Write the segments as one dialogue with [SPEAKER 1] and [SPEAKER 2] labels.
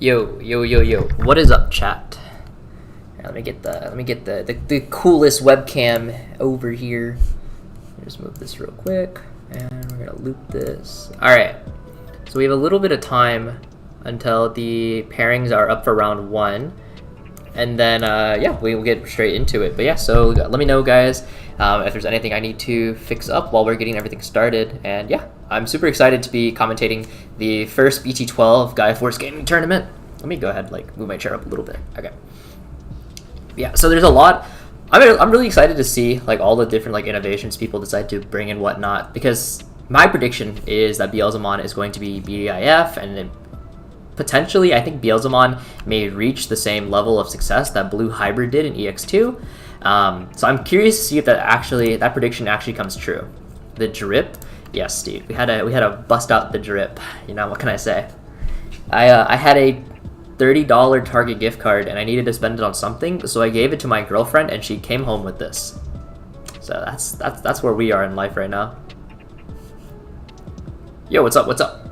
[SPEAKER 1] Yo, yo, yo, yo. What is up, chat? Here, let me get the coolest webcam over here. Just move this real quick, and we're gonna loop this. All right. So we have a little bit of time until the pairings are up for round 1, and then yeah, we will get straight into it. But yeah, so let me know, guys, if there's anything I need to fix up while we're getting everything started. And yeah, I'm super excited to be commentating the first BT12 Gaia Force Gaming Tournament. Let me go ahead, like, move my chair up a little bit. Okay. Yeah, so there's a lot. I'm really excited to see like all the different like innovations people decide to bring and whatnot, because my prediction is that Beelzemon is going to be BDIF, and then potentially I think Beelzemon may reach the same level of success that Blue Hybrid did in EX2. So I'm curious to see if that prediction actually comes true. The drip, yes, Steve. We had to bust out the drip. You know, what can I say? I had a $30 Target gift card and I needed to spend it on something, so I gave it to my girlfriend and she came home with this. So that's where we are in life right now. Yo, what's up? What's up?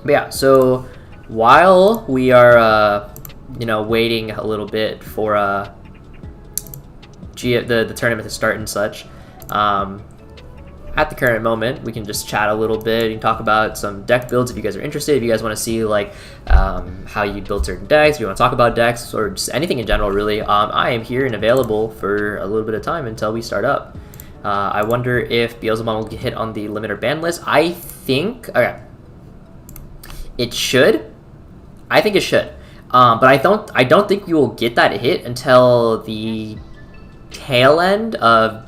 [SPEAKER 1] But yeah, so while we are you know, waiting a little bit for the tournament to start and such, at the current moment, we can just chat a little bit and talk about some deck builds if you guys are interested. If you guys want to see like how you build certain decks, if you want to talk about decks, or just anything in general, really, I am here and available for a little bit of time until we start up. I wonder if Beelzemon will get hit on the limiter ban list. I think, okay, it should. I think it should, but I don't think you will get that hit until the tail end of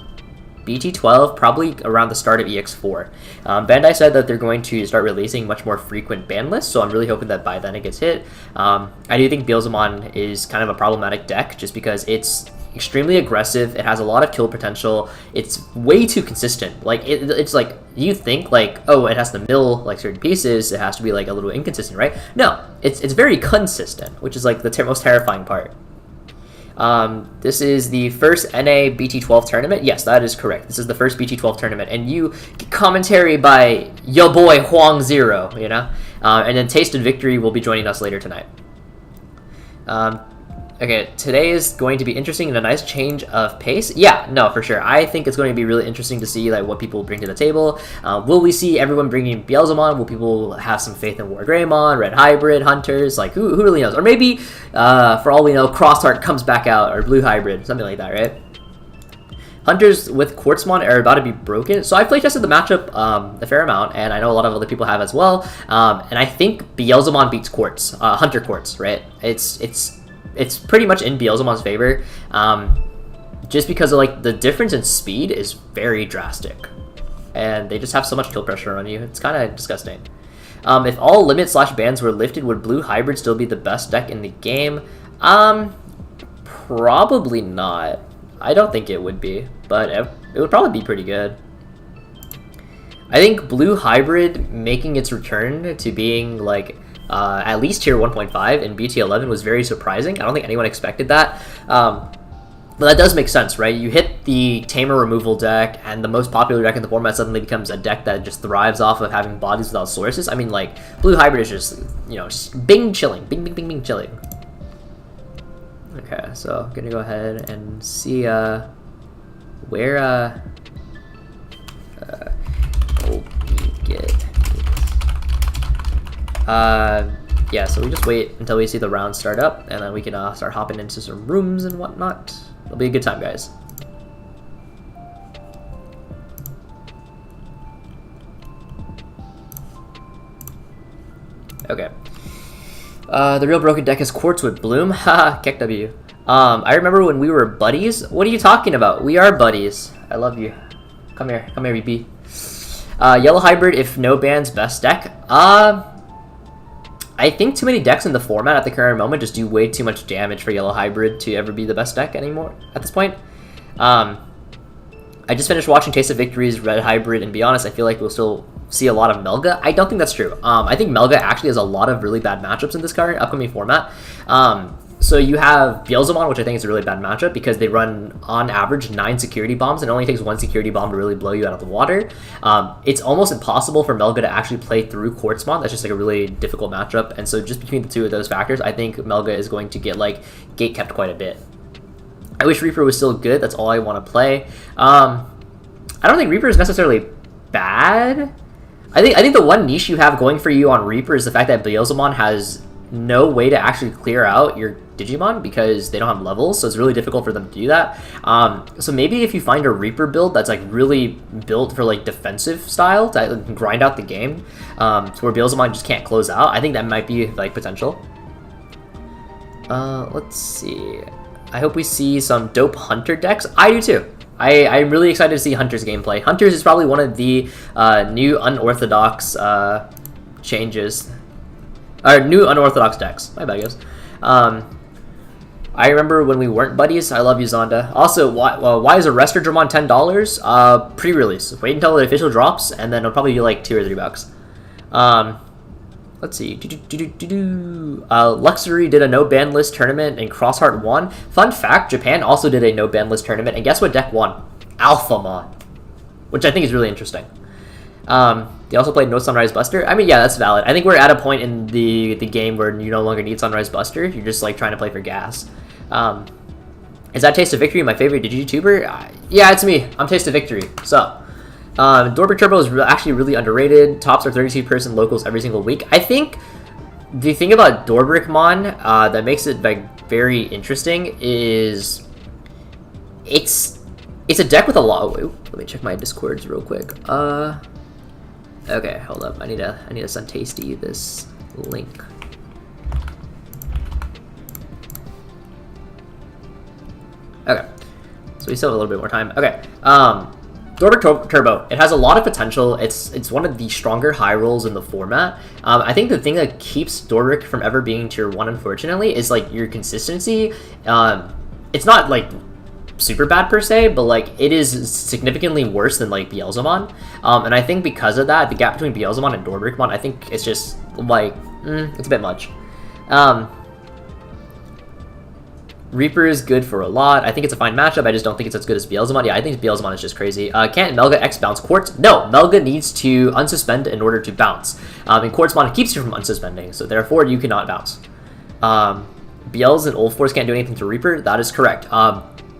[SPEAKER 1] BT12, probably around the start of EX4. Bandai said that they're going to start releasing much more frequent ban lists, so I'm really hoping that by then it gets hit. I do think Beelzemon is kind of a problematic deck just because it's extremely aggressive, it has a lot of kill potential, it's way too consistent. Like, it's like, you think like, oh, it has to mill like certain pieces, it has to be like a little inconsistent, right? No, it's very consistent, which is like the most terrifying part. This is the first NA BT12 tournament. Yes, that is correct. This is the first BT12 tournament, and you get commentary by yo boy Hoang 0, you know? And then Tasted Victory will be joining us later tonight. Okay, today is going to be interesting and a nice change of pace. Yeah, no, for sure. I think it's going to be really interesting to see like what people bring to the table. Will we see everyone bringing Beelzemon? Will people have some faith in War Greymon, Red Hybrid, Hunters? Like, who really knows? Or maybe, for all we know, Crossheart comes back out, or Blue Hybrid, something like that, right? Hunters with Quartzmon are about to be broken. So I play tested the matchup a fair amount, and I know a lot of other people have as well. And I think Beelzemon beats Quartz, Hunter Quartz, right? It's pretty much in Beelzemon's favor, just because of like the difference in speed is very drastic, and they just have so much kill pressure on you. It's kind of disgusting. If all limit/bans were lifted, would Blue Hybrid still be the best deck in the game? Probably not. I don't think it would be, but it would probably be pretty good. I think Blue Hybrid making its return to being like at least tier 1.5 in BT11 was very surprising. I don't think anyone expected that. But that does make sense, right? You hit the Tamer removal deck, and the most popular deck in the format suddenly becomes a deck that just thrives off of having bodies without sources. I mean, like, Blue Hybrid is just, you know, bing chilling. Bing, bing, bing, bing chilling. Okay, so I'm gonna go ahead and see where yeah, so we just wait until we see the round start up, and then we can start hopping into some rooms and whatnot. It'll be a good time, guys. Okay. The real broken deck is Quartz with Bloom. Haha, Keck W. I remember when we were buddies. What are you talking about? We are buddies. I love you. Come here, BB. Yellow Hybrid, if no bans, best deck. I think too many decks in the format at the current moment just do way too much damage for Yellow Hybrid to ever be the best deck anymore at this point. I just finished watching Taste of Victory's Red Hybrid, and to be honest, I feel like we'll still see a lot of Melga. I don't think that's true. I think Melga actually has a lot of really bad matchups in this current upcoming format. So you have Beelzemon, which I think is a really bad matchup because they run, on average, 9 security bombs, and it only takes 1 security bomb to really blow you out of the water. It's almost impossible for Melga to actually play through Quartzmon. That's just like a really difficult matchup, and so just between the two of those factors, I think Melga is going to get like gate kept quite a bit. I wish Reaper was still good. That's all I want to play. I don't think Reaper is necessarily bad. I think the one niche you have going for you on Reaper is the fact that Beelzemon has no way to actually clear out your Digimon because they don't have levels, so it's really difficult for them to do that. So maybe if you find a Reaper build that's like really built for like defensive style to grind out the game, to where Beelzemon just can't close out, I think that might be like potential. Let's see. I hope we see some dope Hunter decks. I do too. I'm really excited to see Hunter's gameplay. Hunter's is probably one of the new unorthodox changes. Or new unorthodox decks. My bad, guys. I remember when we weren't buddies. I love you, Zonda. Also, why is Arrestor Dramon $10? Pre-release. Wait until the official drops, and then it'll probably be like $2 or $3. Let's see. Luxury did a no-ban list tournament, and Crossheart won. Fun fact, Japan also did a no-ban list tournament, and guess what deck won? Alphamon. Which I think is really interesting. They also played no Sunrise Buster. I mean, yeah, that's valid. I think we're at a point in the game where you no longer need Sunrise Buster. You're just like trying to play for gas. Is that Taste of Victory my favorite DigiTuber? Yeah, it's me. I'm Taste of Victory. So, Dorbrick Turbo is actually really underrated. Tops are 32-person locals every single week. I think the thing about Dorbrickmon that makes it like very interesting is it's a deck with a lot. Wait, let me check my Discords real quick. Okay, hold up. I need to send Tasty this link. Okay, so we still have a little bit more time. Okay, Dorbrick Turbo. It has a lot of potential. It's one of the stronger high rolls in the format. I think the thing that keeps Dorbrick from ever being tier 1, unfortunately, is like your consistency. It's not like super bad per se, but like it is significantly worse than like Beelzemon. And I think because of that, the gap between Beelzemon and Dorbrickmon, I think it's just like it's a bit much. Reaper is good for a lot. I think it's a fine matchup. I just don't think it's as good as Beelzemon. Yeah, I think Beelzemon is just crazy. Can't Melga X bounce Quartz? No, Melga needs to unsuspend in order to bounce. And Quartzmon keeps you from unsuspending, so therefore you cannot bounce. Beelz and Old Force can't do anything to Reaper. That is correct.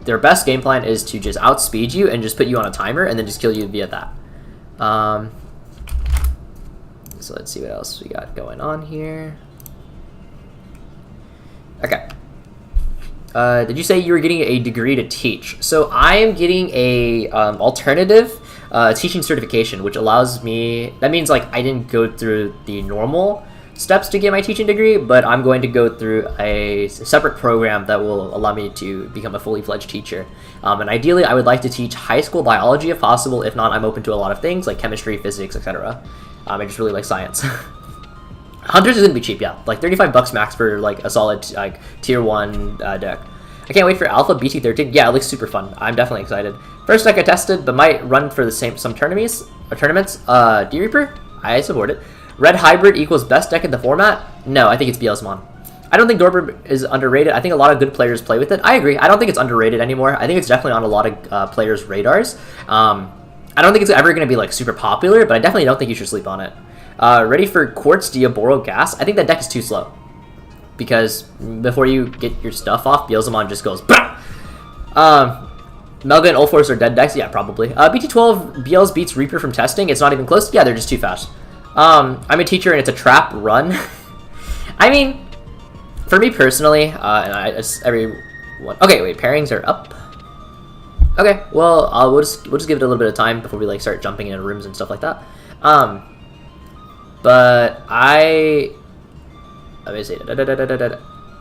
[SPEAKER 1] Their best game plan is to just outspeed you and just put you on a timer and then just kill you via that. So let's see what else we got going on here. Okay. Did you say you were getting a degree to teach? So I am getting a alternative teaching certification, which allows me, that means like I didn't go through the normal steps to get my teaching degree, but I'm going to go through a separate program that will allow me to become a fully fledged teacher. And ideally, I would like to teach high school biology if possible. If not, I'm open to a lot of things like chemistry, physics, etc. I just really like science. Hunters is gonna be cheap, yeah, like $35 max for like a solid like tier 1 deck. I can't wait for Alpha BT13. Yeah, it looks super fun. I'm definitely excited. First deck I tested, but might run for the some tournaments. D-Reaper? I support it. Red Hybrid equals best deck in the format? No, I think it's Beelzemon. I don't think Dorbrick is underrated. I think a lot of good players play with it. I agree. I don't think it's underrated anymore. I think it's definitely on a lot of players' radars. I don't think it's ever going to be like super popular, but I definitely don't think you should sleep on it. Ready for Quartz Diaboro Gas? I think that deck is too slow. Because before you get your stuff off, Beelzemon just goes BAM! Melga and Old Force are dead decks? Yeah, probably. BT12 BLs beats Reaper from testing. It's not even close. Yeah, they're just too fast. I'm a teacher and it's a trap run. I mean, for me personally, and everyone. Okay, wait, pairings are up. Okay, well, we'll just give it a little bit of time before we like start jumping into rooms and stuff like that. But let me see.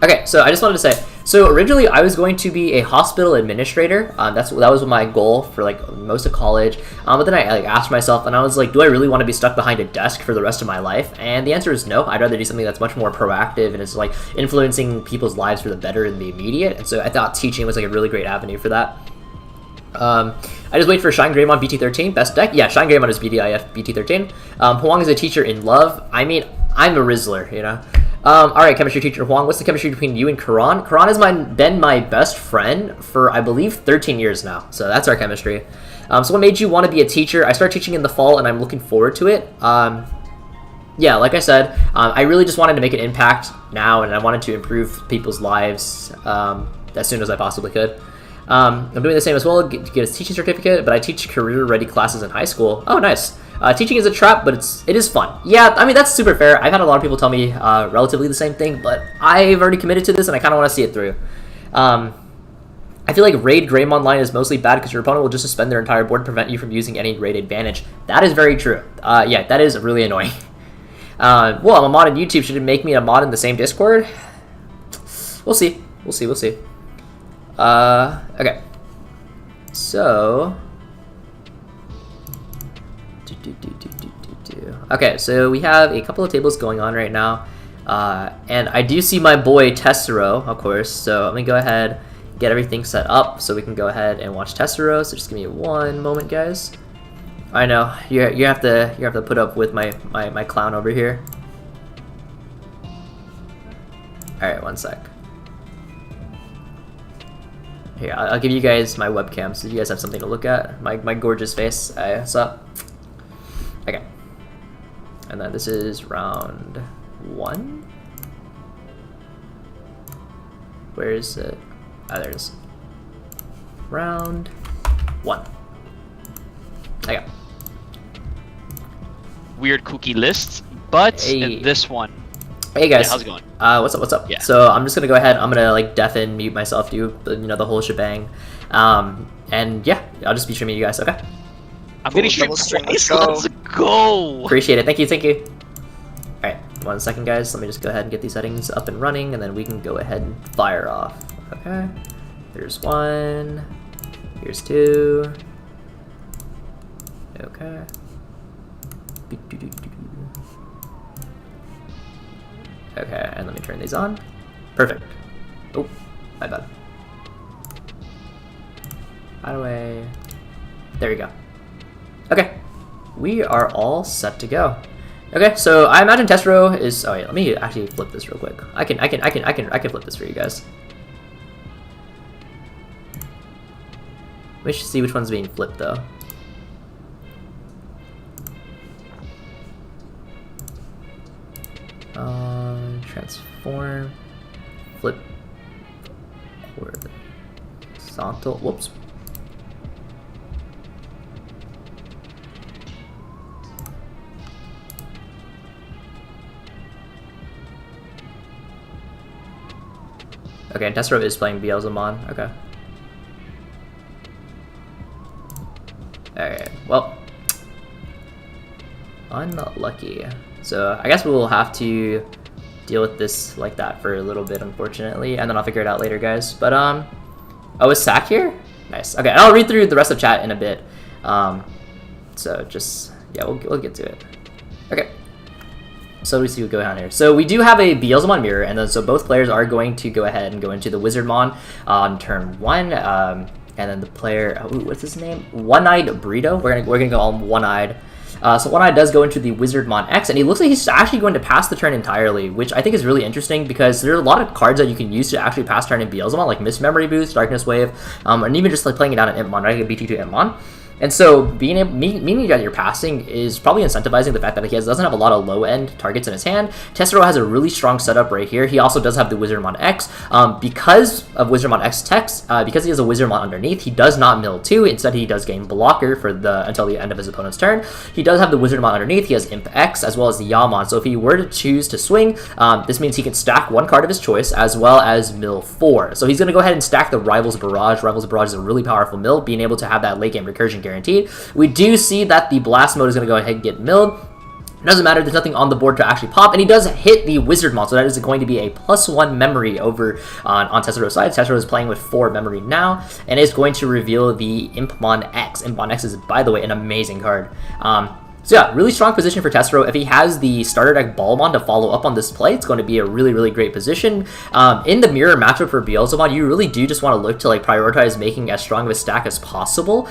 [SPEAKER 1] Okay, so I just wanted to say, so originally I was going to be a hospital administrator. That was my goal for like most of college. But then I like asked myself, and I was like, do I really want to be stuck behind a desk for the rest of my life? And the answer is no. I'd rather do something that's much more proactive and is like influencing people's lives for the better in the immediate. And so I thought teaching was like a really great avenue for that. I just wait for Shine Greymon BT13 best deck. Yeah, Shine Greymon is BDIF BT13. Hoang is a teacher in love. I mean, I'm a Rizzler, you know. Alright, chemistry teacher Hoang, what's the chemistry between you and Karan? Karan has been my best friend for, I believe, 13 years now. So that's our chemistry. So what made you want to be a teacher? I started teaching in the fall, and I'm looking forward to it. Yeah, like I said, I really just wanted to make an impact now, and I wanted to improve people's lives as soon as I possibly could. I'm doing the same as well, to get a teaching certificate, but I teach career-ready classes in high school. Oh, nice. Teaching is a trap, but it is fun. Yeah, I mean, that's super fair. I've had a lot of people tell me relatively the same thing, but I've already committed to this, and I kind of want to see it through. I feel like raid Greymon is mostly bad because your opponent will just suspend their entire board and prevent you from using any raid advantage. That is very true. Yeah, that is really annoying. Well, I'm a mod on YouTube. Should it make me a mod in the same Discord? We'll see. We'll see. Okay. So... Okay, so we have a couple of tables going on right now. And I do see my boy Tessero, of course. So I'm going to go ahead, get everything set up so we can go ahead and watch Tessero. So just give me one moment, guys. I know you have to put up with my clown over here. All right, one sec. Here, I'll give you guys my webcam so you guys have something to look at. My gorgeous face. What's up? Okay. And then this is round 1. Where is it? Ah, there it is. Round 1. Okay.
[SPEAKER 2] Weird cookie lists, but in this one.
[SPEAKER 1] Hey guys.
[SPEAKER 2] Yeah, how's it going?
[SPEAKER 1] What's up?
[SPEAKER 2] Yeah.
[SPEAKER 1] So I'm just gonna go ahead. I'm gonna like deafen, mute myself, do the whole shebang. And yeah, I'll just be streaming you guys. Okay.
[SPEAKER 2] I'm getting streamed twice. Let's go.
[SPEAKER 1] Appreciate it. Thank you. All right, 1 second, guys. Let me just go ahead and get these settings up and running, and then we can go ahead and fire off. Okay. Here's 1. Here's 2. Okay. Okay, and let me turn these on. Perfect. Oh, my bad. How do I... There we go. Okay, we are all set to go. Okay, so I imagine Tessero is... Oh wait, let me actually flip this real quick. I can flip this for you guys. We should see which one's being flipped though. Transform, flip, horizontal. Whoops. Okay, and Tessero is playing Beelzemon. Okay. Alright, well. Unlucky. So, I guess we'll have to deal with this like that for a little bit, unfortunately. And then I'll figure it out later, guys. But, oh, is Sack here? Nice. Okay, and I'll read through the rest of chat in a bit. So, just, yeah, we'll get to it. Okay. So we see what going on here. So we do have a Beelzemon mirror, and then so both players are going to go ahead and go into the Wizardmon on turn 1. And then the player, what's his name? One-Eyed Burrito. We're gonna go on One-Eyed. So One-Eyed does go into the Wizardmon X, and he looks like he's actually going to pass the turn entirely, which I think is really interesting because there are a lot of cards that you can use to actually pass turn in Beelzemon, like Mist Memory Boost, Darkness Wave, and even just like playing it down in Impmon, right? Like a BT2 Impmon. And so meaning that you're passing is probably incentivizing the fact that he doesn't have a lot of low-end targets in his hand. Tessero has a really strong setup right here. He also does have the Wizardmon X. Because of Wizardmon X text, because he has a Wizardmon underneath, he does not mill 2. Instead, he does gain blocker for until the end of his opponent's turn. He does have the Wizardmon underneath. He has Imp X as well as the Yammon. So if he were to choose to swing, this means he can stack 1 card of his choice as well as mill 4. So he's going to go ahead and stack the Rival's Barrage. Rival's Barrage is a really powerful mill, being able to have that late game recursion guaranteed. We do see that the Blast mode is going to go ahead and get milled. It doesn't matter, there's nothing on the board to actually pop, and he does hit the Wizardmon, so that is going to be a +1 memory over on Tessero's side. Tessero is playing with 4 memory now, and is going to reveal the Impmon X. Impmon X is, by the way, an amazing card. So yeah, really strong position for Tessero. If he has the starter deck Balmon to follow up on this play, it's going to be a really, really great position. In the mirror matchup for Beelzemon, you really do just want to look to like prioritize making as strong of a stack as possible.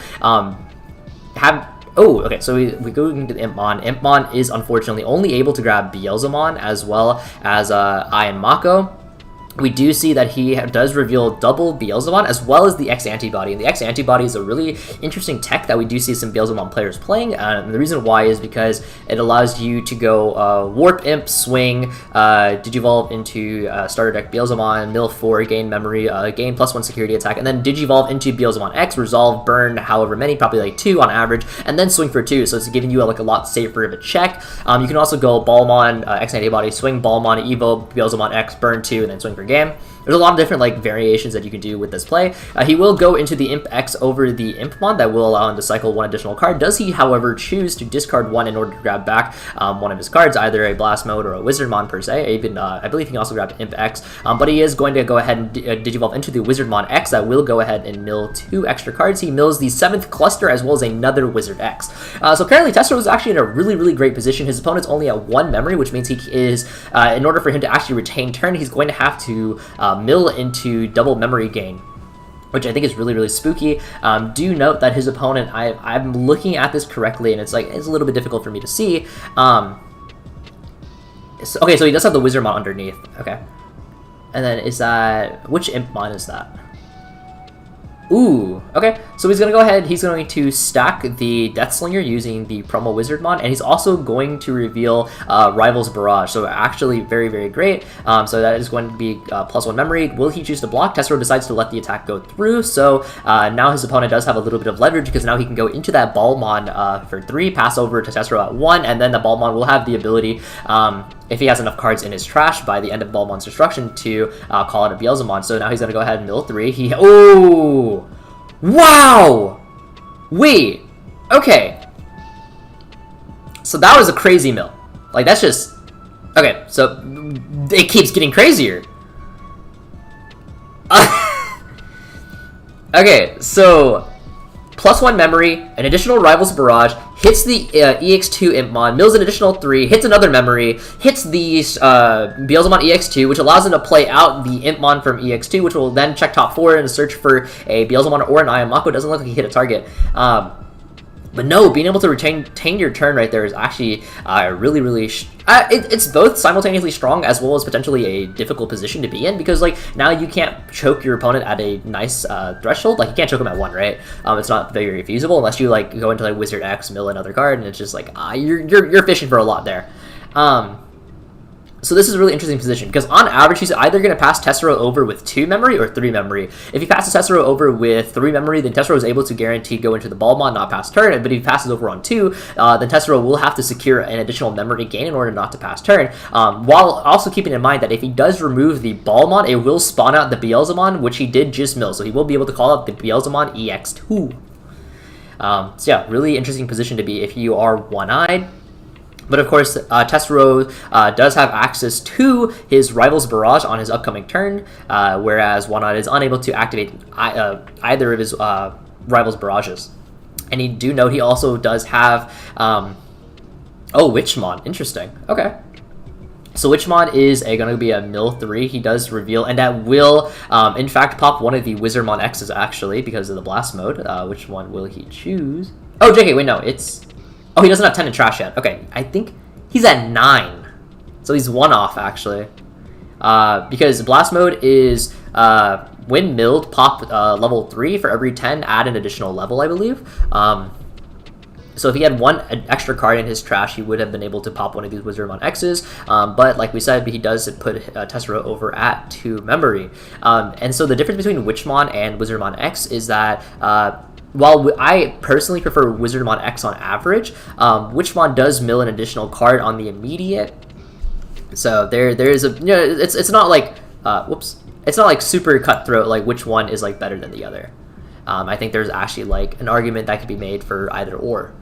[SPEAKER 1] Oh, okay, so we go into the Impmon. Impmon is unfortunately only able to grab Beelzemon as well as I and Mako. We do see that he does reveal double Beelzemon as well as the X-Antibody. And the X-Antibody is a really interesting tech that we do see some Beelzemon players playing. And the reason why is because it allows you to go Warp, Imp, Swing, Digivolve into starter deck Beelzemon, Mill 4, gain memory, gain +1 security attack, and then Digivolve into Beelzemon X, resolve, burn however many, probably like 2 on average, and then swing for 2. So it's giving you like a lot safer of a check. You can also go Balmon, X-Antibody, swing Balmon, Evo, Beelzemon X, burn 2, and then swing for game. There's a lot of different like variations that you can do with this play. He will go into the Imp X over the Impmon. That will allow him to cycle 1 additional card. Does he, however, choose to discard 1 in order to grab back one of his cards, either a Blast Mode or a Wizardmon per se? Even I believe he can also grab Imp X, but he is going to go ahead and Digivolve into the Wizardmon X. That will go ahead and mill 2 extra cards. He mills the 7th cluster as well as another Wizard X. So currently Tessero is actually in a really great position. His opponent's only at 1 memory, which means he is, in order for him to actually retain turn, he's going to have to mill into double memory gain, which I think is really spooky. Do note that his opponent, I'm looking at this correctly, and it's a little bit difficult for me to see. Okay, so he does have the Wizardmon underneath. Okay, and then is that, which Impmon is that? Ooh, okay, so he's going to go ahead, he's going to stack the Deathslinger using the promo Wizardmon, and he's also going to reveal Rival's Barrage, so actually very great. So that is going to be +1 memory. Will he choose to block? Tessero decides to let the attack go through, so now his opponent does have a little bit of leverage, because now he can go into that Balmon for 3, pass over to Tessero at 1, and then the Balmon will have the ability, if he has enough cards in his trash by the end of Balmon's destruction, to call it a Beelzemon. So now he's going to go ahead and mill 3. Oh! Wow! Wait. Okay. So that was a crazy mill. Like, that's just... Okay, so it keeps getting crazier. Okay, so... +1 memory, an additional Rival's Barrage, hits the EX2 Impmon, mills an additional 3, hits another memory, hits the Beelzemon EX2, which allows him to play out the Impmon from EX2, which will then check top 4 and search for a Beelzemon or an Ayamako. Doesn't look like he hit a target. But no, being able to retain your turn right there is actually really it's both simultaneously strong as well as potentially a difficult position to be in, because like now you can't choke your opponent at a nice threshold. Like you can't choke him at 1, right? It's not very feasible unless you like go into like Wizard X, mill another card, and it's just like you're fishing for a lot there. So this is a really interesting position, because on average, he's either going to pass Tessero over with 2 memory or 3 memory. If he passes Tessero over with 3 memory, then Tessero is able to guarantee go into the Balmon, not pass turn. But if he passes over on 2, then Tessero will have to secure an additional memory gain in order not to pass turn. While also keeping in mind that if he does remove the Balmon, it will spawn out the Beelzemon, which he did just mill. So he will be able to call out the Beelzemon EX2. So yeah, really interesting position to be if you are one-eyed. But of course, Tessero does have access to his Rival's Barrage on his upcoming turn, whereas One-Eyed is unable to activate either of his Rival's Barrages. And you do note he also does have... oh, Witchmon. Interesting. Okay. So Witchmon is going to be a mill 3. He does reveal, and that will, in fact, pop one of the Wizardmon X's, actually, because of the Blast Mode. Which one will he choose? Oh, JK, wait, no, it's... Oh, he doesn't have 10 in trash yet. Okay, I think he's at 9. So he's 1 off, actually. Because Blast Mode is when milled, pop level 3 for every 10, add an additional level, I believe. So if he had 1 extra card in his trash, he would have been able to pop one of these Wizardmon X's. But like we said, he does put Tessero over at 2 memory. And so the difference between Witchmon and Wizardmon X is that... while I personally prefer Wizardmon X on average, Witchmon does mill an additional card on the immediate. So there is a, you know, it's not like it's not like super cutthroat like which one is like better than the other. I think there's actually like an argument that could be made for either or.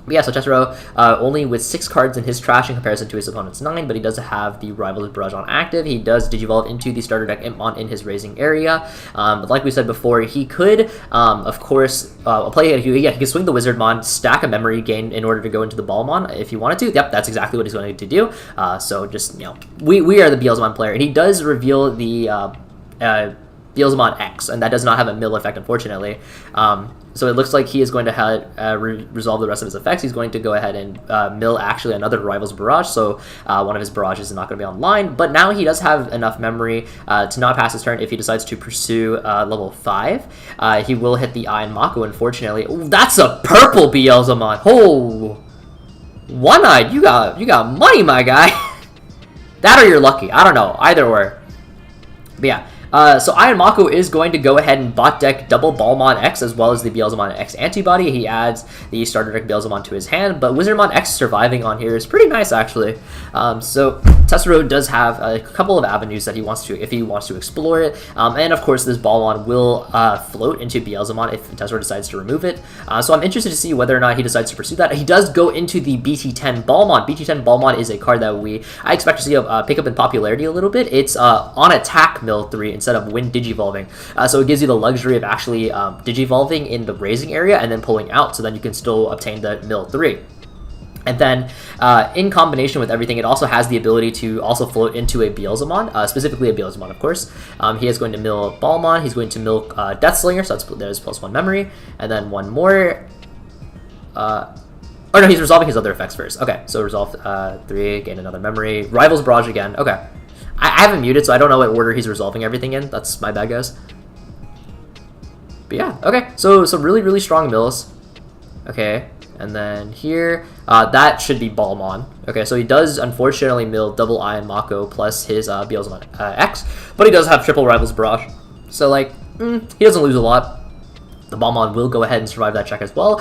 [SPEAKER 1] But yeah, so Tessero only with 6 cards in his trash in comparison to his opponent's 9, but he does have the Rival's Barrage on active. He does Digivolve into the starter deck Impmon in his raising area. But like we said before, he could, of course, he could swing the Wizardmon, stack a memory gain in order to go into the Balmon if he wanted to. Yep, that's exactly what he's going to do. So just, you know, we are the Beelzemon player, and he does reveal the Beelzemon X, and that does not have a mill effect, unfortunately. So it looks like he is going to resolve the rest of his effects. He's going to go ahead and mill actually another rival's barrage, so one of his barrages is not going to be online. But now he does have enough memory to not pass his turn if he decides to pursue level 5. He will hit the Iron Mako, unfortunately. Ooh, that's a purple Beelzemon! Oh! One-eyed, you got money, my guy! That or you're lucky. I don't know. Either or. But yeah. So Iron Mako is going to go ahead and bot deck double Balmon X as well as the Beelzemon X antibody. He adds the starter deck Beelzemon to his hand, but Wizardmon X surviving on here is pretty nice, actually. So Tessero does have a couple of avenues that he wants to, if he wants to explore it. And of course, this Balmon will float into Beelzemon if Tessero decides to remove it. So I'm interested to see whether or not he decides to pursue that. He does go into the BT10 Balmon. BT10 Balmon is a card that I expect to see pick up in popularity a little bit. It's on attack mill 3 instead of when digivolving. So it gives you the luxury of actually digivolving in the raising area and then pulling out, so then you can still obtain the mill 3. And then, in combination with everything, it also has the ability to also float into a Beelzemon, specifically a Beelzemon, of course. He is going to mill Balmon, he's going to mill Deathslinger, so there's +1 memory, and then one more. Oh no, he's resolving his other effects first. Okay, so resolve 3, gain another memory. Rival's Barrage again. Okay. I have him muted, so I don't know what order he's resolving everything in. That's my bad, guys. But yeah, okay. So some really, really strong mills. Okay, and then here, that should be Balmon. Okay, so he does unfortunately mill double Iron Mako plus his Beelzemon X, but he does have triple Rival's Barrage. So like, he doesn't lose a lot. The Balmon will go ahead and survive that check as well.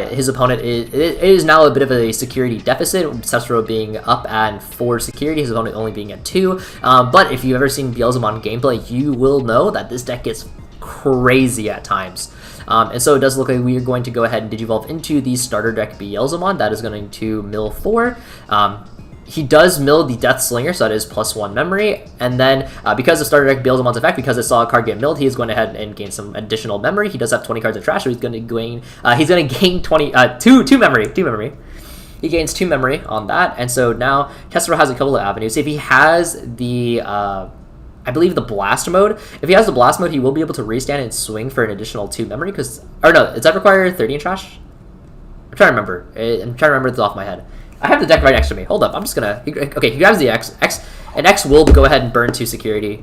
[SPEAKER 1] His opponent is now a bit of a security deficit, Tessero being up at 4 security, his opponent only being at 2. But if you've ever seen Beelzemon gameplay, you will know that this deck gets crazy at times. And so it does look like we are going to go ahead and digivolve into the starter deck Beelzemon. That is going to mill 4. He does mill the Death Slinger, so that is +1 memory. And then, because of starter deck Beelzemon's effect, because it saw a card get milled, he is going ahead and gain some additional memory. He does have 20 cards of trash, so he's going to gain 2 memory. He gains 2 memory on that, and so now Tessero has a couple of avenues. If he has the I believe the blast mode. If he has the blast mode, he will be able to restand and swing for an additional 2 memory. Does that require 30 in trash? I'm trying to remember this off my head. I have the deck right next to me. Hold up, I'm just gonna... Okay, he grabs the X. And X will go ahead and burn 2 security.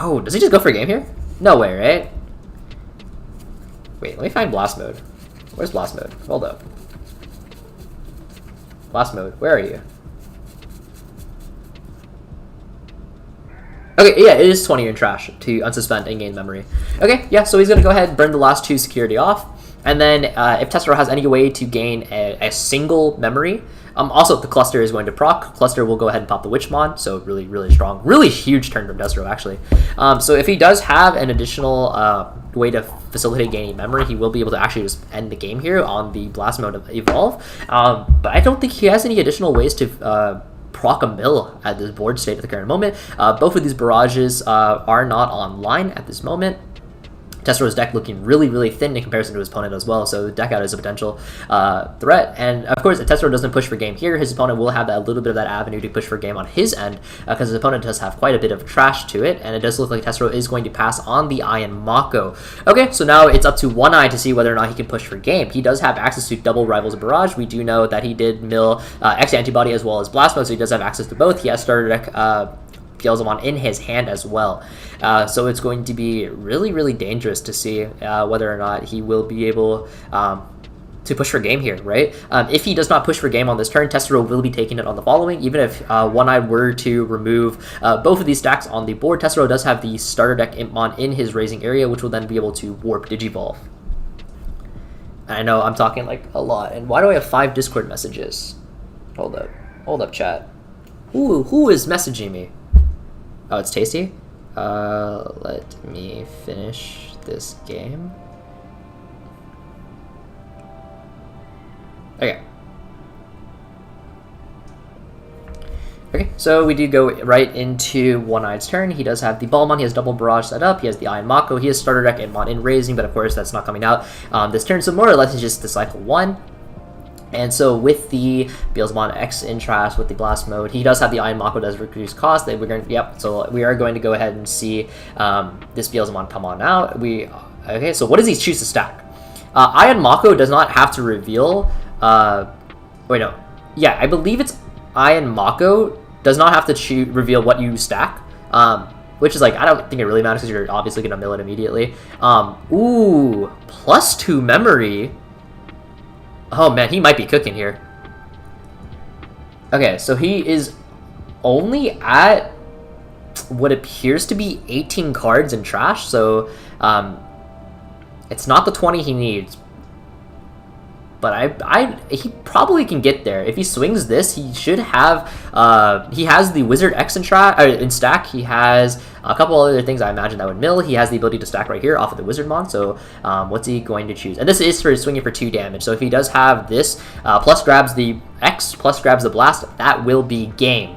[SPEAKER 1] Oh, does he just go for a game here? No way, right? Wait, let me find blast mode. Where's blast mode? Hold up. Blast mode, where are you? Okay, yeah, it is 20 in trash to unsuspend and gain memory. Okay, yeah, so he's gonna go ahead and burn the last 2 security off. And then if Tessero has any way to gain a single memory, also the cluster is going to proc. Cluster will go ahead and pop the Witchmon, so really, really strong. Really huge turn from Tessero, actually. So if he does have an additional way to facilitate gaining memory, he will be able to actually just end the game here on the blast mode of Evolve. But I don't think he has any additional ways to proc a mill at this board state at the current moment. Both of these barrages are not online at this moment. Tessero's deck looking really, really thin in comparison to his opponent as well, so the deck out is a potential threat. And of course, if Tessero doesn't push for game here, his opponent will have a little bit of that avenue to push for game on his end, because his opponent does have quite a bit of trash to it, and it does look like Tessero is going to pass on the Iron Mako. Okay, so now it's up to One Eye to see whether or not he can push for game. He does have access to double Rival's Barrage. We do know that he did mill X Antibody as well as Blast Mode, so he does have access to both. He has starter deck Beelzemon in his hand as well. So it's going to be really, really dangerous to see whether or not he will be able to push for game here, right? If he does not push for game on this turn, Tessero will be taking it on the following. Even if One Eye were to remove both of these stacks on the board, Tessero does have the starter deck Impmon in his raising area, which will then be able to warp Digivolve. I know I'm talking like a lot, and why do I have 5 Discord messages? Hold up, chat. Who is messaging me? Oh, it's Tasty? Let me finish this game. Okay. Okay, so we do go right into One-Eye's turn. He does have the Balmon, he has double barrage set up, he has the Iron Mako, he has starter deck Impmon in raising, but of course that's not coming out this turn, so more or less it's just Disciple 1. And so with the Beelzemon X in trash with the blast mode, he does have the Iron Mako does reduce cost. We're going to, yep. So we are going to go ahead and see this Beelzemon come on out. Okay. So what does he choose to stack? Iron Mako does not have to reveal. Wait, no. Yeah, I believe it's Iron Mako does not have to reveal what you stack. Which is like, I don't think it really matters because you're obviously going to mill it immediately. Ooh, +2 memory. Oh man, he might be cooking here. Okay, so he is only at what appears to be 18 cards in trash, so it's not the 20 he needs. But he probably can get there. If he swings this, he should have, he has the Wizard X in stack. He has a couple other things I imagine that would mill. He has the ability to stack right here off of the Wizard Mon, so what's he going to choose? And this is for swinging for 2 damage, so if he does have this, plus grabs the X, plus grabs the Blast, that will be game.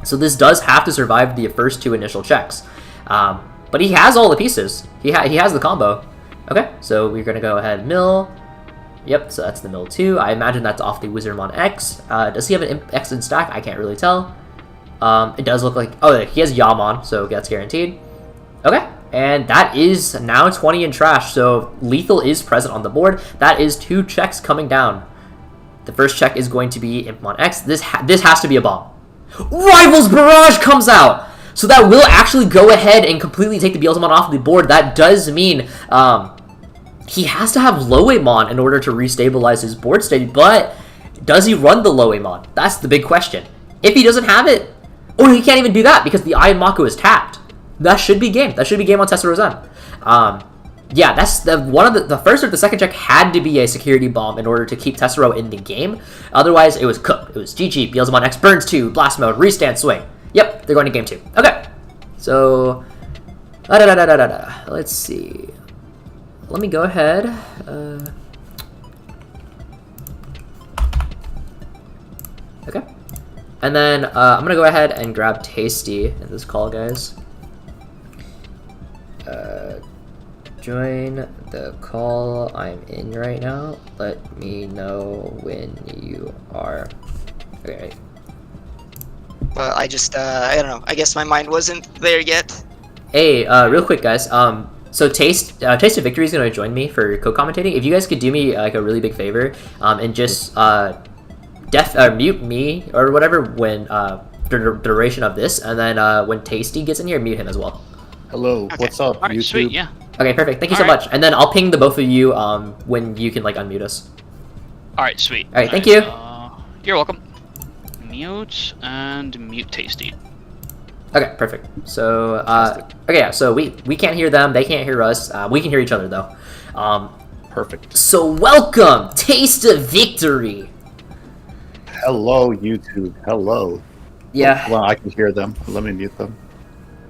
[SPEAKER 1] So this does have to survive the first 2 initial checks. But he has all the pieces. He has the combo. Okay, so we're going to go ahead and mill. Yep, so that's the mill 2. I imagine that's off the Wizardmon X. Does he have an X in stack? I can't really tell. It does look like... Oh, he has Yamon, so that's guaranteed. Okay, and that is now 20 in trash, so lethal is present on the board. That is 2 checks coming down. The first check is going to be Impmon X. This has to be a bomb. Rivals Barrage comes out! So that will actually go ahead and completely take the Beelzemon off the board. That does mean... he has to have Loemon in order to restabilize his board state, but does he run the Loemon? That's the big question. If he doesn't have it, or he can't even do that because the Iron Mako is tapped, that should be game. That should be game on Tessero's end. Yeah, that's the first or the second check had to be a security bomb in order to keep Tessero in the game. Otherwise, it was cooked. It was GG. Beelzemon X burns 2, blast mode, restand, swing. Yep, they're going to game 2. Okay, so let's see. Let me go ahead. Okay. And then I'm going to go ahead and grab Tasty in this call, guys. Join the call. I'm in right now. Let me know when you are. Okay.
[SPEAKER 2] Well, I don't know. I guess my mind wasn't there yet.
[SPEAKER 1] Hey, real quick, guys. So Taste of Victory is gonna join me for co-commentating. If you guys could do me like a really big favor, and just mute me or whatever when the duration of this, and then when Tasty gets in here, mute him as well.
[SPEAKER 3] Hello,
[SPEAKER 2] Okay.
[SPEAKER 3] what's up,
[SPEAKER 2] All right,
[SPEAKER 3] YouTube?
[SPEAKER 2] sweet, yeah.
[SPEAKER 1] Okay, perfect. Thank you so much. And then I'll ping the both of you when you can like unmute us.
[SPEAKER 4] All right, sweet.
[SPEAKER 1] All right, thank you.
[SPEAKER 4] You're welcome. Mute and mute Tasty.
[SPEAKER 1] Okay, perfect. So, okay, yeah, so we can't hear them, they can't hear us. We can hear each other, though.
[SPEAKER 3] Perfect.
[SPEAKER 1] So, welcome! Taste of Victory!
[SPEAKER 3] Hello, YouTube. Hello.
[SPEAKER 1] Yeah.
[SPEAKER 3] Well, I can hear them. Let me mute them.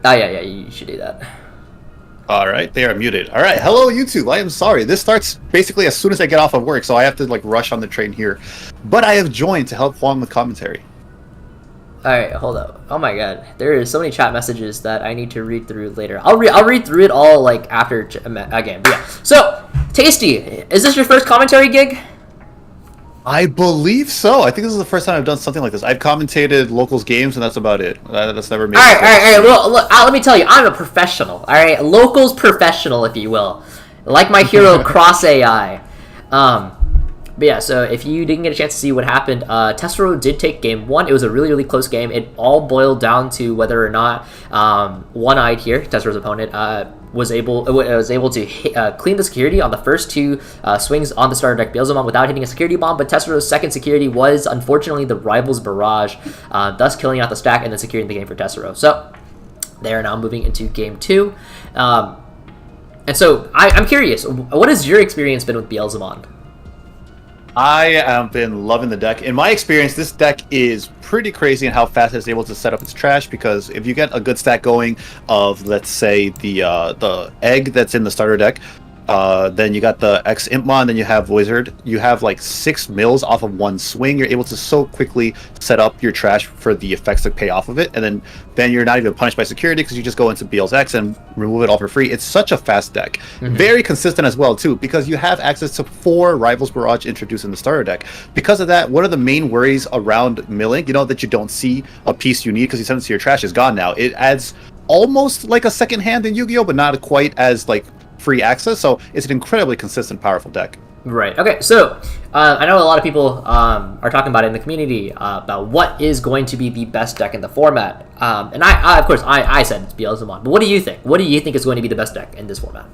[SPEAKER 1] Oh, yeah, you should do that.
[SPEAKER 3] All right, they are muted. All right, hello, YouTube. I am sorry. This starts basically as soon as I get off of work, so I have to, like, rush on the train here. But I have joined to help Hoang with commentary.
[SPEAKER 1] Alright, hold up. Oh my god. There is so many chat messages that I need to read through later. I'll read through it all, like, after again. But yeah. So, Tasty, is this your first commentary gig?
[SPEAKER 3] I believe so. I think this is the first time I've done something like this. I've commentated locals games, and that's about it. That's never made.
[SPEAKER 1] Alright. Well, look, let me tell you, I'm a professional. Alright, locals professional, if you will. Like my hero, Cross AI. But yeah, so if you didn't get a chance to see what happened, Tessero did take game 1. It was a really, really close game. It all boiled down to whether or not One-Eyed here, Tessero's opponent, was able to clean the security on the first 2 swings on the starter deck Beelzemon without hitting a security bomb, but Tessero's second security was, unfortunately, the Rivals Barrage, thus killing out the stack and then securing the game for Tessero. So, they are now moving into game 2. And so, I'm curious, what has your experience been with Beelzemon?
[SPEAKER 3] I have been loving the deck. In my experience, this deck is pretty crazy in how fast it's able to set up its trash, because if you get a good stack going of, let's say, the egg that's in the starter deck, Then you got the X Impmon, then you have Wizard. You have like 6 mills off of one swing. You're able to so quickly set up your trash for the effects to pay off of it, and then you're not even punished by security because you just go into BL's X and remove it all for free. It's such a fast deck. Very consistent as well too, because you have access to 4 Rivals Barrage introduced in the starter deck. Because of that, one of the main worries around milling, that you don't see a piece you need because you send it to your trash, is gone now. It adds almost like a second hand in Yu-Gi-Oh, but not quite as like free access, so it's an incredibly consistent, powerful deck.
[SPEAKER 1] Right. Okay. So I know a lot of people are talking about it in the community about what is going to be the best deck in the format. And I of course, I said it's Beelzemon. But what do you think? What do you think is going to be the best deck in this format?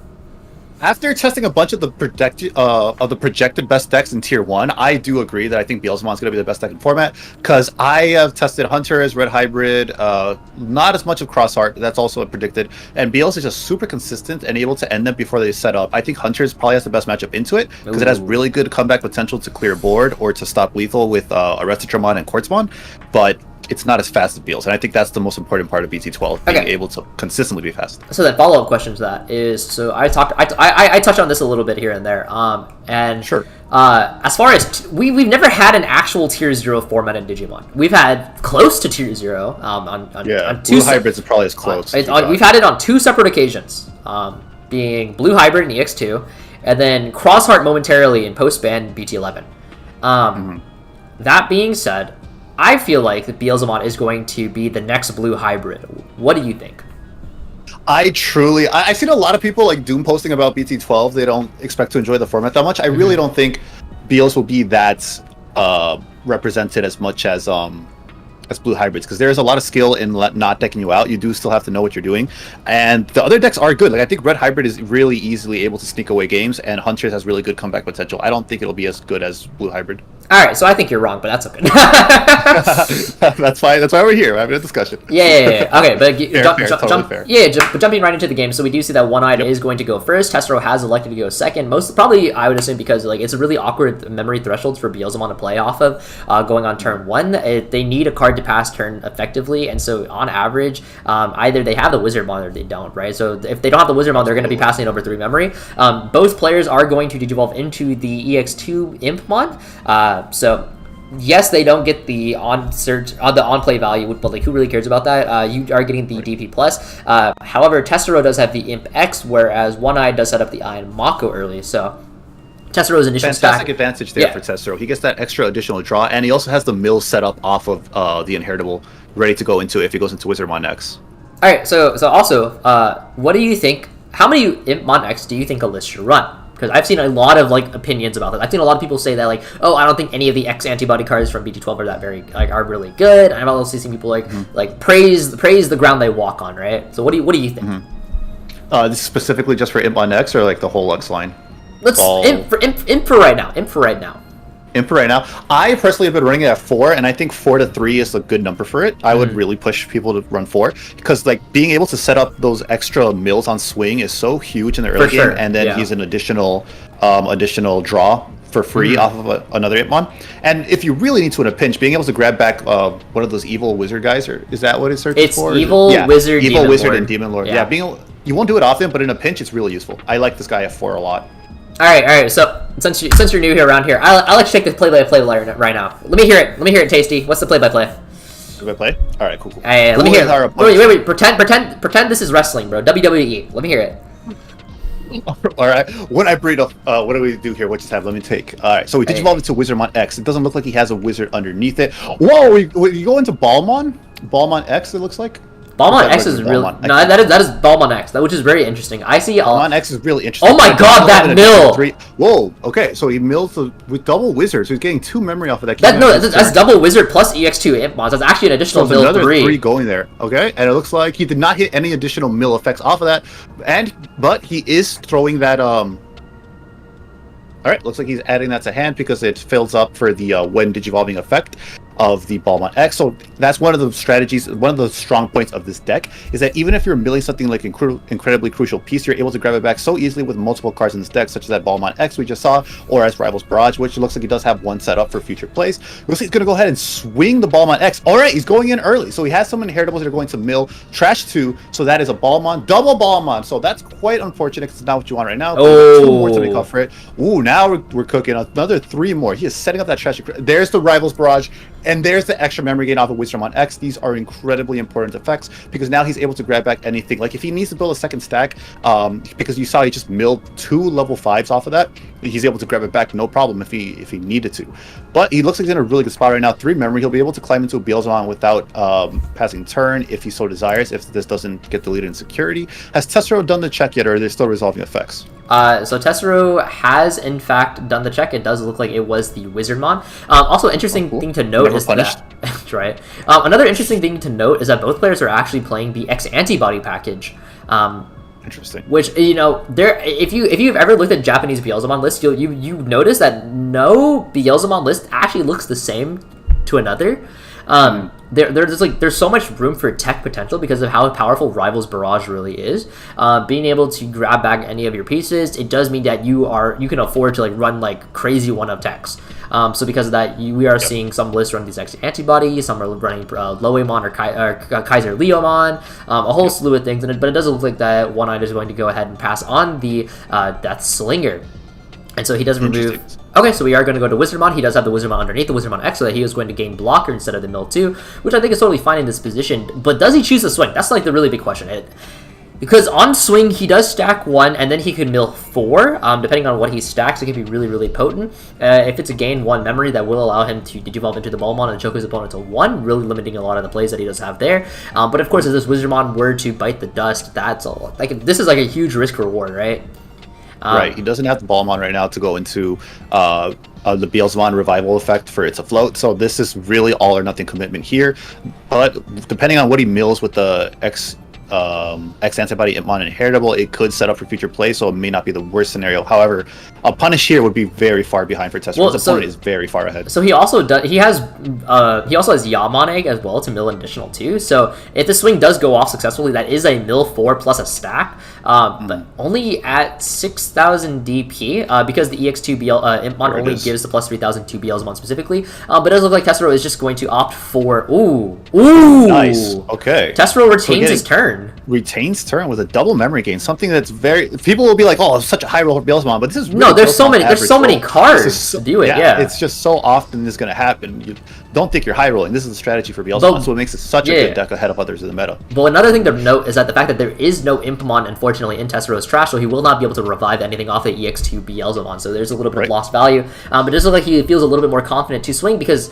[SPEAKER 3] After testing a bunch of the projected best decks in Tier 1, I do agree that I think Beelzemon is going to be the best deck in format, because I have tested Hunters, Red Hybrid, not as much of Crossheart, that's also predicted, and Beelz is just super consistent and able to end them before they set up. I think Hunters probably has the best matchup into it, because it has really good comeback potential to clear board or to stop lethal with Arrestitramon and Quartzmon, but it's not as fast as Beelz, and I think that's the most important part of BT12, being able to consistently be fast.
[SPEAKER 1] So the follow-up question to that is, so I touched on this a little bit here and there, and
[SPEAKER 3] sure.
[SPEAKER 1] As far as we've never had an actual Tier 0 format in Digimon. We've had close to Tier 0 on
[SPEAKER 3] Blue Hybrids is probably as close.
[SPEAKER 1] We've had it on 2 separate occasions, being Blue Hybrid in EX2, and then Crossheart momentarily in post-ban BT11. That being said, I feel like the Beelzemon is going to be the next Blue Hybrid. What do you think?
[SPEAKER 3] I've seen a lot of people like doom posting about BT12. They don't expect to enjoy the format that much. I really don't think Beelz will be that represented as much as Blue Hybrids, because there's a lot of skill in not decking you out. You do still have to know what you're doing, and the other decks are good. Like, I think Red Hybrid is really easily able to sneak away games, and Hunters has really good comeback potential. I don't think it'll be as good as Blue Hybrid.
[SPEAKER 1] All right, so I think you're wrong, but that's okay.
[SPEAKER 3] That's fine. That's why we're here. We're having a discussion.
[SPEAKER 1] Yeah. Okay, but
[SPEAKER 3] fair.
[SPEAKER 1] jumping right into the game. So we do see that One-Eyed is going to go first. Testero has elected to go second. Probably, I would assume, because like it's a really awkward memory thresholds for Beelzemon to play off of going on turn 1. They need a card to pass turn effectively, and so on average, either they have the Wizardmon or they don't. Right. So if they don't have the Wizardmon, they're going to be passing it over 3 memory. Both players are going to digivolve into the EX2 Impmon. So yes, they don't get the on play value, but like who really cares about that? You are getting the DP plus. However, Testero does have the Imp X, whereas One-Eye does set up the Iron Mako early. So Tessero's initial
[SPEAKER 3] fantastic advantage there for Testero. He gets that extra additional draw, and he also has the mill set up off of the Inheritable, ready to go into if he goes into Wizardmon next.
[SPEAKER 1] All right. So also, what do you think? How many Impmon X do you think a list should run? Because I've seen a lot of like opinions about this. I've seen a lot of people say that like, oh, I don't think any of the X antibody cards from BT12 are really good. And I've also seen people like praise the ground they walk on, right? So what do you think?
[SPEAKER 3] This is specifically just for Imp on X, or like the whole X line?
[SPEAKER 1] Let's Imp for right now.
[SPEAKER 3] Imp right now. I personally have been running it at 4, and I think 4 to 3 is a good number for it. I would really push people to run 4, because like being able to set up those extra mills on swing is so huge in the early game, and then he's an additional draw for free off of another Impmon. And if you really need to in a pinch, being able to grab back one of those evil wizard guys, or is that what it searches for?
[SPEAKER 1] It's evil wizard,
[SPEAKER 3] evil wizard, and demon lord. Yeah, you won't do it often, but in a pinch, it's really useful. I like this guy at 4 a lot.
[SPEAKER 1] All right. So since you're new here around here, I'll let you take the play-by-play right now. Let me hear it, Tasty. What's the play-by-play?
[SPEAKER 3] Play? All right, cool.
[SPEAKER 1] Let me hear it. Wait. Pretend this is wrestling, bro. WWE. Let me hear it.
[SPEAKER 3] All right. When I breed up, what do we do here? What just happened? Let me take. All right. So we digivolve into Wizardmon X. It doesn't look like he has a wizard underneath it. Whoa! You go into Balmon X. It looks like.
[SPEAKER 1] Balmon X is really that is Balmon X, which is very interesting. I see
[SPEAKER 3] Balmon X is really interesting.
[SPEAKER 1] Oh my god, that mill!
[SPEAKER 3] Whoa, okay, so he mills with double wizard, so he's getting 2 memory off of that.
[SPEAKER 1] That's double wizard plus EX2 Imp Mons. That's actually an additional mill
[SPEAKER 3] another
[SPEAKER 1] 3.
[SPEAKER 3] 3 going there. Okay, and it looks like he did not hit any additional mill effects off of that, but he is throwing that All right, looks like he's adding that to hand because it fills up for the when digivolving effect. of the Balmont X. So that's one of the strategies, one of the strong points of this deck, is that even if you're milling something like incredibly crucial piece, you're able to grab it back so easily with multiple cards in this deck, such as that Balmont X we just saw, or as Rivals Barrage, which looks like he does have one set up for future plays. Looks like he's going to go ahead and swing the Balmont X. All right, he's going in early. So he has some inheritables that are going to mill trash 2. So that is a Balmont, double Balmont. So that's quite unfortunate because it's not what you want right now.
[SPEAKER 1] Oh.
[SPEAKER 3] 2 more to make up for it. Ooh, now we're cooking another 3 more. He is setting up that trash. There's the Rivals Barrage, and there's the extra memory gain off of Wizardmon X. These are incredibly important effects because now he's able to grab back anything. Like if he needs to build a second stack, because you saw he just milled 2 level 5s off of that, he's able to grab it back no problem if he needed to. But he looks like he's in a really good spot right now. 3 memory. He'll be able to climb into a Beelzemon without passing turn if he so desires, if this doesn't get deleted in security. Has Tessero done the check yet, or are they still resolving effects?
[SPEAKER 1] So Tessero has in fact done the check. It does look like it was the Wizardmon. Also, interesting thing to note is that that's right. Another interesting thing to note is that both players are actually playing the X antibody package.
[SPEAKER 3] Interesting.
[SPEAKER 1] Which, you know, there if you've ever looked at Japanese Beelzemon lists, you notice that no Beelzemon list actually looks the same to another. There's so much room for tech potential because of how powerful Rivals Barrage really is. Being able to grab back any of your pieces, it does mean that you can afford to like run like crazy one-of techs. So because of that, we are seeing some lists run these X antibodies, some are running Loemon or Kaiser Leomon, a whole slew of things. But it doesn't look like that One-Eyed is going to go ahead and pass on the Death Slinger. And so he does remove... Okay, so we are going to go to Wizardmon. He does have the Wizardmon underneath the Wizardmon X, so that he is going to gain blocker instead of the mill 2, which I think is totally fine in this position. But does he choose to swing? That's like the really big question. Because on swing, he does stack 1, and then he could mill 4. Depending on what he stacks, it can be really, really potent. If it's a gain 1 memory, that will allow him to devolve into the Balmon and choke his opponent to 1, really limiting a lot of the plays that he does have there. But of course, if this Wizardmon were to bite the dust, that's all. Like this is like a huge risk reward, right?
[SPEAKER 3] Right, he doesn't have the Balmon right now to go into the Beelzemon revival effect for its afloat, so this is really all or nothing commitment here. But depending on what he mills with the X antibody Impmon inheritable, it could set up for future play, so it may not be the worst scenario. However, a punish here would be very far behind for Tessero. His opponent is very far ahead.
[SPEAKER 1] So he also has Yamon Egg as well to mill an additional 2. So if the swing does go off successfully, that is a mill 4 plus a stack, but only at 6,000 DP because the EX2 Impmon only gives the plus 3,000 to Beelzemon specifically. But it does look like Tessero is just going to opt for ooh
[SPEAKER 3] nice. Okay,
[SPEAKER 1] Tessero retains his turn.
[SPEAKER 3] Retains turn with a double memory gain, something that's very people will be like, oh, it's such a high roll for Beelzemon, but this is really
[SPEAKER 1] no. There's so many cards to do it. Yeah,
[SPEAKER 3] it's just so often this is going to happen. You don't think you're high rolling. This is a strategy for Beelzemon, so it makes it such a good deck ahead of others in the meta.
[SPEAKER 1] Well, another thing to note is that the fact that there is no Impmon, unfortunately, in Tessero's trash, so he will not be able to revive anything off the EX2 Beelzemon. So there's a little bit of lost value. But it does look like he feels a little bit more confident to swing because,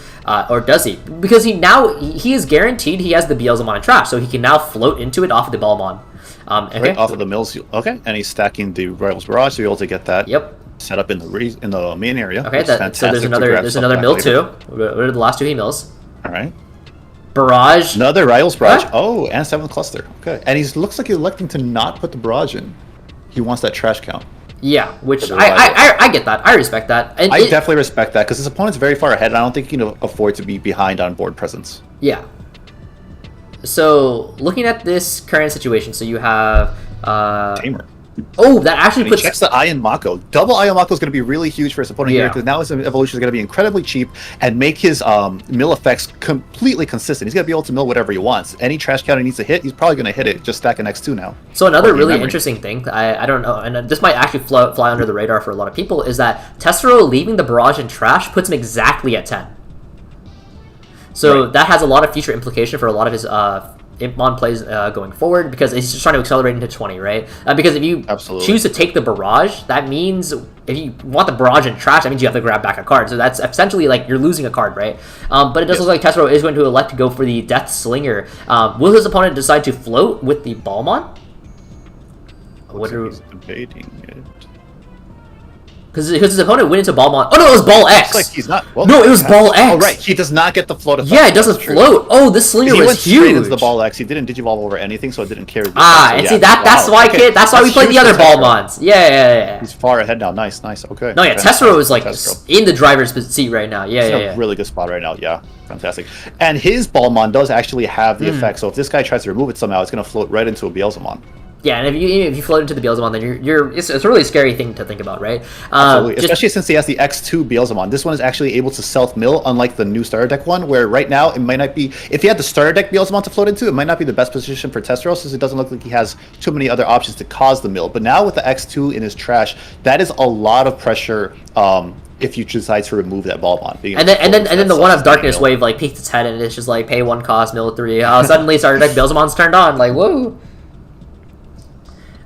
[SPEAKER 1] or does he? Because he is guaranteed he has the Beelzemon in trash, so he can now float into it off of the Balmon.
[SPEAKER 3] Right off of the mills. Okay, and he's stacking the Rivals Barrage to be able to get that.
[SPEAKER 1] Yep.
[SPEAKER 3] Set up in the main area.
[SPEAKER 1] Okay, so there's another mill too. What are the last 2 he mills?
[SPEAKER 3] All right.
[SPEAKER 1] Barrage.
[SPEAKER 3] Another Rivals Barrage. Huh? Oh, and 7th cluster. Okay, and he looks like he's electing to not put the barrage in. He wants that trash count.
[SPEAKER 1] Yeah, which I get that. I respect that. And
[SPEAKER 3] I definitely respect that because his opponent's very far ahead, and I don't think he can afford to be behind on board presence.
[SPEAKER 1] Yeah. So looking at this current situation, so you have
[SPEAKER 3] Tamer.
[SPEAKER 1] Oh, that actually puts...
[SPEAKER 3] He checks the Iron Mako. Double Iron Mako is going to be really huge for his opponent here because now his evolution is going to be incredibly cheap and make his mill effects completely consistent. He's going to be able to mill whatever he wants. Any trash counter he needs to hit, he's probably going to hit it. Just stack an X2 now.
[SPEAKER 1] So another really interesting thing, I don't know, and this might actually fly under the radar for a lot of people, is that Tessero leaving the barrage in trash puts him exactly at 10. So that has a lot of future implication for a lot of his Impmon plays going forward because he's just trying to accelerate into 20, right? Because if you choose to take the barrage, that means if you want the barrage in trash, that means you have to grab back a card. So that's essentially like you're losing a card, right? But it does look like Tessero is going to elect to go for the Death Slinger. Will his opponent decide to float with the Balmon?
[SPEAKER 3] What are he's debating it?
[SPEAKER 1] Because his opponent went into Ballmon. Oh no, it was Ball X.
[SPEAKER 3] Looks like he's not. Well,
[SPEAKER 1] No, it was Ball X.
[SPEAKER 3] Oh right, he does not get the float effect.
[SPEAKER 1] Yeah, it doesn't
[SPEAKER 3] That's true.
[SPEAKER 1] float. Oh, this Slinger
[SPEAKER 3] He
[SPEAKER 1] was
[SPEAKER 3] went
[SPEAKER 1] huge.
[SPEAKER 3] straight into the Ball X. He didn't digivolve over anything, so it didn't carry. The
[SPEAKER 1] Ah,
[SPEAKER 3] effect. So,
[SPEAKER 1] and
[SPEAKER 3] yeah.
[SPEAKER 1] see that's
[SPEAKER 3] Wow,
[SPEAKER 1] why
[SPEAKER 3] okay.
[SPEAKER 1] that's why we played the
[SPEAKER 3] huge
[SPEAKER 1] other
[SPEAKER 3] for Tessero.
[SPEAKER 1] Ballmons. Yeah.
[SPEAKER 3] He's far ahead now. Nice. Okay.
[SPEAKER 1] No, yeah,
[SPEAKER 3] Fantastic.
[SPEAKER 1] Tessero is like
[SPEAKER 3] Tessero.
[SPEAKER 1] in the driver's seat right now.
[SPEAKER 3] He's in
[SPEAKER 1] Yeah.
[SPEAKER 3] a really good spot right now. Yeah, fantastic. And his Ballmon does actually have the effect. So if this guy tries to remove it somehow, it's going to float right into a Beelzemon.
[SPEAKER 1] Yeah, and if you float into the Beelzemon, then it's a really scary thing to think about, right?
[SPEAKER 3] Absolutely. Especially since he has the X2 Beelzemon. This one is actually able to self-mill, unlike the new starter deck one, where right now it might not be... If he had the starter deck Beelzemon to float into, it might not be the best position for Tessero, since it doesn't look like he has too many other options to cause the mill. But now with the X2 in his trash, that is a lot of pressure if you decide to remove that Ballmon.
[SPEAKER 1] And then the one of Darkness Wave like peeked its head and it's just like pay 1 cost, mill 3. Suddenly starter deck Beelzemon's turned on, like whoa.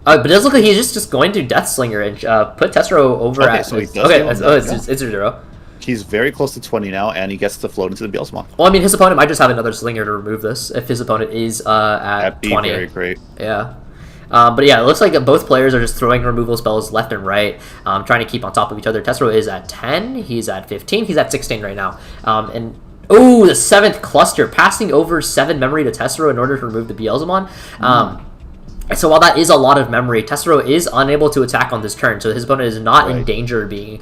[SPEAKER 1] But it does look like he's just going to Death Slinger and put Tessero over
[SPEAKER 3] Okay,
[SPEAKER 1] at...
[SPEAKER 3] so he does
[SPEAKER 1] okay,
[SPEAKER 3] go on
[SPEAKER 1] it's 0.
[SPEAKER 3] He's very close to 20 now, and he gets to float into the Beelzemon.
[SPEAKER 1] Well, I mean, his opponent might just have another Slinger to remove this if his opponent is at
[SPEAKER 3] That'd be
[SPEAKER 1] 20.
[SPEAKER 3] very great.
[SPEAKER 1] Yeah. But yeah, it looks like both players are just throwing removal spells left and right, trying to keep on top of each other. Tessero is at 10, he's at 15, he's at 16 right now. And oh, the 7th cluster, passing over 7 memory to Tessero in order to remove the Beelzemon. So while that is a lot of memory, Tessero is unable to attack on this turn, so his opponent is not in danger of being,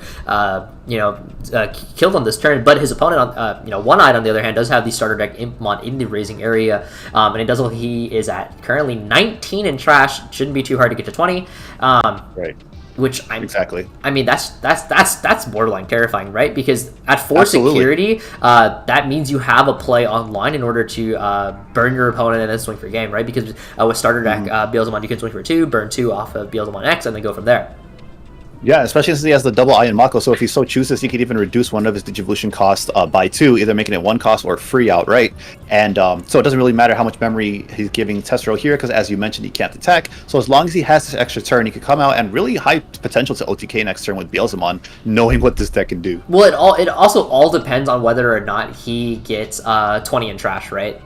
[SPEAKER 1] killed on this turn. But his opponent, One-Eyed on the other hand, does have the starter deck Impmon in the raising area, and it does look like he is at currently 19 in trash. Shouldn't be too hard to get to 20.
[SPEAKER 3] Right.
[SPEAKER 1] Which
[SPEAKER 3] Exactly.
[SPEAKER 1] I mean, that's borderline terrifying, right? Because at 4
[SPEAKER 3] Absolutely.
[SPEAKER 1] security, that means you have a play online in order to burn your opponent and then swing for game, right? Because with starter deck Beelzemon, you can swing for 2, burn 2 off of Beelzemon X, and then go from there.
[SPEAKER 3] Yeah, especially since he has the double Iron Mako, so if he so chooses, he could even reduce one of his Digivolution costs by 2, either making it 1 cost or free outright. And so it doesn't really matter how much memory he's giving Tessero here, because as you mentioned, he can't attack. So as long as he has this extra turn, he could come out and really high potential to OTK next turn with Beelzemon, knowing what this deck can do.
[SPEAKER 1] Well, it also all depends on whether or not he gets 20 in trash, right?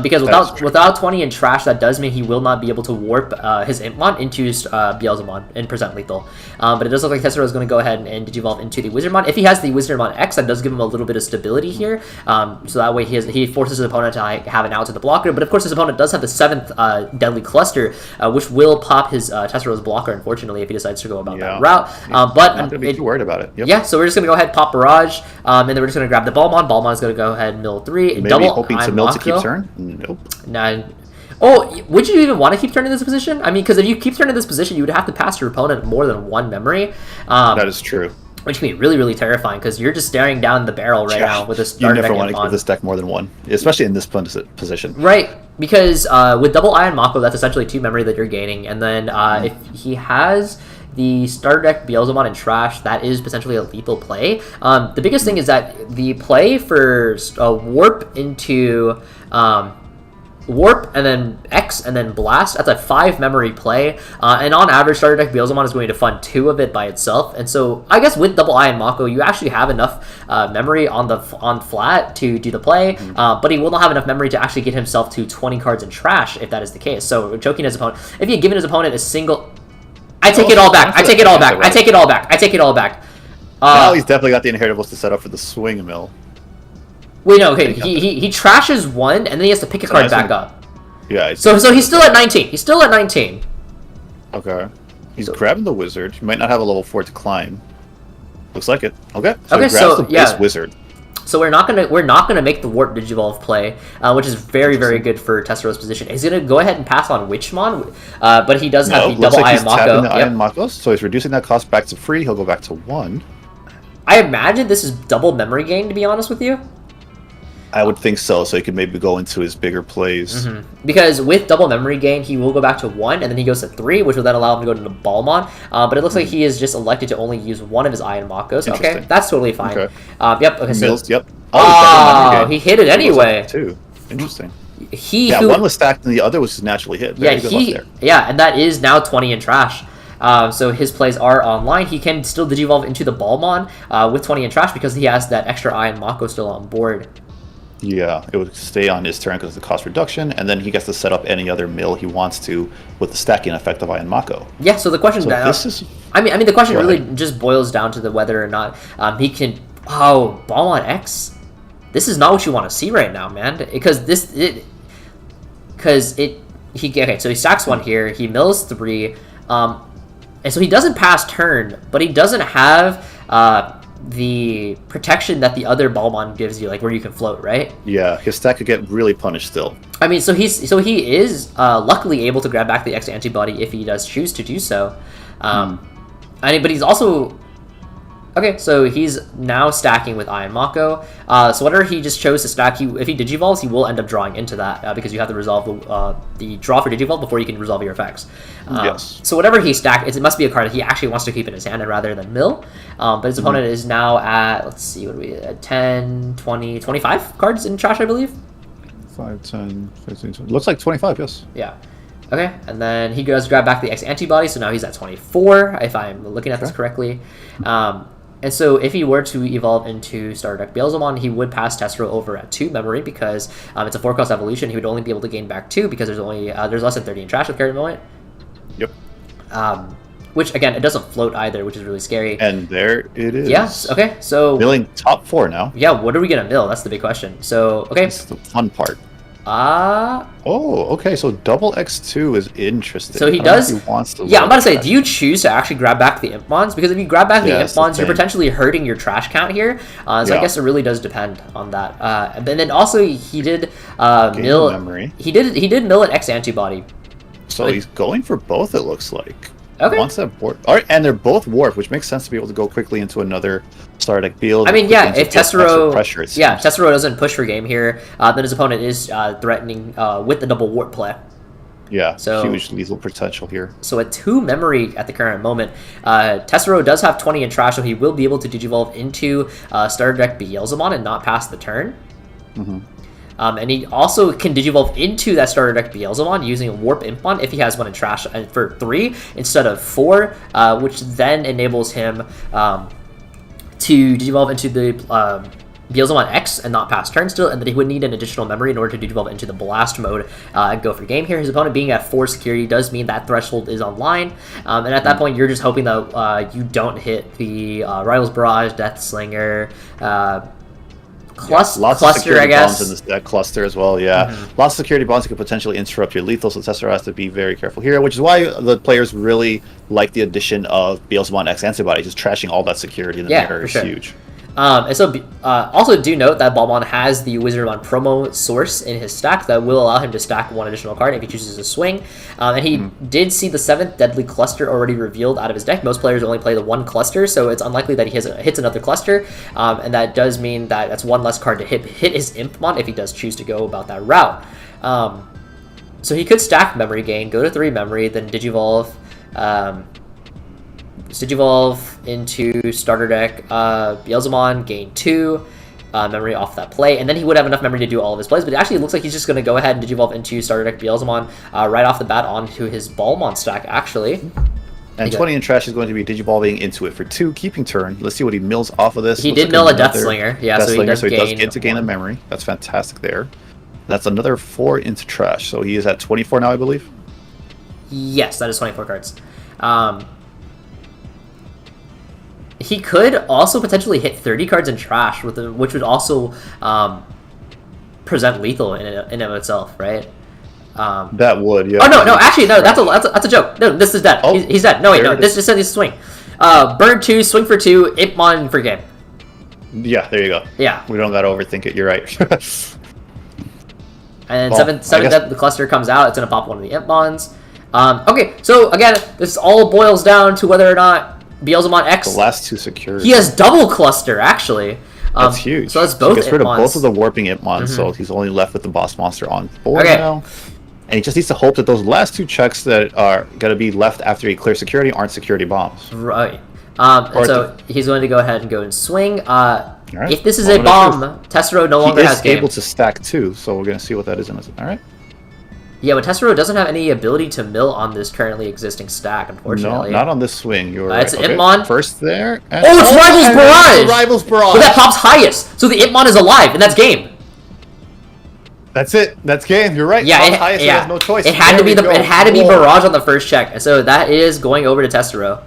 [SPEAKER 1] Because without 20 in trash, that does mean he will not be able to warp his Impmon into Beelzemon and present lethal. But it does look like Tessero is going to go ahead and digivolve into the Wizardmon. If he has the Wizardmon X, that does give him a little bit of stability here. So that way he forces his opponent to have an out to the blocker. But of course, his opponent does have the 7th Deadly Cluster, which will pop his Tessero's blocker, unfortunately, if he decides to go about that route. But
[SPEAKER 3] I'm not going to be too worried about it. Yep.
[SPEAKER 1] Yeah, so we're just going to go ahead and pop Barrage, and then we're just going to grab the Ballmon. Ballmon is going to go ahead and mill 3.
[SPEAKER 3] Maybe
[SPEAKER 1] double
[SPEAKER 3] hoping to mill to keep turn? Nope.
[SPEAKER 1] Nah. Oh, would you even want to keep turning this position? I mean, because if you keep turning this position, you would have to pass your opponent more than 1 memory.
[SPEAKER 3] That is true.
[SPEAKER 1] Which can be really, really terrifying, because you're just staring down the barrel right now with this starter deck.
[SPEAKER 3] You never want to give this deck more than 1, especially in this position.
[SPEAKER 1] Right, because with double Iron Mako, that's essentially 2 memory that you're gaining, and then if he has the starter deck Beelzemon and trash, that is potentially a lethal play. The biggest thing is that the play for warp into Warp and then X and then Blast, that's a 5 memory play, and on average starter deck Beelzemon is going to fund 2 of it by itself, and so I guess with double Iron Mako you actually have enough memory on flat to do the play, but he will not have enough memory to actually get himself to 20 cards in trash if that is the case. So choking his opponent, if he had given his opponent a single... I take it all back.
[SPEAKER 3] Now he's definitely got the inheritables to set up for the swing mill.
[SPEAKER 1] Wait, no, okay. He trashes 1, and then he has to pick a card back up.
[SPEAKER 3] Yeah.
[SPEAKER 1] So he's still at 19. He's still at 19.
[SPEAKER 3] Okay. He's grabbing the wizard. He might not have a level 4 to climb. Looks like it. Okay. So
[SPEAKER 1] okay.
[SPEAKER 3] he grabs the base wizard.
[SPEAKER 1] So we're not gonna make the warp digivolve play, which is very, very good for Tessero's position. He's gonna go ahead and pass on Witchmon, but he does have the double Iron Mako.
[SPEAKER 3] The Iron Makos, so he's reducing that cost back to free. He'll go back to 1.
[SPEAKER 1] I imagine this is double memory gain, to be honest with you.
[SPEAKER 3] I would think so, so he could maybe go into his bigger plays.
[SPEAKER 1] Because with double memory gain, he will go back to 1, and then he goes to 3, which will then allow him to go to the Ballmon. But it looks like he is just elected to only use 1 of his Iron Makos. Okay, that's totally fine.
[SPEAKER 3] Okay.
[SPEAKER 1] Yep. Okay. So.
[SPEAKER 3] Mills, yep.
[SPEAKER 1] Oh, he hit it anyway.
[SPEAKER 3] Too interesting.
[SPEAKER 1] Who,
[SPEAKER 3] one was stacked, and the other was just naturally hit.
[SPEAKER 1] Yeah, and that is now 20 in trash. So his plays are online. He can still digivolve into the Ballmon with 20 in trash because he has that extra Iron Mako still on board.
[SPEAKER 3] Yeah, it would stay on his turn because of the cost reduction, and then he gets to set up any other mill he wants to with the stacking effect of Iron Mako.
[SPEAKER 1] Yeah, so the question
[SPEAKER 3] So
[SPEAKER 1] now,
[SPEAKER 3] this is
[SPEAKER 1] I mean, the question
[SPEAKER 3] Go
[SPEAKER 1] really
[SPEAKER 3] ahead.
[SPEAKER 1] just boils down to the whether or not he can. Oh, Ball on X. This is not what you want to see right now, man. So he stacks one here. He mills 3, and so he doesn't pass turn, but he doesn't have the protection that the other Balmon gives you, like where you can float, right?
[SPEAKER 3] Yeah, his stack could get really punished still.
[SPEAKER 1] I mean, so he is luckily able to grab back the X antibody if he does choose to do so. But he's also okay. So he's now stacking with Iron Mako. So whatever he just chose to stack, if he digivolves, he will end up drawing into that because you have to resolve the draw for digivolve before you can resolve your effects.
[SPEAKER 3] Yes.
[SPEAKER 1] So whatever he stacked, it must be a card that he actually wants to keep in his hand rather than mill. But his opponent is now at, let's see, what are we at? 10, 20, 25 cards in trash, I believe.
[SPEAKER 3] 5, 10, 15, 20. Looks like 25, yes.
[SPEAKER 1] Yeah. Okay, and then he goes grab back the X antibody, so now he's at 24, if I'm looking at this correctly. And so if he were to evolve into Starter Deck Beelzemon, he would pass Tessero over at 2 memory because it's a 4-cost evolution. He would only be able to gain back 2 because there's less than 30 in trash with current moment.
[SPEAKER 3] Yep.
[SPEAKER 1] Which, again, it doesn't float either, which is really scary.
[SPEAKER 3] And there it is.
[SPEAKER 1] Yes, okay, so...
[SPEAKER 3] Milling top 4 now.
[SPEAKER 1] Yeah, what are we going to mill? That's the big question. So, okay.
[SPEAKER 3] That's the fun part.
[SPEAKER 1] Oh,
[SPEAKER 3] okay, so double X2 is interesting.
[SPEAKER 1] So he
[SPEAKER 3] I don't know
[SPEAKER 1] does.
[SPEAKER 3] if he wants to
[SPEAKER 1] Yeah, I'm about to say,
[SPEAKER 3] trash.
[SPEAKER 1] do you choose to actually grab back the Imp Mons? Because if you grab back the
[SPEAKER 3] Yeah,
[SPEAKER 1] Imp
[SPEAKER 3] that's the
[SPEAKER 1] Mons, you're
[SPEAKER 3] thing.
[SPEAKER 1] potentially hurting your trash count here. So I
[SPEAKER 3] Yeah.
[SPEAKER 1] guess it really does depend on that. And then also he did
[SPEAKER 3] Gain
[SPEAKER 1] mill.
[SPEAKER 3] memory.
[SPEAKER 1] He did mill an X antibody.
[SPEAKER 3] So he's going for both, it looks like.
[SPEAKER 1] Okay.
[SPEAKER 3] Wants that warp. All right, and they're both warped, which makes sense to be able to go quickly into another Star Deck Beeld.
[SPEAKER 1] I mean, yeah, if Tessero,
[SPEAKER 3] pressure, it
[SPEAKER 1] yeah,
[SPEAKER 3] seems.
[SPEAKER 1] Tessero doesn't push for game here, then his opponent is threatening with the double warp play.
[SPEAKER 3] Yeah,
[SPEAKER 1] So-
[SPEAKER 3] huge lethal potential here.
[SPEAKER 1] So at 2 memory at the current moment, Tessero does have 20 in trash, so he will be able to digivolve into Starter Deck Beelzemon and not pass the turn. And he also can digivolve into that Starter Deck Beelzemon using a Warp Impmon if he has one in trash for 3 instead of 4, which then enables him to digivolve into the Beelzemon X and not pass turn still, and then he would need an additional memory in order to digivolve into the Blast mode and go for game here. His opponent being at 4 security does mean that threshold is online, and at that point you're just hoping that you don't hit the Rivals Barrage, Death Slinger,
[SPEAKER 3] Lots of
[SPEAKER 1] cluster,
[SPEAKER 3] security
[SPEAKER 1] I guess.
[SPEAKER 3] bombs in this deck. Cluster as well, yeah. Lots of security bombs that could potentially interrupt your lethal, so Tessero has to be very careful here, which is why the players really like the addition of Beelzemon X Antibody, just trashing all that security in the mirror
[SPEAKER 1] for
[SPEAKER 3] is
[SPEAKER 1] sure.
[SPEAKER 3] huge.
[SPEAKER 1] And so, also do note that Balmon has the Wizardmon promo source in his stack that will allow him to stack 1 additional card if he chooses to swing. And he did see the 7th Deadly Cluster already revealed out of his deck. Most players only play the 1 cluster, so it's unlikely that he hits another cluster. And that does mean that that's 1 less card to hit his Impmon if he does choose to go about that route. So he could stack memory gain, go to 3 memory, then digivolve. Digivolve into Starter Deck Beelzemon, gain 2 memory off that play, and then he would have enough memory to do all of his plays, but it actually looks like he's just going to go ahead and digivolve into Starter Deck Beelzemon right off the bat onto his Balmon stack, actually.
[SPEAKER 3] And 20 in trash is going to be digivolving into it for 2, keeping turn. Let's see what he mills off of this.
[SPEAKER 1] He
[SPEAKER 3] Looks
[SPEAKER 1] did
[SPEAKER 3] like
[SPEAKER 1] mill a Death
[SPEAKER 3] another
[SPEAKER 1] Slinger, yeah,
[SPEAKER 3] Death
[SPEAKER 1] so he
[SPEAKER 3] Slinger,
[SPEAKER 1] does
[SPEAKER 3] get to gain the
[SPEAKER 1] 1.
[SPEAKER 3] memory. That's fantastic there. That's another 4 into trash, so he is at 24 now, I believe.
[SPEAKER 1] Yes, that is 24 cards. He could also potentially hit 30 cards in trash, which would also present lethal in and of itself, right?
[SPEAKER 3] That would, yeah.
[SPEAKER 1] Oh no, actually no, that's a joke. No, this is dead.
[SPEAKER 3] Oh,
[SPEAKER 1] he's dead. No wait,
[SPEAKER 3] there
[SPEAKER 1] no,
[SPEAKER 3] it
[SPEAKER 1] this
[SPEAKER 3] is.
[SPEAKER 1] just said he's swing. Burn 2, swing for 2, Impmon for game.
[SPEAKER 3] Yeah, there you go.
[SPEAKER 1] Yeah.
[SPEAKER 3] We don't gotta overthink it, you're right.
[SPEAKER 1] And
[SPEAKER 3] Well,
[SPEAKER 1] seventh
[SPEAKER 3] I guess-
[SPEAKER 1] that the cluster comes out, it's gonna pop one of the Impmons. Okay, so again, this all boils down to whether or not Beelzemon X.
[SPEAKER 3] The last 2 security.
[SPEAKER 1] He has double cluster actually.
[SPEAKER 3] That's huge.
[SPEAKER 1] So that's both
[SPEAKER 3] he gets rid of
[SPEAKER 1] Impmons.
[SPEAKER 3] both of the warping Impmons, so he's only left with the boss monster on board
[SPEAKER 1] Okay.
[SPEAKER 3] now. And he just needs to hope that those last 2 checks that are gonna be left after he clears security aren't security bombs.
[SPEAKER 1] Right. And
[SPEAKER 3] Or
[SPEAKER 1] so he's going to go ahead and go and swing.
[SPEAKER 3] Alright.
[SPEAKER 1] If this is
[SPEAKER 3] Moment
[SPEAKER 1] a
[SPEAKER 3] of
[SPEAKER 1] bomb, Tessero no
[SPEAKER 3] He
[SPEAKER 1] longer has
[SPEAKER 3] is
[SPEAKER 1] game.
[SPEAKER 3] able to stack 2, so we're gonna see what that is in this. Alright.
[SPEAKER 1] Yeah, but Tessero doesn't have any ability to mill on this currently existing stack,
[SPEAKER 3] No,
[SPEAKER 1] unfortunately.
[SPEAKER 3] not on this swing. You're right.
[SPEAKER 1] It's Impmon.
[SPEAKER 3] First there. And
[SPEAKER 1] Oh, it's Rivals
[SPEAKER 3] and
[SPEAKER 1] Barrage!
[SPEAKER 3] the Rivals Barrage!
[SPEAKER 1] But that pops highest, so the Impmon is alive, and that's game.
[SPEAKER 3] That's it. That's game. You're right.
[SPEAKER 1] Yeah,
[SPEAKER 3] Top highest, has no choice.
[SPEAKER 1] It had to be
[SPEAKER 3] There we go.
[SPEAKER 1] it had to be
[SPEAKER 3] Whoa.
[SPEAKER 1] Barrage on the first check. So that is going over to Testero.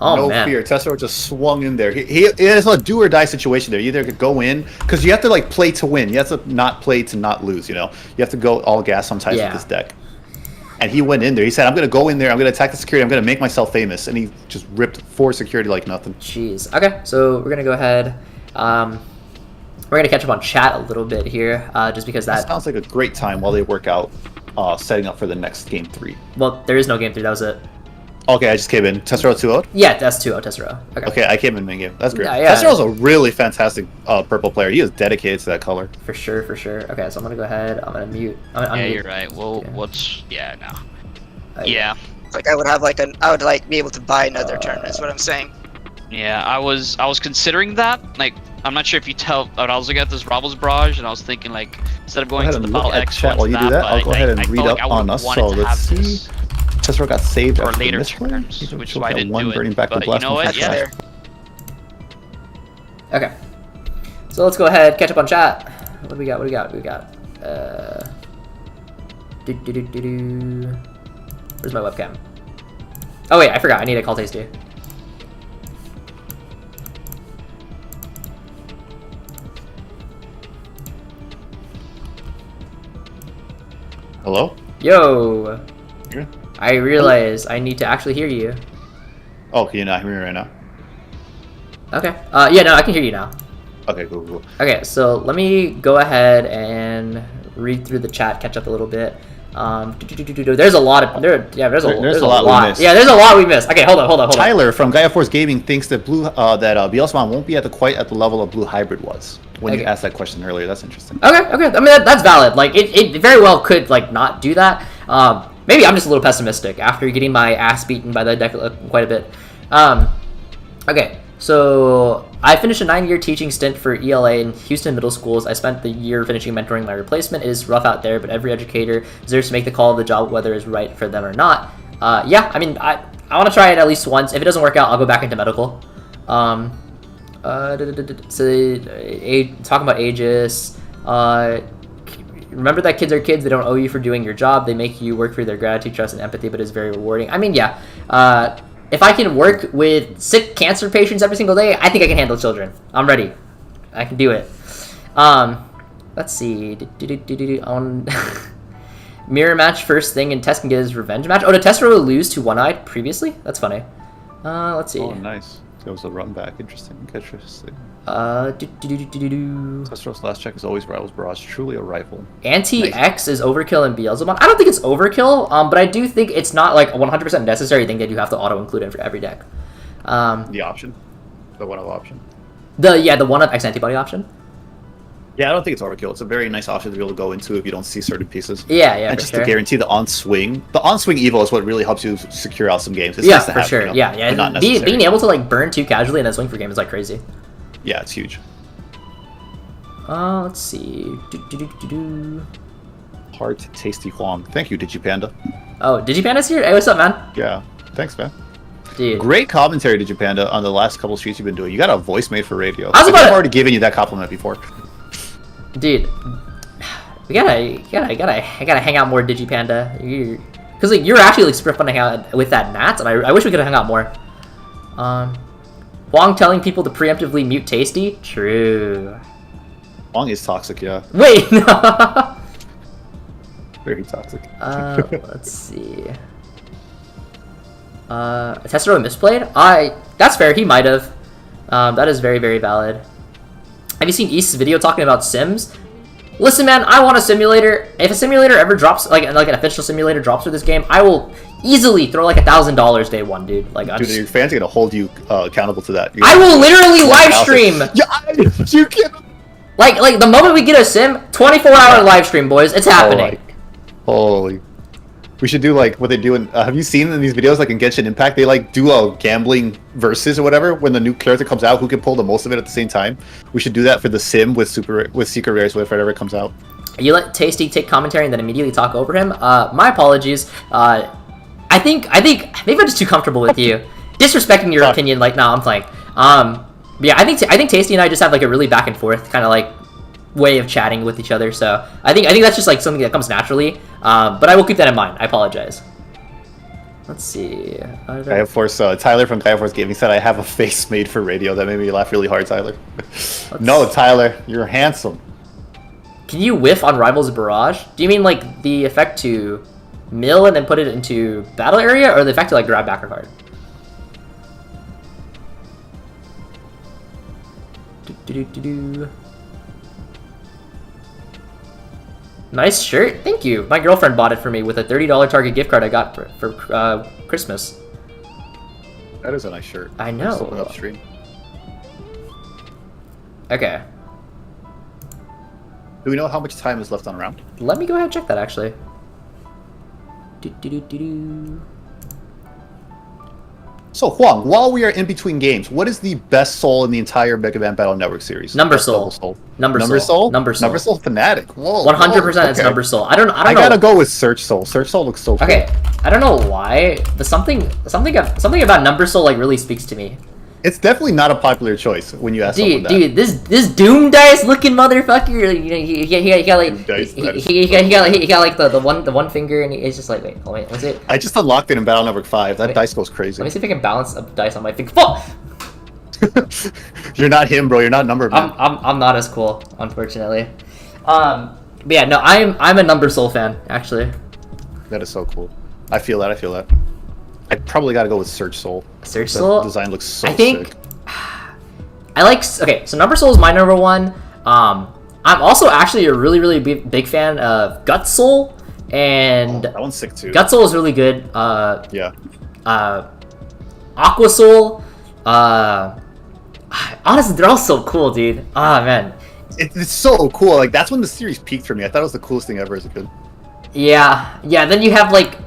[SPEAKER 1] Oh
[SPEAKER 3] No
[SPEAKER 1] man.
[SPEAKER 3] fear. Tessero just swung in there. It's a do or die situation there. You either could go in because you have to like play to win. You have to not play to not lose. You know, you have to go all gas sometimes with this deck. And he went in there. He said, "I'm gonna go in there. I'm gonna attack the security. I'm gonna make myself famous." And he just ripped 4 security like nothing.
[SPEAKER 1] Jeez. Okay, so we're gonna go ahead. We're gonna catch up on chat a little bit here, just because that
[SPEAKER 3] sounds like a great time while they work out setting up for the next game 3.
[SPEAKER 1] Well, there is no game 3. That was it.
[SPEAKER 3] Okay, I just came in. Tessero 2-0?
[SPEAKER 1] Yeah, that's 2-0 Tessero.
[SPEAKER 3] Okay, I came in mid-game. That's great.
[SPEAKER 1] Yeah.
[SPEAKER 3] Tessero's a really fantastic purple player. He is dedicated to that color.
[SPEAKER 1] For sure. Okay, so I'm gonna go ahead. I'm gonna mute. I'm gonna
[SPEAKER 4] Yeah,
[SPEAKER 1] unmute.
[SPEAKER 4] you're right. Well,
[SPEAKER 1] Yeah.
[SPEAKER 4] no. Yeah.
[SPEAKER 2] Like I would have like I would like be able to buy another turn. Is what I'm saying.
[SPEAKER 4] Yeah, I was considering that. Like, I'm not sure if you tell, but I was looking at this Robles Barrage, and I was thinking, like, instead of going to the Battle X,
[SPEAKER 3] chat while you do that. I'll go ahead and read up on us. So let's see. Tessero got saved
[SPEAKER 4] for
[SPEAKER 3] after
[SPEAKER 4] later
[SPEAKER 3] this play.
[SPEAKER 4] turns, which is why I didn't
[SPEAKER 3] one
[SPEAKER 4] do
[SPEAKER 3] burning
[SPEAKER 4] it.
[SPEAKER 3] back
[SPEAKER 4] But
[SPEAKER 3] the
[SPEAKER 4] you
[SPEAKER 3] blast
[SPEAKER 4] know what?
[SPEAKER 3] from
[SPEAKER 2] That's
[SPEAKER 4] Yeah.
[SPEAKER 3] Flash.
[SPEAKER 2] fair.
[SPEAKER 1] Okay. So let's go ahead, catch up on chat. What do we got? Where's my webcam? Oh wait, I forgot. I need to call Tasty.
[SPEAKER 3] Hello?
[SPEAKER 1] Yo!
[SPEAKER 3] Yeah.
[SPEAKER 1] I realize I need to actually hear you.
[SPEAKER 3] Oh, can you not hear me right now?
[SPEAKER 1] Okay. Yeah, no, I can hear you now.
[SPEAKER 3] Okay, cool.
[SPEAKER 1] Okay, so let me go ahead and read through the chat, catch up a little bit. There's a lot of there's a
[SPEAKER 3] lot we missed.
[SPEAKER 1] Yeah, there's a lot we missed. Okay, hold on.
[SPEAKER 3] Tyler from Gaia Force Gaming thinks that Bielsaman won't be quite at the level of Blue Hybrid was when you asked that question earlier. That's interesting.
[SPEAKER 1] Okay. I mean that's valid. Like it very well could like not do that. Maybe I'm just a little pessimistic after getting my ass beaten by the deck quite a bit. Okay. So I finished a 9-year teaching stint for ELA in Houston middle schools. I spent the year finishing mentoring my replacement. It is rough out there, but every educator deserves to make the call of the job, whether it's right for them or not. Yeah, I mean, I want to try it at least once. If it doesn't work out, I'll go back into medical. So talking about ages. Remember that kids are kids. They don't owe you for doing your job. They make you work for their gratitude, trust, and empathy, but it's very rewarding. I mean, yeah. If I can work with sick cancer patients every single day, I think I can handle children. I'm ready. I can do it. Let's see. Mirror match first thing, and Tess can get his revenge match. Oh, did Tessero lose to One-Eyed previously? That's funny. Let's see.
[SPEAKER 3] Oh, nice. That was a run back. Interesting. Tessero's last check is always Rivals Barrage. Truly a rifle.
[SPEAKER 1] Anti-X is overkill in Beelzebub. I don't think it's overkill, but I do think it's not like a 100% necessary thing that you have to auto-include in for every deck.
[SPEAKER 3] The option? The one-of option?
[SPEAKER 1] The one-of X antibody option?
[SPEAKER 3] Yeah, I don't think it's overkill. It's a very nice option to be able to go into if you don't see certain pieces.
[SPEAKER 1] Yeah,
[SPEAKER 3] and just to guarantee the on-swing. The on-swing Evo is what really helps you secure out some games. It's
[SPEAKER 1] yeah,
[SPEAKER 3] nice to
[SPEAKER 1] for
[SPEAKER 3] have,
[SPEAKER 1] sure.
[SPEAKER 3] You know,
[SPEAKER 1] yeah.
[SPEAKER 3] not necessary.
[SPEAKER 1] Being able to like burn 2 casually and then swing for game is like crazy.
[SPEAKER 3] Yeah, it's huge.
[SPEAKER 1] Let's see.
[SPEAKER 3] Heart tasty Hoang. Thank you, Digipanda.
[SPEAKER 1] Oh, Digipanda's here? Hey, what's up, man?
[SPEAKER 3] Yeah, thanks, man.
[SPEAKER 1] Dude.
[SPEAKER 3] Great commentary, Digipanda, on the last couple streets you've been doing. You got a voice made for radio.
[SPEAKER 1] I've
[SPEAKER 3] already given you that compliment before.
[SPEAKER 1] Dude, we gotta hang out more, Digipanda. Because like you're actually like super fun to hang out with that Nats, and I wish we could hang out more. Hoang telling people to preemptively mute Tasty. True.
[SPEAKER 3] Hoang is toxic, yeah.
[SPEAKER 1] Wait, no.
[SPEAKER 3] Very toxic.
[SPEAKER 1] Let's see. Tessero misplayed? That's fair. He might have. That is very, very valid. Have you seen East's video talking about sims? Listen, man, I want a simulator. If a simulator ever drops, like an official simulator drops for this game, I will easily throw like $1,000 day one, dude. Like,
[SPEAKER 3] dude, your fans are gonna hold you accountable to that.
[SPEAKER 1] I will literally live stream.
[SPEAKER 3] Yeah, you can.
[SPEAKER 1] Like the moment we get a sim, 24-hour live stream, boys. It's happening.
[SPEAKER 3] Holy. We should do like what they do in. Have you seen in these videos, like in Genshin Impact, they like do a gambling versus or whatever when the new character comes out, who can pull the most of it at the same time. We should do that for the sim with Secret Rares whenever it comes out.
[SPEAKER 1] You let Tasty take commentary and then immediately talk over him. My apologies. I think maybe I'm just too comfortable with you disrespecting your opinion. Like, nah, I'm playing. Yeah, I think Tasty and I just have like a really back and forth kind of like way of chatting with each other. So I think that's just like something that comes naturally. But I will keep that in mind. I apologize. Let's see.
[SPEAKER 3] Tyler from Gaia Force Gaming said, I have a face made for radio. That made me laugh really hard, Tyler. No, Tyler, you're handsome.
[SPEAKER 1] Can you whiff on Rivals Barrage? Do you mean like the effect to mill and then put it into battle area, or the effect to like grab backer card? Nice shirt, thank you. My girlfriend bought it for me with a $30 Target gift card I got for Christmas.
[SPEAKER 3] That is a nice shirt.
[SPEAKER 1] I know.
[SPEAKER 3] Upstream.
[SPEAKER 1] Okay.
[SPEAKER 3] Do we know how much time is left on a round?
[SPEAKER 1] Let me go ahead and check that actually.
[SPEAKER 3] So Hoang, while we are in between games, what is the best soul in the entire Mega Man Battle Network series?
[SPEAKER 1] Number Soul. Number Soul
[SPEAKER 3] Fanatic. Whoa.
[SPEAKER 1] 100% it's Number Soul. I don't know.
[SPEAKER 3] I gotta go with Search Soul. Search Soul looks so cool.
[SPEAKER 1] Okay. I don't know why, but something about Number Soul like really speaks to me.
[SPEAKER 3] It's definitely not a popular choice when you ask someone that.
[SPEAKER 1] Dude, this Doom Dice looking motherfucker, you know, he got like the one finger, and it's just like, wait, what's it?
[SPEAKER 3] I just unlocked it in Battle Network 5. That dice goes crazy.
[SPEAKER 1] Let me see if I can balance a dice on my finger. Fuck!
[SPEAKER 3] You're not him, bro. You're not Number Man.
[SPEAKER 1] I'm not as cool, unfortunately. But yeah, no, I'm a Number Soul fan, actually.
[SPEAKER 3] That is so cool. I feel that. I probably gotta go with Search Soul.
[SPEAKER 1] Search Soul?
[SPEAKER 3] The design looks so
[SPEAKER 1] sick.
[SPEAKER 3] I
[SPEAKER 1] like... Okay, so Number Soul is my number one. I'm also actually a really big fan of Gut Soul. And...
[SPEAKER 3] that one's sick too.
[SPEAKER 1] Gut Soul is really good.
[SPEAKER 3] Yeah.
[SPEAKER 1] Aqua Soul. Honestly, they're all so cool, dude. Ah, man.
[SPEAKER 3] It's so cool. Like, that's when the series peaked for me. I thought it was the coolest thing ever as a kid.
[SPEAKER 1] Yeah. Then you have, like...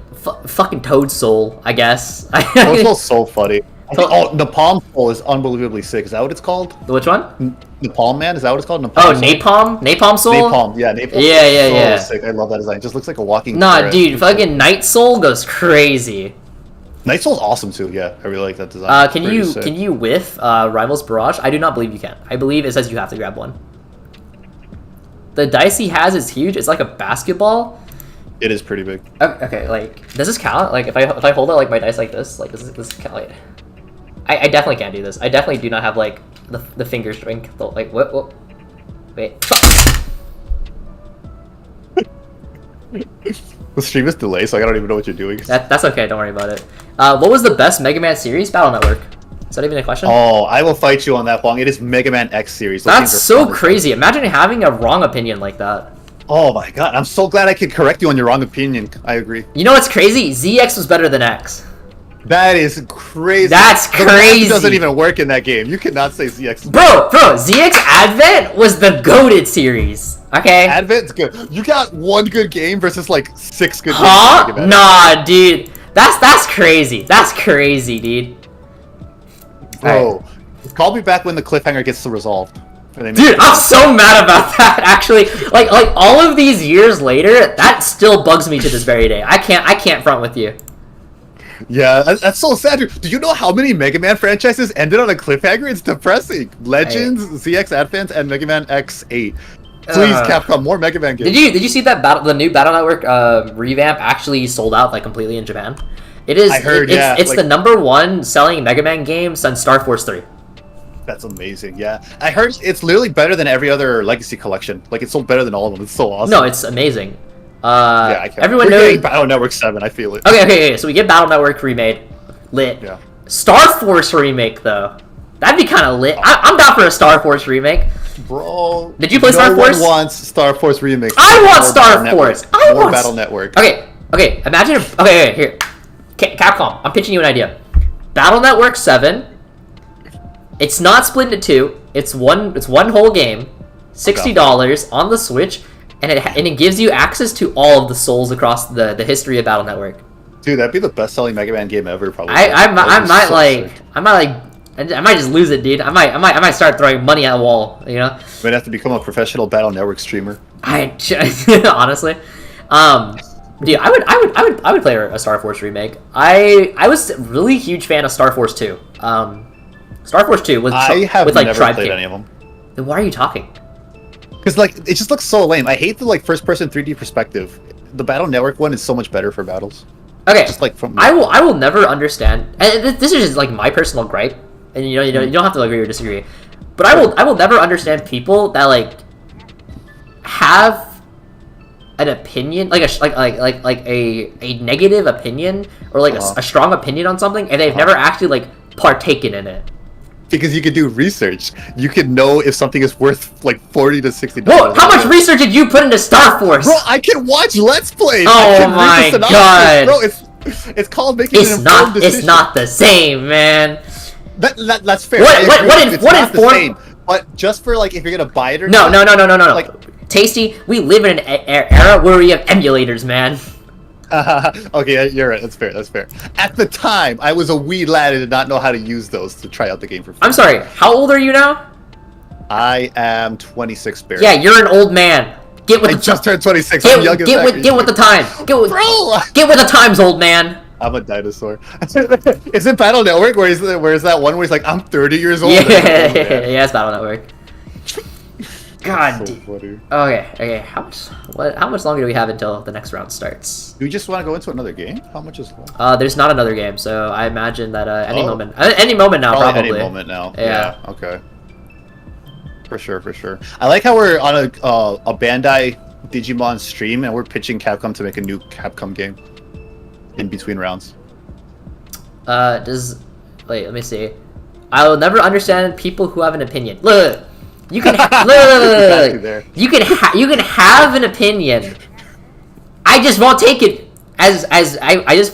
[SPEAKER 1] fucking Toad Soul, I guess.
[SPEAKER 3] Toad Soul's so funny. Napalm Soul is unbelievably sick. Is that what it's called?
[SPEAKER 1] Which one?
[SPEAKER 3] Napalm Man? Is that what it's called?
[SPEAKER 1] Napalm Soul?
[SPEAKER 3] Napalm, yeah. Napalm
[SPEAKER 1] Yeah.
[SPEAKER 3] Sick. I love that design. It just looks like a walking...
[SPEAKER 1] Nah, dude, fucking Night Soul goes crazy.
[SPEAKER 3] Night Soul's awesome too, yeah. I really like that design.
[SPEAKER 1] Can you whiff Rivals Barrage? I do not believe you can. I believe it says you have to grab one. The dice he has is huge. It's like a basketball.
[SPEAKER 3] It is pretty big.
[SPEAKER 1] Okay, like, does this count? Like, if I hold out like my dice like this, like this count? Like, I definitely can't do this. I definitely do not have like the finger strength. Like, what? Wait.
[SPEAKER 3] The stream is delayed, so I don't even know what you're doing.
[SPEAKER 1] That's okay. Don't worry about it. What was the best Mega Man series? Battle Network. Is that even a question?
[SPEAKER 3] Oh, I will fight you on that, Hoang. It is Mega Man X series.
[SPEAKER 1] That's so crazy. Imagine having a wrong opinion like that.
[SPEAKER 3] Oh my god, I'm so glad I could correct you on your wrong opinion. I agree.
[SPEAKER 1] You know what's crazy? ZX was better than X.
[SPEAKER 3] That is crazy.
[SPEAKER 1] That's crazy.
[SPEAKER 3] It doesn't even work in that game. You cannot say ZX.
[SPEAKER 1] Bro, ZX Advent was the goated series. Okay?
[SPEAKER 3] Advent's good. You got one good game versus like 6 good games.
[SPEAKER 1] Huh? Nah, dude. That's crazy. That's crazy, dude.
[SPEAKER 3] Bro, right. Call me back when the cliffhanger gets resolved.
[SPEAKER 1] Dude, I'm so mad about that. Actually, like all of these years later, that still bugs me to this very day. I can't front with you.
[SPEAKER 3] Yeah, that's so sad. Do you know how many Mega Man franchises ended on a cliffhanger? It's depressing. Legends, ZX Advent, and Mega Man X8. Please, Capcom, more Mega Man games.
[SPEAKER 1] Did you see that the new Battle Network revamp actually sold out like completely in Japan? It is.
[SPEAKER 3] I heard.
[SPEAKER 1] It's like, the #1 selling Mega Man game since Star Force 3.
[SPEAKER 3] That's amazing, yeah. I heard it's literally better than every other Legacy collection. Like, it's so better than all of them. It's so awesome.
[SPEAKER 1] No, it's amazing.
[SPEAKER 3] Yeah,
[SPEAKER 1] everyone
[SPEAKER 3] We're
[SPEAKER 1] knows
[SPEAKER 3] getting Battle Network 7, I feel it.
[SPEAKER 1] Okay, so we get Battle Network remade. Lit.
[SPEAKER 3] Yeah.
[SPEAKER 1] Star Force remake, though. That'd be kind of lit. I'm down for a Star Force remake.
[SPEAKER 3] Bro.
[SPEAKER 1] Did you play Star Force?
[SPEAKER 3] No one wants Star Force remake.
[SPEAKER 1] I want Star Force. I want
[SPEAKER 3] Battle Network.
[SPEAKER 1] Okay, imagine if... Okay, here. Capcom, I'm pitching you an idea. Battle Network 7... It's not split into 2. It's one whole game, $60 on the Switch, and it gives you access to all of the souls across the history of Battle Network.
[SPEAKER 3] Dude, that'd be the best-selling Mega Man game ever, probably.
[SPEAKER 1] I might just lose it, dude. I might start throwing money at the wall. You know.
[SPEAKER 3] You might have to become a professional Battle Network streamer.
[SPEAKER 1] Honestly, dude, I would play a Star Force remake. I was a really huge fan of Star Force 2. Star Force 2 with
[SPEAKER 3] I have
[SPEAKER 1] with like
[SPEAKER 3] never
[SPEAKER 1] Tribe
[SPEAKER 3] played
[SPEAKER 1] King.
[SPEAKER 3] any of them.
[SPEAKER 1] Then why are you talking?
[SPEAKER 3] Because like it just looks so lame. I hate the like first-person 3D perspective. The Battle Network one is so much better for battles.
[SPEAKER 1] Okay,
[SPEAKER 3] Just like from
[SPEAKER 1] I will never understand, and this is just like my personal gripe, and you don't have to agree or disagree, but I will never understand people that like have an opinion, like a negative opinion or like a strong opinion on something, and they've never actually like partaken in it.
[SPEAKER 3] because you can do research. You can know if something is worth like $40 to $60.
[SPEAKER 1] Whoa, how much research did you put into Star Force?
[SPEAKER 3] Bro, I can watch Let's Plays.
[SPEAKER 1] Oh my god,
[SPEAKER 3] bro! It's called making an informed decision.
[SPEAKER 1] It's not the same, man.
[SPEAKER 3] That's fair.
[SPEAKER 1] What informed?
[SPEAKER 3] But just for like if you're gonna buy it or
[SPEAKER 1] no.
[SPEAKER 3] not.
[SPEAKER 1] Like, Tasty, we live in an era where we have emulators, man.
[SPEAKER 3] Okay, you're right. That's fair. That's fair. At the time, I was a wee lad and did not know how to use those to try out the game for free.
[SPEAKER 1] I'm sorry. How old are you now?
[SPEAKER 3] I am 26, Barry.
[SPEAKER 1] Yeah, you're an old man. Get with
[SPEAKER 3] I
[SPEAKER 1] the
[SPEAKER 3] just turned 26.
[SPEAKER 1] Get
[SPEAKER 3] I'm young as
[SPEAKER 1] get with the time. Get with the times, old man.
[SPEAKER 3] I'm a dinosaur. Is it Battle Network? Where is that one where he's like, I'm 30 years old?
[SPEAKER 1] Yeah, it's Battle Network. God.
[SPEAKER 3] So funny.
[SPEAKER 1] Okay. How much longer do we have until the next round starts?
[SPEAKER 3] Do we just want to go into another game? How much is left?
[SPEAKER 1] There's not another game, so I imagine that any moment now, probably.
[SPEAKER 3] Any moment now.
[SPEAKER 1] Yeah.
[SPEAKER 3] Okay. For sure. I like how we're on a Bandai Digimon stream and we're pitching Capcom to make a new Capcom game in between rounds.
[SPEAKER 1] Wait, let me see. I will never understand people who have an opinion. Look. You can you can have an opinion. I just won't take it I just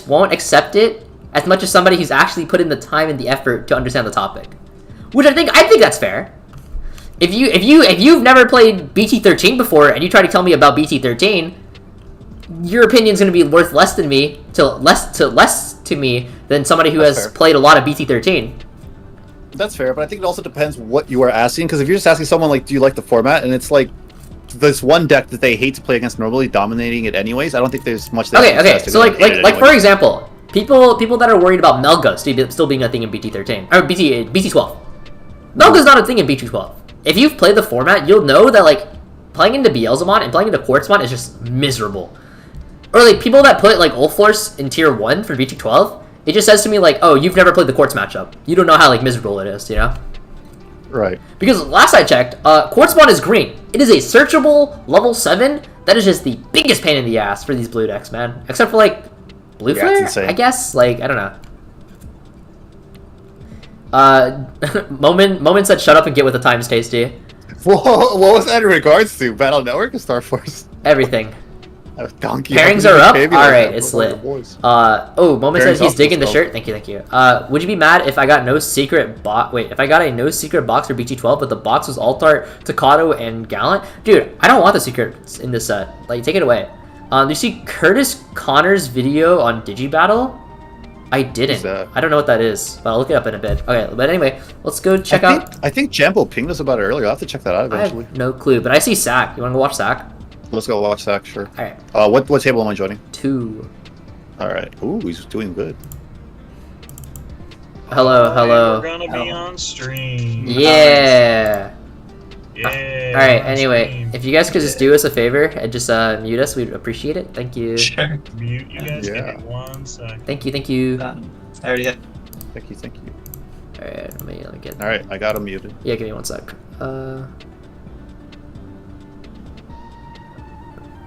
[SPEAKER 1] won't accept it as much as somebody who's actually put in the time and the effort to understand the topic. Which I think that's fair. If you've never played BT13 before and you try to tell me about BT13, your opinion's going to be worth less to me than somebody who has played a lot of BT13.
[SPEAKER 3] That's fair, but I think it also depends what you are asking. Because if you're just asking someone like, "Do you like the format?" and it's like this one deck that they hate to play against normally, dominating it anyways. I don't think there's much.
[SPEAKER 1] Okay. So like for example, people that are worried about Melga still being a thing in BT13 or BT12. Melga's not a thing in BT12. If you've played the format, you'll know that like playing into Beelzemon and playing into Quartzmon is just miserable. Or like people that put like Ulforce in tier 1 for BT12. It just says to me like, oh, you've never played the Quartz matchup. You don't know how like miserable it is, you know?
[SPEAKER 3] Right.
[SPEAKER 1] Because last I checked, Quartzmon is green. It is a searchable level 7. That is just the biggest pain in the ass for these blue decks, man. Except for like Blue Flare, I guess. Like I don't know. Moment said, "Shut up and get with the times, Tasty."
[SPEAKER 3] Whoa, what was that in regards to? Battle Network or Star Force?
[SPEAKER 1] Everything.
[SPEAKER 3] Donkey.
[SPEAKER 1] Pairings are up. All right, it's lit. Moment says he's digging the shirt. Thank you. Would you be mad if I got no secret if I got a no secret box for BT12, but the box was Altart, Takato, and Gallant? Dude, I don't want the secrets in this set. Like, take it away. Do you see Curtis Connor's video on Digibattle? I didn't. I don't know what that is, but I'll look it up in a bit. Okay, but anyway, let's go check out.
[SPEAKER 3] I think Jambo pinged us about it earlier. I'll have to check that out eventually.
[SPEAKER 1] I have no clue, but I see Sack. You want to go watch Sack?
[SPEAKER 3] Let's go watch Sack, sure.
[SPEAKER 1] Alright.
[SPEAKER 3] What table am I joining?
[SPEAKER 1] 2.
[SPEAKER 3] Alright. Ooh, he's doing good.
[SPEAKER 1] Hello.
[SPEAKER 5] We're gonna be on stream.
[SPEAKER 1] Yeah.
[SPEAKER 5] Yeah.
[SPEAKER 1] Alright, anyway, if you guys could just do us a favor and just mute us, we'd appreciate it. Thank you.
[SPEAKER 5] Sure. Mute you guys. Give me 1 sec.
[SPEAKER 1] Thank you.
[SPEAKER 6] I already had.
[SPEAKER 3] Thank you.
[SPEAKER 1] Alright, let me get.
[SPEAKER 3] Alright, I got him muted.
[SPEAKER 1] Yeah, give me 1 sec.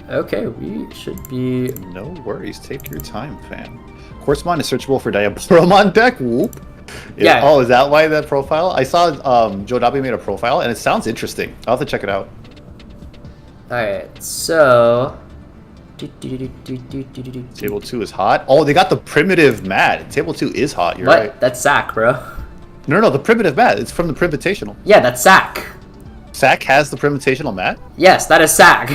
[SPEAKER 1] Okay, we should be.
[SPEAKER 3] No worries. Take your time, fam. Quartzmon is searchable for Diaboromon deck. Whoop.
[SPEAKER 1] Yeah.
[SPEAKER 3] Oh, is that why that profile? I saw Joe Dabi made a profile, and it sounds interesting. I'll have to check it out.
[SPEAKER 1] Alright, so.
[SPEAKER 3] Table 2 is hot. Oh, they got the primitive mat. Table 2 is hot. You're right.
[SPEAKER 1] That's Sack, bro.
[SPEAKER 3] No, the primitive mat. It's from the Primitational.
[SPEAKER 1] Yeah, that's Sack.
[SPEAKER 3] Sack has the Primitational mat?
[SPEAKER 1] Yes, that is Sack.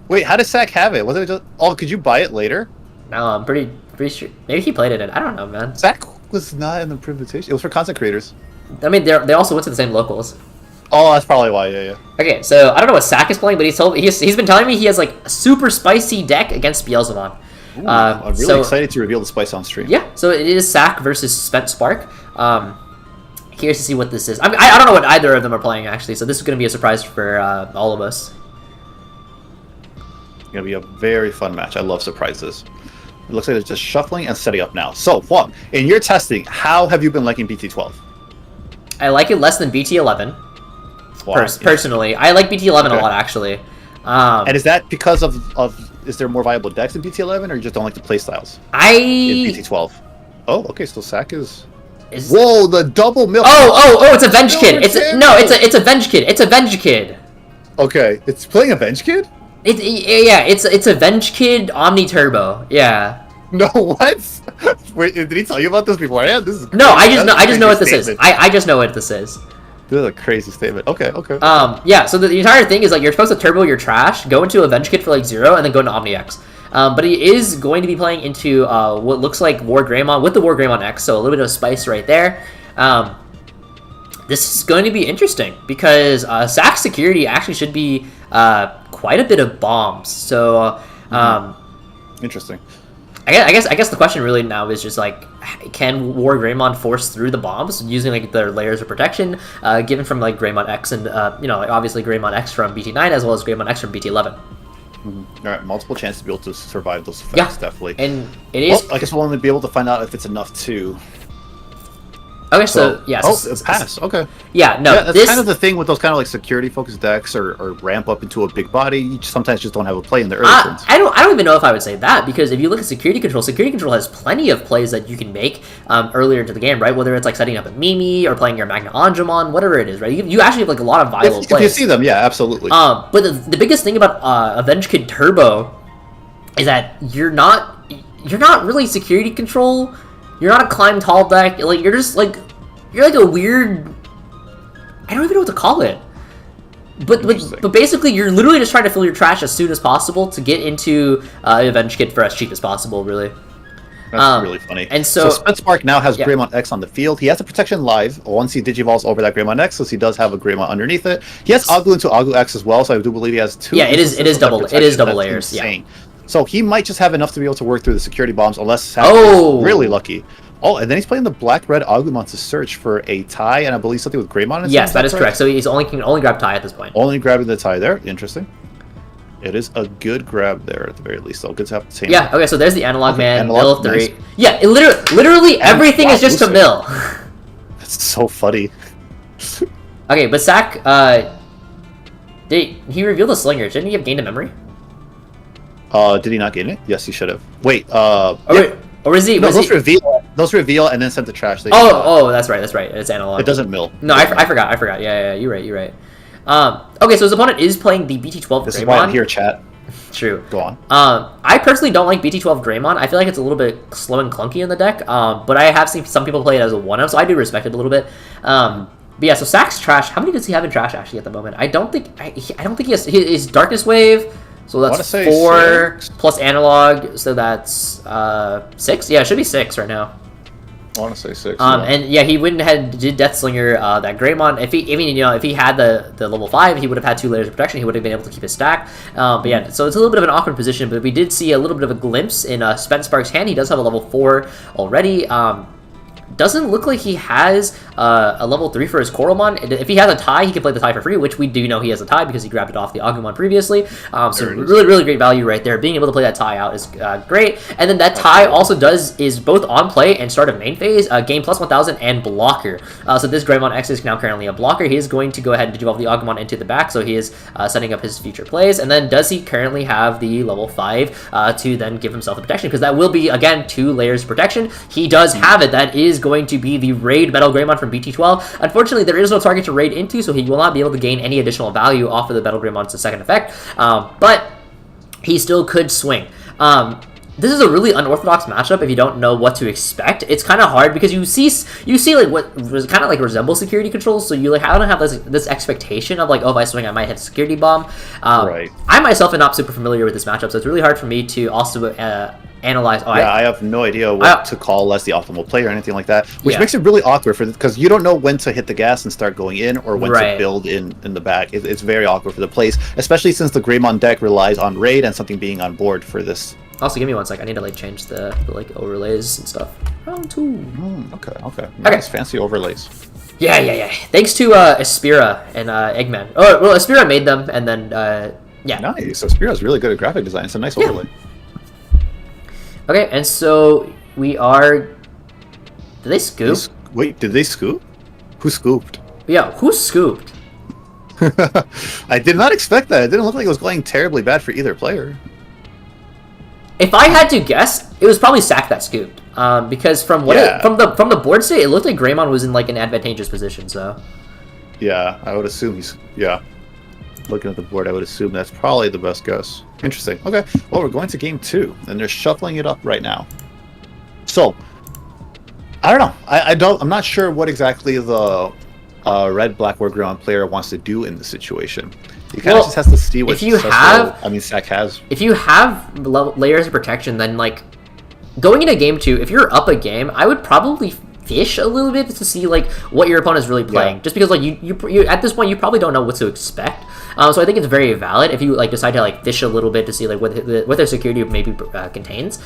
[SPEAKER 3] Wait, how does Sack have it? Wasn't it just... Oh, could you buy it later?
[SPEAKER 1] No, I'm pretty sure. Maybe he played it in. I don't know, man.
[SPEAKER 3] Sack was not in the Primitation. It was for content creators.
[SPEAKER 1] I mean, they also went to the same locals.
[SPEAKER 3] Oh, that's probably why. Yeah.
[SPEAKER 1] Okay, so I don't know what Sack is playing, but he's been telling me he has like a super spicy deck against Beelzemon.
[SPEAKER 3] Ooh, I'm really excited to reveal the spice on stream.
[SPEAKER 1] Yeah, so it is Sack versus Spent Spark. curious to see what this is. I mean, I don't know what either of them are playing actually, so this is going to be a surprise for all of us.
[SPEAKER 3] It's gonna be a very fun match. I love surprises. It looks like they're just shuffling and setting up now. So, Hoang, in your testing, how have you been liking BT12?
[SPEAKER 1] I like it less than BT11. Personally, I like BT11 a lot actually.
[SPEAKER 3] And is that because of is there more viable decks in BT11, or you just don't like the playstyles? In BT12. Oh, okay. So Sack is. Whoa, the double milk.
[SPEAKER 1] Oh! It's a Venge Kid. It's a Venge Kid. It's a Venge Kid.
[SPEAKER 3] Okay, it's playing a Venge Kid.
[SPEAKER 1] It's a Venge Kid Omni Turbo. Yeah.
[SPEAKER 3] No, what? Wait, did he tell you about this beforehand? This is crazy.
[SPEAKER 1] No, I just know what this is. I just know what this is.
[SPEAKER 3] This is a crazy statement. Okay.
[SPEAKER 1] Yeah, so the entire thing is like you're supposed to turbo your trash, go into a Venge Kit for like 0, and then go into Omni X. But he is going to be playing into what looks like War Greymon with the War Greymon X, so a little bit of spice right there. This is going to be interesting because Sack security actually should be quite a bit of bombs. So
[SPEAKER 3] interesting.
[SPEAKER 1] I guess the question really now is just like, can War Greymon force through the bombs using like their layers of protection given from like Greymon X and like obviously Greymon X from BT9 as well as Greymon X from BT11.
[SPEAKER 3] All right, multiple chances to be able to survive those effects, definitely.
[SPEAKER 1] And it is.
[SPEAKER 3] Well, I guess we'll only be able to find out if it's enough to.
[SPEAKER 1] Okay, so yeah.
[SPEAKER 3] Pass. Okay.
[SPEAKER 1] Yeah, no.
[SPEAKER 3] Yeah, that's kind of the thing with those kind of like security-focused decks, or ramp up into a big body. You sometimes just don't have a play in the early turns.
[SPEAKER 1] I don't even know if I would say that, because if you look at security control has plenty of plays that you can make earlier into the game, right? Whether it's like setting up a Mimi or playing your Magna Angemon, whatever it is, right? You actually have like a lot of viable plays.
[SPEAKER 3] You see them, yeah, absolutely.
[SPEAKER 1] But the biggest thing about Avenge Kid Turbo is that you're not really security control. You're not a climb tall deck. Like you're like a weird. I don't even know what to call it. But basically, you're literally just trying to fill your trash as soon as possible to get into Avenge Kit for as cheap as possible. Really.
[SPEAKER 3] That's really funny.
[SPEAKER 1] And so
[SPEAKER 3] Spencemark now has Greymon X on the field. He has the protection live once he digivolves over that Greymon X, since he does have a Greymon underneath it. He has Aglu into Aglu X as well, so I do believe he has 2.
[SPEAKER 1] Yeah, it is double layers.
[SPEAKER 3] Insane. Yeah. So he might just have enough to be able to work through the security bombs, unless Sack is really lucky. Oh, and then he's playing the black-red Agumon to search for a tie, and I believe something with Greymon.
[SPEAKER 1] Yes, that is correct. So he's can only grab tie at this point.
[SPEAKER 3] Only grabbing the tie there. Interesting. It is a good grab there at the very least. So good to have the same.
[SPEAKER 1] Yeah. Okay. So there's the analog man. Mill 3. Nice. Yeah. It literally everything is just a mill.
[SPEAKER 3] That's so funny.
[SPEAKER 1] Okay, but Sack, did he reveal the slinger? Didn't he have gained a memory?
[SPEAKER 3] Did he not gain it? Yes, he should have. Wait.
[SPEAKER 1] Or is he?
[SPEAKER 3] No, those reveal and then send to trash.
[SPEAKER 1] That's right. It's analog.
[SPEAKER 3] It doesn't mill.
[SPEAKER 1] No, I forgot. Yeah, you're right. Okay, so his opponent is playing the BT12
[SPEAKER 3] This
[SPEAKER 1] Greymon.
[SPEAKER 3] is why I'm here, chat.
[SPEAKER 1] True.
[SPEAKER 3] Go on.
[SPEAKER 1] I personally don't like BT12 Greymon. I feel like it's a little bit slow and clunky in the deck. But I have seen some people play it as a 1-of, so I do respect it a little bit. But yeah, so Sack's trash. How many does he have in trash actually at the moment? I don't think he has his Darkness Wave. So that's 4
[SPEAKER 3] 6.
[SPEAKER 1] plus analog, so that's 6. Yeah, it should be 6 right now.
[SPEAKER 3] I want to say 6.
[SPEAKER 1] And yeah, he went ahead and did Death Slinger that Greymon. If he had the level 5, he would have had 2 layers of protection. He would have been able to keep his stack. But yeah, so it's a little bit of an awkward position. But we did see a little bit of a glimpse in Spencemark's hand. He does have a level 4 already. Doesn't look like he has a level 3 for his Coralmon. If he has a tie, he can play the tie for free, which we do know he has a tie because he grabbed it off the Agumon previously. So really great value right there. Being able to play that tie out is great. And then that tie also is both on play and start of main phase, game plus 1000 and blocker. So this Greymon X is now currently a blocker. He is going to go ahead and devolve the Agumon into the back, so he is setting up his future plays. And then does he currently have the level 5 to then give himself the protection? Because that will be, again, 2 layers of protection. He does have it. That is going to be the Raid Metal Greymon from BT12. Unfortunately, there is no target to raid into, so he will not be able to gain any additional value off of the Metal Greymon's second effect, but he still could swing. This is a really unorthodox matchup if you don't know what to expect. It's kind of hard because you see like what kind of like resembles security controls, so you like I don't have this expectation of like, oh, if I swing I might hit a security bomb.
[SPEAKER 3] Right.
[SPEAKER 1] I myself am not super familiar with this matchup, so it's really hard for me to also analyze.
[SPEAKER 3] I have no idea what to call as the optimal play or anything like that, which makes it really awkward because you don't know when to hit the gas and start going in or when to build in the back. It's very awkward for the plays, especially since the Greymon deck relies on raid and something being on board for this.
[SPEAKER 1] Also, give me 1 sec. I need to like change the like overlays and stuff. Round 2.
[SPEAKER 3] Okay. Nice fancy overlays.
[SPEAKER 1] Yeah. Thanks to Aspira and Eggman. Oh, well, Aspira made them, and then yeah.
[SPEAKER 3] Nice. So Aspira's really good at graphic design. It's a nice overlay.
[SPEAKER 1] Okay, and so we are. Did they scoop?
[SPEAKER 3] Wait, did they scoop? Who scooped?
[SPEAKER 1] Yeah, who scooped?
[SPEAKER 3] I did not expect that. It didn't look like it was going terribly bad for either player.
[SPEAKER 1] If I had to guess, it was probably Sack that scooped. Because from what from the board state, it looked like Greymon was in like an advantageous position. So.
[SPEAKER 3] Yeah, I would assume he's Looking at the board, I would assume that's probably the best guess. Interesting. Okay. Well, we're going to game 2, and they're shuffling it up right now. So, I don't know. I'm not sure what exactly the red-black war ground player wants to do in this situation. He kind of just has to see what Sack has.
[SPEAKER 1] If you have layers of protection, then like going into game 2, if you're up a game, I would probably fish a little bit to see like what your opponent is really playing. Just because like you at this point you probably don't know what to expect. So I think it's very valid if you like decide to like fish a little bit to see like what their security maybe contains.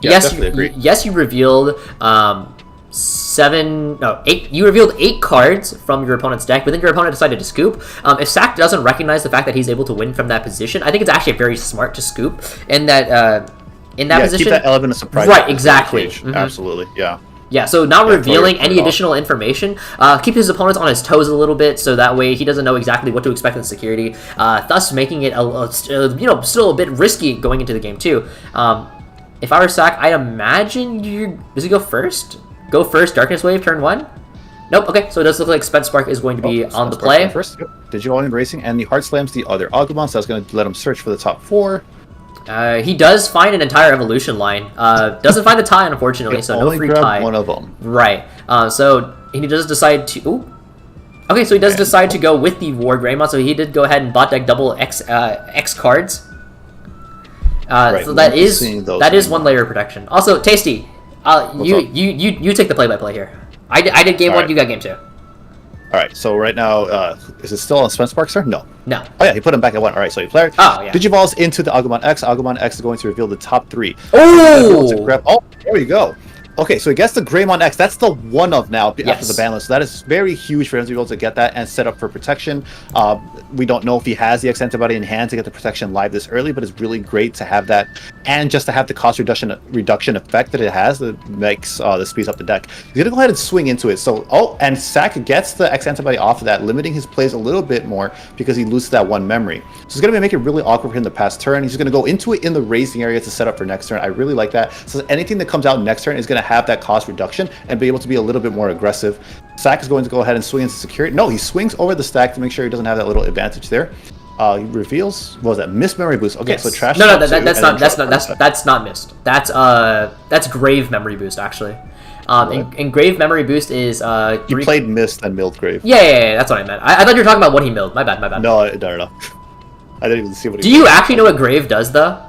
[SPEAKER 1] Yes, you revealed 8. You revealed 8 cards from your opponent's deck, but then your opponent decided to scoop. If Sack doesn't recognize the fact that he's able to win from that position, I think it's actually very smart to scoop in that position.
[SPEAKER 3] Keep that element of surprise.
[SPEAKER 1] Right, exactly.
[SPEAKER 3] Mm-hmm. Absolutely, yeah.
[SPEAKER 1] Yeah, so not revealing any additional information, keep his opponents on his toes a little bit, so that way he doesn't know exactly what to expect in security, thus making it still a bit risky going into the game too. If I were Sack, I'd imagine does he go first? Go first, Darkness Wave, turn 1? Nope, okay, so it does look like Spent Spark is going to be on the play.
[SPEAKER 3] First, yep. Digivolve Embracing, and the Heart Slams the other Agumon, so that's going to let him search for the top 4.
[SPEAKER 1] He does find an entire evolution line. Doesn't find the tie, unfortunately, so no free tie.
[SPEAKER 3] One of them.
[SPEAKER 1] Right. So he does decide to. Ooh. Okay, so he does decide to go with the War Greymon. So he did go ahead and bot deck double X cards.
[SPEAKER 3] Right.
[SPEAKER 1] So that is one layer of protection. Also, Tasty, you take the play-by-play here. I did game 1. You got game 2.
[SPEAKER 3] All right, so right now, is it still on Spence Sparks turn? No.
[SPEAKER 1] No.
[SPEAKER 3] Oh yeah, he put him back at 1. All right, so he played.
[SPEAKER 1] Oh yeah.
[SPEAKER 3] Digivolves into the Agumon X. Agumon X is going to reveal the top 3.
[SPEAKER 1] Oh!
[SPEAKER 3] There we go. Okay, so he gets the Greymon X. That's the one of now after the ban list. So that is very huge for him to be able to get that and set up for protection. We don't know if he has the X antibody in hand to get the protection live this early, but it's really great to have that, and just to have the cost reduction effect that it has that makes the speeds up the deck. He's gonna go ahead and swing into it. So and Sack gets the X antibody off of that, limiting his plays a little bit more because he loses that 1 memory. So it's gonna make it really awkward for him to pass turn. He's gonna go into it in the raising area to set up for next turn. I really like that. So anything that comes out next turn is gonna have that cost reduction and be able to be a little bit more aggressive. Sack is going to go ahead and swing into security. No, he swings over the stack to make sure he doesn't have that little advantage there. He reveals, what was that? Missed memory boost. Okay, so trash.
[SPEAKER 1] No, that's not missed. That's grave memory boost actually. And grave memory boost is
[SPEAKER 3] you played missed and milled grave.
[SPEAKER 1] Yeah, that's what I meant. I thought you were talking about what he milled. My bad.
[SPEAKER 3] No, I don't know. I didn't even see what he
[SPEAKER 1] Do you actually know what grave does though?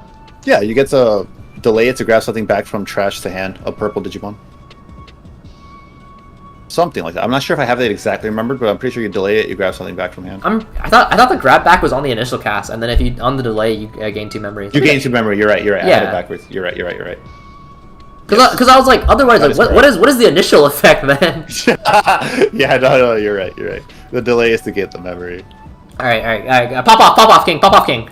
[SPEAKER 3] Yeah, you get to delay it to grab something back from trash to hand, a purple Digimon. Something like that. I'm not sure if I have that exactly remembered, but I'm pretty sure you delay it, you grab something back from hand.
[SPEAKER 1] I thought the grab back was on the initial cast, and then if you on the delay, you gain 2 memory.
[SPEAKER 3] You gain 2 memory. You're right.
[SPEAKER 1] Yeah.
[SPEAKER 3] I had it backwards. You're right.
[SPEAKER 1] Because I was like, otherwise, like, what is the initial effect then?
[SPEAKER 3] Yeah, no, you're right. The delay is to get the memory.
[SPEAKER 1] All right. Pop off, King.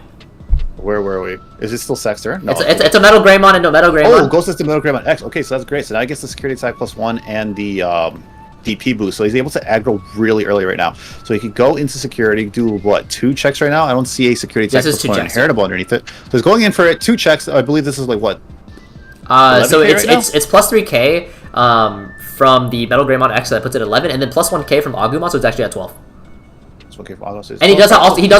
[SPEAKER 3] Where were we? Is it still Sack's turn? No,
[SPEAKER 1] it's a Metal Greymon into Metal Greymon.
[SPEAKER 3] Oh, Ghost is the Metal Greymon X. Okay, so that's great. So now he gets the security attack +1 and the DP boost. So he's able to aggro really early right now. So he can go into security, do what, 2 checks right now? I don't see a security attack +1 inheritable underneath it. So he's going in for it. 2 checks. I believe this is like what?
[SPEAKER 1] So it's +3K from the Metal Greymon X, so that puts it at 11, and then +1K from Agumon, so it's actually at 12. And he does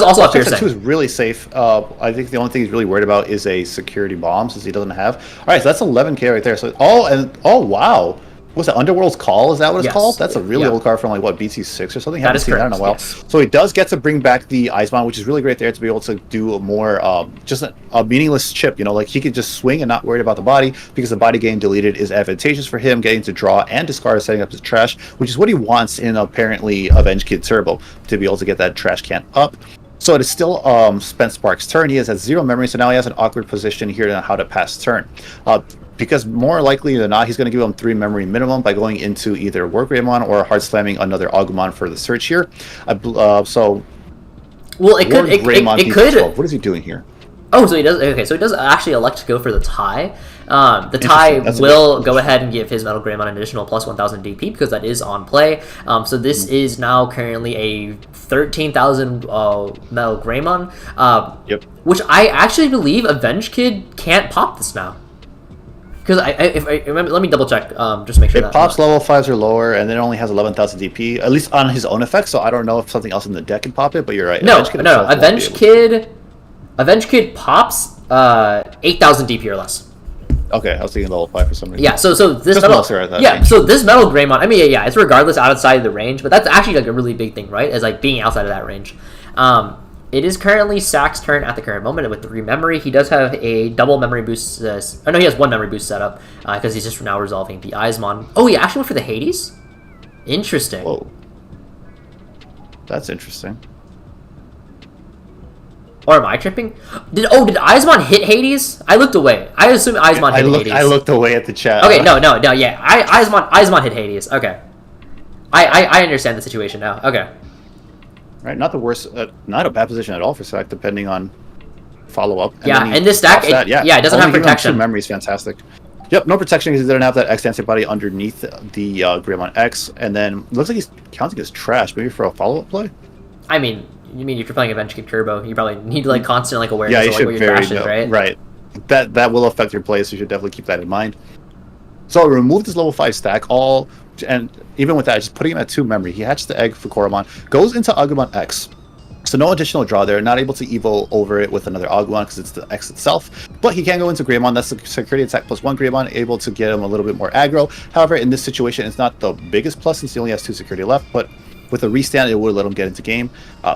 [SPEAKER 1] also have piercing.
[SPEAKER 3] 2 is really safe. I think the only thing he's really worried about is a security bomb, since he doesn't have. All right, so that's 11K right there. So wow. What's that? Underworld's Call? Is that what it's called? That's a really old card from like what, BT6 or something? Haven't seen that in a while. Yes. So he does get to bring back the Icebomb, which is really great there to be able to do a more just a meaningless chip. You know, like he could just swing and not worried about the body, because the body getting deleted is advantageous for him, getting to draw and discard, setting up his trash, which is what he wants in apparently Avenge Kid Turbo, to be able to get that trash can up. So it is still Spent Spark's turn. He has 0 memory, so now he has an awkward position here on how to pass turn. because more likely than not, he's going to give him 3 memory minimum by going into either War Greymon or hard slamming another Agumon for the search here. So,
[SPEAKER 1] well, it could. It could.
[SPEAKER 3] What is he doing here?
[SPEAKER 1] Oh, so he does. Okay, so he does actually elect to go for the tie. The tie will go ahead and give his Metal Greymon an additional plus 1,000 DP because that is on play. So this is now currently a 13,000 Metal Greymon.
[SPEAKER 3] Yep.
[SPEAKER 1] Which I actually believe Avenge Kid can't pop this now. Because if I remember, let me double check. Just to make sure
[SPEAKER 3] it pops level 5s or lower, and then it only has 11,000 DP, at least on his own effect. So I don't know if something else in the deck can pop it, but you're right.
[SPEAKER 1] No. Avenge Kid pops 8,000 DP or less.
[SPEAKER 3] Okay, I was thinking level 5 for some reason.
[SPEAKER 1] Yeah, so this
[SPEAKER 3] just
[SPEAKER 1] metal,
[SPEAKER 3] range.
[SPEAKER 1] So this Metal Greymon, I mean, yeah, it's regardless outside of the range, but that's actually like a really big thing, right? Is like being outside of that range. It is currently Sack's turn at the current moment with 3 memory. He does have a double memory boost. He has 1 memory boost set up because he's just now resolving the Eismon. Oh, he actually went for the Hades? Interesting.
[SPEAKER 3] Whoa. That's interesting.
[SPEAKER 1] Or am I tripping? Did Eismon hit Hades? I looked away. I assume Eismon hit Hades.
[SPEAKER 3] I looked away at the chat.
[SPEAKER 1] Okay, no, yeah. Eismon hit Hades. Okay. I understand the situation now. Okay.
[SPEAKER 3] Right, not the worst, not a bad position at all for Sack, depending on follow-up.
[SPEAKER 1] Yeah, and this stack, it doesn't have protection.
[SPEAKER 3] Memory is fantastic. Yep, no protection because he doesn't have that X antibody underneath the Greymon X, and then looks like he's counting as trash, maybe for a follow-up play?
[SPEAKER 1] I mean, if you're playing Avenge Kid Turbo, you probably need like constant like awareness
[SPEAKER 3] of
[SPEAKER 1] like what your trash is, right?
[SPEAKER 3] Right. That will affect your play, so you should definitely keep that in mind. So remove this level 5 stack, and even with that, just putting him at 2 memory. He hatched the egg for Koromon, goes into Agumon X. So no additional draw there, not able to evo over it with another Agumon because it's the X itself. But he can go into Greymon, that's the security attack plus 1 Greymon, able to get him a little bit more aggro. However, in this situation, it's not the biggest plus since he only has 2 security left, but with a restand, it would let him get into game.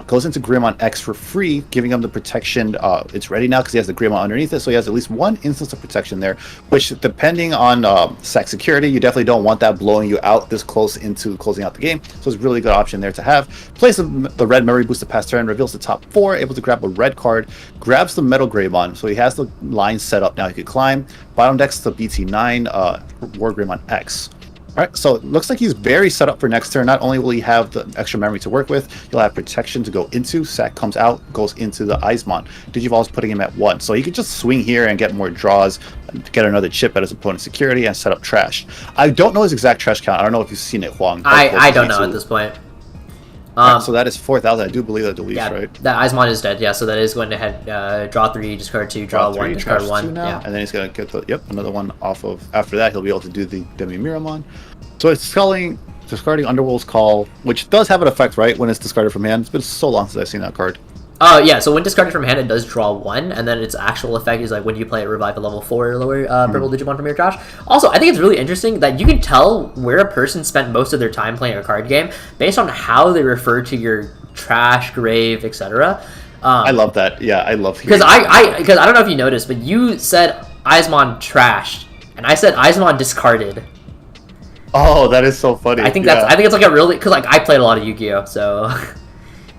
[SPEAKER 3] Goes into Greymon X for free, giving him the protection. It's ready now because he has the Greymon underneath it, so he has at least 1 instance of protection there, which, depending on Sack security, you definitely don't want that blowing you out this close into closing out the game. So it's a really good option there to have. Plays the red memory boost to pass turn, reveals the top 4, able to grab a red card, grabs the Metal Greymon, so he has the line set up now. He could climb. Bottom deck's the BT9 War Greymon X. Alright, so it looks like he's very set up for next turn. Not only will he have the extra memory to work with, he'll have protection to go into. Sack comes out, goes into the Eismon. Digivolve's putting him at 1. So he could just swing here and get more draws, get another chip at his opponent's security, and set up trash. I don't know his exact trash count. I don't know if you've seen it, Hoang.
[SPEAKER 1] I don't know at this point.
[SPEAKER 3] So that is 4,000. I do believe that deletes, right?
[SPEAKER 1] That Eismon is dead, yeah, so that is going to head draw 3, discard 2, draw 1, discard 1. Yeah.
[SPEAKER 3] And then he's going to get another one off of. After that, he'll be able to do the Demi Miramon. So it's discarding Underworld's Call, which does have an effect, right, when it's discarded from hand. It's been so long since I've seen that card.
[SPEAKER 1] Yeah, so when discarded from hand, it does draw 1, and then its actual effect is like when you play it, revive a level 4 or lower purple Digimon from your trash. Also, I think it's really interesting that you can tell where a person spent most of their time playing a card game based on how they refer to your trash, grave, etc.
[SPEAKER 3] I love that. Yeah, I love
[SPEAKER 1] because I don't know if you noticed, but you said Eismon trashed, and I said Eismon discarded.
[SPEAKER 3] Oh, that is so funny.
[SPEAKER 1] I think it's like a really because like I played a lot of Yu-Gi-Oh, so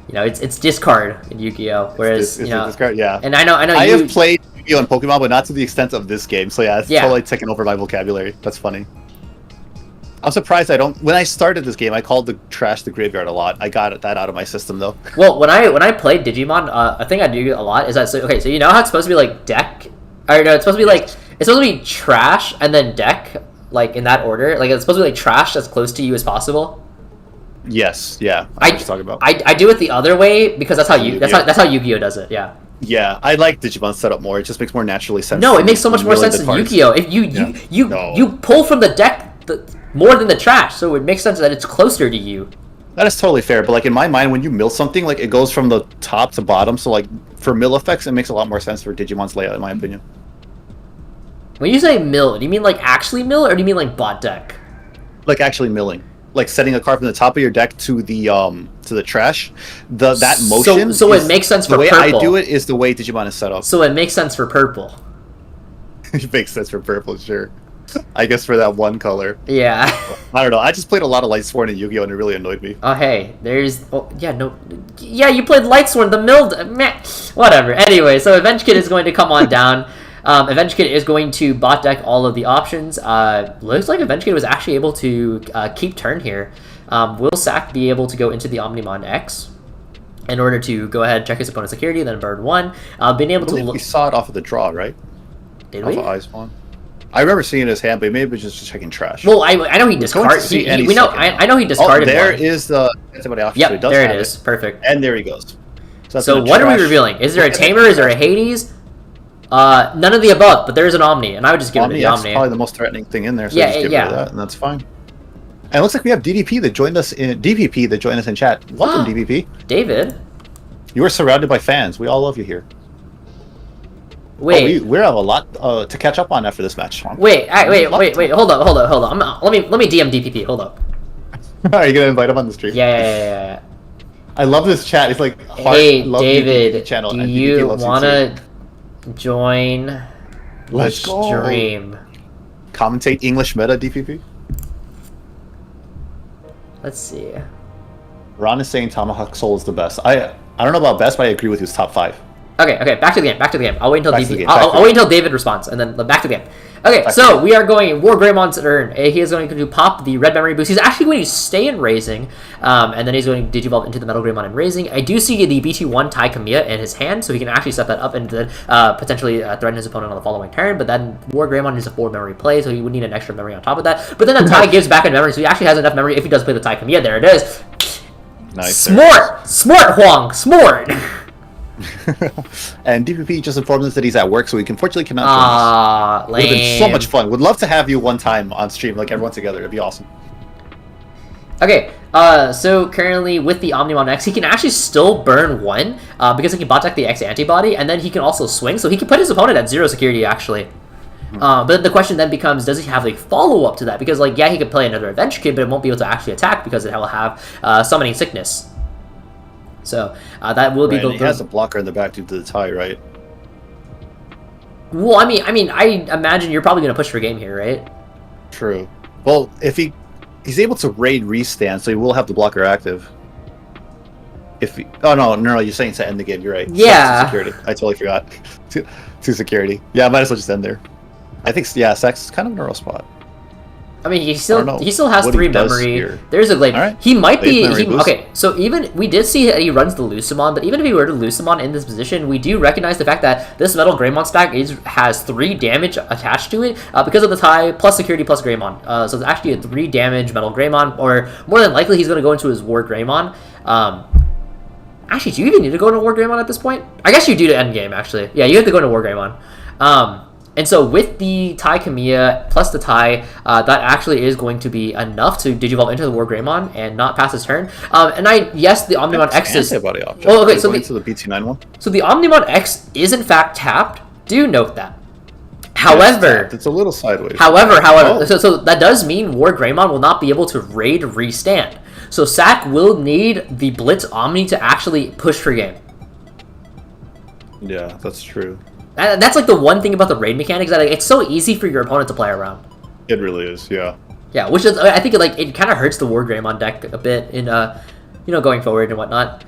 [SPEAKER 1] you know it's discard in Yu-Gi-Oh, whereas
[SPEAKER 3] it's discard, yeah.
[SPEAKER 1] And I know
[SPEAKER 3] I have played Yu-Gi-Oh and Pokemon, but not to the extent of this game. So yeah, it's totally taken over my vocabulary. That's funny. I'm surprised when I started this game, I called the trash the graveyard a lot. I got that out of my system though.
[SPEAKER 1] Well, when I played Digimon, a thing I do a lot is that so you know how it's supposed to be like deck, or no, it's supposed to be trash and then deck. Like in that order, like it's supposed to be like trash as close to you as possible.
[SPEAKER 3] Yes, yeah. I was talking about.
[SPEAKER 1] I do it the other way because that's how Yu-Gi-Oh does it. Yeah.
[SPEAKER 3] Yeah, I like Digimon setup more. It just makes more naturally sense.
[SPEAKER 1] No, it makes so much more sense in Yu-Gi-Oh. If you pull from the deck more than the trash, so it makes sense that it's closer to you.
[SPEAKER 3] That is totally fair, but like in my mind, when you mill something, like it goes from the top to bottom. So like for mill effects, it makes a lot more sense for Digimon's layout, in my opinion.
[SPEAKER 1] When you say mill, do you mean like actually mill, or do you mean like bot deck?
[SPEAKER 3] Like actually milling, like setting a card from the top of your deck to the trash. That motion.
[SPEAKER 1] So it makes sense for purple.
[SPEAKER 3] The way I do it is the way Digimon is set up.
[SPEAKER 1] So it makes sense for purple.
[SPEAKER 3] It makes sense for purple, sure. I guess for that one color.
[SPEAKER 1] Yeah.
[SPEAKER 3] I don't know. I just played a lot of Lightsworn and Yu-Gi-Oh, and it really annoyed me.
[SPEAKER 1] Oh hey, you played Lightsworn, the milled meh. Whatever. Anyway, so Avenge Kid is going to come on down. Avenge Kid is going to bot deck all of the options. Looks like Avenge Kid was actually able to keep turn here. Will Sack be able to go into the Omnimon X in order to go ahead, check his opponent's security, then burn 1? Being able to
[SPEAKER 3] we saw it off of the draw, right?
[SPEAKER 1] Did
[SPEAKER 3] off
[SPEAKER 1] we?
[SPEAKER 3] Of Icepawn. I remember seeing it in his hand, but maybe just checking trash.
[SPEAKER 1] Well, I know he discarded. I know he discarded.
[SPEAKER 3] There
[SPEAKER 1] one.
[SPEAKER 3] is the antibody option.
[SPEAKER 1] Yep,
[SPEAKER 3] so he does
[SPEAKER 1] there it
[SPEAKER 3] have
[SPEAKER 1] is. Perfect.
[SPEAKER 3] And there he goes.
[SPEAKER 1] So what are we revealing? Is there a Tamer? Is there a Hades? None of the above, but there is an Omni, and I would just give it to the Omni.
[SPEAKER 3] Omni probably the most threatening thing in there, so
[SPEAKER 1] Yeah,
[SPEAKER 3] just give
[SPEAKER 1] yeah.
[SPEAKER 3] rid of that, and that's fine. And it looks like we have DDP that joined us in chat. Welcome, DDP.
[SPEAKER 1] David.
[SPEAKER 3] You are surrounded by fans. We all love you here.
[SPEAKER 1] Wait.
[SPEAKER 3] We have a lot to catch up on after this match.
[SPEAKER 1] Wait. Hold up. Let me DM DPP. Hold up.
[SPEAKER 3] Are you gonna invite him on the stream?
[SPEAKER 1] Yeah.
[SPEAKER 3] I love this chat. It's like
[SPEAKER 1] Hey,
[SPEAKER 3] love
[SPEAKER 1] David,
[SPEAKER 3] channel,
[SPEAKER 1] do
[SPEAKER 3] and
[SPEAKER 1] you
[SPEAKER 3] DDP loves you
[SPEAKER 1] wanna join the
[SPEAKER 3] Let's go.
[SPEAKER 1] stream?
[SPEAKER 3] Commentate English meta, DPP.
[SPEAKER 1] Let's see.
[SPEAKER 3] Ron is saying Tomahawk Soul is the best. I don't know about best, but I agree with you. It's top 5.
[SPEAKER 1] Okay, back to the game. I'll wait until
[SPEAKER 3] Back to the
[SPEAKER 1] DP.
[SPEAKER 3] game,
[SPEAKER 1] I'll wait until David responds, and then back to the game. Okay, so we are going War Greymon's turn. He is going to pop the red memory boost. He's actually going to stay in Raising, and then he's going to Digivolve into the Metal Greymon in Raising. I do see the BT1 Tai Kamiya in his hand, so he can actually set that up and then potentially threaten his opponent on the following turn. But then War Greymon is a 4 memory play, so he would need an extra memory on top of that. But then the Tai gives back a memory, so he actually has enough memory if he does play the Tai Kamiya. There it is.
[SPEAKER 3] Nice.
[SPEAKER 1] Smart, Hoang, smart.
[SPEAKER 3] And DPP just informed us that he's at work, so he unfortunately cannot join us. Would have been so much fun. Would love to have you one time on stream, like everyone together. It'd be awesome.
[SPEAKER 1] Okay, so currently with the Omnimon X, he can actually still burn 1 because he can bot deck the X antibody, and then he can also swing, so he can put his opponent at 0 security actually. But the question then becomes, does he have a follow-up to that? Because, like, yeah, he could play another Avenge Kid, but it won't be able to actually attack because it will have Summoning Sickness. So, that will be...
[SPEAKER 3] He has a blocker in the back due to the tie, right?
[SPEAKER 1] Well, I mean, I imagine you're probably going to push for game here, right?
[SPEAKER 3] True. Well, if he's able to raid restand, so he will have the blocker active. If he... Oh, no, you're saying to end the game. You're right.
[SPEAKER 1] Yeah.
[SPEAKER 3] To security. I totally forgot. to security. Yeah, I might as well just end there. I think, yeah, Sex is kind of a neural spot.
[SPEAKER 1] I mean, he still has 3 memory.
[SPEAKER 3] Here.
[SPEAKER 1] There's a Glaive.
[SPEAKER 3] Right.
[SPEAKER 1] He might be...
[SPEAKER 3] Boost.
[SPEAKER 1] Okay, so even... We did see that he runs the Lucimon, but even if he were to Lucimon in this position, we do recognize the fact that this Metal Greymon stack has 3 damage attached to it because of the tie, plus security, plus Greymon. So it's actually a 3 damage Metal Greymon, or more than likely he's going to go into his War Greymon. Actually, do you even need to go into War Greymon at this point? I guess you do to end game, actually. Yeah, you have to go into War Greymon. And so with the Tai Kamiya plus the Tai, that actually is going to be enough to Digivolve into the War Greymon and not pass his turn. Yes, the Omnimon X is...
[SPEAKER 3] Antibody option.
[SPEAKER 1] Oh, okay, so
[SPEAKER 3] the BT9 one?
[SPEAKER 1] So the Omnimon X is in fact tapped. Do note that. However...
[SPEAKER 3] It's a little sideways.
[SPEAKER 1] However, so that does mean War Greymon will not be able to raid restand. So Sack will need the Blitz Omni to actually push for game.
[SPEAKER 3] Yeah, that's true.
[SPEAKER 1] That's like the one thing about the raid mechanics, that it's so easy for your opponent to play around.
[SPEAKER 3] It really is, yeah.
[SPEAKER 1] Yeah, which is, I think it kind of hurts the War Greymon deck a bit in going forward and whatnot.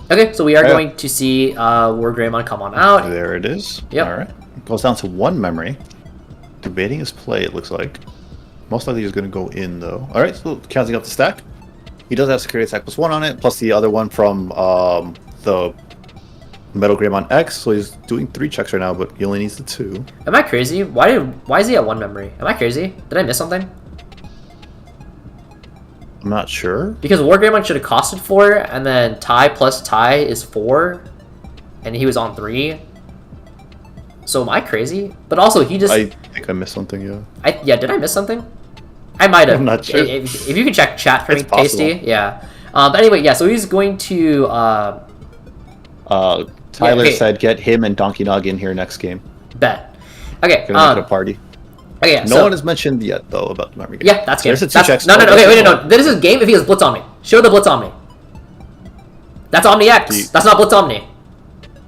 [SPEAKER 1] Okay, so we are going to see War Greymon come on out.
[SPEAKER 3] There it is.
[SPEAKER 1] Yep.
[SPEAKER 3] All right. Goes down to 1 memory. Debating his play, it looks like. Most likely he's going to go in though. All right, so counting up the stack. He does have security attack +1 on it, plus the other one from the Metal Greymon X, so he's doing 3 checks right now, but he only needs the 2.
[SPEAKER 1] Am I crazy? Why is he at 1 memory? Am I crazy? Did I miss something?
[SPEAKER 3] I'm not sure.
[SPEAKER 1] Because War Greymon should have costed 4, and then Tai plus Tai is 4, and he was on 3. So am I crazy? But also, he just...
[SPEAKER 3] I think I missed something, yeah.
[SPEAKER 1] Did I miss something? I might have.
[SPEAKER 3] I'm not sure.
[SPEAKER 1] If you can check chat for me,
[SPEAKER 3] It's possible.
[SPEAKER 1] Tasty. Yeah. But anyway, yeah, so he's going to...
[SPEAKER 3] Tyler said get him and Donkey Nog in here next game.
[SPEAKER 1] Bet. Okay.
[SPEAKER 3] Gonna make it a party.
[SPEAKER 1] Okay, yeah,
[SPEAKER 3] No one has mentioned yet, though, about the memory game.
[SPEAKER 1] Yeah, that's game.
[SPEAKER 3] There's a 2 checks.
[SPEAKER 1] No. Okay, wait, no. This is game if he has Blitz Omni. Show the Blitz Omni. That's Omni X. That's not Blitz Omni.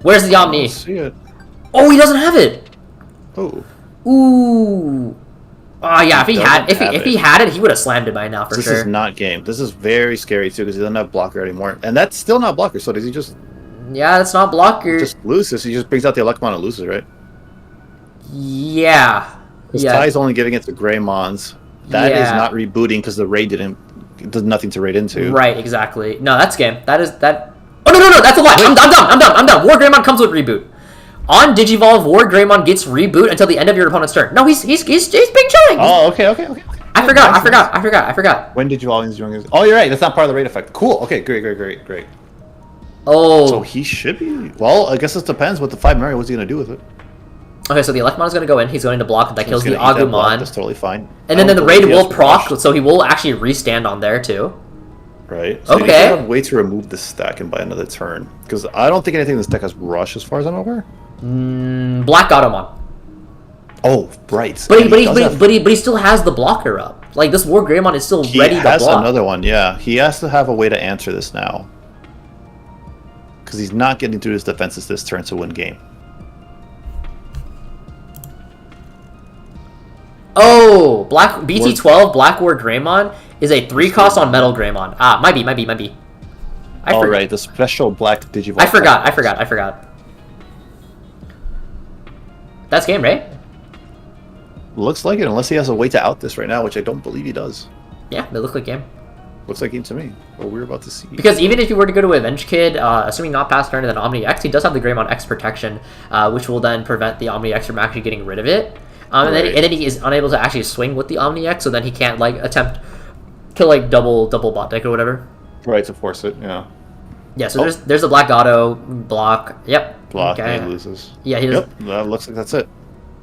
[SPEAKER 1] Where's the Omni?
[SPEAKER 3] See it.
[SPEAKER 1] Oh, he doesn't have it.
[SPEAKER 3] Oh.
[SPEAKER 1] Ooh. Oh yeah, if he had it, he would have slammed it by now for sure.
[SPEAKER 3] This is not game. This is very scary too because he doesn't have blocker anymore, and that's still not blocker. So does he just?
[SPEAKER 1] Yeah, that's not blocker.
[SPEAKER 3] Just loses. He just brings out the Electron and loses, right?
[SPEAKER 1] Yeah.
[SPEAKER 3] Because
[SPEAKER 1] Yeah.
[SPEAKER 3] Ty's only giving it to Greymons. That is
[SPEAKER 1] Yeah.
[SPEAKER 3] not rebooting because the raid does nothing to raid into.
[SPEAKER 1] Right, exactly. No, that's game. That is that. Oh no, that's a lie. I'm done. War Greymon comes with reboot. On Digivolve, War Greymon gets reboot until the end of your opponent's turn. No, he's being chilling.
[SPEAKER 3] Oh, okay.
[SPEAKER 1] I forgot.
[SPEAKER 3] When did you always doing this? Oh, you're right. That's not part of the raid effect. Cool. Okay, great.
[SPEAKER 1] Oh.
[SPEAKER 3] So he should be. Well, I guess it depends what the 5 Mario. What's he gonna do with it?
[SPEAKER 1] Okay, so the Electmon is going to go in. He's going to block. That kills the
[SPEAKER 3] He's gonna eat that block,
[SPEAKER 1] Agumon.
[SPEAKER 3] That's totally fine.
[SPEAKER 1] And then the raid
[SPEAKER 3] he has
[SPEAKER 1] will proc,
[SPEAKER 3] rush.
[SPEAKER 1] so he will actually restand on there too.
[SPEAKER 3] Right. So
[SPEAKER 1] Okay.
[SPEAKER 3] you have a way to remove this stack and buy another turn. Because I don't think anything in this deck has rush as far as I'm aware.
[SPEAKER 1] Black Automon.
[SPEAKER 3] Oh, right.
[SPEAKER 1] But
[SPEAKER 3] And does have-
[SPEAKER 1] he still has the blocker up. Like this War Greymon is still
[SPEAKER 3] he
[SPEAKER 1] ready to
[SPEAKER 3] has
[SPEAKER 1] block.
[SPEAKER 3] another one, yeah. He has to have a way to answer this now. Because he's not getting through his defenses this turn to win game.
[SPEAKER 1] Oh, Black BT12 Black War Greymon is a 3 cost on Metal Greymon. Ah, might be. I
[SPEAKER 3] All
[SPEAKER 1] forgot.
[SPEAKER 3] right, the special black Digivolve.
[SPEAKER 1] I forgot. That's game, right?
[SPEAKER 3] Looks like it, unless he has a way to out this right now, which I don't believe he does.
[SPEAKER 1] Yeah, they look like game.
[SPEAKER 3] Looks like game to me. What we're about to see.
[SPEAKER 1] Because even if you were to go to Avenge Kid, assuming not past turn and then Omni X, he does have the Greymon X protection, which will then prevent the Omni X from actually getting rid of it. And then he is unable to actually swing with the Omni X, so then he can't like attempt to like double bot deck or whatever.
[SPEAKER 3] Right, to force it, yeah.
[SPEAKER 1] Yeah, so there's a Black Auto block. Yep.
[SPEAKER 3] Block,
[SPEAKER 1] Okay.
[SPEAKER 3] and he loses.
[SPEAKER 1] Yeah, he does.
[SPEAKER 3] Yep, that looks like that's it.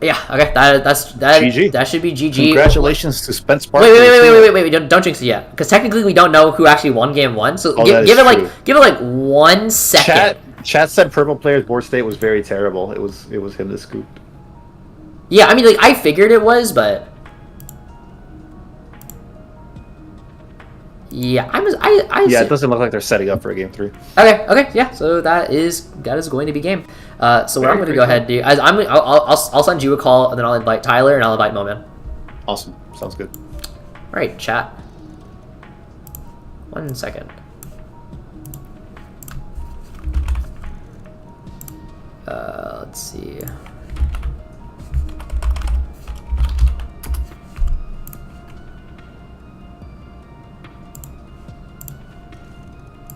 [SPEAKER 1] Yeah. Okay. That's
[SPEAKER 3] GG.
[SPEAKER 1] That should be GG.
[SPEAKER 3] Congratulations to Spence Park.
[SPEAKER 1] Wait, don't jinx it yet, because technically we don't know who actually won game 1. So give it like 1 second.
[SPEAKER 3] Chat said purple player's board state was very terrible. It was him that scooped.
[SPEAKER 1] Yeah, I mean, like, I figured it was, but... Yeah,
[SPEAKER 3] Yeah, it doesn't look like they're setting up for a game 3.
[SPEAKER 1] Okay, yeah, so that is going to be game. So what I'm going to go ahead and do... I'll send you a call, and then I'll invite Tyler, and I'll invite Momin.
[SPEAKER 3] Awesome. Sounds good.
[SPEAKER 1] Alright, chat. 1 second. Let's see...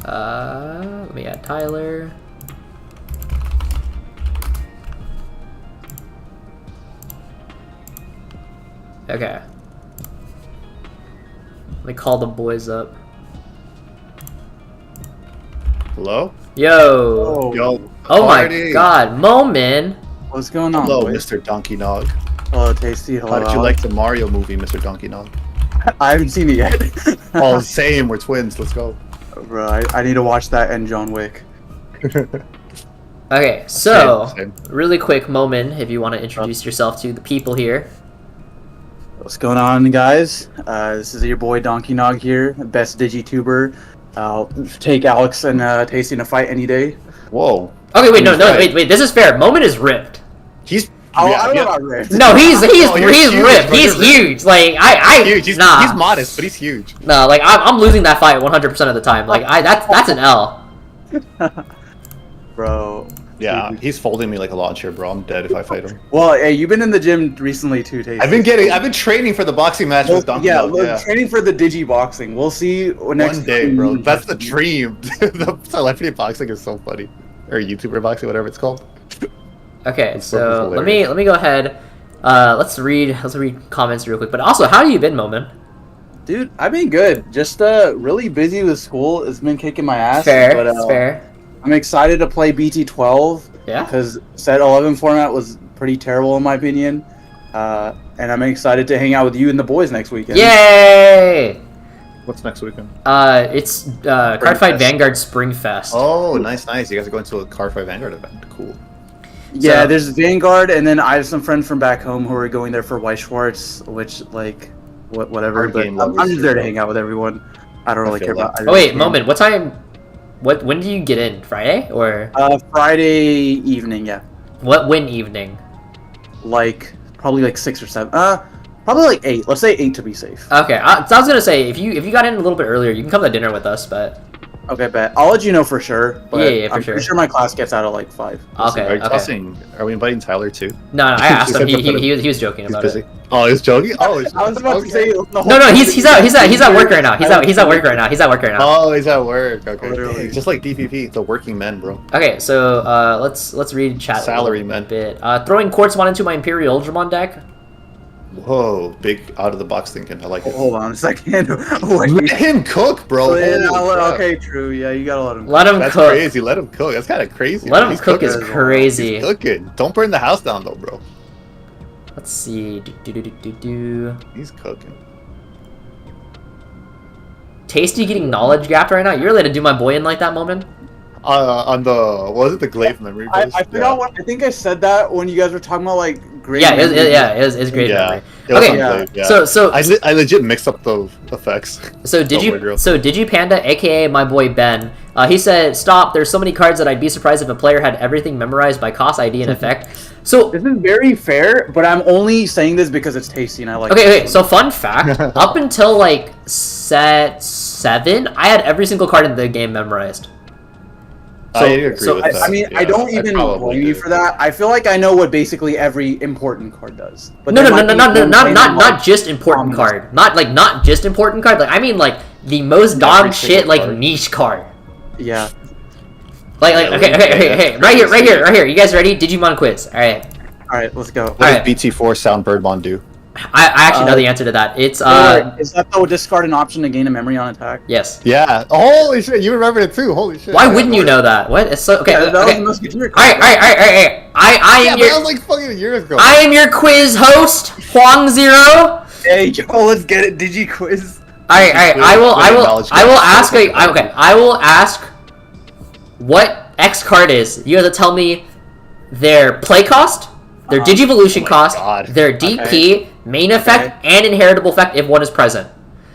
[SPEAKER 1] let me add Tyler. Okay. Let me call the boys up.
[SPEAKER 3] Hello?
[SPEAKER 1] Yo!
[SPEAKER 3] Yo.
[SPEAKER 1] Oh
[SPEAKER 3] Party.
[SPEAKER 1] my god, Momin!
[SPEAKER 6] What's going on,
[SPEAKER 3] Hello,
[SPEAKER 6] boys?
[SPEAKER 3] Mr. Donkey Nog.
[SPEAKER 6] Hello, Tasty. Hello.
[SPEAKER 3] How did you like the Mario movie, Mr. Donkey Nog?
[SPEAKER 6] I haven't seen it yet.
[SPEAKER 3] Oh, same. We're twins. Let's go.
[SPEAKER 6] Bro, I need to watch that and John Wick.
[SPEAKER 1] Okay, so,
[SPEAKER 3] Same.
[SPEAKER 1] really quick, Momin, if you want to introduce yourself to the people here.
[SPEAKER 6] What's going on, guys? This is your boy Donkey Nog here, best DigiTuber. I'll take Alex and Tasty in a fight any day.
[SPEAKER 3] Whoa.
[SPEAKER 1] Okay, wait, no,
[SPEAKER 3] Right.
[SPEAKER 1] wait, this is fair. Momin is ripped.
[SPEAKER 3] He's.
[SPEAKER 6] Oh,
[SPEAKER 3] yeah,
[SPEAKER 6] I don't know
[SPEAKER 3] yeah.
[SPEAKER 6] about Rift.
[SPEAKER 1] No, he's
[SPEAKER 3] you're huge,
[SPEAKER 1] ripped.
[SPEAKER 3] bro,
[SPEAKER 1] He's
[SPEAKER 3] you're
[SPEAKER 1] huge. Like I
[SPEAKER 3] Huge. He's modest, but he's huge.
[SPEAKER 1] No, like I'm losing that fight 100% of the time. Like that's an L.
[SPEAKER 6] Bro.
[SPEAKER 3] Yeah, he's folding me like a lawn chair, bro. I'm dead if I fight him.
[SPEAKER 6] Well, hey, you've been in the gym recently too, Tasty.
[SPEAKER 3] I've been training for the boxing match with Donkey
[SPEAKER 6] Yeah,
[SPEAKER 3] Dog.
[SPEAKER 6] we're training for the Digi boxing. We'll see next
[SPEAKER 3] One day, bro. That's the dream. The celebrity boxing is so funny, or YouTuber boxing, whatever it's called.
[SPEAKER 1] Okay,
[SPEAKER 3] That's
[SPEAKER 1] so
[SPEAKER 3] fucking
[SPEAKER 1] let me go ahead. Let's read comments real quick. But also, how have you been, Momin?
[SPEAKER 6] Dude, I've been good. Just really busy with school. It's been kicking my ass.
[SPEAKER 1] Fair,
[SPEAKER 6] but,
[SPEAKER 1] it's fair.
[SPEAKER 6] I'm excited to play BT12.
[SPEAKER 1] Yeah.
[SPEAKER 6] Because set 11 format was pretty terrible in my opinion. And I'm excited to hang out with you and the boys next weekend.
[SPEAKER 1] Yay!
[SPEAKER 3] What's next weekend?
[SPEAKER 1] It's Cardfight Vanguard Spring Fest.
[SPEAKER 3] Oh, nice. You guys are going to a Cardfight Vanguard event. Cool.
[SPEAKER 6] Yeah,
[SPEAKER 1] So-
[SPEAKER 6] there's Vanguard, and then I have some friends from back home who are going there for White Schwartz, which, like, whatever.
[SPEAKER 3] Card
[SPEAKER 6] But
[SPEAKER 3] game
[SPEAKER 6] I'm
[SPEAKER 3] lovers
[SPEAKER 6] just there to
[SPEAKER 3] here,
[SPEAKER 6] hang out with everyone. I don't
[SPEAKER 3] I
[SPEAKER 6] really
[SPEAKER 3] feel
[SPEAKER 6] care
[SPEAKER 3] that.
[SPEAKER 6] about.
[SPEAKER 1] Oh wait, Momin, what time? When do you get in? Friday or
[SPEAKER 6] Friday evening, yeah.
[SPEAKER 1] when evening?
[SPEAKER 6] Like probably like 6 or 7. Probably like 8. Let's say 8 to be safe.
[SPEAKER 1] Okay, so I was gonna say if you got in a little bit earlier, you can come to dinner with us. But
[SPEAKER 6] Okay, bet. I'll let you know for sure. But
[SPEAKER 1] Yeah, for
[SPEAKER 6] I'm
[SPEAKER 1] sure.
[SPEAKER 6] pretty sure my class gets out at like 5.
[SPEAKER 1] Okay.
[SPEAKER 3] Are you
[SPEAKER 1] Okay.
[SPEAKER 3] tossing? Are we inviting Tyler too?
[SPEAKER 1] No, I asked
[SPEAKER 3] He
[SPEAKER 1] him.
[SPEAKER 3] said
[SPEAKER 1] He was joking
[SPEAKER 3] He's
[SPEAKER 1] about
[SPEAKER 3] busy.
[SPEAKER 1] it.
[SPEAKER 3] Oh, he's joking. Oh,
[SPEAKER 6] I was about to say.
[SPEAKER 1] No, he's at work right now. He's at work right now. He's at work right now.
[SPEAKER 3] Oh, he's at work. Okay,
[SPEAKER 6] Literally.
[SPEAKER 3] just like DPP, the working men, bro.
[SPEAKER 1] Okay, so let's read chat.
[SPEAKER 3] Salary
[SPEAKER 1] a
[SPEAKER 3] men.
[SPEAKER 1] bit. Throwing Quartzmon into my Imperial Ultramon deck.
[SPEAKER 3] Whoa, big out of the box thinking. I like it.
[SPEAKER 6] Hold on a second.
[SPEAKER 3] Let him cook, bro. Holy crap.
[SPEAKER 6] Okay, true. Yeah, you gotta let him.
[SPEAKER 1] Let him
[SPEAKER 3] That's
[SPEAKER 1] cook.
[SPEAKER 3] crazy. Let him cook. That's kind of crazy.
[SPEAKER 1] Let
[SPEAKER 3] man.
[SPEAKER 1] him
[SPEAKER 3] He's
[SPEAKER 1] cook
[SPEAKER 3] cooking
[SPEAKER 1] is
[SPEAKER 3] as well.
[SPEAKER 1] crazy.
[SPEAKER 3] He's cooking. Don't burn the house down though, bro.
[SPEAKER 1] Let's see. Do.
[SPEAKER 3] He's cooking.
[SPEAKER 1] Tasty getting knowledge gapped right now. You're ready to do my boy in like that moment?
[SPEAKER 3] On the what was it, the glaive memory?
[SPEAKER 6] I
[SPEAKER 3] boost?
[SPEAKER 6] forgot what. I think I said that when you guys were talking about like great.
[SPEAKER 1] Yeah, it's great
[SPEAKER 3] Yeah.
[SPEAKER 1] memory.
[SPEAKER 3] It was
[SPEAKER 1] Okay,
[SPEAKER 3] on
[SPEAKER 6] yeah.
[SPEAKER 3] glaive, yeah.
[SPEAKER 1] So
[SPEAKER 3] I legit mixed up the effects.
[SPEAKER 1] So
[SPEAKER 3] Don't worry, girl.
[SPEAKER 1] Digipanda, aka my boy Ben, he said, "Stop! There's so many cards that I'd be surprised if a player had everything memorized by cost, ID, and effect." So
[SPEAKER 6] This is very fair, but I'm only saying this because it's tasty and I like.
[SPEAKER 1] okay. So fun fact: up until like set 7, I had every single card in the game memorized.
[SPEAKER 3] I agree with that.
[SPEAKER 6] I mean,
[SPEAKER 3] Yeah,
[SPEAKER 6] I don't even
[SPEAKER 3] probably
[SPEAKER 6] blame you
[SPEAKER 3] did.
[SPEAKER 6] for that. I feel like I know what basically every important card does. But
[SPEAKER 1] No,
[SPEAKER 6] there might be one thing
[SPEAKER 1] not just important
[SPEAKER 6] prominent.
[SPEAKER 1] card. Not just important card. Like I mean, like the most dog
[SPEAKER 3] Every
[SPEAKER 1] shit,
[SPEAKER 3] single
[SPEAKER 1] like
[SPEAKER 3] card.
[SPEAKER 1] niche card.
[SPEAKER 6] Yeah.
[SPEAKER 1] Like
[SPEAKER 3] Yeah,
[SPEAKER 1] okay, right here. You guys ready? Digimon quiz. All right.
[SPEAKER 6] All right, let's go.
[SPEAKER 3] What
[SPEAKER 1] Alright.
[SPEAKER 3] does BT4 Sound Birdmon do?
[SPEAKER 1] I actually know the answer to that. It's
[SPEAKER 6] Is that the discard an option to gain a memory on attack?
[SPEAKER 1] yes.
[SPEAKER 3] Yeah. Holy shit, you remembered it too. Holy shit.
[SPEAKER 1] Why
[SPEAKER 3] Yeah,
[SPEAKER 1] wouldn't you
[SPEAKER 3] no
[SPEAKER 1] know that? What? It's so okay.
[SPEAKER 6] Yeah, that was
[SPEAKER 1] Okay.
[SPEAKER 6] the most Musketeer
[SPEAKER 1] All right. I
[SPEAKER 3] Yeah,
[SPEAKER 1] am
[SPEAKER 3] but that
[SPEAKER 1] your
[SPEAKER 3] was like fucking years ago.
[SPEAKER 1] I am your quiz host, Hoang Zero.
[SPEAKER 6] Hey, yo, let's get it. Digi quiz.
[SPEAKER 1] All right. I will
[SPEAKER 3] Knowledge
[SPEAKER 1] ask.
[SPEAKER 3] gaps.
[SPEAKER 1] Okay. I will ask what X card is. You have to tell me their play cost, their Digivolution
[SPEAKER 3] Oh my
[SPEAKER 1] cost,
[SPEAKER 3] God.
[SPEAKER 1] their DP, main effect, and inheritable effect if one is present.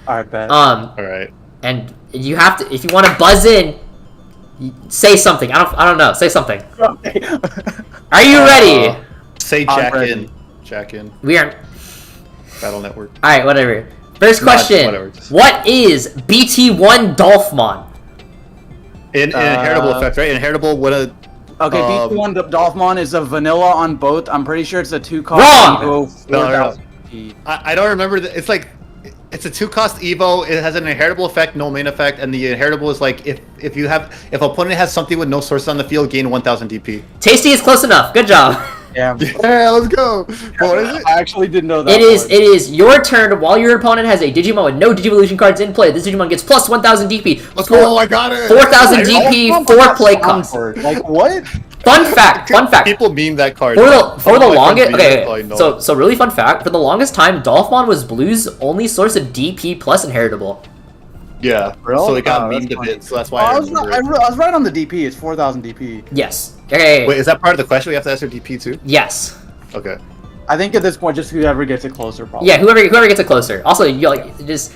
[SPEAKER 6] All right, bet.
[SPEAKER 3] Alright.
[SPEAKER 1] And you have to, if you want to buzz in, say something. I don't know. Say something. Are you ready?
[SPEAKER 3] Say
[SPEAKER 6] I'm
[SPEAKER 3] Jack
[SPEAKER 6] ready.
[SPEAKER 3] in. Jack in.
[SPEAKER 1] We are.
[SPEAKER 3] Battle Network.
[SPEAKER 1] All right. Whatever. First question.
[SPEAKER 3] whatever, just-
[SPEAKER 1] What is BT1 Dolphmon?
[SPEAKER 3] Inheritable effect, right? Inheritable, what a...
[SPEAKER 6] Okay, BT1 Dolphmon is a vanilla on both. I'm pretty sure it's a 2-cost.
[SPEAKER 1] Wrong!
[SPEAKER 6] Evo
[SPEAKER 3] No.
[SPEAKER 6] 4000 P.
[SPEAKER 3] I don't remember, it's like... It's a 2-cost Evo, it has an inheritable effect, no main effect, and the inheritable is like, if opponent has something with no sources on the field, gain 1000 DP.
[SPEAKER 1] Tasty is close enough. Good job.
[SPEAKER 6] Yeah.
[SPEAKER 3] Yeah, let's go! What is it?
[SPEAKER 6] I actually didn't know that.
[SPEAKER 1] It
[SPEAKER 6] one.
[SPEAKER 1] is your turn while your opponent has a Digimon with no Digivolution cards in play. This Digimon gets plus 1000 DP.
[SPEAKER 3] Let's go, I got it!
[SPEAKER 1] 4000
[SPEAKER 3] I-
[SPEAKER 1] DP, 4 play cost.
[SPEAKER 6] Like what?
[SPEAKER 1] Fun fact.
[SPEAKER 3] People meme that card.
[SPEAKER 1] For the
[SPEAKER 3] Someone like
[SPEAKER 1] longest,
[SPEAKER 3] from BS
[SPEAKER 1] okay,
[SPEAKER 3] probably knows.
[SPEAKER 1] so really fun fact. For the longest time, Dolphmon was Blue's only source of DP plus inheritable.
[SPEAKER 3] Yeah,
[SPEAKER 6] Real?
[SPEAKER 3] so it got
[SPEAKER 6] Oh, that's
[SPEAKER 3] memed a
[SPEAKER 6] funny.
[SPEAKER 3] bit, so that's why
[SPEAKER 6] I
[SPEAKER 3] I
[SPEAKER 6] was,
[SPEAKER 3] remember
[SPEAKER 6] I,
[SPEAKER 3] it.
[SPEAKER 6] I was right on the DP. It's 4000 DP.
[SPEAKER 1] Yes. Okay.
[SPEAKER 3] Wait, is that part of the question? We have to answer DP too?
[SPEAKER 1] Yes.
[SPEAKER 3] Okay.
[SPEAKER 6] I think at this point, just whoever gets it closer, probably.
[SPEAKER 1] Yeah. Whoever gets it closer. Also, you like just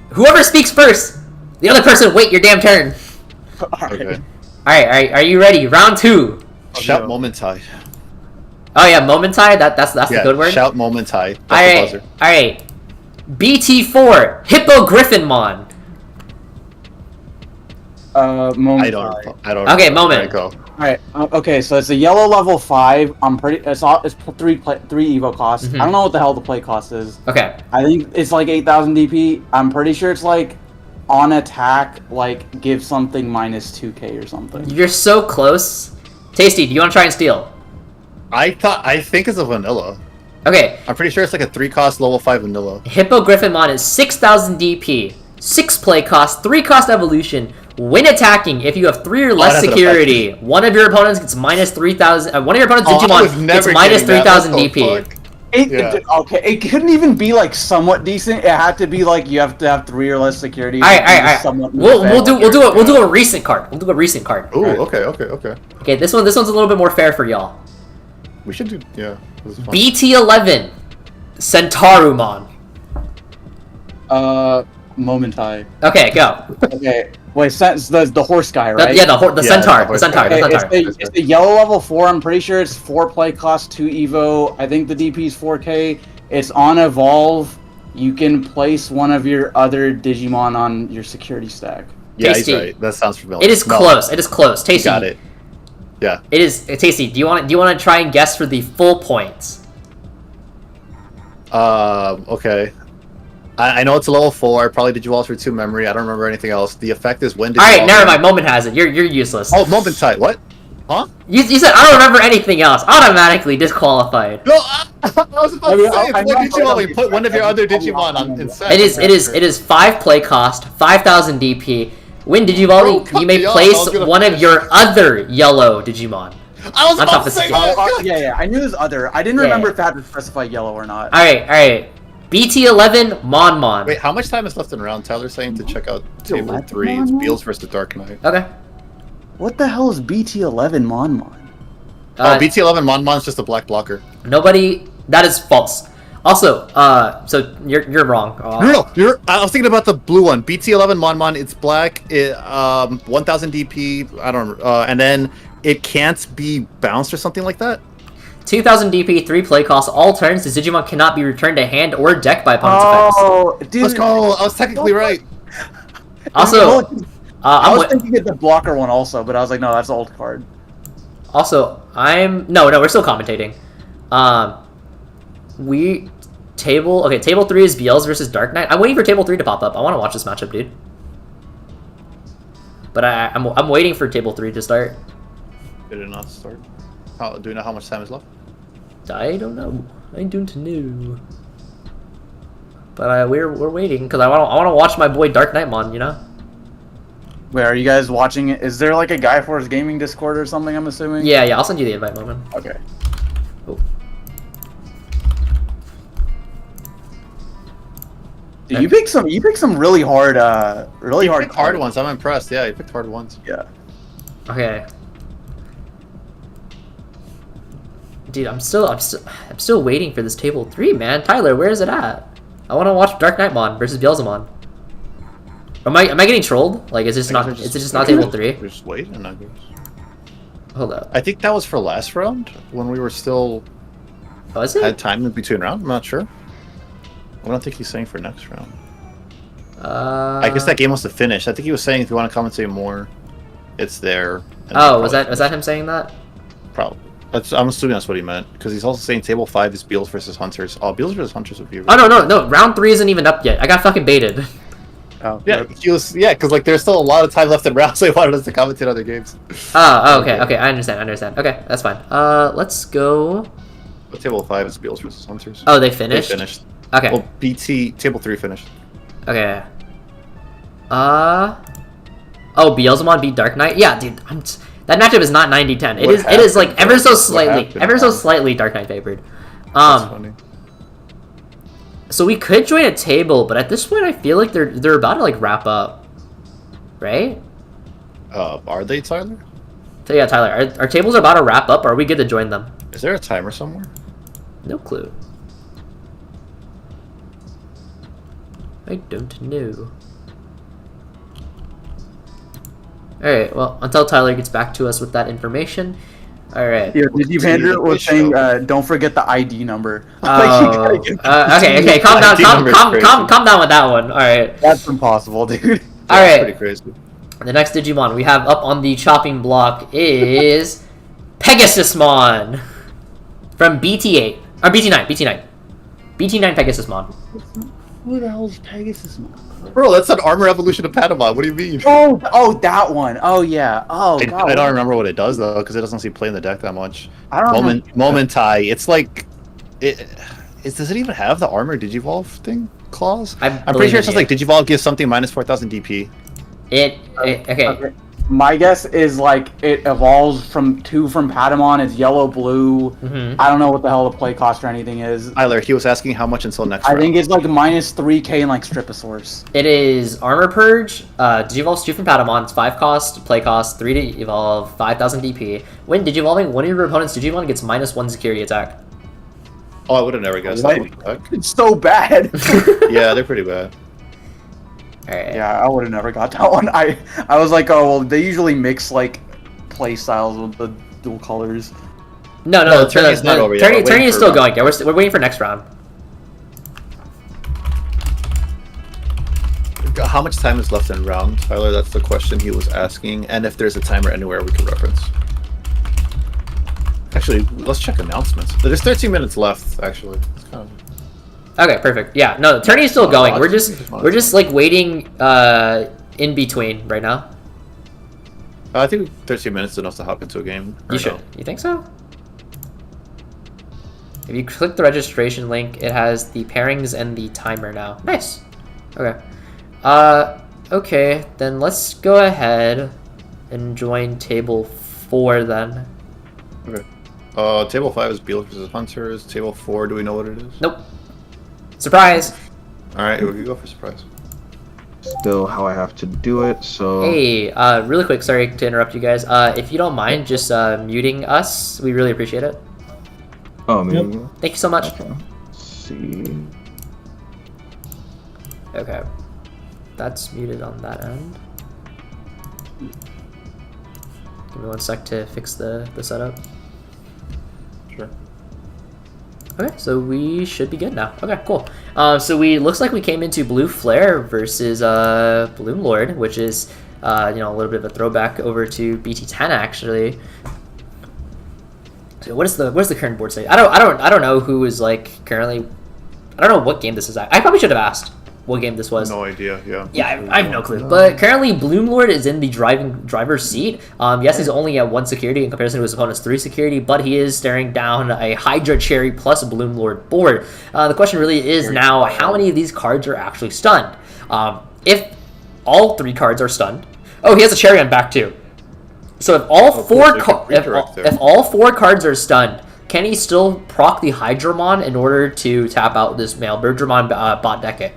[SPEAKER 1] whoever speaks first, the other person wait your damn turn.
[SPEAKER 3] Okay.
[SPEAKER 1] All right. Are you ready? Round 2.
[SPEAKER 3] Shout Momentai.
[SPEAKER 1] Oh yeah, Momentai. That's the good word.
[SPEAKER 3] Shout Momentai. That's
[SPEAKER 1] All
[SPEAKER 3] the
[SPEAKER 1] right.
[SPEAKER 3] buzzer.
[SPEAKER 1] All right. BT4 Hippogryphinmon.
[SPEAKER 6] Moment.
[SPEAKER 3] I don't.
[SPEAKER 1] Okay,
[SPEAKER 3] know.
[SPEAKER 1] moment.
[SPEAKER 3] Go.
[SPEAKER 6] Alright, okay, so it's a yellow level 5. It's 3 Evo costs.
[SPEAKER 1] Mhm.
[SPEAKER 6] I don't know what the hell the play cost is.
[SPEAKER 1] Okay.
[SPEAKER 6] I think it's like 8000 DP. I'm pretty sure it's like on attack, like give something minus 2k or something.
[SPEAKER 1] You're so close. Tasty, do you want to try and steal?
[SPEAKER 3] I think it's a vanilla.
[SPEAKER 1] Okay.
[SPEAKER 3] I'm pretty sure it's like a 3-cost level 5 vanilla.
[SPEAKER 1] Hippogryphinmon is 6000 DP, 6 play cost, 3 cost evolution. When attacking, if you have 3 or less
[SPEAKER 3] that's an
[SPEAKER 1] security, one of your opponents gets minus 3000. One of your opponent's
[SPEAKER 3] I was
[SPEAKER 1] Digimon
[SPEAKER 3] never
[SPEAKER 1] gets minus
[SPEAKER 3] getting that.
[SPEAKER 1] 3000
[SPEAKER 3] What the
[SPEAKER 1] DP.
[SPEAKER 3] fuck?
[SPEAKER 6] Okay, it couldn't even be like somewhat decent. It had to be like you have to have 3 or less security.
[SPEAKER 1] All right. We'll do a recent card. We'll do a recent card.
[SPEAKER 3] Ooh,
[SPEAKER 6] Alright.
[SPEAKER 3] okay.
[SPEAKER 1] Okay, this one's a little bit more fair for y'all.
[SPEAKER 3] We should do, yeah. This is fun.
[SPEAKER 1] BT11 Centaurumon.
[SPEAKER 6] Momentai.
[SPEAKER 1] Okay, go.
[SPEAKER 6] Okay, wait, the horse guy, right?
[SPEAKER 1] Yeah, the
[SPEAKER 3] Yeah,
[SPEAKER 1] centaur.
[SPEAKER 3] the
[SPEAKER 1] The centaur.
[SPEAKER 6] Okay,
[SPEAKER 1] The centaur.
[SPEAKER 6] it's the yellow level 4. I'm pretty sure it's 4 play cost, 2 Evo. I think the DP is 4k. It's on Evolve. You can place one of your other Digimon on your security stack.
[SPEAKER 3] Yeah,
[SPEAKER 1] Tasty.
[SPEAKER 3] he's right. That sounds familiar.
[SPEAKER 1] It is
[SPEAKER 3] No,
[SPEAKER 1] close. It is close. Tasty.
[SPEAKER 3] Got it. Yeah.
[SPEAKER 1] It is Tasty. Do you want to try and guess for the full points?
[SPEAKER 3] Okay. I know it's a level 4. Probably Digivolve for 2 memory. I don't remember anything else. The effect is when
[SPEAKER 1] All right, never mind. Moment has it. You're useless.
[SPEAKER 3] Oh, moment tight. What? Huh?
[SPEAKER 1] You said I don't remember anything else. Automatically disqualified.
[SPEAKER 3] No, I was about to say,
[SPEAKER 6] I
[SPEAKER 3] put
[SPEAKER 6] know-
[SPEAKER 3] Digimon. Put one of your other Digimon on instead.
[SPEAKER 1] It is 5 play cost, 5,000 DP. When Digivolving,
[SPEAKER 3] Bro,
[SPEAKER 1] you may
[SPEAKER 3] cut me off. I
[SPEAKER 1] place
[SPEAKER 3] was gonna
[SPEAKER 1] one of
[SPEAKER 3] finish.
[SPEAKER 1] your other yellow Digimon.
[SPEAKER 3] I was
[SPEAKER 1] on top
[SPEAKER 3] about
[SPEAKER 1] of
[SPEAKER 3] to say
[SPEAKER 1] the scale.
[SPEAKER 3] that.
[SPEAKER 6] Yeah, I knew there's other. I didn't
[SPEAKER 1] Yeah.
[SPEAKER 6] remember if that would specify yellow or not.
[SPEAKER 1] Alright. BT11, Mon.
[SPEAKER 3] Wait, how much time is left in round? Tyler's saying to check out table
[SPEAKER 6] What?
[SPEAKER 3] 3. It's Beals versus Dark Knight.
[SPEAKER 1] Okay.
[SPEAKER 6] What the hell is BT11 Mon?
[SPEAKER 3] Oh, BT11 Monmon's just a black blocker.
[SPEAKER 1] Nobody. That is false. Also, so you're wrong.
[SPEAKER 3] No, I was thinking about the blue one. BT11 Monmon. It's black. 1,000 DP. I don't. And then it can't be bounced or something like that.
[SPEAKER 1] 2,000 DP, 3 play costs. All turns, this Digimon cannot be returned to hand or deck by opponent's
[SPEAKER 6] Oh, dude.
[SPEAKER 3] Let's go. I was technically right.
[SPEAKER 1] effects. Also,
[SPEAKER 6] I
[SPEAKER 1] I'm
[SPEAKER 6] was thinking of the blocker one also, but I was like, no, that's the old card.
[SPEAKER 1] no, we're still commentating. Table 3 is BLs versus Dark Knight. I'm waiting for table 3 to pop up. I want to watch this matchup, dude. But I'm waiting for table 3 to start.
[SPEAKER 3] Did it not start? Do we know how much time is left?
[SPEAKER 1] I don't know. I don't know. But we're waiting because I want to watch my boy Dark Knightmon. You know.
[SPEAKER 6] Wait, are you guys watching it? Is there like a Guy Force Gaming Discord or something? I'm assuming.
[SPEAKER 1] Yeah. I'll send you the invite, Moment.
[SPEAKER 6] Okay.
[SPEAKER 1] Oh.
[SPEAKER 6] Dude, you picked some really hard,
[SPEAKER 3] Hard
[SPEAKER 6] cards.
[SPEAKER 3] ones. I'm impressed. Yeah, you picked hard ones.
[SPEAKER 6] Yeah.
[SPEAKER 1] Okay. Dude, I'm still waiting for this table 3, man. Tyler, where is it at? I want to watch Dark Knightmon versus Beelzemon. Am I getting trolled? Like, is it just not table 3?
[SPEAKER 3] We're just waiting, I guess.
[SPEAKER 1] Hold up.
[SPEAKER 3] I think that was for last round when we were still
[SPEAKER 1] Was it?
[SPEAKER 3] had time in between rounds. I'm not sure. I don't think he's saying for next round. I guess that game must have finished. I think he was saying if you want to commentate more, it's there.
[SPEAKER 1] Oh, was that him saying that?
[SPEAKER 3] Probably. I'm assuming that's what he meant because he's also saying table 5 is Beals versus Hunters. Oh, Beals versus Hunters would be.
[SPEAKER 1] Oh no! Round 3 isn't even up yet. I got fucking baited.
[SPEAKER 6] Oh,
[SPEAKER 3] Yeah, because like there's still a lot of time left in rounds, so he wanted us to commentate other games.
[SPEAKER 1] Oh, okay. I understand. Okay, that's fine. Let's go.
[SPEAKER 3] But table 5 is Beals versus Hunters.
[SPEAKER 1] Oh, they finished.
[SPEAKER 3] They finished.
[SPEAKER 1] Okay.
[SPEAKER 3] Well, table 3 finished.
[SPEAKER 1] Okay. Oh, Beelzemon beat Dark Knight. Yeah, dude. That matchup is not 90-10. It is like ever so slightly Dark Knight favored.
[SPEAKER 3] That's funny.
[SPEAKER 1] So we could join a table, but at this point, I feel like they're about to like wrap up, right?
[SPEAKER 3] Are they, Tyler?
[SPEAKER 1] So yeah, Tyler, our tables are about to wrap up. Or are we good to join them?
[SPEAKER 3] Is there a timer somewhere?
[SPEAKER 1] No clue. I don't know. Alright, well, until Tyler gets back to us with that information. Alright.
[SPEAKER 6] Yeah, Andrew was saying, don't forget the ID number.
[SPEAKER 1] Oh, okay, calm down, calm down with that one. Alright.
[SPEAKER 6] That's impossible, dude.
[SPEAKER 1] Alright.
[SPEAKER 3] Pretty crazy.
[SPEAKER 1] The next Digimon we have up on the chopping block is Pegasusmon from BT8 or BT9. BT9 Pegasusmon.
[SPEAKER 6] Who the hell is Pegasus?
[SPEAKER 3] Bro, that's an armor evolution of Panama. What do you mean?
[SPEAKER 6] Oh, that one. Oh, yeah. Oh,
[SPEAKER 3] I
[SPEAKER 6] God.
[SPEAKER 3] don't remember what it does though, because it doesn't seem play in the deck that much.
[SPEAKER 6] I don't know.
[SPEAKER 3] Momentai. It's like, does it even have the armor Digivolve thing clause? I'm pretty sure it's just like Digivolve gives something minus 4,000 DP.
[SPEAKER 1] Okay.
[SPEAKER 6] My guess is like it evolves from Patamon. It's yellow, blue.
[SPEAKER 1] Mm-hmm.
[SPEAKER 6] I don't know what the hell the play cost or anything is.
[SPEAKER 3] Tyler, he was asking how much until next round.
[SPEAKER 6] I think it's like minus 3k in like Striposaurus.
[SPEAKER 1] It is Armor Purge, Digivolve 2 from Patamon, it's 5 cost, play cost, 3 to evolve, 5,000 DP. When Digivolving, one of your opponent's Digimon gets minus 1 security attack.
[SPEAKER 3] Oh, I would have never guessed that.
[SPEAKER 6] It's so bad.
[SPEAKER 3] Yeah, they're pretty bad.
[SPEAKER 1] Alright.
[SPEAKER 6] Yeah, I would have never got that one. I was like, oh well, they usually mix like play styles with the dual colors.
[SPEAKER 1] No,
[SPEAKER 3] Tourney's not over yet.
[SPEAKER 1] Tourney is still going. Yeah, we're waiting for next round.
[SPEAKER 3] How much time is left in round, Tyler? That's the question he was asking. And if there's a timer anywhere we can reference. Actually, let's check announcements. There's 13 minutes left, actually. It's kind of...
[SPEAKER 1] Okay, perfect. Yeah, no, the tourney is still going. We're just like waiting in between right now.
[SPEAKER 3] I think 13 minutes is enough to hop into a game.
[SPEAKER 1] You should. You think so? If you click the registration link, it has the pairings and the timer now. Nice. Okay. Okay, then let's go ahead and join table 4 then.
[SPEAKER 3] Okay. Table 5 is Beals versus Hunters. Table 4, do we know what it is?
[SPEAKER 1] Nope. Surprise!
[SPEAKER 3] Alright, we can go for surprise.
[SPEAKER 7] Still how I have to do it, so...
[SPEAKER 1] Hey, really quick, sorry to interrupt you guys. If you don't mind just muting us, we really appreciate it.
[SPEAKER 7] Oh, maybe.
[SPEAKER 1] Yep. Thank you so much.
[SPEAKER 7] Okay. Let's see.
[SPEAKER 1] Okay. That's muted on that end. Give me 1 sec to fix the setup.
[SPEAKER 3] Sure.
[SPEAKER 1] Okay, so we should be good now. Okay, cool. So looks like we came into Blue Flare versus Bloom Lord, which is a little bit of a throwback over to BT10 actually. So what is the current board say? I don't know who is like currently. I don't know what game this is at. I probably should have asked what game this was.
[SPEAKER 3] No idea, yeah.
[SPEAKER 1] Yeah, I have no clue. But currently, Bloom Lord is in the driver's seat. Yes, he's only at 1 security in comparison to his opponent's 3 security, but he is staring down a Hydra Cherry plus Bloom Lord board. The question really is now, how many of these cards are actually stunned? If all 3 cards are stunned... Oh, he has a Cherry on back too. So if all if all 4 cards are stunned, can he still proc the Hydramon in order to tap out this male Birdramon bot deck?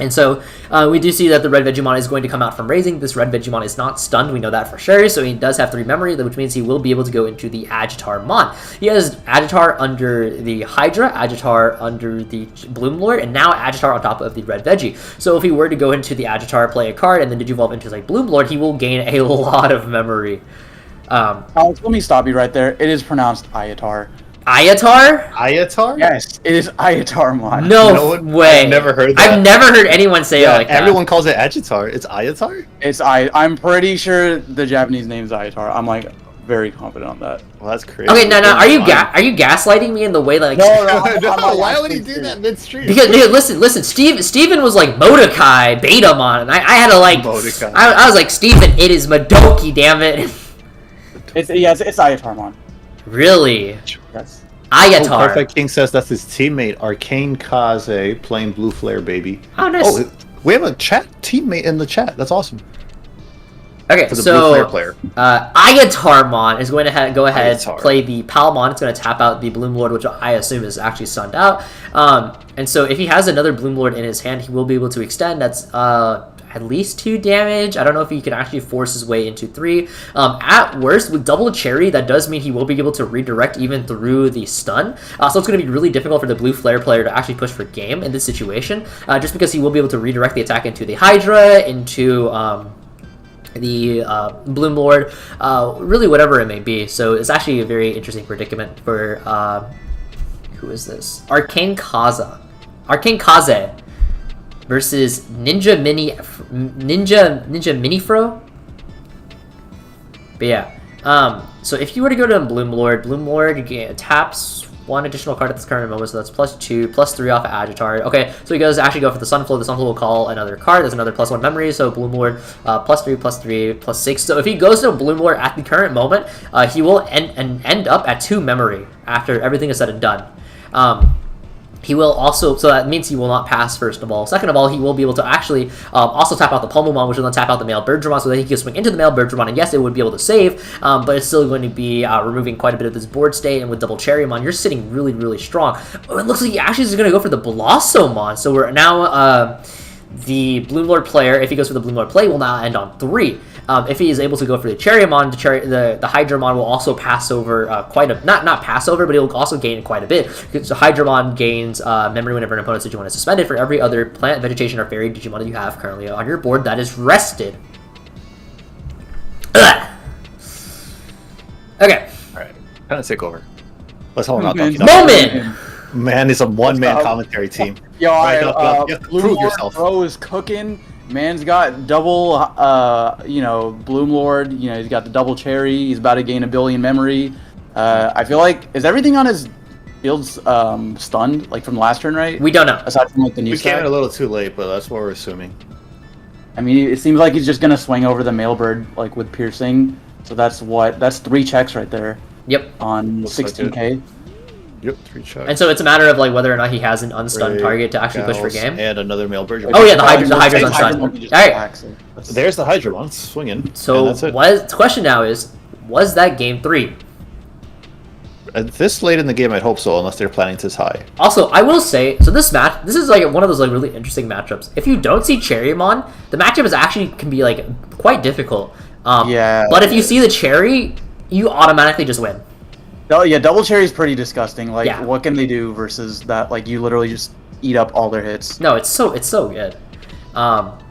[SPEAKER 1] And so we do see that the red Vegemon is going to come out from raising. This red Vegemon is not stunned, we know that for sure, so he does have 3 memory, which means he will be able to go into the Agitar-mon. He has Agitar under the Hydra, Agitar under the Bloom Lord, and now Agitar on top of the red Veggie. So if he were to go into the Agitar, play a card, and then Digivolve into like Bloom Lord, he will gain a lot of memory.
[SPEAKER 6] Alex, let me stop you right there. It is pronounced Ayatar.
[SPEAKER 1] Ayatar?
[SPEAKER 3] Ayatar?
[SPEAKER 6] Yes, it is Ayatar-mon.
[SPEAKER 1] No way.
[SPEAKER 3] I've never heard that.
[SPEAKER 1] I've never heard anyone say it like that.
[SPEAKER 3] Everyone calls it Agitar. It's Ayatar?
[SPEAKER 6] It's I'm pretty sure the Japanese name is Ayatar. I'm like very confident on that.
[SPEAKER 3] Well, that's crazy.
[SPEAKER 1] Okay, no, are you gaslighting me in the way that like?
[SPEAKER 6] No,
[SPEAKER 3] why would he do that midstream?
[SPEAKER 1] Because listen, Steven was like Modokai Betamon, and I had to like, I was like, Steven, it is Madoki, damn it.
[SPEAKER 6] It's Ayatar-mon.
[SPEAKER 1] Really?
[SPEAKER 6] Yes.
[SPEAKER 1] Ayatar.
[SPEAKER 3] Oh, Perfect King says that's his teammate, Arcane Kaze, playing Blue Flare, baby.
[SPEAKER 1] Oh, nice.
[SPEAKER 3] Oh, we have a teammate in the chat. That's awesome.
[SPEAKER 1] Okay,
[SPEAKER 3] For the
[SPEAKER 1] so
[SPEAKER 3] Blue Flare player.
[SPEAKER 1] Ayatarmon is going to go ahead
[SPEAKER 3] Ayatar.
[SPEAKER 1] play the Palmon. It's going to tap out the Bloom Lord, which I assume is actually stunned out. And so if he has another Bloom Lord in his hand, he will be able to extend. That's at least 2 damage. I don't know if he can actually force his way into 3. At worst, with double Cherry, that does mean he will be able to redirect even through the stun. So it's going to be really difficult for the Blue Flare player to actually push for game in this situation, just because he will be able to redirect the attack into the Hydra, into the Bloom Lord, really whatever it may be. So it's actually a very interesting predicament for who is this? Arcane Kaze versus Ninja Minifro. But yeah, so if you were to go to Bloom Lord taps 1 additional card at this current moment, so that's +2, +3 off of Agitar. Okay, so he goes to actually go for the Sunflow. The Sunflow will call another card. There's another +1 memory, so Bloom Lord +3, +3, +6. So if he goes to Bloom Lord at the current moment, he will end up at 2 memory after everything is said and done. He will also, so that means he will not pass, first of all. Second of all, he will be able to actually also tap out the Pulmomon, which will then tap out the male Birdramon, so that he can swing into the male Birdramon, and yes, it would be able to save, but it's still going to be removing quite a bit of this board state, and with double Cherrymon, you're sitting really, really strong. Oh, it looks like he actually is going to go for the Blossomon, so we're now, the Bloom Lord player, if he goes for the Bloom Lord play, will now end on 3. If he is able to go for the Cherrymon, the Hydramon will also pass over not pass over, but he'll also gain quite a bit. So Hydramon gains memory whenever an opponent's Digimon is suspended for every other plant, vegetation, or fairy Digimon that you have currently on your board that is rested. Ugh. Okay.
[SPEAKER 3] Alright, kind of take over. Let's hold on.
[SPEAKER 1] Moment!
[SPEAKER 3] Man, it's a one-man commentary team.
[SPEAKER 6] Yo,
[SPEAKER 3] Right,
[SPEAKER 6] Blue
[SPEAKER 3] prove
[SPEAKER 6] Lord
[SPEAKER 3] yourself.
[SPEAKER 6] Bro is cooking, Man's got double, Bloom Lord. You know, he's got the double cherry. He's about to gain 1 billion memory. I feel like, is everything on his builds stunned, like from the last turn, right?
[SPEAKER 1] We don't know.
[SPEAKER 6] Aside from like the new
[SPEAKER 3] We came
[SPEAKER 6] stack?
[SPEAKER 3] in a little too late, but that's what we're assuming.
[SPEAKER 6] I mean, it seems like he's just gonna swing over the Mailbird like with piercing. So that's 3 checks right there
[SPEAKER 1] Yep.
[SPEAKER 6] on
[SPEAKER 3] Looks like
[SPEAKER 6] 16k.
[SPEAKER 3] Yep, 3 checks.
[SPEAKER 1] And so it's a matter of like whether or not he has an unstunned
[SPEAKER 3] Great.
[SPEAKER 1] target to actually push for
[SPEAKER 3] Gals,
[SPEAKER 1] game.
[SPEAKER 3] And another male version.
[SPEAKER 1] Oh yeah, the Hydra's
[SPEAKER 6] Hydra
[SPEAKER 1] unstunned.
[SPEAKER 6] won't be just
[SPEAKER 1] Alright.
[SPEAKER 6] attack, so that's-
[SPEAKER 3] There's the Hydra one swinging.
[SPEAKER 1] So
[SPEAKER 3] and that's it.
[SPEAKER 1] the question now is, was that game 3?
[SPEAKER 3] At this late in the game, I'd hope so, unless they're planning to tie.
[SPEAKER 1] Also, I will say, so this is like one of those like really interesting matchups. If you don't see Cherrymon, the matchup is actually can be like quite difficult.
[SPEAKER 6] Yeah.
[SPEAKER 1] But if you see the Cherry, you automatically just win.
[SPEAKER 6] Oh yeah, double cherry is pretty disgusting. Like,
[SPEAKER 1] Yeah.
[SPEAKER 6] what can they do versus that? Like, you literally just eat up all their hits.
[SPEAKER 1] No, it's so good.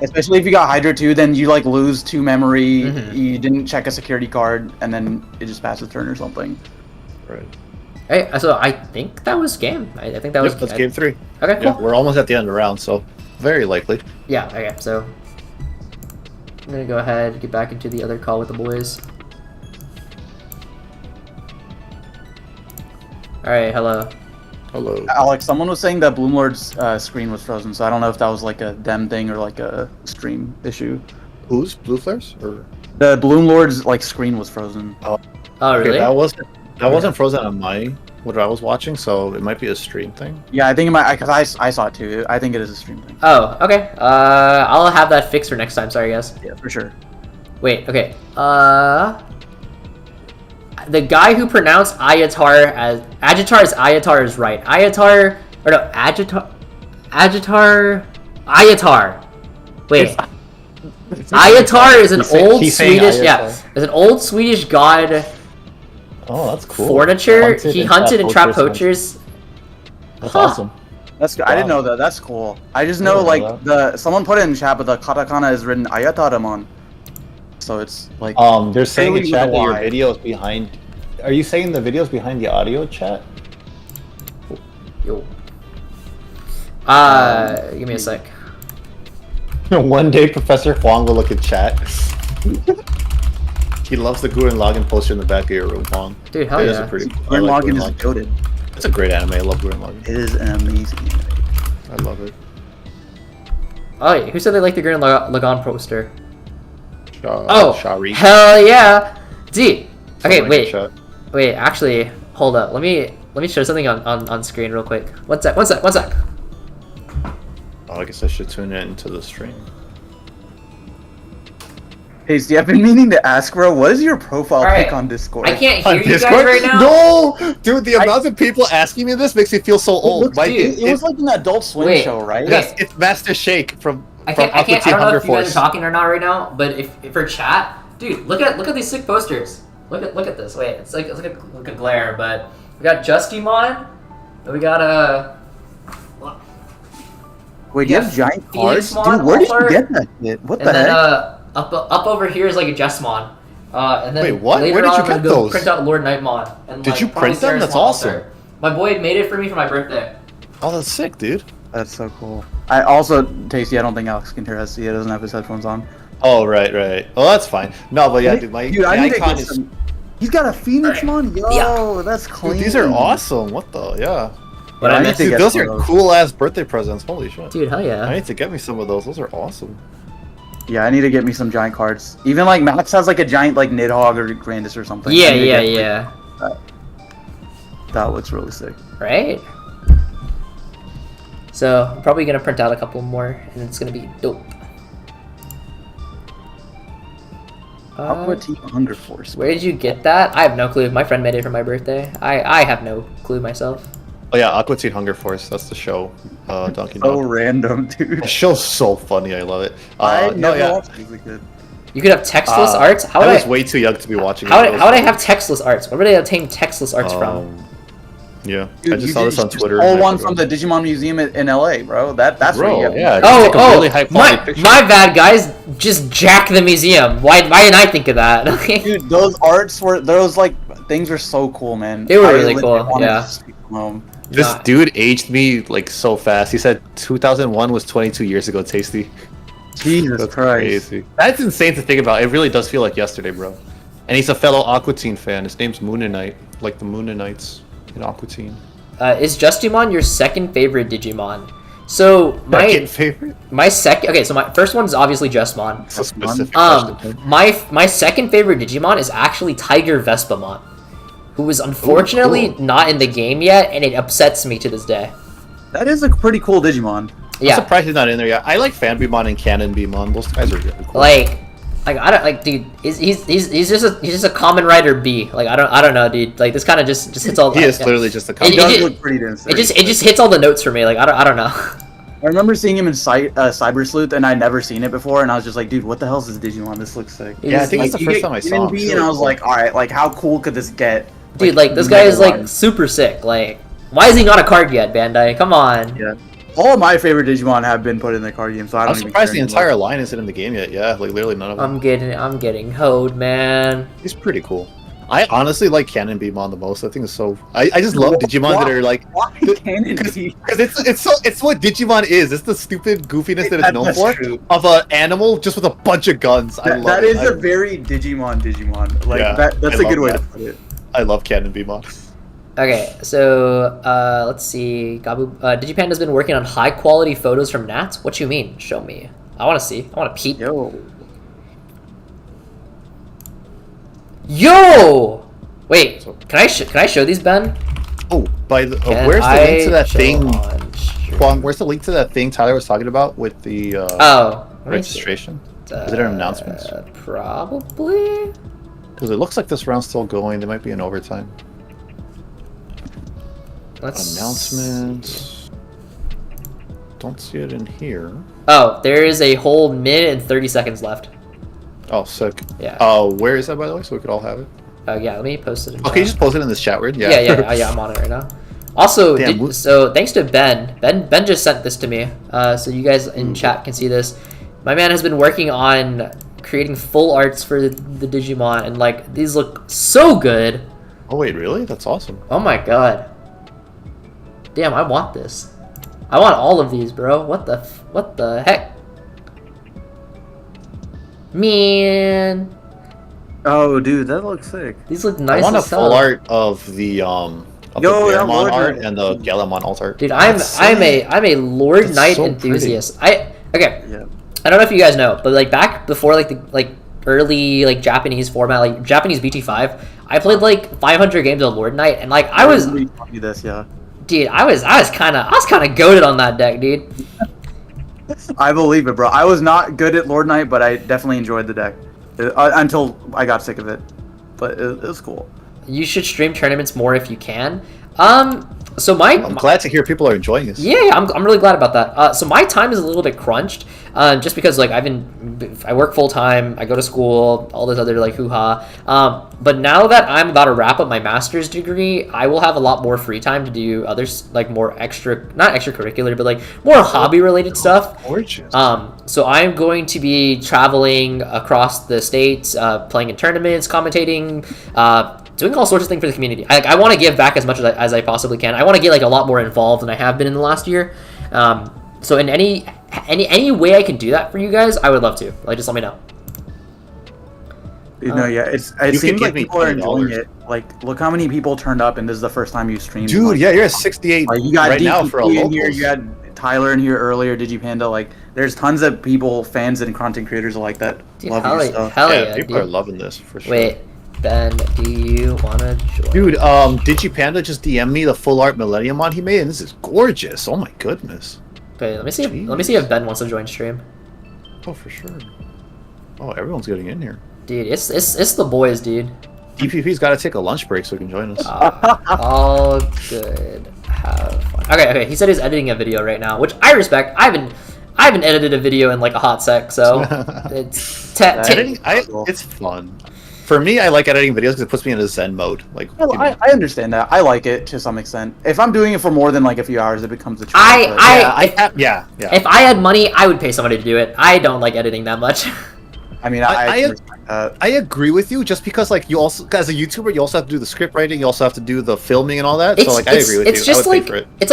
[SPEAKER 6] Especially if you got Hydra too, then you like lose 2 memory.
[SPEAKER 1] Mhm.
[SPEAKER 6] You didn't check a security card, and then it just passes turn or something.
[SPEAKER 3] Right.
[SPEAKER 1] Hey, so I think that was game. I think that was.
[SPEAKER 3] Yep, that's game 3.
[SPEAKER 1] Okay, cool.
[SPEAKER 3] Yeah, we're almost at the end of the round, so very likely.
[SPEAKER 1] Yeah, okay, so I'm gonna go ahead and get back into the other call with the boys. Alright, hello.
[SPEAKER 3] Hello.
[SPEAKER 6] Alex, someone was saying that Bloomlord's screen was frozen, so I don't know if that was like a dem thing or like a stream issue.
[SPEAKER 3] Who's Blue Flares? Or
[SPEAKER 6] The Bloomlord's like screen was frozen.
[SPEAKER 1] Oh,
[SPEAKER 3] okay,
[SPEAKER 1] really?
[SPEAKER 3] that wasn't frozen on what I was watching, so it might be a stream thing.
[SPEAKER 6] Yeah, I think it might, because I saw it too. I think it is a stream thing.
[SPEAKER 1] Oh, okay. I'll have that fixed for next time. Sorry, guys.
[SPEAKER 6] Yeah, for sure.
[SPEAKER 1] Wait, okay. The guy who pronounced Ayatar as Ayatar is right. Ayatar Wait. Ayatar is an old
[SPEAKER 3] he's saying
[SPEAKER 1] Swedish,
[SPEAKER 3] Ayatar.
[SPEAKER 1] is an old Swedish god
[SPEAKER 3] Oh, that's cool.
[SPEAKER 1] furniture. He hunted and trapped poachers.
[SPEAKER 3] That's
[SPEAKER 1] Huh.
[SPEAKER 3] awesome.
[SPEAKER 6] That's good. I didn't know that. That's cool. I just know
[SPEAKER 3] Yeah,
[SPEAKER 6] like someone put it in chat, but the katakana is written Ayataramon. So it's like
[SPEAKER 3] They're saying in
[SPEAKER 6] Clearly
[SPEAKER 3] chat
[SPEAKER 6] with
[SPEAKER 3] that
[SPEAKER 6] a
[SPEAKER 3] your
[SPEAKER 6] Y.
[SPEAKER 3] video is behind. Are you saying the video's behind the audio chat?
[SPEAKER 1] Yo. Give me a sec.
[SPEAKER 3] One day, Professor Hoang will look at chat. He loves the Gurren Lagann poster in the back of your room, Hoang.
[SPEAKER 1] Dude, hell
[SPEAKER 3] That is
[SPEAKER 1] yeah.
[SPEAKER 3] a pretty.
[SPEAKER 6] Gurren
[SPEAKER 3] I like
[SPEAKER 6] Lagann
[SPEAKER 3] Gurren
[SPEAKER 6] is goated.
[SPEAKER 3] It's a great anime. I love Gurren Lagann.
[SPEAKER 6] It is an amazing anime.
[SPEAKER 3] I love it.
[SPEAKER 1] Oh, yeah. Who said they like the Gurren Lagann poster?
[SPEAKER 3] Oh, Shari.
[SPEAKER 1] Hell yeah! Dude. Okay,
[SPEAKER 3] Someone in chat.
[SPEAKER 1] wait. Actually, hold up. Let me show something on screen real quick. One sec.
[SPEAKER 3] Oh, I guess I should tune in to the stream.
[SPEAKER 6] Hey, Steve, I've been meaning to ask, bro, what is your profile
[SPEAKER 1] Alright.
[SPEAKER 6] pic on Discord?
[SPEAKER 1] I can't hear
[SPEAKER 3] On
[SPEAKER 1] you guys
[SPEAKER 3] Discord?
[SPEAKER 1] right now.
[SPEAKER 3] No, dude, the amount of people asking me this makes me feel so old. My-
[SPEAKER 6] It was like an Adult Swim
[SPEAKER 1] Wait.
[SPEAKER 6] show, right?
[SPEAKER 3] yes, it's Master Shake from
[SPEAKER 1] I don't
[SPEAKER 3] Aqua
[SPEAKER 1] know
[SPEAKER 3] Teen Hunger
[SPEAKER 1] if you guys
[SPEAKER 3] Force.
[SPEAKER 1] are talking or not right now, but if for chat, dude, look at these sick posters. Look at this. Wait, it's like a glare, but we got Justimon, and we got
[SPEAKER 6] Wait, you
[SPEAKER 1] Yeah,
[SPEAKER 6] have giant
[SPEAKER 1] Phoenix
[SPEAKER 6] cards?
[SPEAKER 1] Mon,
[SPEAKER 6] Dude, where did you
[SPEAKER 1] Alpha,
[SPEAKER 6] get that shit? What
[SPEAKER 1] and
[SPEAKER 6] the
[SPEAKER 1] then
[SPEAKER 6] heck?
[SPEAKER 1] up over here is like a Jesmon. And then
[SPEAKER 3] Wait, what?
[SPEAKER 1] later
[SPEAKER 3] Where did you
[SPEAKER 1] on, I'm
[SPEAKER 3] get
[SPEAKER 1] gonna go
[SPEAKER 3] those?
[SPEAKER 1] print out Lord Nightmon. And
[SPEAKER 3] Did
[SPEAKER 1] like,
[SPEAKER 3] you
[SPEAKER 1] probably
[SPEAKER 3] print them?
[SPEAKER 1] Sarah's
[SPEAKER 3] That's
[SPEAKER 1] Mon
[SPEAKER 3] awesome.
[SPEAKER 1] Altar. My boy made it for me for my birthday.
[SPEAKER 3] Oh, that's sick, dude.
[SPEAKER 6] That's so cool. I also, Tasty, I don't think Alex can hear us. He doesn't have his headphones on.
[SPEAKER 3] Oh, right. Oh, that's fine. No, but yeah, dude, my
[SPEAKER 6] Dude, I
[SPEAKER 3] my
[SPEAKER 6] need to
[SPEAKER 3] icon
[SPEAKER 6] get
[SPEAKER 3] is.
[SPEAKER 6] some... He's got a Phoenix Mon? Yo,
[SPEAKER 1] Yeah.
[SPEAKER 6] that's clean.
[SPEAKER 3] Dude, these are awesome. What the? Yeah.
[SPEAKER 1] But
[SPEAKER 6] Yeah,
[SPEAKER 1] I
[SPEAKER 6] I
[SPEAKER 1] meant
[SPEAKER 6] need to
[SPEAKER 3] Dude,
[SPEAKER 6] get
[SPEAKER 3] those
[SPEAKER 6] some
[SPEAKER 3] are
[SPEAKER 6] of those.
[SPEAKER 3] cool ass birthday presents. Holy shit.
[SPEAKER 1] Dude, hell
[SPEAKER 3] I
[SPEAKER 1] yeah.
[SPEAKER 3] need to get me some of those. Those are awesome.
[SPEAKER 6] Yeah, I need to get me some giant cards. Even like Max has like a giant like Nidhogg or Grandis or something.
[SPEAKER 1] Yeah,
[SPEAKER 6] I need to get,
[SPEAKER 1] yeah.
[SPEAKER 6] That looks really sick.
[SPEAKER 1] Right? So, I'm probably gonna print out a couple more, and it's gonna be dope.
[SPEAKER 6] Aqua Teen Hunger Force.
[SPEAKER 1] Where did you get that? I have no clue. My friend made it for my birthday. I have no clue myself.
[SPEAKER 3] Oh yeah, Aqua Teen Hunger Force. That's the show. Donkey
[SPEAKER 6] So
[SPEAKER 3] Dog.
[SPEAKER 6] random, dude.
[SPEAKER 3] The show's so funny. I love it.
[SPEAKER 6] I
[SPEAKER 3] No,
[SPEAKER 6] never
[SPEAKER 3] yeah.
[SPEAKER 6] watched it as a kid.
[SPEAKER 1] You could have textless arts? How
[SPEAKER 3] I
[SPEAKER 1] would
[SPEAKER 3] was
[SPEAKER 1] I,
[SPEAKER 3] way too young to be watching.
[SPEAKER 1] how
[SPEAKER 3] it.
[SPEAKER 1] would I have textless arts? Where would I obtain textless arts from?
[SPEAKER 3] Yeah,
[SPEAKER 6] Dude,
[SPEAKER 3] I just
[SPEAKER 6] you
[SPEAKER 3] saw this on
[SPEAKER 6] just
[SPEAKER 3] Twitter.
[SPEAKER 6] Pull
[SPEAKER 3] and I
[SPEAKER 6] one
[SPEAKER 3] forgot.
[SPEAKER 6] from the Digimon Museum in LA, bro. That's where you
[SPEAKER 3] Bro,
[SPEAKER 6] get
[SPEAKER 3] yeah.
[SPEAKER 1] Oh,
[SPEAKER 3] Take a really high quality picture.
[SPEAKER 1] my bad, guys. Just jack the museum. Why didn't I think of that?
[SPEAKER 6] Dude, those arts were those like things were so cool, man.
[SPEAKER 1] They were
[SPEAKER 6] I
[SPEAKER 1] really
[SPEAKER 6] legit
[SPEAKER 1] cool,
[SPEAKER 6] wanted
[SPEAKER 1] yeah.
[SPEAKER 6] to speak from home.
[SPEAKER 3] This
[SPEAKER 1] Nah.
[SPEAKER 3] dude aged me like so fast. He said 2001 was 22 years ago. Tasty.
[SPEAKER 6] Jesus
[SPEAKER 3] That's
[SPEAKER 6] Christ.
[SPEAKER 3] crazy. That's insane to think about. It really does feel like yesterday, bro. And he's a fellow Aqua Teen fan. His name's Moonanite, like the Moonanites in Aqua Teen.
[SPEAKER 1] Is Justimon your second favorite Digimon? So
[SPEAKER 3] Second favorite?
[SPEAKER 1] my second. Okay, so my first one is obviously Justmon.
[SPEAKER 3] It's a specific question.
[SPEAKER 1] My second favorite Digimon is actually Tiger Vespamon, who was unfortunately
[SPEAKER 3] cool.
[SPEAKER 1] not in the game yet, and it upsets me to this day.
[SPEAKER 6] That is a pretty cool Digimon.
[SPEAKER 1] Yeah,
[SPEAKER 3] I'm surprised he's not in there yet. I like Fanbemon and Cannonbemon. Those guys are really cool.
[SPEAKER 1] like I don't like, dude. He's just a common rider B. Like I don't know, dude. Like this kind of just hits all.
[SPEAKER 3] He is literally just a
[SPEAKER 1] It
[SPEAKER 6] He does
[SPEAKER 1] just-
[SPEAKER 6] look pretty dense.
[SPEAKER 1] It just hits all the notes for me. Like I don't know.
[SPEAKER 6] I remember seeing him in Cyber Sleuth, and I'd never seen it before, and I was just like, dude, what the hell is this Digimon? This looks sick.
[SPEAKER 3] Yeah, I think it's the
[SPEAKER 6] You
[SPEAKER 3] first
[SPEAKER 6] get
[SPEAKER 3] time I saw him.
[SPEAKER 6] B, and I was like, all right, like how cool could this get?
[SPEAKER 1] Dude, like this guy
[SPEAKER 6] mega
[SPEAKER 1] is like
[SPEAKER 6] wise.
[SPEAKER 1] super sick. Like why is he not a card yet, Bandai? Come on.
[SPEAKER 6] Yeah. All of my favorite Digimon have been put in the card game, so I don't
[SPEAKER 3] I'm
[SPEAKER 6] even
[SPEAKER 3] surprised
[SPEAKER 6] care
[SPEAKER 3] the
[SPEAKER 6] anymore.
[SPEAKER 3] entire line isn't in the game yet. Yeah, like literally none of them.
[SPEAKER 1] I'm getting hoed, man.
[SPEAKER 3] He's pretty cool. I honestly like Cannonbemon the most. I think it's so. I just love Digimon that are like.
[SPEAKER 6] Why Canon B?
[SPEAKER 3] Because it's what Digimon is. It's the stupid goofiness that it's known
[SPEAKER 6] That's
[SPEAKER 3] for
[SPEAKER 6] true.
[SPEAKER 3] of an animal just with a bunch of guns. I love
[SPEAKER 6] That
[SPEAKER 3] it.
[SPEAKER 6] is a very Digimon. Like
[SPEAKER 3] Yeah,
[SPEAKER 6] that's
[SPEAKER 3] I
[SPEAKER 6] a good
[SPEAKER 3] love
[SPEAKER 6] way
[SPEAKER 3] that.
[SPEAKER 6] to put it.
[SPEAKER 3] I love Cannonbemon.
[SPEAKER 1] Okay, so let's see. Digipanda's been working on high quality photos from Nats. What you mean? Show me. I want to see. I want to peep. Yo! Wait, can I show these, Ben?
[SPEAKER 3] Oh, by the
[SPEAKER 1] Can
[SPEAKER 3] where's the link to
[SPEAKER 1] I
[SPEAKER 3] that
[SPEAKER 1] show
[SPEAKER 3] thing?
[SPEAKER 1] on stream?
[SPEAKER 3] Huang, where's the link to that thing Tyler was talking about with the
[SPEAKER 1] Oh, let me see.
[SPEAKER 3] registration? Is it an announcement?
[SPEAKER 1] Probably.
[SPEAKER 3] Because it looks like this round's still going. There might be an overtime.
[SPEAKER 1] Let's
[SPEAKER 3] Announcement. Don't see it in here.
[SPEAKER 1] Oh, there is a whole minute and 30 seconds left.
[SPEAKER 3] Oh, sick.
[SPEAKER 1] Yeah.
[SPEAKER 3] Where is that, by the way, so we could all have it?
[SPEAKER 1] Yeah, let me post it in
[SPEAKER 3] Okay, you just post it in this chat word.
[SPEAKER 1] Yeah, yeah, I'm on it right now. Also,
[SPEAKER 3] Damn,
[SPEAKER 1] so thanks to Ben. Ben just sent this to me, so you guys in chat can see this. My man has been working on creating full arts for the Digimon, and like these look so good.
[SPEAKER 3] Oh wait, really? That's awesome.
[SPEAKER 1] Oh my god. Damn, I want this. I want all of these, bro. What the heck? Man,
[SPEAKER 6] Oh, dude, that looks sick.
[SPEAKER 1] these look nice.
[SPEAKER 3] I want a
[SPEAKER 1] as hell.
[SPEAKER 3] full art of the
[SPEAKER 6] Yo, that
[SPEAKER 3] Garamon
[SPEAKER 6] would
[SPEAKER 3] art
[SPEAKER 6] be-
[SPEAKER 3] and the Galamon alt art.
[SPEAKER 1] Dude, I'm a Lord
[SPEAKER 3] That's
[SPEAKER 1] Knight
[SPEAKER 3] so
[SPEAKER 1] enthusiast. Okay.
[SPEAKER 6] Yeah.
[SPEAKER 1] I don't know if you guys know, but like back before like the early like Japanese format, like Japanese BT5, I played like 500 games of Lord Knight, and like I was,
[SPEAKER 6] remember you told me this, yeah.
[SPEAKER 1] dude, I was kind of goated on that deck, dude.
[SPEAKER 6] I believe it, bro. I was not good at Lord Knight, but I definitely enjoyed the deck until I got sick of it. But it was cool.
[SPEAKER 1] You should stream tournaments more if you can. So
[SPEAKER 3] I'm glad to hear people are enjoying this.
[SPEAKER 1] Yeah, I'm really glad about that. So my time is a little bit crunched, just because like I work full time, I go to school, all this other like hoo-ha. But now that I'm about to wrap up my master's degree, I will have a lot more free time to do others like more not extracurricular, but like more hobby related stuff.
[SPEAKER 3] Gorgeous.
[SPEAKER 1] So I'm going to be traveling across the states, playing in tournaments, commentating, doing all sorts of things for the community. I want to give back as much as I possibly can. I want to get like a lot more involved than I have been in the last year. So in any way I can do that for you guys, I would love to. Like, just let me know.
[SPEAKER 6] You know, yeah, it
[SPEAKER 3] You
[SPEAKER 6] seems
[SPEAKER 3] can
[SPEAKER 6] like
[SPEAKER 3] give me
[SPEAKER 6] people are enjoying
[SPEAKER 3] $20.
[SPEAKER 6] it. Like, look how many people turned up, and this is the first time you streamed.
[SPEAKER 3] Dude,
[SPEAKER 6] like,
[SPEAKER 3] yeah, you're at 68
[SPEAKER 6] like you got
[SPEAKER 3] right now for a
[SPEAKER 6] DPP in here.
[SPEAKER 3] locals.
[SPEAKER 6] You had Tyler in here earlier. Digipanda. Like, there's tons of people, fans, and content creators like that.
[SPEAKER 1] Dude,
[SPEAKER 6] love
[SPEAKER 1] hell
[SPEAKER 6] your
[SPEAKER 1] yeah,
[SPEAKER 6] stuff.
[SPEAKER 1] hell
[SPEAKER 3] Yeah,
[SPEAKER 1] yeah,
[SPEAKER 3] people
[SPEAKER 1] dude.
[SPEAKER 3] are loving this for sure.
[SPEAKER 1] Wait, Ben, do you want to join?
[SPEAKER 3] Dude, Digipanda just DM'd me the full art Millenniumon he made, and this is gorgeous. Oh my goodness.
[SPEAKER 1] Okay, let me see if Ben wants to join stream.
[SPEAKER 3] Oh, for sure. Oh, everyone's getting in here.
[SPEAKER 1] Dude, it's the boys, dude.
[SPEAKER 3] DPP's got to take a lunch break so he can join us.
[SPEAKER 1] All good. Have fun. Okay. He said he's editing a video right now, which I respect. I haven't edited a video in like a hot sec, so it's
[SPEAKER 3] Editing, it's fun. For me, I like editing videos because it puts me in a zen mode. Like,
[SPEAKER 6] Well,
[SPEAKER 3] you know.
[SPEAKER 6] I understand that. I like it to some extent. If I'm doing it for more than like a few hours, it becomes a chore.
[SPEAKER 3] yeah.
[SPEAKER 1] If I had money, I would pay somebody to do it. I don't like editing that much.
[SPEAKER 6] I mean,
[SPEAKER 3] I I agree with you. Just because like you also, as a YouTuber, you also have to do the script writing. You also have to do the filming and all that. So like I agree with you.
[SPEAKER 1] It's just
[SPEAKER 3] I would
[SPEAKER 1] like
[SPEAKER 3] pay for it.
[SPEAKER 1] it's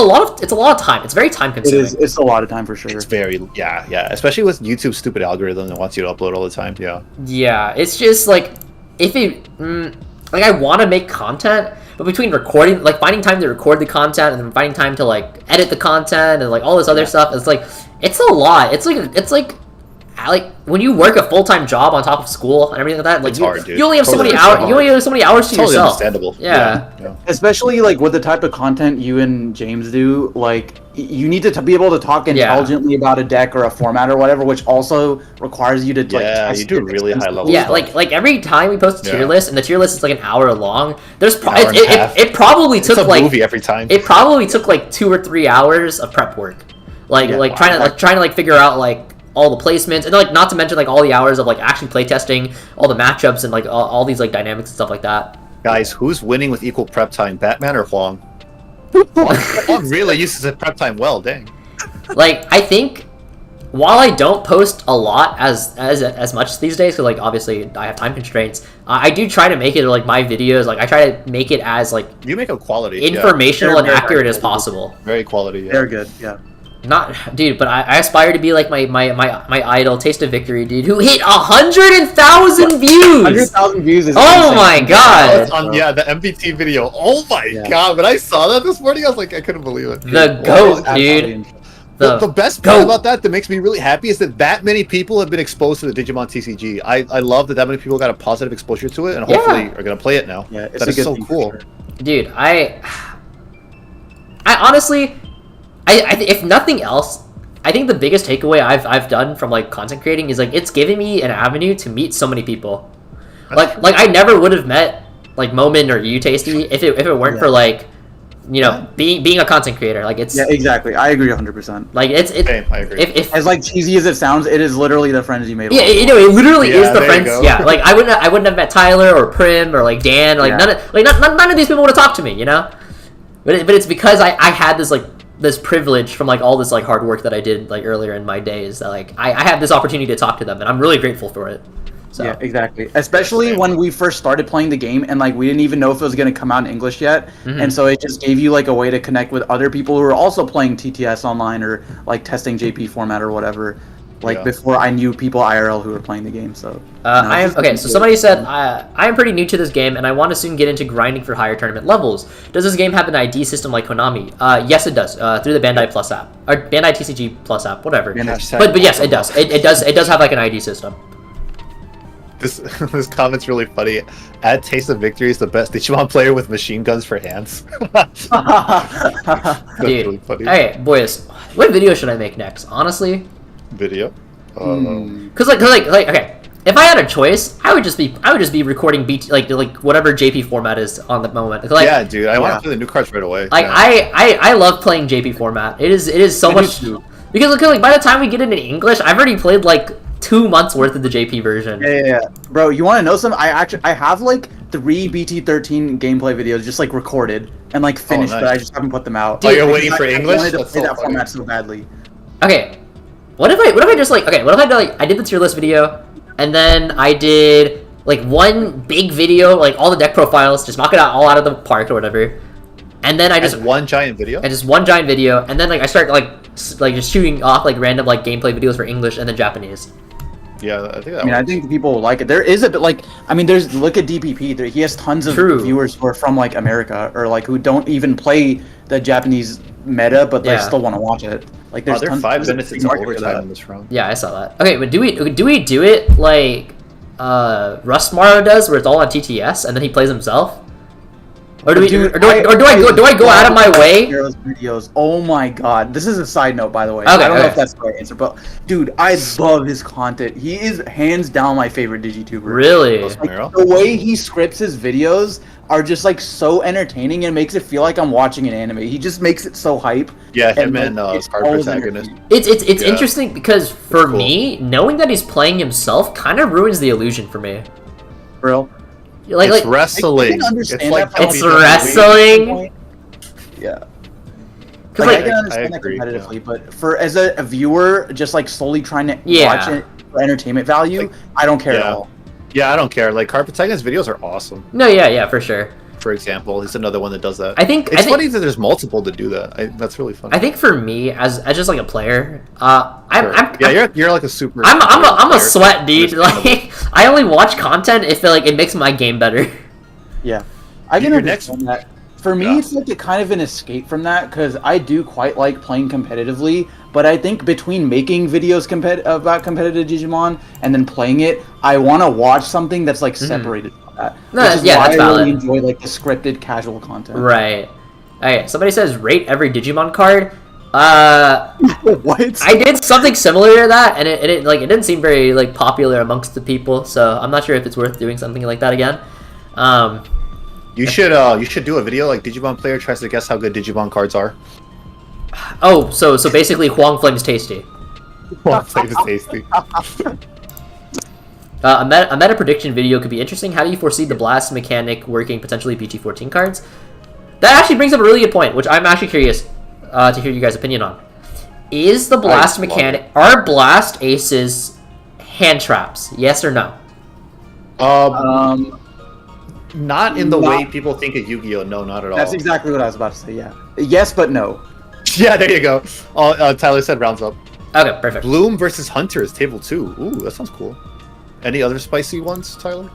[SPEAKER 1] a lot of time. It's very time
[SPEAKER 6] It
[SPEAKER 1] consuming.
[SPEAKER 6] is. It's a lot of time for sure.
[SPEAKER 3] It's very yeah. Especially with YouTube's stupid algorithm that wants you to upload all the time. Yeah.
[SPEAKER 1] Yeah, it's just like if it like I want to make content, but between recording, like finding time to record the content and then finding time to like edit the content and like all this other stuff, it's like it's a lot. It's like when you work a full-time job on top of school and everything like that, like
[SPEAKER 3] It's hard, dude.
[SPEAKER 1] you only have
[SPEAKER 3] Totally
[SPEAKER 1] so many hours.
[SPEAKER 3] hard.
[SPEAKER 1] You only have so many hours to
[SPEAKER 3] Totally
[SPEAKER 1] yourself.
[SPEAKER 3] understandable.
[SPEAKER 1] Yeah.
[SPEAKER 6] Especially like with the type of content you and James do, like you need to be able to talk intelligently about a deck or a format or whatever, which also requires you to like test
[SPEAKER 3] you do
[SPEAKER 6] it
[SPEAKER 3] really high
[SPEAKER 6] extensively.
[SPEAKER 3] level
[SPEAKER 1] Yeah,
[SPEAKER 3] stuff.
[SPEAKER 1] like every time we post a tier
[SPEAKER 3] Yeah.
[SPEAKER 1] list, and the tier list is like an hour long. There's
[SPEAKER 3] Hour and a half.
[SPEAKER 1] it probably
[SPEAKER 3] It's
[SPEAKER 1] took
[SPEAKER 3] a
[SPEAKER 1] like
[SPEAKER 3] movie every time.
[SPEAKER 1] it probably took like 2 or 3 hours of prep work, trying to like figure out like all the placements, and like not to mention like all the hours of like actually playtesting all the matchups and like all these like dynamics and stuff like that.
[SPEAKER 3] Guys, who's winning with equal prep time, Batman or Hoang? Hoang really uses his prep time well. Dang.
[SPEAKER 1] Like I think while I don't post a lot as much these days, because like obviously I have time constraints, I do try to make it like my videos. Like I try to make it as like
[SPEAKER 3] You make a quality.
[SPEAKER 1] informational
[SPEAKER 6] They're
[SPEAKER 1] and
[SPEAKER 6] very
[SPEAKER 1] accurate as
[SPEAKER 6] quality.
[SPEAKER 1] possible.
[SPEAKER 3] Very quality. Yeah.
[SPEAKER 6] They're good. Yeah.
[SPEAKER 1] Not, dude, but I aspire to be like my idol, Taste of Victory, dude, who hit 100,000 views.
[SPEAKER 6] 100,000 views is
[SPEAKER 1] Oh
[SPEAKER 6] insane.
[SPEAKER 1] my God.
[SPEAKER 3] The MBT video. Oh my
[SPEAKER 6] Yeah.
[SPEAKER 3] god! When I saw that this morning, I was like, I couldn't believe it.
[SPEAKER 1] The
[SPEAKER 6] It's
[SPEAKER 1] goat,
[SPEAKER 6] absolutely
[SPEAKER 1] dude.
[SPEAKER 6] insane.
[SPEAKER 3] The best part
[SPEAKER 1] goat.
[SPEAKER 3] about that makes me really happy is that many people have been exposed to the Digimon TCG. I love that many people got a positive exposure to it and hopefully are gonna play it now.
[SPEAKER 6] Yeah, it's
[SPEAKER 3] That
[SPEAKER 6] a
[SPEAKER 3] is
[SPEAKER 6] good
[SPEAKER 3] so
[SPEAKER 6] thing for
[SPEAKER 3] cool.
[SPEAKER 6] sure.
[SPEAKER 1] Dude, I honestly, if nothing else, I think the biggest takeaway I've done from like content creating is like it's given me an avenue to meet so many people. Like I never would have met like Moment or you, Tasty, if it weren't for like, you know, being a content creator. Like it's
[SPEAKER 6] Yeah, exactly. I agree 100%.
[SPEAKER 1] like it's
[SPEAKER 3] Same, I agree.
[SPEAKER 1] if
[SPEAKER 6] As like cheesy as it sounds, it is literally the friends you made.
[SPEAKER 1] yeah,
[SPEAKER 6] along
[SPEAKER 1] you know, it literally
[SPEAKER 3] Yeah,
[SPEAKER 1] is the
[SPEAKER 3] there you
[SPEAKER 1] friends.
[SPEAKER 3] go.
[SPEAKER 1] Yeah, like I wouldn't have met Tyler or Prim or like Dan. Like
[SPEAKER 6] Yeah.
[SPEAKER 1] none of these people would have talked to me, you know. But it's because I had this privilege from like all this like hard work that I did like earlier in my days that like I have this opportunity to talk to them, and I'm really grateful for it. So
[SPEAKER 6] Yeah, exactly. Especially when we first started playing the game and like we didn't even know if it was going to come out in English yet.
[SPEAKER 1] Mhm.
[SPEAKER 6] And so it just gave you like a way to connect with other people who are also playing TTS online or like testing JP format or whatever. Like
[SPEAKER 3] Yeah.
[SPEAKER 6] before I knew people IRL who were playing the game. So
[SPEAKER 1] I am okay. So somebody said I am pretty new to this game, and I want to soon get into grinding for higher tournament levels. Does this game have an ID system like Konami? Yes, it does. Through the Bandai Plus app or Bandai TCG Plus app, whatever.
[SPEAKER 6] Bandai.
[SPEAKER 1] But yes, it does. It does have like an ID system.
[SPEAKER 3] This comment's really funny. At Taste of Victory is the best Digimon player with machine guns for hands. That's
[SPEAKER 1] Dude.
[SPEAKER 3] really funny.
[SPEAKER 1] Hey, boys, what video should I make next? Honestly,
[SPEAKER 3] Video.
[SPEAKER 1] cause like okay, if I had a choice, I would just be recording BT like whatever JP format is on the moment. Like,
[SPEAKER 3] Yeah, dude. I want to play the new cards right away.
[SPEAKER 1] Like
[SPEAKER 3] Yeah.
[SPEAKER 1] I love playing JP format. It is so
[SPEAKER 6] I do
[SPEAKER 1] much
[SPEAKER 6] too.
[SPEAKER 1] because like by the time we get into English, I've already played like 2 months worth of the JP version.
[SPEAKER 6] Yeah. Bro, you want to know something? I have like 3 BT13 gameplay videos just like recorded and like finished,
[SPEAKER 3] nice.
[SPEAKER 6] but I just haven't put them out.
[SPEAKER 3] Oh, you're
[SPEAKER 6] Like,
[SPEAKER 3] waiting for
[SPEAKER 6] I
[SPEAKER 3] English?
[SPEAKER 6] wanted to
[SPEAKER 3] That's
[SPEAKER 6] play
[SPEAKER 3] so
[SPEAKER 6] that
[SPEAKER 3] funny.
[SPEAKER 6] format so badly.
[SPEAKER 1] Okay, what if I just like what if I did the tier list video, and then I did like one big video, like all the deck profiles, just knock it all out of the park or whatever, and then I
[SPEAKER 3] Just
[SPEAKER 1] just
[SPEAKER 3] one giant video.
[SPEAKER 1] and just one giant video, and then like I start like just shooting off like random like gameplay videos for English and then Japanese.
[SPEAKER 3] Yeah, I think that.
[SPEAKER 6] I mean, I
[SPEAKER 3] works.
[SPEAKER 6] think people will like it. There is a bit like, I mean, look at DPP. He has tons of
[SPEAKER 1] True.
[SPEAKER 6] viewers who are from like America or like who don't even play the Japanese meta, but they
[SPEAKER 1] Yeah.
[SPEAKER 6] still want to watch it. Like, there's
[SPEAKER 3] They're
[SPEAKER 6] tons
[SPEAKER 3] 5
[SPEAKER 6] tons of
[SPEAKER 3] minutes
[SPEAKER 6] big
[SPEAKER 3] into
[SPEAKER 6] market for
[SPEAKER 3] overtime
[SPEAKER 6] that.
[SPEAKER 3] in this round.
[SPEAKER 1] Yeah, I saw that. Okay, but do we do it like Rustmaro does, where it's all on TTS and then he plays himself? Or do I go out of my way?
[SPEAKER 6] Those videos. Oh my god, this is a side note, by the way.
[SPEAKER 1] Okay,
[SPEAKER 6] I don't know
[SPEAKER 1] okay.
[SPEAKER 6] if that's the right answer, but dude, I love his content. He is hands down my favorite DigiTuber.
[SPEAKER 1] Really?
[SPEAKER 3] Those-
[SPEAKER 6] Like, the way he scripts his videos are just like so entertaining and makes it feel like I'm watching an anime. He just makes it so hype.
[SPEAKER 3] Yeah, him
[SPEAKER 6] like,
[SPEAKER 3] and
[SPEAKER 6] it's
[SPEAKER 3] card
[SPEAKER 6] always
[SPEAKER 3] protagonist.
[SPEAKER 6] entertaining.
[SPEAKER 1] It's
[SPEAKER 3] Yeah.
[SPEAKER 1] interesting because for
[SPEAKER 3] cool.
[SPEAKER 1] me, knowing that he's playing himself kind of ruins the illusion for me.
[SPEAKER 6] Bro,
[SPEAKER 1] Like
[SPEAKER 3] It's
[SPEAKER 1] like
[SPEAKER 3] wrestling.
[SPEAKER 6] I can understand
[SPEAKER 3] It's like
[SPEAKER 6] that from
[SPEAKER 1] It's
[SPEAKER 3] WWE.
[SPEAKER 1] wrestling.
[SPEAKER 6] Yeah.
[SPEAKER 1] because
[SPEAKER 6] Like,
[SPEAKER 1] like
[SPEAKER 6] I can understand that
[SPEAKER 3] agree,
[SPEAKER 6] competitively, but for as a viewer, just like solely trying to
[SPEAKER 1] Yeah.
[SPEAKER 6] watch it for entertainment value, I don't care at
[SPEAKER 3] Yeah.
[SPEAKER 6] all.
[SPEAKER 3] Yeah, I don't care. Like Carpetagon's videos are awesome.
[SPEAKER 1] No, yeah, for sure.
[SPEAKER 3] For example, he's another one that does that.
[SPEAKER 1] I think
[SPEAKER 3] it's funny that there's multiple to do that. That's really funny.
[SPEAKER 1] I think for me, as just like a player,
[SPEAKER 3] you're like a super.
[SPEAKER 1] I'm a sweat dude. Like I only watch content if it makes my game better.
[SPEAKER 6] Yeah, I can understand that. For me, it's like kind of an escape from that because I do quite like playing competitively. But I think between making videos about competitive Digimon and then playing it, I want to watch something that's like separated from that.
[SPEAKER 1] No,
[SPEAKER 6] which is
[SPEAKER 1] yeah,
[SPEAKER 6] why
[SPEAKER 1] that's valid.
[SPEAKER 6] I really enjoy like the scripted, casual content.
[SPEAKER 1] Right. Okay. Somebody says rate every Digimon card.
[SPEAKER 6] What?
[SPEAKER 1] I did something similar to that, and it didn't seem very popular amongst the people. So I'm not sure if it's worth doing something like that again.
[SPEAKER 3] You should do a video like Digimon player tries to guess how good Digimon cards are.
[SPEAKER 1] Oh, so basically Hoang Flame's tasty.
[SPEAKER 3] Hoang Flame is tasty.
[SPEAKER 1] A meta prediction video could be interesting. How do you foresee the blast mechanic working potentially BT14 cards? That actually brings up a really good point, which I'm actually curious to hear you guys' opinion on. Is the blast mechanic, are blast aces hand traps? Yes or no?
[SPEAKER 3] Not in the way people think of Yu-Gi-Oh! No, not at all.
[SPEAKER 6] That's exactly what I was about to say. Yeah. Yes, but no.
[SPEAKER 3] Yeah, there you go. Tyler said rounds up.
[SPEAKER 1] Okay, perfect.
[SPEAKER 3] Bloom versus Hunter is table 2. Ooh, that sounds cool. Any other spicy ones, Tyler?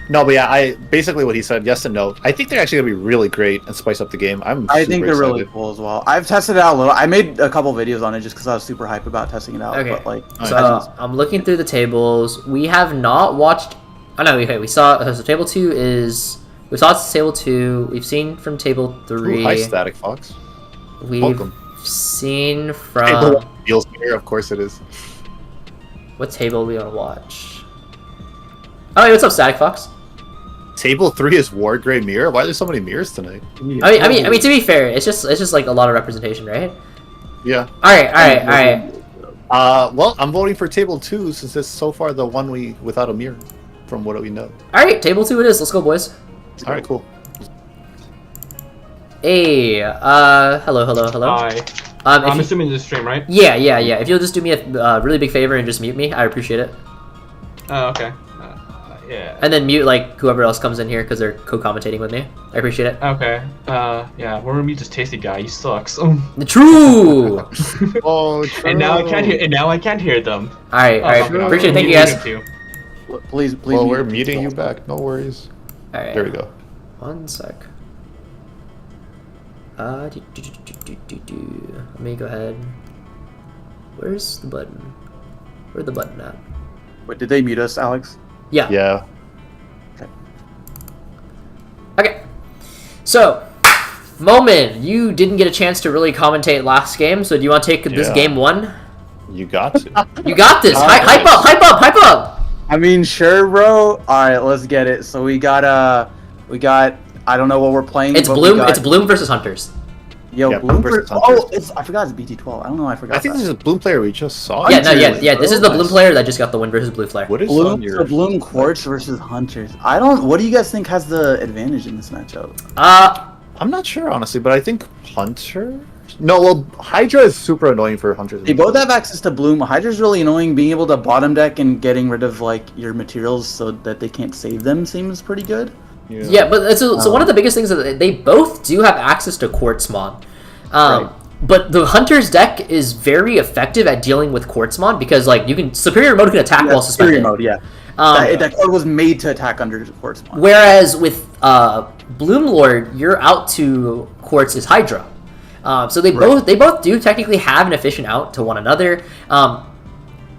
[SPEAKER 3] No, but yeah, I basically what he said, yes and no. I think they're actually gonna be really great and spice up the game.
[SPEAKER 6] I think they're really cool as well. I've tested it out a little. I made a couple videos on it just because I was super hyped about testing it out.
[SPEAKER 1] Okay.
[SPEAKER 6] But
[SPEAKER 1] so I'm looking through the tables. We have not watched. Oh no, okay. We saw. So table 2 is. We saw it's table 2. We've seen from table 3.
[SPEAKER 3] Ooh, hi, Static Fox.
[SPEAKER 1] We've seen from.
[SPEAKER 3] Feels here, of course it is.
[SPEAKER 1] What table we want to watch? Oh, hey, what's up, Static Fox?
[SPEAKER 3] Table 3 is War Grey Mirror. Why are there so many mirrors tonight?
[SPEAKER 1] I mean, to be fair, it's just like a lot of representation, right?
[SPEAKER 3] Yeah.
[SPEAKER 1] All right.
[SPEAKER 3] Well, I'm voting for table 2 since it's so far the one without a mirror, from what we know.
[SPEAKER 1] All right, table 2 it is. Let's go, boys.
[SPEAKER 3] All right, cool.
[SPEAKER 1] Hey, hello.
[SPEAKER 8] Hi. I'm assuming this stream, right?
[SPEAKER 1] Yeah. If you'll just do me a really big favor and just mute me, I appreciate it.
[SPEAKER 8] Oh, okay. Yeah.
[SPEAKER 1] And then mute whoever else comes in here because they're co-commentating with me. I appreciate it.
[SPEAKER 8] Okay. Yeah. We're gonna mute this tasty guy. He sucks.
[SPEAKER 1] True.
[SPEAKER 3] Oh, true.
[SPEAKER 8] And now I can't hear them.
[SPEAKER 1] All right. Appreciate it. Thank you, guys.
[SPEAKER 6] Please.
[SPEAKER 3] Well, we're muting you back. No worries.
[SPEAKER 1] All right.
[SPEAKER 3] There we go.
[SPEAKER 1] One sec. Let me go ahead. Where's the button? Where's the button at?
[SPEAKER 6] Wait, did they mute us, Alex?
[SPEAKER 1] Yeah.
[SPEAKER 3] Yeah.
[SPEAKER 1] Okay. So, Moment, you didn't get a chance to really commentate last game, so do you want to take this game 1?
[SPEAKER 3] You got to.
[SPEAKER 1] You got this. Hype up.
[SPEAKER 6] I mean, sure, bro. All right, let's get it. So we got I don't know what we're playing.
[SPEAKER 1] It's Bloom. It's Bloom versus Hunters.
[SPEAKER 6] Yo,
[SPEAKER 3] Yeah,
[SPEAKER 6] Bloom
[SPEAKER 3] versus
[SPEAKER 6] versus
[SPEAKER 3] Hunters.
[SPEAKER 6] I forgot it's BT12. I don't know. I forgot.
[SPEAKER 3] I think
[SPEAKER 6] that.
[SPEAKER 3] this is a Bloom player we just saw.
[SPEAKER 1] Yeah, this is the Bloom player that just got the win versus Blue Flare.
[SPEAKER 3] What is on your...
[SPEAKER 6] Bloom Quartz versus Hunters. What do you guys think has the advantage in this matchup?
[SPEAKER 3] I'm not sure, honestly, but I think Hunter... No, well, Hydra is super annoying for Hunters.
[SPEAKER 6] They both have access to Bloom. Hydra's really annoying. Being able to bottom deck and getting rid of your materials so that they can't save them seems pretty good.
[SPEAKER 1] Yeah, but so one of the biggest things is that they both do have access to Quartzmon.
[SPEAKER 6] Right.
[SPEAKER 1] But the Hunter's deck is very effective at dealing with Quartzmon because Superior Mode can attack while suspended.
[SPEAKER 6] Superior Mode, yeah. That card was made to attack under Quartzmon.
[SPEAKER 1] Whereas with Bloom Lord, you're out to Quartz is Hydra. So they both do technically have an efficient out to one another.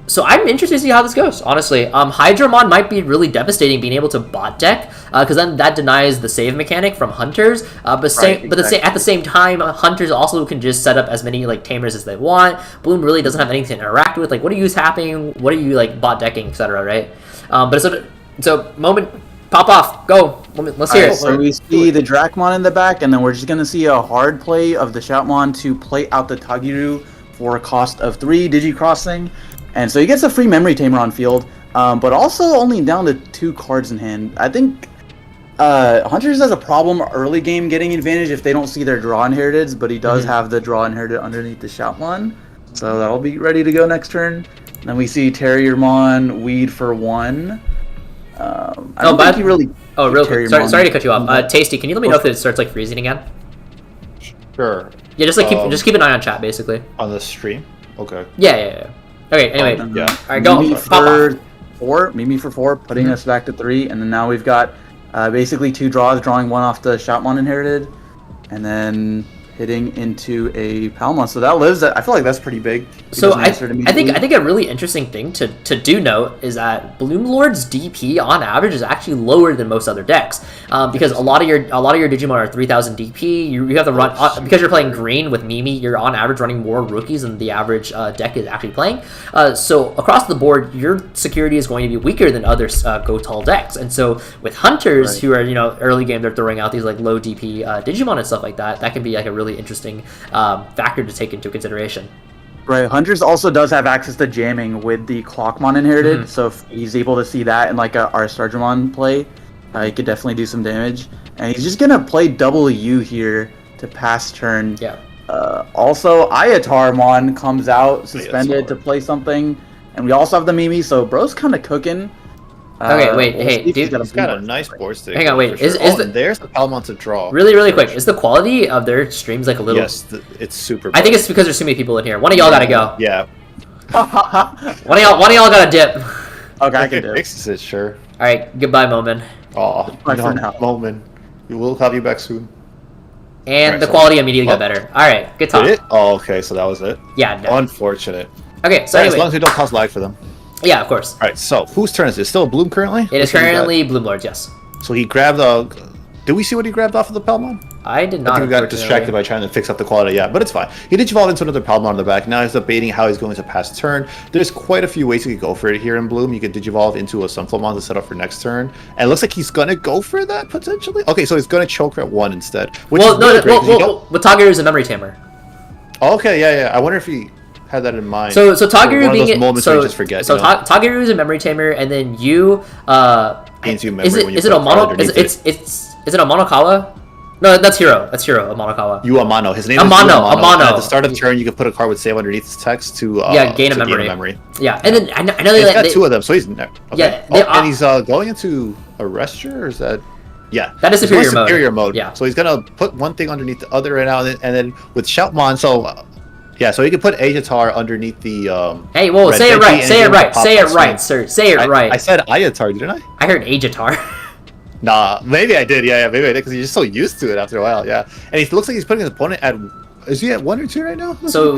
[SPEAKER 1] So I'm interested to see how this goes, honestly. Hydramon might be really devastating being able to bot deck, because then that denies the save mechanic from Hunters. At the same time, Hunters also can just set up as many Tamers as they want. Bloom really doesn't have anything to interact with. What are you tapping? What are you bot decking, etc. Right? So Moment, pop off, go. Let's hear it.
[SPEAKER 6] So we see the Dracmon in the back, and then we're just gonna see a hard play of the Shoutmon to play out the Tagiru for a cost of 3 Digi-Crossing. And so he gets a free Memory Tamer on field, but also only down to 2 cards in hand. I think Hunters has a problem early game getting advantage if they don't see their draw inherited, but he does have the draw inherited underneath the Shoutmon. So that'll be ready to go next turn. Then we see Terriermon Weed for 1. I don't think he really.
[SPEAKER 1] Oh, real quick. Sorry to cut you off. Tasty, can you let me know if it starts like freezing again?
[SPEAKER 3] Sure.
[SPEAKER 1] Yeah, just like keep an eye on chat, basically.
[SPEAKER 3] On the stream. Okay.
[SPEAKER 1] Yeah. Okay. Anyway.
[SPEAKER 3] Yeah.
[SPEAKER 1] All right, go.
[SPEAKER 6] Mimi for 4. Mimi for 4, putting us back to 3, and then now we've got basically 2 draws, drawing 1 off the Shoutmon inherited, and then hitting into a Palmon. So that lives. I feel like that's pretty big.
[SPEAKER 1] So I think a really interesting thing to do note is that Bloomlord's DP on average is actually lower than most other decks, because a lot of your Digimon are 3000 DP. You have to run because you're playing green with Mimi. You're on average running more rookies than the average deck is actually playing. So across the board, your security is going to be weaker than other Go Tall decks. And so with hunters who are early game, they're throwing out these like low DP Digimon and stuff like that. That can be like a really interesting factor to take into consideration.
[SPEAKER 6] Right, Hunters also does have access to jamming with the Clockmon inherited, so if he's able to see that in like a Arstargemon play, he could definitely do some damage. And he's just gonna play W here to pass turn.
[SPEAKER 1] Yeah.
[SPEAKER 6] Also, Ayatarmon comes out suspended to play something, and we also have the Mimi, so bro's kind of cooking.
[SPEAKER 1] Okay, wait, hey, dude,
[SPEAKER 3] he's got a nice board stick.
[SPEAKER 1] Hang on, wait,
[SPEAKER 3] sure. There's the Palmon to draw.
[SPEAKER 1] Really quick, is the quality of their streams like a little?
[SPEAKER 3] Yes, it's super.
[SPEAKER 1] I think it's because there's too many people in here. One of y'all gotta go.
[SPEAKER 3] Yeah.
[SPEAKER 1] One of y'all gotta dip.
[SPEAKER 6] Okay, I can dip.
[SPEAKER 3] Fixes it, sure.
[SPEAKER 1] All right, goodbye, Momin.
[SPEAKER 3] Oh, Momin. We will have you back soon.
[SPEAKER 1] And the quality immediately got better. All right, good talk.
[SPEAKER 3] Did it? Oh, okay, so that was it.
[SPEAKER 1] Yeah. No.
[SPEAKER 3] Unfortunate.
[SPEAKER 1] Okay, so anyway.
[SPEAKER 3] As long as we don't cause lag for them.
[SPEAKER 1] Yeah, of course.
[SPEAKER 3] All right, so whose turn is it? Still Bloom currently?
[SPEAKER 1] It is currently Bloomlord, yes.
[SPEAKER 3] So he grabbed did we see what he grabbed off of the Palmon?
[SPEAKER 1] I did not.
[SPEAKER 3] I think we got distracted by trying to fix up the quality, yeah, but it's fine. He did evolve into another Palmon on the back. Now he's debating how he's going to pass turn. There's quite a few ways you could go for it here in Bloom. You could digivolve into a Sunflowmon to set up for next turn. And it looks like he's going to go for that, potentially. Okay, so he's going to choke at 1 instead. Which is really great,
[SPEAKER 1] Tageru is a memory tamer.
[SPEAKER 3] Okay, yeah. I wonder if he had that in mind.
[SPEAKER 1] So Tageru being
[SPEAKER 3] Tageru
[SPEAKER 1] is a memory tamer, and then you
[SPEAKER 3] gains you memory
[SPEAKER 1] is it a mono? Is it a Monokawa? No, that's Hero. That's Hero, a Monokawa.
[SPEAKER 3] Amano. His name is
[SPEAKER 1] Amano.
[SPEAKER 3] At the start of the turn, you can put a card with save underneath his text to
[SPEAKER 1] gain a memory. Yeah, and then I know
[SPEAKER 3] he's got 2 of them, so he's okay.
[SPEAKER 1] Yeah.
[SPEAKER 3] And he's going into Arresture, or is that? Yeah,
[SPEAKER 1] that is superior mode.
[SPEAKER 3] Yeah. So he's gonna put one thing underneath the other right now, and then with Shoutmon, so he can put Ayatar underneath the.
[SPEAKER 1] Hey, whoa! Say it right, sir. Say it right.
[SPEAKER 3] I said Ayatar, didn't I?
[SPEAKER 1] I heard Ayatar.
[SPEAKER 3] Nah, maybe I did. Yeah, maybe I did because you're just so used to it after a while. Yeah, and he looks like he's putting his opponent at. Is he at 1 or 2 right now?
[SPEAKER 1] So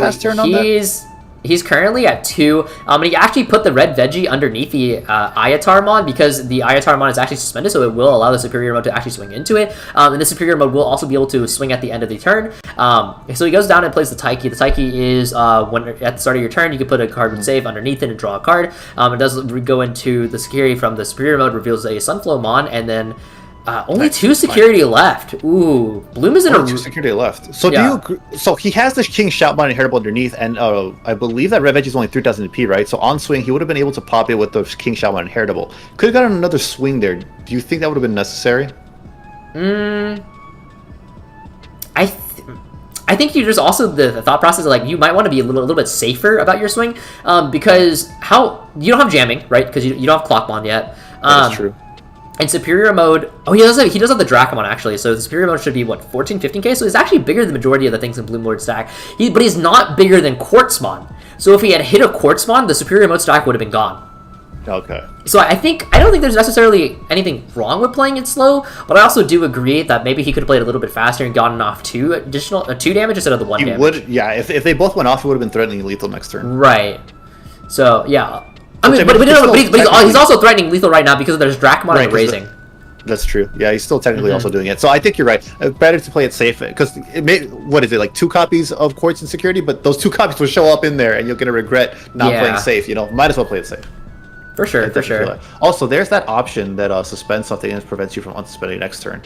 [SPEAKER 1] he's currently at 2. And he actually put the red veggie underneath the Ayatarmon because the Ayatarmon is actually suspended, so it will allow the superior mode to actually swing into it. And the superior mode will also be able to swing at the end of the turn. So he goes down and plays the Taiki. The Taiki is when at the start of your turn, you can put a card with save underneath it and draw a card. It does go into the security from the superior mode, reveals a Sunflowmon, and then. Only 2 security left. Ooh, Bloom is in
[SPEAKER 3] 2 security left. So do you agree? So he has the King Shoutmon inheritable underneath, and I believe that Red Veggie is only 3,000 DP, right? So on swing, he would have been able to pop it with the King Shoutmon inheritable. Could have gotten another swing there. Do you think that would have been necessary?
[SPEAKER 1] I think you just also the thought process of, like, you might want to be a little bit safer about your swing, because you don't have jamming, right? Because you don't have Clockmon yet.
[SPEAKER 3] That's true.
[SPEAKER 1] In superior mode, he does have the Dracomon actually, so the superior mode should be what, 14, 15k? So he's actually bigger than the majority of the things in Bloomlord's stack. But he's not bigger than Quartzmon. So if he had hit a Quartzmon, the superior mode stack would have been gone.
[SPEAKER 3] Okay.
[SPEAKER 1] So I don't think there's necessarily anything wrong with playing it slow, but I also do agree that maybe he could have played a little bit faster and gotten off 2 damage instead of the 1 damage.
[SPEAKER 3] If they both went off, it would have been threatening lethal next turn.
[SPEAKER 1] Right. So yeah. I mean, but he's also threatening lethal right now because there's Dracomon and Raising.
[SPEAKER 3] That's true. Yeah, he's still technically also doing it. So I think you're right. Better to play it safe because what is it, like 2 copies of Quartz and Security? But those 2 copies will show up in there, and you're gonna regret not playing safe. Might as well play it safe.
[SPEAKER 1] For sure.
[SPEAKER 3] Also, there's that option that suspends something and prevents you from unsuspending next turn.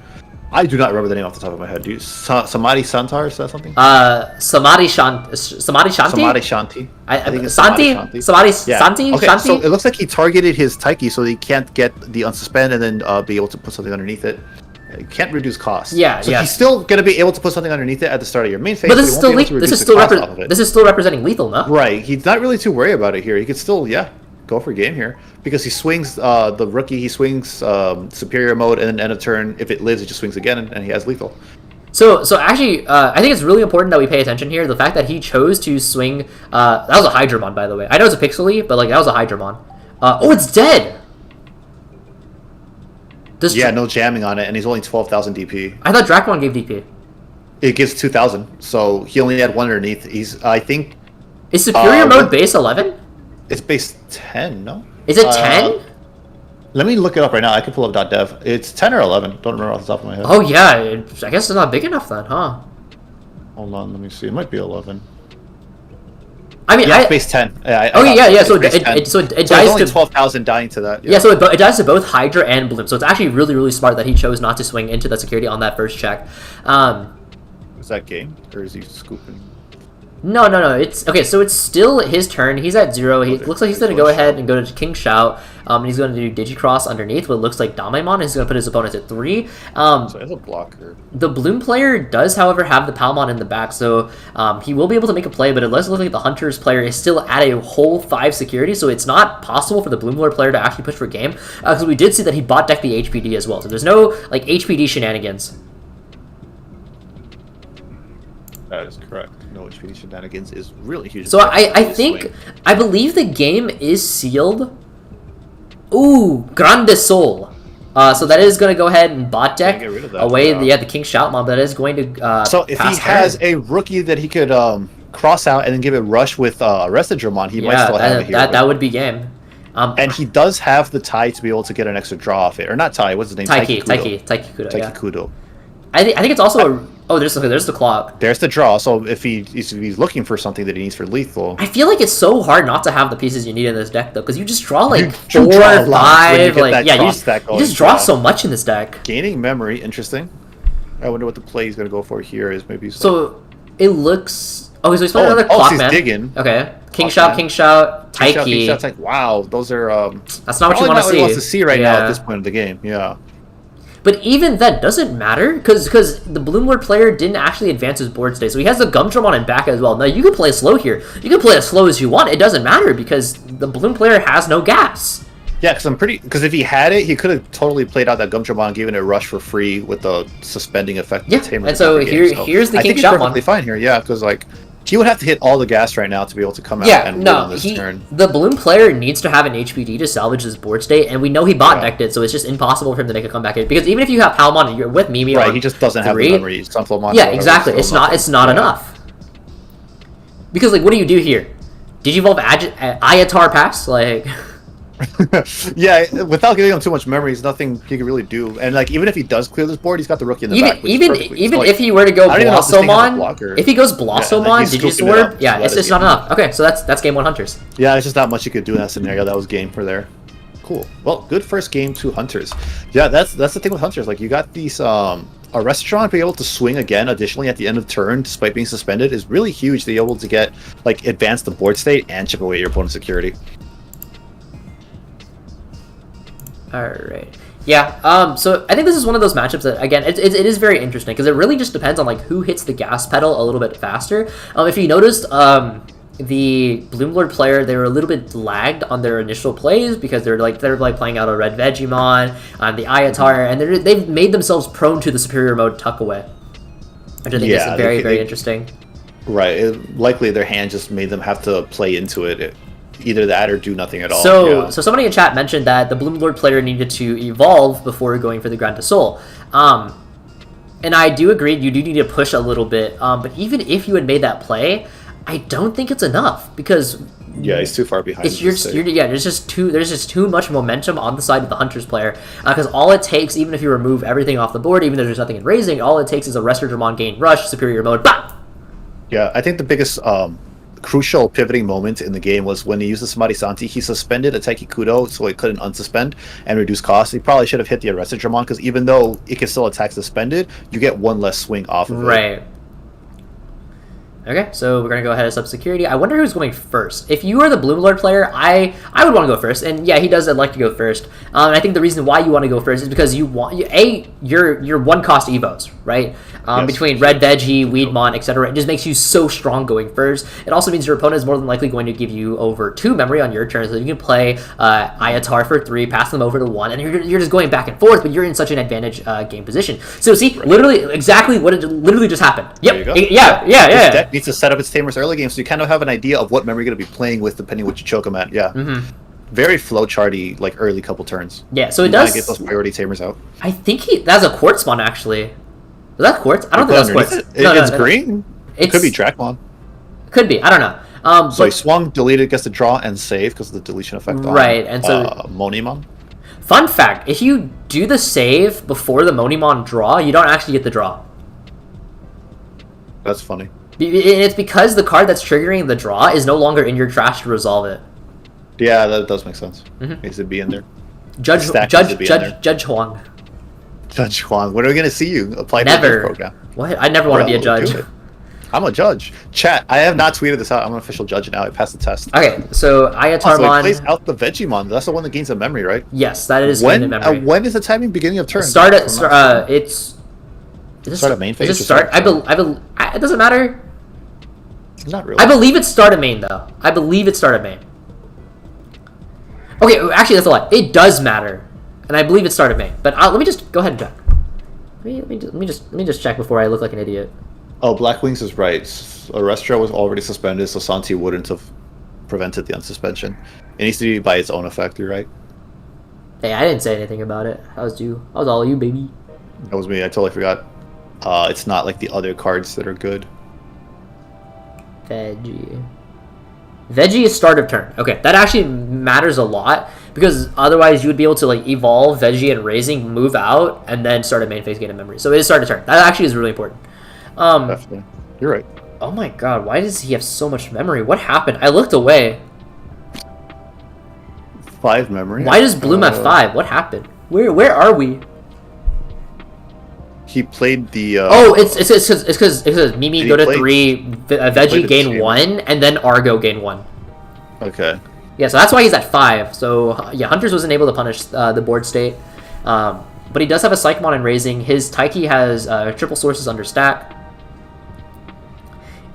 [SPEAKER 3] I do not remember the name off the top of my head. Samadhi Santar, is that something?
[SPEAKER 1] Samadhi Shanti?
[SPEAKER 3] Samadhi Shanti. I think it's
[SPEAKER 1] Santi? Samadhi
[SPEAKER 3] Santi? Okay,
[SPEAKER 1] Shanti?
[SPEAKER 3] so it looks like he targeted his Taiki so he can't get the unsuspend and then be able to put something underneath it. It can't reduce cost.
[SPEAKER 1] Yeah,
[SPEAKER 3] so
[SPEAKER 1] yeah.
[SPEAKER 3] he's still going to be able to put something underneath it at the start of your main phase.
[SPEAKER 1] But this is still
[SPEAKER 3] this
[SPEAKER 1] is still representing lethal, no?
[SPEAKER 3] Right. He's not really too worried about it here. He could still, go for game here because he swings the rookie. He swings superior mode, and then end of turn, if it lives, it just swings again, and he has lethal.
[SPEAKER 1] So actually, I think it's really important that we pay attention here. The fact that he chose to swing, that was a Hydramon, by the way. I know it's a Pixely, but like that was a Hydramon. Oh, it's dead.
[SPEAKER 3] No jamming on it, and he's only 12,000 DP.
[SPEAKER 1] I thought Dracmon gave DP.
[SPEAKER 3] It gives 2,000, so he only had one underneath. I think.
[SPEAKER 1] Is superior mode base 11?
[SPEAKER 3] It's base 10, no?
[SPEAKER 1] Is it 10?
[SPEAKER 3] Let me look it up right now. I can pull up .dev. It's 10 or 11. Don't remember off the top of my head.
[SPEAKER 1] Oh yeah, I guess it's not big enough then, huh?
[SPEAKER 3] Hold on, let me see. It might be 11.
[SPEAKER 1] I mean,
[SPEAKER 3] it's base 10.
[SPEAKER 1] So it dies
[SPEAKER 3] only
[SPEAKER 1] to
[SPEAKER 3] 12,000 dying to that.
[SPEAKER 1] Yeah, so it dies to both Hydra and Bloom. So it's actually really, really smart that he chose not to swing into that security on that first check.
[SPEAKER 3] Is that game, or is he scooping?
[SPEAKER 1] No. It's okay. So it's still his turn. He's at 0. He looks like he's going to go ahead and go to King Shout. And he's going to do Digicross underneath what looks like Damemon. He's going to put his opponent at 3.
[SPEAKER 3] So he has a blocker.
[SPEAKER 1] The Bloom player does, however, have the Palmon in the back, so he will be able to make a play. But it does look like the Hunter's player is still at a whole 5 security, so it's not possible for the Bloom Lord player to actually push for game. Because we did see that he bot decked the HPD as well, so there's no like HPD shenanigans.
[SPEAKER 3] That is correct. No HPD shenanigans is really huge.
[SPEAKER 1] So I believe the game is sealed. Ooh, Grande Sol. So that is going to go ahead and bot deck away the King Shout mob. That is going to
[SPEAKER 3] so if he has a rookie that he could cross out and then give it rush with Arrested Dramon, he might still have a hero.
[SPEAKER 1] That would be game.
[SPEAKER 3] And he does have the tie to be able to get an extra draw off it. Or not tie, what's his name?
[SPEAKER 1] Taiki Kudo. I think it's also there's the claw.
[SPEAKER 3] There's the draw. So if he's looking for something that he needs for lethal,
[SPEAKER 1] I feel like it's so hard not to have the pieces you need in this deck though, because you just draw like 4 or 5. Like you just draw so much in this deck.
[SPEAKER 3] Gaining memory, interesting. I wonder what the play he's gonna go for here is maybe.
[SPEAKER 1] So it looks. Oh, so he's playing another Clockman.
[SPEAKER 3] He's digging.
[SPEAKER 1] Okay, King Shout, Taiki.
[SPEAKER 3] Wow, those are.
[SPEAKER 1] That's not what you want to see.
[SPEAKER 3] Wants to see right now at this point of the game. Yeah.
[SPEAKER 1] But even that doesn't matter, because the Bloom Lord player didn't actually advance his board state, so he has the Gumdramon in back as well. Now, you can play slow here. You can play as slow as you want. It doesn't matter, because the Bloom player has no gas.
[SPEAKER 3] Yeah, because if he had it, he could have totally played out that Gumdramon, giving it a rush for free with the suspending effect.
[SPEAKER 1] Yeah, and so here's the King Shout one.
[SPEAKER 3] I think he's perfectly fine here, yeah, because like, he would have to hit all the gas right now to be able to come out and win on this turn.
[SPEAKER 1] The Bloom player needs to have an HPD to salvage his board state, and we know he bot decked it, so it's just impossible for him to make a comeback here. Because even if you have Palmon and you're with Mimi
[SPEAKER 3] he just doesn't have the memory.
[SPEAKER 1] Yeah, exactly. It's not enough. Because like, what do you do here? Digivolve Ayatar pass? Like...
[SPEAKER 3] Yeah, without giving him too much memory, there's nothing he can really do. And like, even if he does clear this board, he's got the rookie in the back.
[SPEAKER 1] Even if he were to go Blossomon, if he goes Blossomon, Digisword, it's just not enough. Okay, so that's game 1 Hunters.
[SPEAKER 3] Yeah, it's just not much you could do in that scenario. That was game for there. Cool. Well, good first game to Hunters. Yeah, that's the thing with Hunters. Like, you got these a restaurant being able to swing again additionally at the end of turn despite being suspended is really huge to be able to get like advance the board state and chip away your opponent's security.
[SPEAKER 1] Alright. Yeah, so I think this is one of those matchups that, again, it is very interesting, because it really just depends on, like, who hits the gas pedal a little bit faster. If you noticed, the Bloom Lord player, they were a little bit lagged on their initial plays, because they're playing out a red Vegemon, the Ayatar, and they've made themselves prone to the superior mode tuck away, which I think is very interesting.
[SPEAKER 3] Right. Likely their hand just made them have to play into it. Either that or do nothing at all.
[SPEAKER 1] So somebody in chat mentioned that the Bloom Lord player needed to evolve before going for the Grande Sol. And I do agree, you do need to push a little bit. But even if you had made that play, I don't think it's enough, because
[SPEAKER 3] he's too far behind.
[SPEAKER 1] There's just too much momentum on the side of the Hunters player, because all it takes, even if you remove everything off the board, even though there's nothing in raising, all it takes is a Restor Dramon gain rush, superior mode, bah!
[SPEAKER 3] Yeah, I think the biggest crucial pivoting moment in the game was when he used the Samadhi Santi. He suspended a Taiki Kudo so it couldn't unsuspend and reduce costs. He probably should have hit the Arrested Dramon, because even though it can still attack suspended, you get one less swing off of it.
[SPEAKER 1] Right. Okay, so we're gonna go ahead and sub security. I wonder who's going first. If you are the Bloom Lord player, I would want to go first, and yeah, he does like to go first. And I think the reason why you want to go first is because you want your one cost evos, right?
[SPEAKER 3] Yes.
[SPEAKER 1] Between Red Veggie, Weedmon, etc. It just makes you so strong going first. It also means your opponent is more than likely going to give you over 2 memory on your turn, so you can play Ayatar for 3, pass them over to 1, and you're just going back and forth, but you're in such an advantage game position. So see, literally exactly what it literally just happened. Yep. Yeah.
[SPEAKER 3] Deck needs to set up its tamers early game, so you kind of have an idea of what memory you're going to be playing with, depending what you choke them at. Yeah. Very flowcharty, like early couple turns.
[SPEAKER 1] Yeah, so it
[SPEAKER 3] you
[SPEAKER 1] does
[SPEAKER 3] get those priority tamers out.
[SPEAKER 1] I think that's a quartz spawn actually. Is that quartz? I don't think that's quartz.
[SPEAKER 3] It's green. It could be Dracmon.
[SPEAKER 1] Could be. I don't know.
[SPEAKER 3] So he swung, deleted, gets to draw and save because of the deletion effect on
[SPEAKER 1] right, and so
[SPEAKER 3] Monimon.
[SPEAKER 1] Fun fact: if you do the save before the Monimon draw, you don't actually get the draw.
[SPEAKER 3] That's funny.
[SPEAKER 1] It's because the card that's triggering the draw is no longer in your trash to resolve it.
[SPEAKER 3] Yeah, that does make sense. Needs to be in there.
[SPEAKER 1] Judge Hoang.
[SPEAKER 3] Judge Hoang. When are we going to see you apply
[SPEAKER 1] Never.
[SPEAKER 3] to the program?
[SPEAKER 1] What? I never want to be a judge.
[SPEAKER 3] I'm a judge. Chat, I have not tweeted this out. I'm an official judge now. I passed the test.
[SPEAKER 1] Okay, so Ayatarmon...
[SPEAKER 3] So he plays out the Vegemon. That's the one that gains a memory, right?
[SPEAKER 1] Yes, that is gained memory.
[SPEAKER 3] When is the timing? Beginning of turn?
[SPEAKER 1] It's...
[SPEAKER 3] Start at main phase?
[SPEAKER 1] It doesn't matter.
[SPEAKER 3] Not really.
[SPEAKER 1] I believe it's start of main, though. I believe it's start of main. Okay, actually, that's a lie. It does matter, and I believe it's start of main. But let me just go ahead and check. Let me just check before I look like an idiot.
[SPEAKER 3] Oh, Black Wings is right. Arrestra was already suspended, so Santi wouldn't have prevented the unsuspension. It needs to be by its own effect. You're right.
[SPEAKER 1] Hey, I didn't say anything about it. That was you. That was all you, baby.
[SPEAKER 3] That was me. I totally forgot. It's not like the other cards that are good.
[SPEAKER 1] Veggie is start of turn. Okay, that actually matters a lot because otherwise you would be able to like evolve Veggie and Raising, move out, and then start a main phase, gain a memory. So it is start of turn. That actually is really important.
[SPEAKER 3] Definitely. You're right.
[SPEAKER 1] Oh my god, why does he have so much memory? What happened? I looked away.
[SPEAKER 3] 5 memory.
[SPEAKER 1] Why does Bloom have 5? What happened? Where are we?
[SPEAKER 3] He played the.
[SPEAKER 1] It's because Mimi go to 3, Veggie gain 1, and then Argo gain 1.
[SPEAKER 3] Okay.
[SPEAKER 1] Yeah, so that's why he's at 5. So yeah, Hunters wasn't able to punish the board state, but he does have a Psychmon and Raising. His Taiki has triple sources under stack.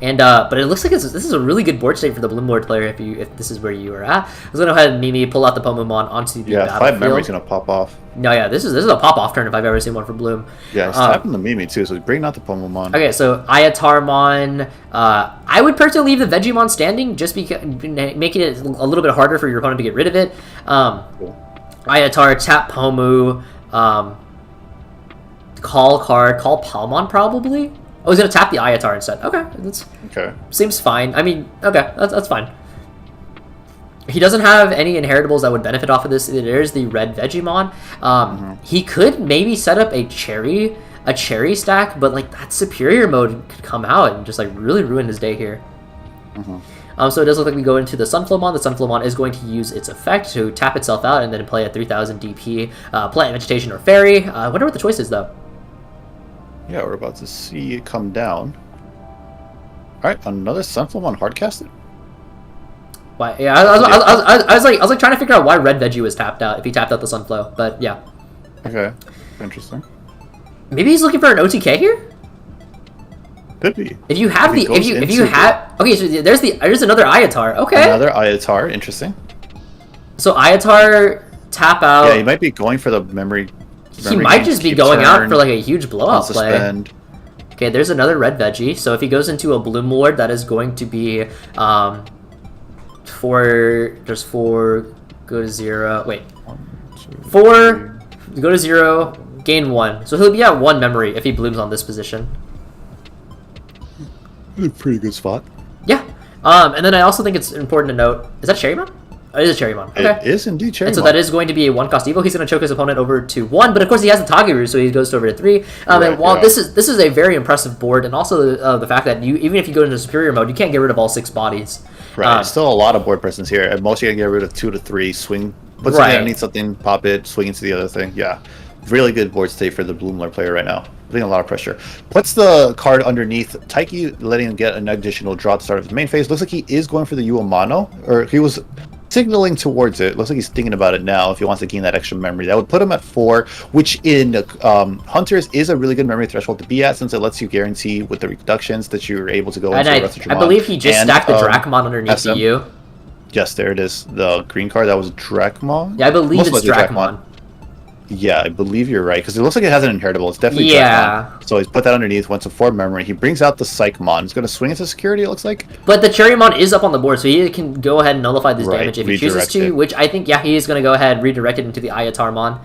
[SPEAKER 1] And but it looks like this is a really good board state for the Bloom Lord player if this is where you are at. Let's go ahead and Mimi pull out the Pomomon onto the battlefield.
[SPEAKER 3] 5 memory's gonna pop off.
[SPEAKER 1] No, yeah, this is a pop off turn if I've ever seen one for Bloom.
[SPEAKER 3] Yeah, it's tapping the Mimi too, so bring out the Pomomon.
[SPEAKER 1] Okay, so Ayatarmon. I would personally leave the Vegemon standing just because making it a little bit harder for your opponent to get rid of it.
[SPEAKER 3] Cool.
[SPEAKER 1] Ayatar, tap Pomu, call card, call Palmon probably. Oh, he's gonna tap the Ayatar instead. Okay, seems fine. I mean, okay, that's fine. He doesn't have any inheritables that would benefit off of this. There's the red Vegemon. He could maybe set up a cherry stack, but like that superior mode could come out and just like really ruin his day here. So it does look like we go into the Sunflowmon. The Sunflowmon is going to use its effect to tap itself out and then play a 3000 DP Plant, Vegetation, or Fairy. I wonder what the choice is though.
[SPEAKER 3] Yeah, we're about to see it come down. Alright, another Sunflowmon hardcasted?
[SPEAKER 1] Why? Yeah, I was like trying to figure out why Red Veggie was tapped out if he tapped out the Sunflow, but yeah.
[SPEAKER 3] Okay, interesting.
[SPEAKER 1] Maybe he's looking for an OTK here.
[SPEAKER 3] Could be.
[SPEAKER 1] If you have okay, so there's another Ayatar. Okay.
[SPEAKER 3] Another Ayatar, interesting.
[SPEAKER 1] So Ayatar tap out.
[SPEAKER 3] Yeah, he might be going for the memory.
[SPEAKER 1] He might just be going out for like a huge blowout play. Okay, there's another red Veggie. So if he goes into a Bloom Lord, that is going to be 4 go to 0. Wait. 4 go to 0, gain 1. So he'll be at 1 memory if he blooms on this position.
[SPEAKER 3] A pretty good spot.
[SPEAKER 1] Yeah. And then I also think it's important to note, is that Cherrymon? Oh, it is a Cherrymon. Okay.
[SPEAKER 3] It is indeed Cherrymon.
[SPEAKER 1] And so that is going to be a 1-cost Evo. He's going to choke his opponent over to 1, but of course he has the Tagiru, so he goes over to 3. And while this is a very impressive board, and also the fact that even if you go into superior mode, you can't get rid of all 6 bodies.
[SPEAKER 3] Right. Still a lot of board presence here. At most, you can get rid of 2 to 3. Swing. But I need something, pop it, swing into the other thing. Yeah. Really good board state for the Bloom Lord player right now. putting a lot of pressure. Puts the card underneath Taiki, letting him get an additional draw at the start of his main phase. Looks like he is going for the Uemano, or he was signaling towards it. Looks like he's thinking about it now if he wants to gain that extra memory. That would put him at 4, which in Hunters is a really good memory threshold to be at, since it lets you guarantee with the reductions that you're able to go into the rest of your
[SPEAKER 1] I believe he just stacked the Dracmon underneath
[SPEAKER 3] SM.
[SPEAKER 1] the U.
[SPEAKER 3] Yes, there it is. The green card, that was Dracmon?
[SPEAKER 1] Yeah, I believe
[SPEAKER 3] Most
[SPEAKER 1] it's
[SPEAKER 3] likely
[SPEAKER 1] Dracmon.
[SPEAKER 3] Yeah, I believe you're right, because it looks like it has an inheritable. It's definitely
[SPEAKER 1] Yeah.
[SPEAKER 3] Dracmon. So he's put that underneath, went to 4 memory. He brings out the Psychmon. He's going to swing into security, it looks like.
[SPEAKER 1] But the Cherrymon is up on the board, so he can go ahead and nullify this
[SPEAKER 3] Right,
[SPEAKER 1] damage if he chooses
[SPEAKER 3] redirect
[SPEAKER 1] to,
[SPEAKER 3] it.
[SPEAKER 1] which I think, yeah, he is going to go ahead and redirect it into the Ayatarmon.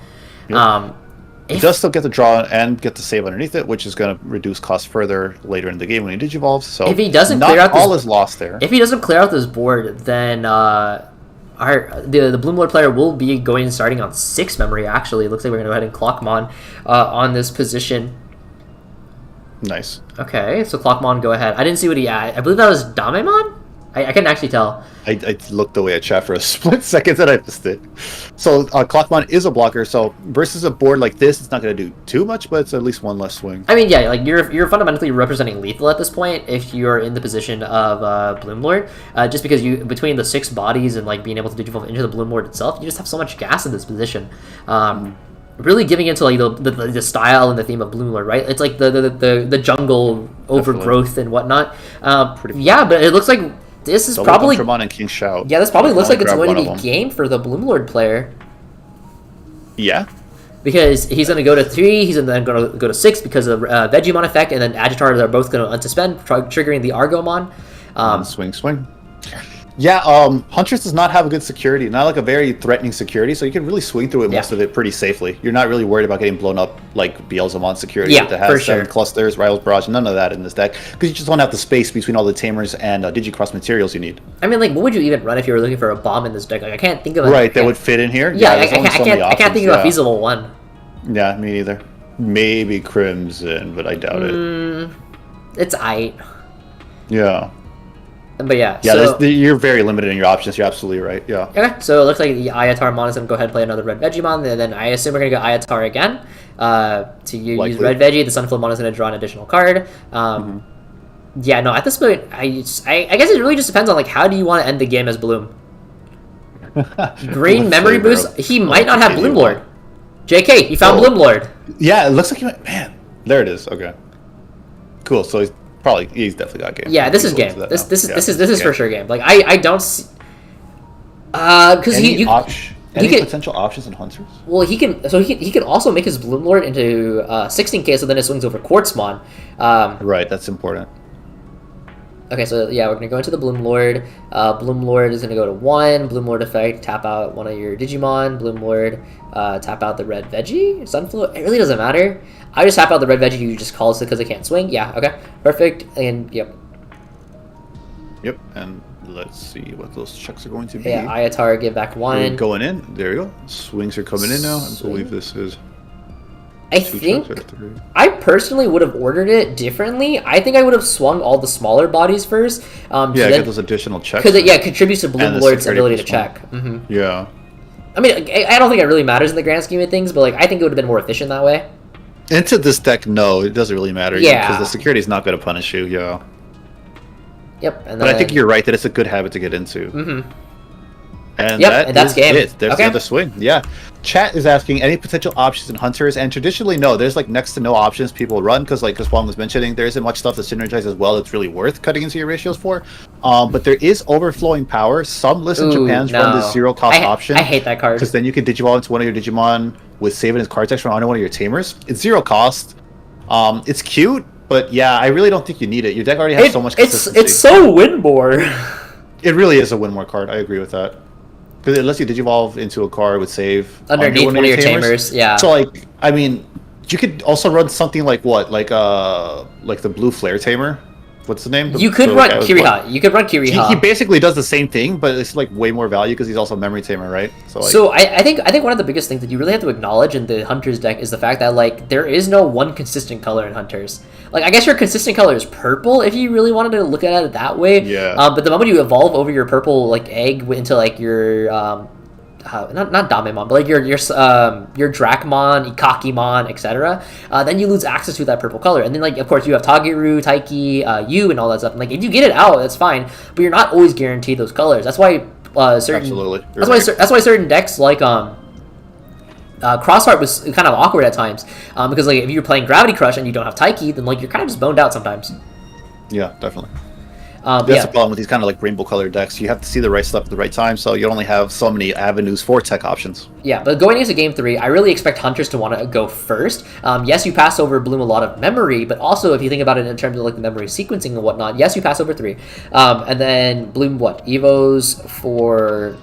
[SPEAKER 3] Yep. He does still get the draw and get the save underneath it, which is going to reduce cost further later in the game when he digivolves. So
[SPEAKER 1] if he doesn't
[SPEAKER 3] not
[SPEAKER 1] clear out
[SPEAKER 3] all
[SPEAKER 1] this,
[SPEAKER 3] is lost there.
[SPEAKER 1] If he doesn't clear out this board, then the Bloom Lord player will be going starting on 6 memory. Actually, it looks like we're going to go ahead and Clockmon on this position.
[SPEAKER 3] Nice.
[SPEAKER 1] Okay, so Clockmon, go ahead. I didn't see what he had. I believe that was Damemon? I couldn't actually tell.
[SPEAKER 3] I looked away at chat for a split second and I missed it. So Clockmon is a blocker, so versus a board like this, it's not going to do too much, but it's at least 1 less swing.
[SPEAKER 1] I mean, yeah, like you're fundamentally representing lethal at this point if you're in the position of Bloom Lord, just because you between the 6 bodies and like being able to digivolve into the Bloom Lord itself, you just have so much gas in this position. Really giving into like the style and the theme of Bloom Lord, right? It's like the jungle overgrowth and whatnot. Yeah, but it looks like this is probably
[SPEAKER 3] Ultramon and King Shout.
[SPEAKER 1] Yeah, this probably looks like it's going to be
[SPEAKER 3] them.
[SPEAKER 1] game for the Bloom Lord player.
[SPEAKER 3] Yeah.
[SPEAKER 1] Because he's going to go to 3, he's then going to go to 6 because of Vegemon effect, and then Agitar are both going to unsuspend, triggering the Argomon.
[SPEAKER 3] Swing. Yeah, Huntress does not have a good security, not like a very threatening security, so you can really swing through it most of it pretty safely. You're not really worried about getting blown up like Beelzemon security that has 7 clusters, Rivals Barrage, none of that in this deck, because you just don't have the space between all the Tamers and Digicross materials you need.
[SPEAKER 1] I mean, like, what would you even run if you were looking for a bomb in this deck? Like, I can't think of
[SPEAKER 3] That would fit in here?
[SPEAKER 1] Yeah, I can't think of a feasible one.
[SPEAKER 3] Yeah, me neither. Maybe Crimson, but I doubt it.
[SPEAKER 1] It's aight.
[SPEAKER 3] Yeah.
[SPEAKER 1] But yeah,
[SPEAKER 3] so you're very limited in your options. You're absolutely right. Yeah.
[SPEAKER 1] Okay, so it looks like the Ayatarmon is going to go ahead and play another Red Vegemon, and then I assume we're going to go Ayatar again to use Red Veggie. The Sunflowmon is going to draw an additional card. Yeah, no, at this point, I guess it really just depends on like how do you want to end the game as Bloom. Green memory boost. He might not have Bloom Lord. JK, he found Bloom Lord.
[SPEAKER 3] Yeah, it looks like he might. Man, there it is. Okay. Cool. So he's definitely got game.
[SPEAKER 1] Yeah, this is game. This is for sure game. Like I don't see because
[SPEAKER 3] any potential options in Hunters?
[SPEAKER 1] Well, he can also make his Bloom Lord into 16k, so then it swings over Quartzmon.
[SPEAKER 3] Right, that's important.
[SPEAKER 1] Okay, so yeah, we're gonna go into the Bloom Lord. Bloom Lord is gonna go to 1. Bloom Lord effect, tap out one of your Digimon. Bloom Lord, tap out the Red Veggie. Sunflower. It really doesn't matter. I just tap out the Red Veggie. You just call it because I can't swing. Yeah. Okay. Perfect. And yep.
[SPEAKER 3] Yep. And let's see what those checks are going to be.
[SPEAKER 1] Yeah. Ayatar, give back 1.
[SPEAKER 3] Going in. There you go. Swings are coming in now. I believe this is.
[SPEAKER 1] I think I personally would have ordered it differently. I think I would have swung all the smaller bodies first.
[SPEAKER 3] Get those additional checks.
[SPEAKER 1] Because it contributes to Bloom Lord's ability to check.
[SPEAKER 3] Yeah.
[SPEAKER 1] I mean, I don't think it really matters in the grand scheme of things, but like I think it would have been more efficient that way.
[SPEAKER 3] Into this deck, no, it doesn't really matter.
[SPEAKER 1] Yeah.
[SPEAKER 3] Because the security is not going to punish you. Yeah.
[SPEAKER 1] Yep. And
[SPEAKER 3] but I think you're right that it's a good habit to get into. And
[SPEAKER 1] that's game.
[SPEAKER 3] There's the other swing. Yeah. Chat is asking any potential options in Hunters, and traditionally, no. There's like next to no options people run because, like, as Hoang was mentioning, there isn't much stuff that synergizes as well. It's really worth cutting into your ratios for. But there is overflowing power. Some lists in Japan's run this 0 cost option.
[SPEAKER 1] I hate that card
[SPEAKER 3] because then you can digivolve into one of your Digimon with saving his card text from under one of your Tamers. It's 0 cost. It's cute, but yeah, I really don't think you need it. Your deck already has so much consistency.
[SPEAKER 1] It's so Winmore.
[SPEAKER 3] It really is a Winmore card. I agree with that. Because it lets you digivolve into a card with save
[SPEAKER 1] underneath one of your Tamers. Yeah.
[SPEAKER 3] So like, I mean, you could also run something like what, like the Blue Flare Tamer. What's the name?
[SPEAKER 1] You could run Kiriha. You could run Kiriha.
[SPEAKER 3] He basically does the same thing, but it's like way more value because he's also a memory tamer, right?
[SPEAKER 1] So I think one of the biggest things that you really have to acknowledge in the Hunters deck is the fact that like there is no one consistent color in Hunters. Like I guess your consistent color is purple if you really wanted to look at it that way.
[SPEAKER 3] Yeah.
[SPEAKER 1] But the moment you evolve over your purple like egg into like your not Damemon, but like your Dracmon, Ikakimon, etc. Then you lose access to that purple color, and then like of course you have Tageru, Taiki, Yu, and all that stuff. And like if you get it out, that's fine, but you're not always guaranteed those colors. That's why certain
[SPEAKER 3] Absolutely.
[SPEAKER 1] that's why certain decks like Crossheart was kind of awkward at times because like if you're playing Gravity Crush and you don't have Taiki, then like you're kind of just boned out sometimes.
[SPEAKER 3] Yeah, definitely. That's the problem with these kind of like rainbow colored decks. You have to see the right stuff at the right time, so you only have so many avenues for tech options.
[SPEAKER 1] Yeah, but going into Game 3, I really expect Hunters to want to go first. Yes, you pass over Bloom a lot of memory, but also if you think about it in terms of like the memory sequencing and whatnot, yes, you pass over 3. And then Bloom, Evos for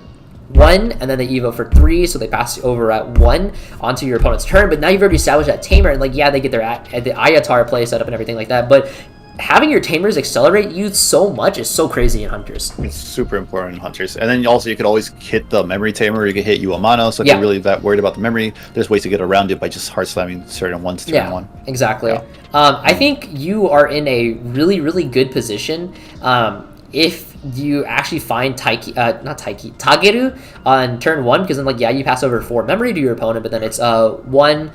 [SPEAKER 1] 1, and then they Evo for 3, so they pass over at 1 onto your opponent's turn, but now you've already established that Tamer, and like, yeah, they get the Ayatar play set up and everything like that, but having your Tamers accelerate you so much is so crazy in Hunters.
[SPEAKER 3] It's super important in Hunters. And then also you could always hit the memory Tamer, you can hit Uamano, so if you're really that worried about the memory, there's ways to get around it by just hard slamming certain ones to turn 1.
[SPEAKER 1] Exactly. Yeah. I think you are in a really, really good position if you actually find Tageru on turn 1, because then like you pass over 4 memory to your opponent, but then it's 1,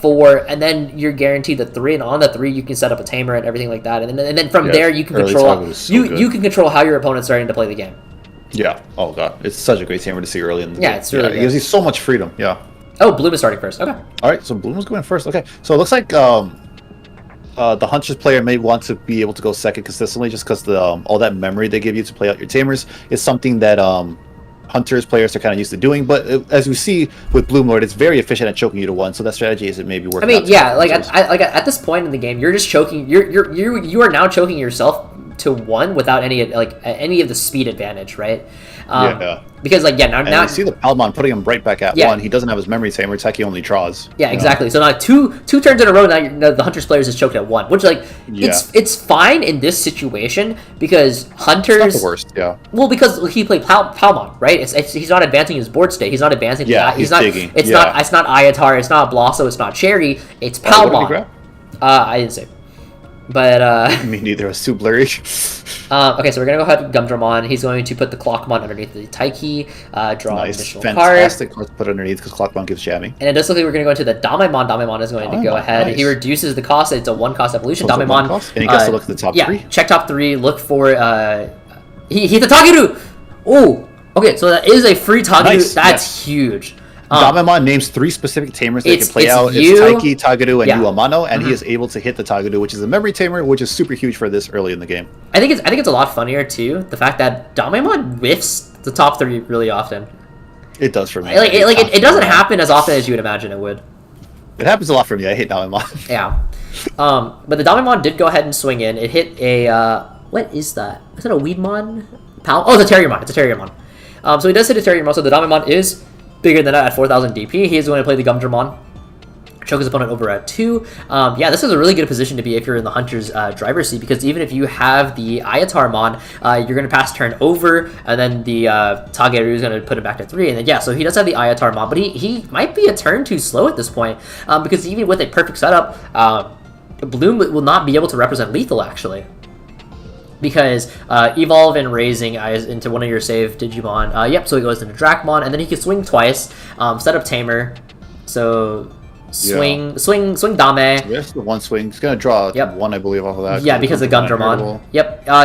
[SPEAKER 1] 4, and then you're guaranteed the 3, and on the 3 you can set up a Tamer and everything like that, and then from there you can control you can control how your opponent's starting to play the game.
[SPEAKER 3] Yeah. Oh god, it's such a great Tamer to see early in the game.
[SPEAKER 1] It's really good.
[SPEAKER 3] It gives you so much freedom. Yeah.
[SPEAKER 1] Oh, Bloom is starting first. Okay.
[SPEAKER 3] All right, so Bloom is going first. Okay, so it looks like the Hunters player may want to be able to go second consistently, just because the all that memory they give you to play out your Tamers is something that Hunters players are kind of used to doing. But as we see with Bloomlord, it's very efficient at choking you to 1, so that strategy isn't maybe working.
[SPEAKER 1] I mean, at this point in the game, you're just choking. You are now choking yourself to 1 without any of the speed advantage, right? Because now
[SPEAKER 3] you see the Palmon putting him right back at 1. He doesn't have his memory Tamer. Teki only draws.
[SPEAKER 1] Yeah, exactly. So now two turns in a row. Now the Hunters players is choked at 1, which it's fine in this situation because Hunters.
[SPEAKER 3] It's not the worst. Yeah.
[SPEAKER 1] Well, because he played Palmon, right? He's not advancing his board state. He's not advancing.
[SPEAKER 3] He's not digging.
[SPEAKER 1] It's not Ayatar. It's not Blosso. It's not Cherry. It's Palmon. I didn't say. But
[SPEAKER 3] me neither. It's too blurry.
[SPEAKER 1] Okay, so we're gonna go ahead with Gumdramon. He's going to put the Clockmon underneath the Taiki, draw an additional
[SPEAKER 3] fantastic card to put underneath because Clockmon gives jamming.
[SPEAKER 1] And it does look like we're gonna go into the Damemon. Damemon is going to go ahead. He reduces the cost. It's a 1-cost evolution. Damemon.
[SPEAKER 3] And he gets to look at the top 3.
[SPEAKER 1] Check top 3. Look for he hit the Tageru. Oh, okay. So that is a free Tageru. That's huge.
[SPEAKER 3] Damemon names 3 specific Tamers that can play out. It's Taiki, Tageru, and Uamano, and he is able to hit the Tageru, which is a memory Tamer, which is super huge for this early in the game.
[SPEAKER 1] I think it's a lot funnier too, the fact that Damemon whiffs the top 3 really often.
[SPEAKER 3] It does for me.
[SPEAKER 1] It doesn't happen as often as you would imagine it would.
[SPEAKER 3] It happens a lot for me. I hate Damemon.
[SPEAKER 1] Yeah. But the Damemon did go ahead and swing in. It hit a what is that? Is that a Weedmon? Oh, it's a Terriermon. It's a Terriermon. So he does hit a Terriermon. So the Damemon is bigger than that at 4,000 DP. He is going to play the Gumdramon. Choke his opponent over at 2. This is a really good position to be if you're in the Hunter's driver's seat, because even if you have the Ayatarmon, you're going to pass turn over, and then the Tageru is going to put it back to 3. And then, so he does have the Ayatarmon, but he might be a turn too slow at this point, because even with a perfect setup, Bloom will not be able to represent lethal, actually. Because evolve and raising into one of your save Digimon. So he goes into Dracmon, and then he can swing twice. Set up Tamer. So swing Dame.
[SPEAKER 3] Yes, the 1 swing. He's gonna draw 1, I believe, off of that.
[SPEAKER 1] Yeah, because of Gumdramon.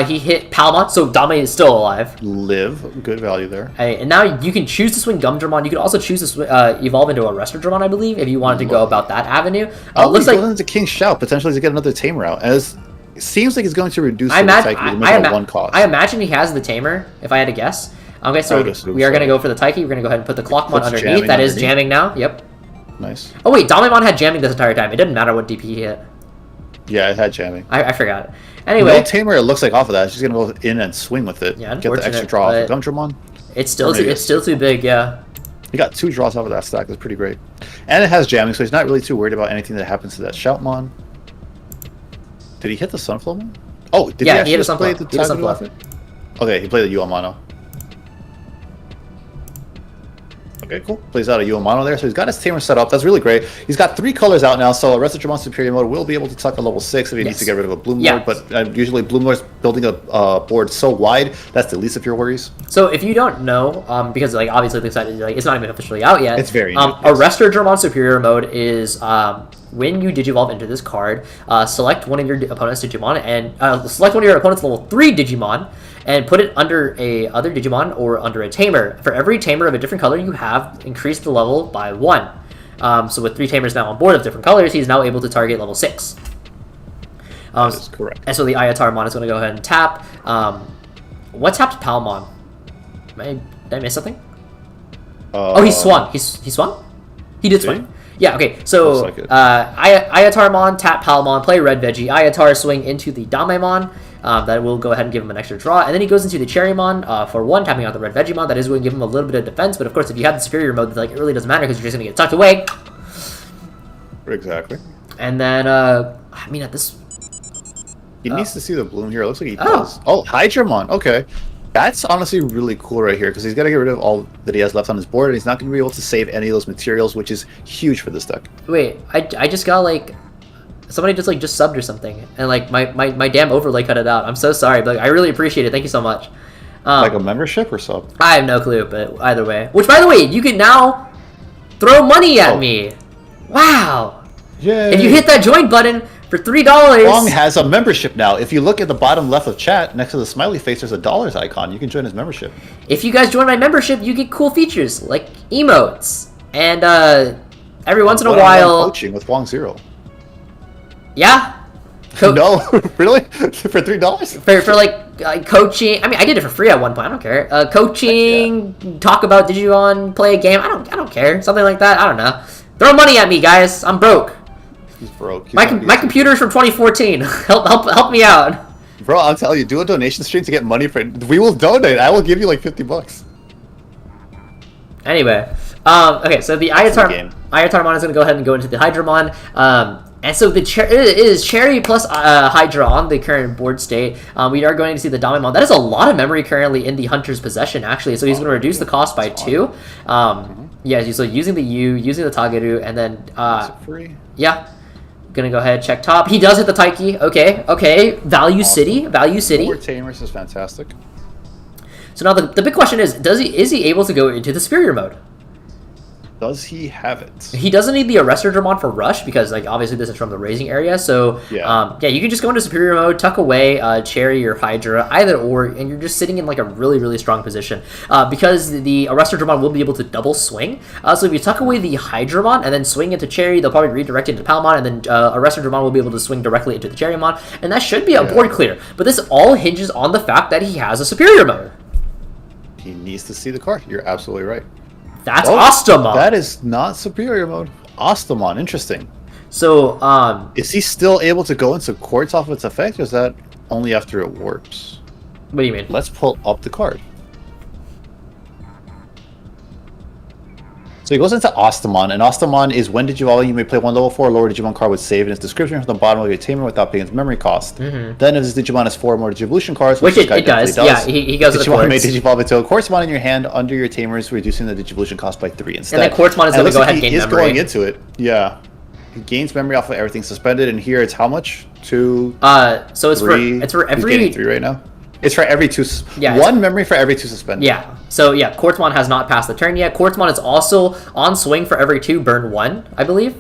[SPEAKER 1] He hit Palmon, so Dame is still alive.
[SPEAKER 3] Live, good value there.
[SPEAKER 1] And now you can choose to swing Gumdramon. You could also choose to evolve into a Restordramon, I believe, if you wanted to go about that avenue.
[SPEAKER 3] Looks like into King's Shout potentially to get another Tamer out. As it seems like he's going to reduce the Taiki to 1 cost.
[SPEAKER 1] I imagine he has the Tamer, if I had to guess. Okay, so we are going to go for the Taiki. We're going to go ahead and put the Clockmon underneath. That is jamming now. Yep.
[SPEAKER 3] Nice.
[SPEAKER 1] Oh, wait. Damemon had jamming this entire time. It didn't matter what DP he hit.
[SPEAKER 3] Yeah, it had jamming.
[SPEAKER 1] I forgot. Anyway.
[SPEAKER 3] No Tamer, it looks like off of that. She's going to go in and swing with it.
[SPEAKER 1] Yeah,
[SPEAKER 3] get the extra draw off of Gumdramon.
[SPEAKER 1] It's still too big, yeah.
[SPEAKER 3] He got 2 draws off of that stack. That's pretty great. And it has jamming, so he's not really too worried about anything that happens to that Shoutmon. Did he hit the Sunflowmon? Oh, did he actually just play the Tageru? Okay, he played the Uamano. Okay, cool. Plays out a Uamano there, so he's got his Tamer set up. That's really great. He's got 3 colors out now, so Restordramon Superior Mode will be able to tuck a level 6 if he needs to get rid of a Bloomlord, but usually Bloomlord's building a board so wide, that's the least of your worries.
[SPEAKER 1] So if you don't know, because like obviously the site is like it's not even officially out yet.
[SPEAKER 3] It's very new,
[SPEAKER 1] Arrestor Dramon Superior mode is when you Digivolve into this card, select one of your opponent's Digimon and select one of your opponent's level 3 Digimon and put it under a other Digimon or under a Tamer. For every Tamer of a different color, you have increased the level by 1. So with 3 Tamers now on board of different colors, he's now able to target level 6.
[SPEAKER 3] That is correct.
[SPEAKER 1] And so the Ayatarmon is going to go ahead and tap. What tapped Palmon? Did I miss something? Oh, he swung. He swung? He did swing. Yeah, okay. So
[SPEAKER 3] Looks like it.
[SPEAKER 1] Ayatarmon, tap Palmon, play Red Veggie. Ayatar swing into the Damemon. That will go ahead and give him an extra draw. And then he goes into the Cherrymon for 1, tapping out the Red Vegemon. That is going to give him a little bit of defense. But of course, if you have the Superior mode, like, it really doesn't matter because you're just going to get tucked away.
[SPEAKER 3] Exactly.
[SPEAKER 1] And then, I mean, at this...
[SPEAKER 3] He needs to see the bloom here. It looks like he does. Oh, Hydramon. Okay. That's honestly really cool right here because he's got to get rid of all that he has left on his board and he's not going to be able to save any of those materials, which is huge for this deck.
[SPEAKER 1] Wait, I just got, like... Somebody just subbed or something, and like my damn overlay cut it out. I'm so sorry, but like, I really appreciate it. Thank you so much.
[SPEAKER 3] Like a membership or sub?
[SPEAKER 1] I have no clue, but either way. Which, by the way, you can now throw money at me. Wow.
[SPEAKER 3] Yay.
[SPEAKER 1] If you hit that join button for $3.
[SPEAKER 3] Hoang has a membership now. If you look at the bottom left of chat, next to the smiley face, there's a dollars icon. You can join his membership.
[SPEAKER 1] If you guys join my membership, you get cool features like emotes and every once in a while
[SPEAKER 3] coaching with Hoang Zero.
[SPEAKER 1] Yeah.
[SPEAKER 3] No, really? For $3?
[SPEAKER 1] For like coaching. I mean, I did it for free at one point. I don't care. Coaching, talk about Digimon, play a game. I don't care. Something like that. I don't know. Throw money at me, guys. I'm broke.
[SPEAKER 3] He's broke.
[SPEAKER 1] My computer's from 2014. help me out.
[SPEAKER 3] Bro, I'll tell you, do a donation stream to get money for it. We will donate. I will give you like $50.
[SPEAKER 1] Anyway, okay, so the Ayatarmon is going to go ahead and go into the Hydramon. And so it is Cherry plus Hydra on the current board state. We are going to see the Damemon. That is a lot of memory currently in the Hunter's possession, actually. So he's going to reduce the cost by 2. Yeah, so using the U, using the Tageru, and then...
[SPEAKER 3] is it free?
[SPEAKER 1] Yeah. Gonna go ahead, check top. He does hit the Taiki. Okay. Value City.
[SPEAKER 3] Four Tamers is fantastic.
[SPEAKER 1] So now the big question is he able to go into the Superior mode?
[SPEAKER 3] Does he have it?
[SPEAKER 1] He doesn't need the Arrestor Dramon for Rush because, like, obviously this is from the raising area. So, yeah, you can just go into Superior mode, tuck away Cherry or Hydra, either or, and you're just sitting in, like, a really, really strong position. Because the Arrestor Dramon will be able to double swing. So if you tuck away the Hydramon and then swing into Cherry, they'll probably redirect it into Palmon, and then Arrestor Dramon will be able to swing directly into the Cherrymon. And that should be a board clear. But this all hinges on the fact that he has a Superior mode.
[SPEAKER 3] He needs to see the card. You're absolutely right.
[SPEAKER 1] That's Ostamon.
[SPEAKER 3] That is not Superior mode. Ostamon, interesting.
[SPEAKER 1] So,
[SPEAKER 3] is he still able to go into Quartz off its effect, or is that only after it warps?
[SPEAKER 1] What do you mean?
[SPEAKER 3] Let's pull up the card. So he goes into Ostamon, and Ostamon is when Digivolve, you may play one level 4 lower Digimon card with save in its description from the bottom of your tamer without paying its memory cost. Then if this Digimon has 4 more Digivolution cards,
[SPEAKER 1] which it does. Yeah, he goes to the
[SPEAKER 3] Digimon may Digivolve into a Quartzmon in your hand under your tamers, reducing the Digivolution cost by 3 instead.
[SPEAKER 1] And then Quartzmon is going to go ahead and gain memory.
[SPEAKER 3] He is going into it, yeah. He gains memory off of everything suspended, and here it's how much? 2,
[SPEAKER 1] so it's
[SPEAKER 3] 3.
[SPEAKER 1] It's for every...
[SPEAKER 3] He's getting 3 right now. It's for every 2...
[SPEAKER 1] Yeah,
[SPEAKER 3] 1 memory for every 2 suspended.
[SPEAKER 1] Yeah. So, yeah, Quartzmon has not passed the turn yet. Quartzmon is also on swing for every 2, burn 1, I believe.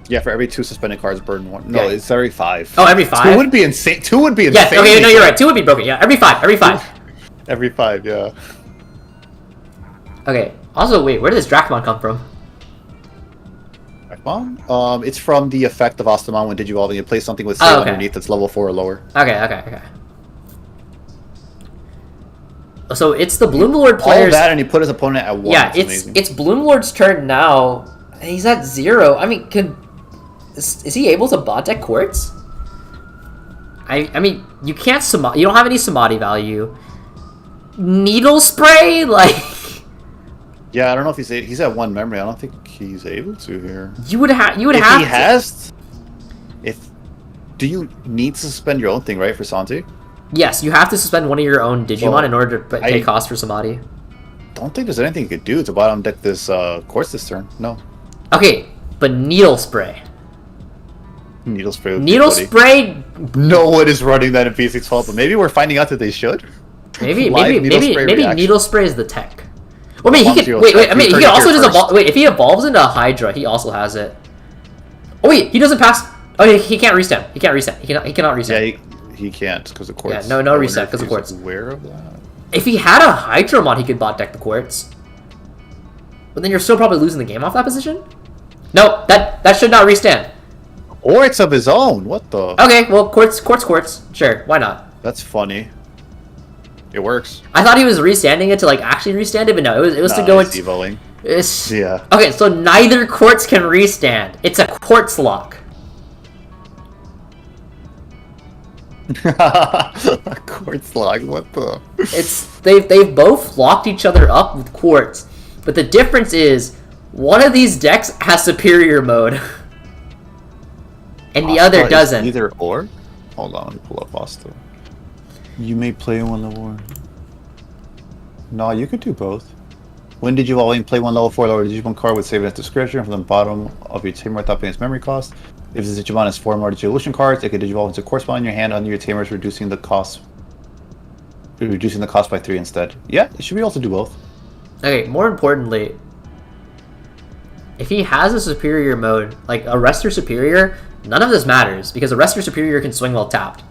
[SPEAKER 3] Yeah, for every 2 suspended cards, burn 1. No, it's every 5.
[SPEAKER 1] Oh, every 5?
[SPEAKER 3] 2 would be insane. 2 would be insane.
[SPEAKER 1] Yeah, okay, no, you're right. 2 would be broken. Yeah, every 5. Every 5.
[SPEAKER 3] Every 5, yeah.
[SPEAKER 1] Okay. Also, wait, where did this Dracmon come from?
[SPEAKER 3] Dracmon? It's from the effect of Ostamon when Digivolving. You play something with save underneath that's level 4 or lower.
[SPEAKER 1] Okay. So it's the Bloomlord players.
[SPEAKER 3] All that, and he put his opponent at 1.
[SPEAKER 1] Yeah, it's Bloomlord's turn now. He's at 0. I mean, is he able to bot deck Quartz? I mean, you can't you don't have any Samadhi value. Needle spray, like.
[SPEAKER 3] Yeah, I don't know if he's at 1 memory. I don't think he's able to here.
[SPEAKER 1] You would have.
[SPEAKER 3] Do you need to suspend your own thing, right, for Santi?
[SPEAKER 1] Yes, you have to suspend one of your own Digimon in order to pay cost for Samadhi.
[SPEAKER 3] Don't think there's anything you could do to bottom deck this Quartz this turn. No.
[SPEAKER 1] Okay, but Needle Spray.
[SPEAKER 3] Needle spray. would be
[SPEAKER 1] Needle
[SPEAKER 3] funny.
[SPEAKER 1] spray.
[SPEAKER 3] No one is running that in BT12, but maybe we're finding out that they should.
[SPEAKER 1] Maybe
[SPEAKER 3] Live needle spray reaction.
[SPEAKER 1] needle spray is the tech. Well, I mean, he could.
[SPEAKER 3] Zero
[SPEAKER 1] Wait.
[SPEAKER 3] tech.
[SPEAKER 1] I mean,
[SPEAKER 3] You
[SPEAKER 1] he
[SPEAKER 3] heard it
[SPEAKER 1] also
[SPEAKER 3] here
[SPEAKER 1] just
[SPEAKER 3] first.
[SPEAKER 1] wait. If he evolves into a Hydra, he also has it. Oh wait, he doesn't pass. Oh, he can't restand. He can't restand. He cannot restand.
[SPEAKER 3] Yeah, he can't because of quartz.
[SPEAKER 1] Yeah, no reset because of
[SPEAKER 3] quartz.
[SPEAKER 1] quartz.
[SPEAKER 3] Aware of that?
[SPEAKER 1] If he had a Hydramon, he could bot deck the quartz. But then you're still probably losing the game off that position. No, that should not restand.
[SPEAKER 3] Or it's of his own. What the?
[SPEAKER 1] Okay, well, quartz. Sure, why not?
[SPEAKER 3] That's funny. It works.
[SPEAKER 1] I thought he was restanding it to like actually restand it, but no, it was to go
[SPEAKER 3] It's
[SPEAKER 1] into.
[SPEAKER 3] evoing.
[SPEAKER 1] It's,
[SPEAKER 3] Yeah.
[SPEAKER 1] Okay, so neither quartz can restand. It's a quartz lock.
[SPEAKER 3] A quartz log. What the?
[SPEAKER 1] They've both locked each other up with quartz, but the difference is one of these decks has superior mode, and the other
[SPEAKER 3] Asta is
[SPEAKER 1] doesn't.
[SPEAKER 3] Either or. Hold on, let me pull up Asta. You may play one level 1. No, you could do both. When did you all play one level 4 lower Digimon card with save its description from the bottom of your tamer without paying its memory cost? If the Digimon has 4 more Digivolution cards, it could digivolve into Correspond in your hand under your tamers, reducing the cost by 3 instead. Yeah, it should be able to do both.
[SPEAKER 1] Okay, more importantly, if he has a superior mode, like Arrestor Superior, none of this matters because Arrestor Superior can swing while tapped.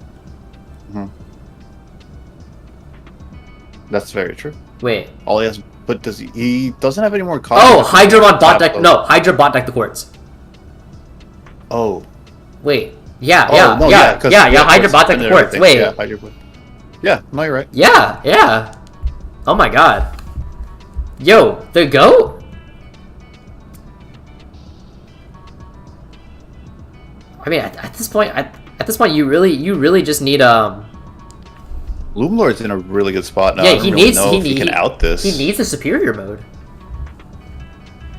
[SPEAKER 3] That's very true.
[SPEAKER 1] Wait.
[SPEAKER 3] All he has, but does he doesn't have any more cards.
[SPEAKER 1] Oh, Hydramon bot deck. No, Hydra bot deck the quartz.
[SPEAKER 3] Oh.
[SPEAKER 1] Wait. Yeah.
[SPEAKER 3] Because
[SPEAKER 1] Hydra bot deck the quartz. Wait.
[SPEAKER 3] Yeah, Hydra. Yeah, no, you're right.
[SPEAKER 1] Yeah. Oh my god. Yo, the goat. I mean, at this point, you really just need
[SPEAKER 3] Loomlord's in a really good spot now.
[SPEAKER 1] Yeah,
[SPEAKER 3] I don't really know if he can out this.
[SPEAKER 1] He needs a superior mode.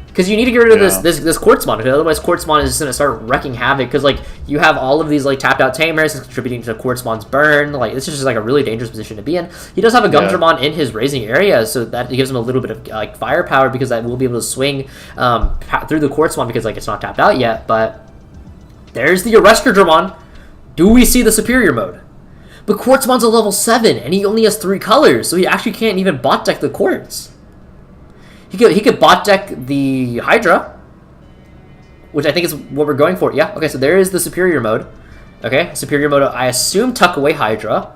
[SPEAKER 1] Because you need to get rid of this Quartzmon, because otherwise Quartzmon is just going to start wrecking havoc, because like you have all of these like tapped out tamers contributing to Quartzmon's burn. Like this is just like a really dangerous position to be in. He does have a Gumdramon in his raising area, so that gives him a little bit of like firepower, because that will be able to swing through the Quartzmon, because like it's not tapped out yet. But there's the Arrestor Dramon. Do we see the superior mode? But Quartzmon's a level 7, and he only has 3 colors, so he actually can't even bot deck the Quartz. He could bot deck the Hydra, which I think is what we're going for. Yeah, okay, so there is the superior mode. Okay, superior mode, I assume tuck away Hydra.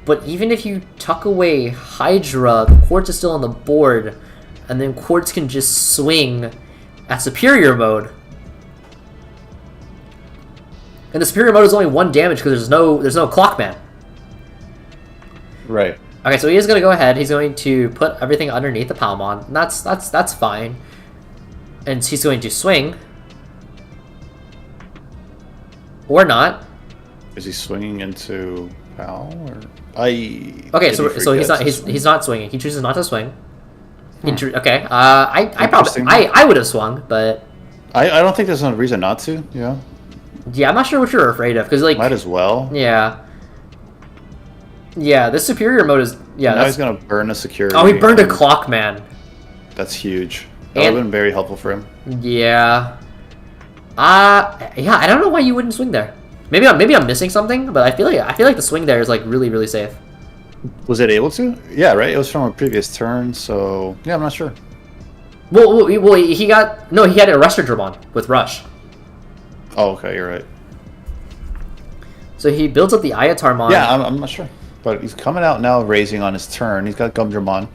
[SPEAKER 1] But even if you tuck away Hydra, the Quartz is still on the board, and then Quartz can just swing at superior mode. And the superior mode is only 1 damage because there's no Clockman.
[SPEAKER 3] Right.
[SPEAKER 1] Okay, so he is going to go ahead. He's going to put everything underneath the Palmon. And that's fine. And he's going to swing. Or not.
[SPEAKER 3] Is he swinging into Pal or
[SPEAKER 1] Okay, so he's not swinging. He chooses not to swing. Okay. I would have swung, but
[SPEAKER 3] I don't think there's no reason not to. Yeah.
[SPEAKER 1] Yeah, I'm not sure what you're afraid of, because like
[SPEAKER 3] might as well.
[SPEAKER 1] Yeah. Yeah, this superior mode is
[SPEAKER 3] Now he's gonna burn a security.
[SPEAKER 1] Oh, he burned a Clockman.
[SPEAKER 3] That's huge. That would have been very helpful for him.
[SPEAKER 1] Yeah. Yeah, I don't know why you wouldn't swing there. Maybe I'm missing something, but I feel like the swing there is like really safe.
[SPEAKER 3] Was it able to? Yeah, right. It was from a previous turn, so yeah, I'm not sure.
[SPEAKER 1] Well, he had a Arrestor Dramon with Rush.
[SPEAKER 3] Oh, okay, you're right.
[SPEAKER 1] So he builds up the Ayatarmon.
[SPEAKER 3] Yeah, I'm not sure. But he's coming out now, raising on his turn. He's got Gumdramon.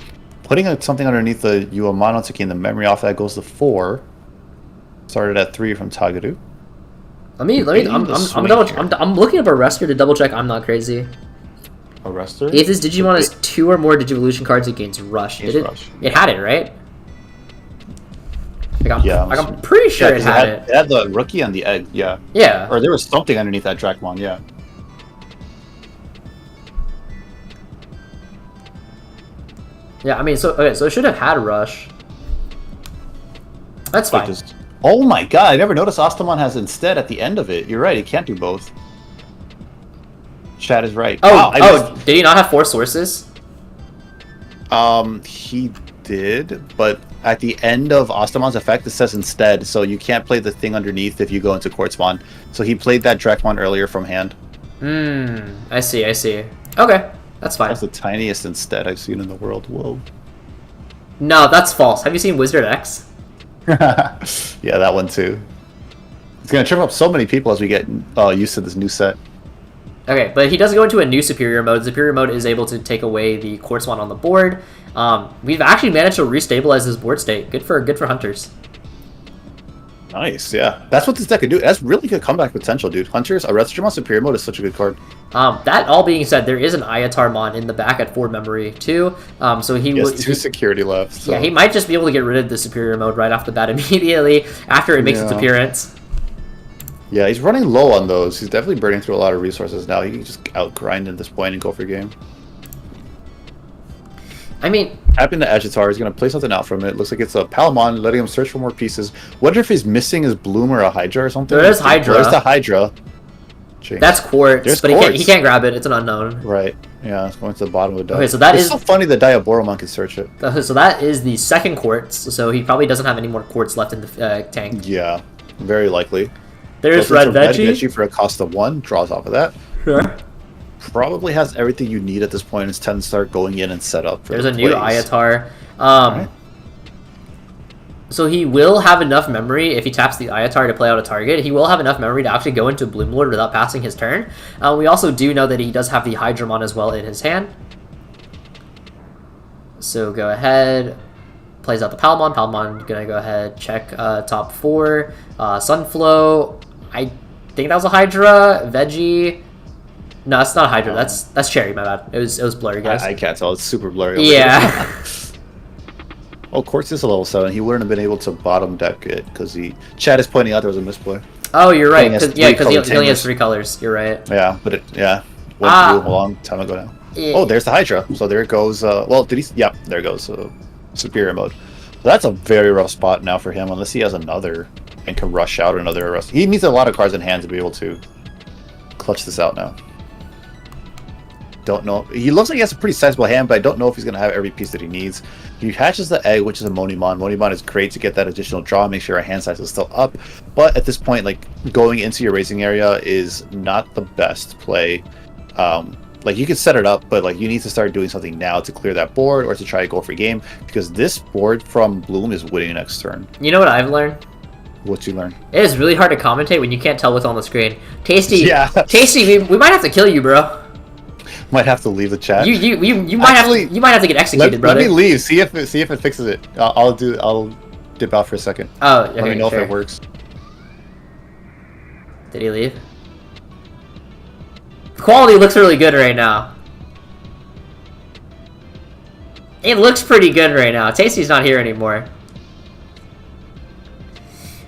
[SPEAKER 3] Putting something underneath the Uamano, taking the memory off that goes to 4. Started at 3 from Tagaru.
[SPEAKER 1] I'm looking up Arrestor to double check I'm not crazy.
[SPEAKER 3] Arrestor?
[SPEAKER 1] If this Digimon has 2 or more Digivolution cards, it gains Rush.
[SPEAKER 3] Rush.
[SPEAKER 1] It had it, right? I'm pretty sure it had it.
[SPEAKER 3] It had the rookie on the egg, yeah.
[SPEAKER 1] Yeah.
[SPEAKER 3] Or there was something underneath that Drakmon, yeah.
[SPEAKER 1] Yeah, I mean, so it should have had Rush. That's fine.
[SPEAKER 3] Oh my god, I never noticed Astamon has instead at the end of it. You're right, he can't do both. Chad is right.
[SPEAKER 1] Did he not have 4 sources?
[SPEAKER 3] He did, but at the end of Ostamon's effect, it says instead, so you can't play the thing underneath if you go into Quartzmon. So he played that Drakmon earlier from hand.
[SPEAKER 1] I see, I see. Okay, that's fine.
[SPEAKER 3] That's the tiniest instead I've seen in the world. Whoa.
[SPEAKER 1] No, that's false. Have you seen Wizard X?
[SPEAKER 3] Yeah, that one too. It's gonna trip up so many people as we get used to this new set.
[SPEAKER 1] Okay, but he does go into a new Superior Mode. Superior Mode is able to take away the Quartzmon on the board. We've actually managed to restabilize this board state. Good for Hunters.
[SPEAKER 3] Nice, yeah. That's what this deck could do. That's really good comeback potential, dude. Hunters, Arrestramon Superior Mode is such a good card.
[SPEAKER 1] That all being said, there is an Iatarmon in the back at 4 memory too. So he
[SPEAKER 3] has 2 security left. So.
[SPEAKER 1] Yeah, he might just be able to get rid of the Superior Mode right off the bat immediately after it makes its appearance.
[SPEAKER 3] Yeah, he's running low on those. He's definitely burning through a lot of resources now. He can just outgrind at this point and go for game.
[SPEAKER 1] I mean,
[SPEAKER 3] tapping the Agitar, he's going to play something out from it. Looks like it's a Palamon, letting him search for more pieces. Wonder if he's missing his Bloom or a Hydra or something?
[SPEAKER 1] There is Hydra.
[SPEAKER 3] There's the Hydra. Jeez.
[SPEAKER 1] That's Quartz,
[SPEAKER 3] There's
[SPEAKER 1] but
[SPEAKER 3] Quartz.
[SPEAKER 1] He can't grab it. It's an unknown.
[SPEAKER 3] Right. Yeah, it's going to the bottom of the deck.
[SPEAKER 1] Okay, so that
[SPEAKER 3] it's
[SPEAKER 1] is
[SPEAKER 3] so funny that Diaboromon can search it.
[SPEAKER 1] So that is the second Quartz, so he probably doesn't have any more Quartz left in the tank.
[SPEAKER 3] Yeah, very likely.
[SPEAKER 1] There's Red Veggie.
[SPEAKER 3] For a cost of 1, draws off of that.
[SPEAKER 1] Sure.
[SPEAKER 3] Probably has everything you need at this point. It's 10 to start going in and set up.
[SPEAKER 1] There's a new Iatar. So he will have enough memory if he taps the Iatar to play out a target. He will have enough memory to actually go into Bloomlord without passing his turn. We also do know that he does have the Hydramon as well in his hand. So go ahead, plays out the Palamon. Palamon gonna go ahead, check top 4. Sunflow, I think that was a Hydra. Veggie. No, it's not Hydra. That's Cherry. My bad. It was blurry, guys.
[SPEAKER 3] I can't tell. It's super blurry.
[SPEAKER 1] Yeah.
[SPEAKER 3] Oh, Quartz is a level 7. He wouldn't have been able to bottom deck it because Chad is pointing out there was a misplay.
[SPEAKER 1] Oh, you're right. Because he only has 3 colors. You're right.
[SPEAKER 3] Yeah, but went through a long time ago now.
[SPEAKER 1] Yeah.
[SPEAKER 3] Oh, there's the Hydra. So there it goes. Well, did he? Yeah, there it goes. Superior Mode. So that's a very rough spot now for him, unless he has another and can rush out another arrest. He needs a lot of cards in hand to be able to clutch this out now. Don't know. He looks like he has a pretty sizable hand, but I don't know if he's going to have every piece that he needs. He hatches the egg, which is a Monimon. Monimon is great to get that additional draw, make sure our hand size is still up. But at this point, like, going into your raising area is not the best play. Like, you can set it up, but like you need to start doing something now to clear that board or to try to go for game, because this board from Bloom is winning next turn.
[SPEAKER 1] You know what I've learned?
[SPEAKER 3] What you learn?
[SPEAKER 1] It is really hard to commentate when you can't tell what's on the screen. Tasty,
[SPEAKER 3] yeah.
[SPEAKER 1] Tasty, we might have to kill you, bro.
[SPEAKER 3] Might have to leave the chat.
[SPEAKER 1] You might have to get executed, brother.
[SPEAKER 3] Let me leave. See if it fixes it. I'll dip out for a second.
[SPEAKER 1] Oh, okay,
[SPEAKER 3] let me know
[SPEAKER 1] sure.
[SPEAKER 3] if it works.
[SPEAKER 1] Did he leave? The quality looks really good right now. It looks pretty good right now. Tasty's not here anymore.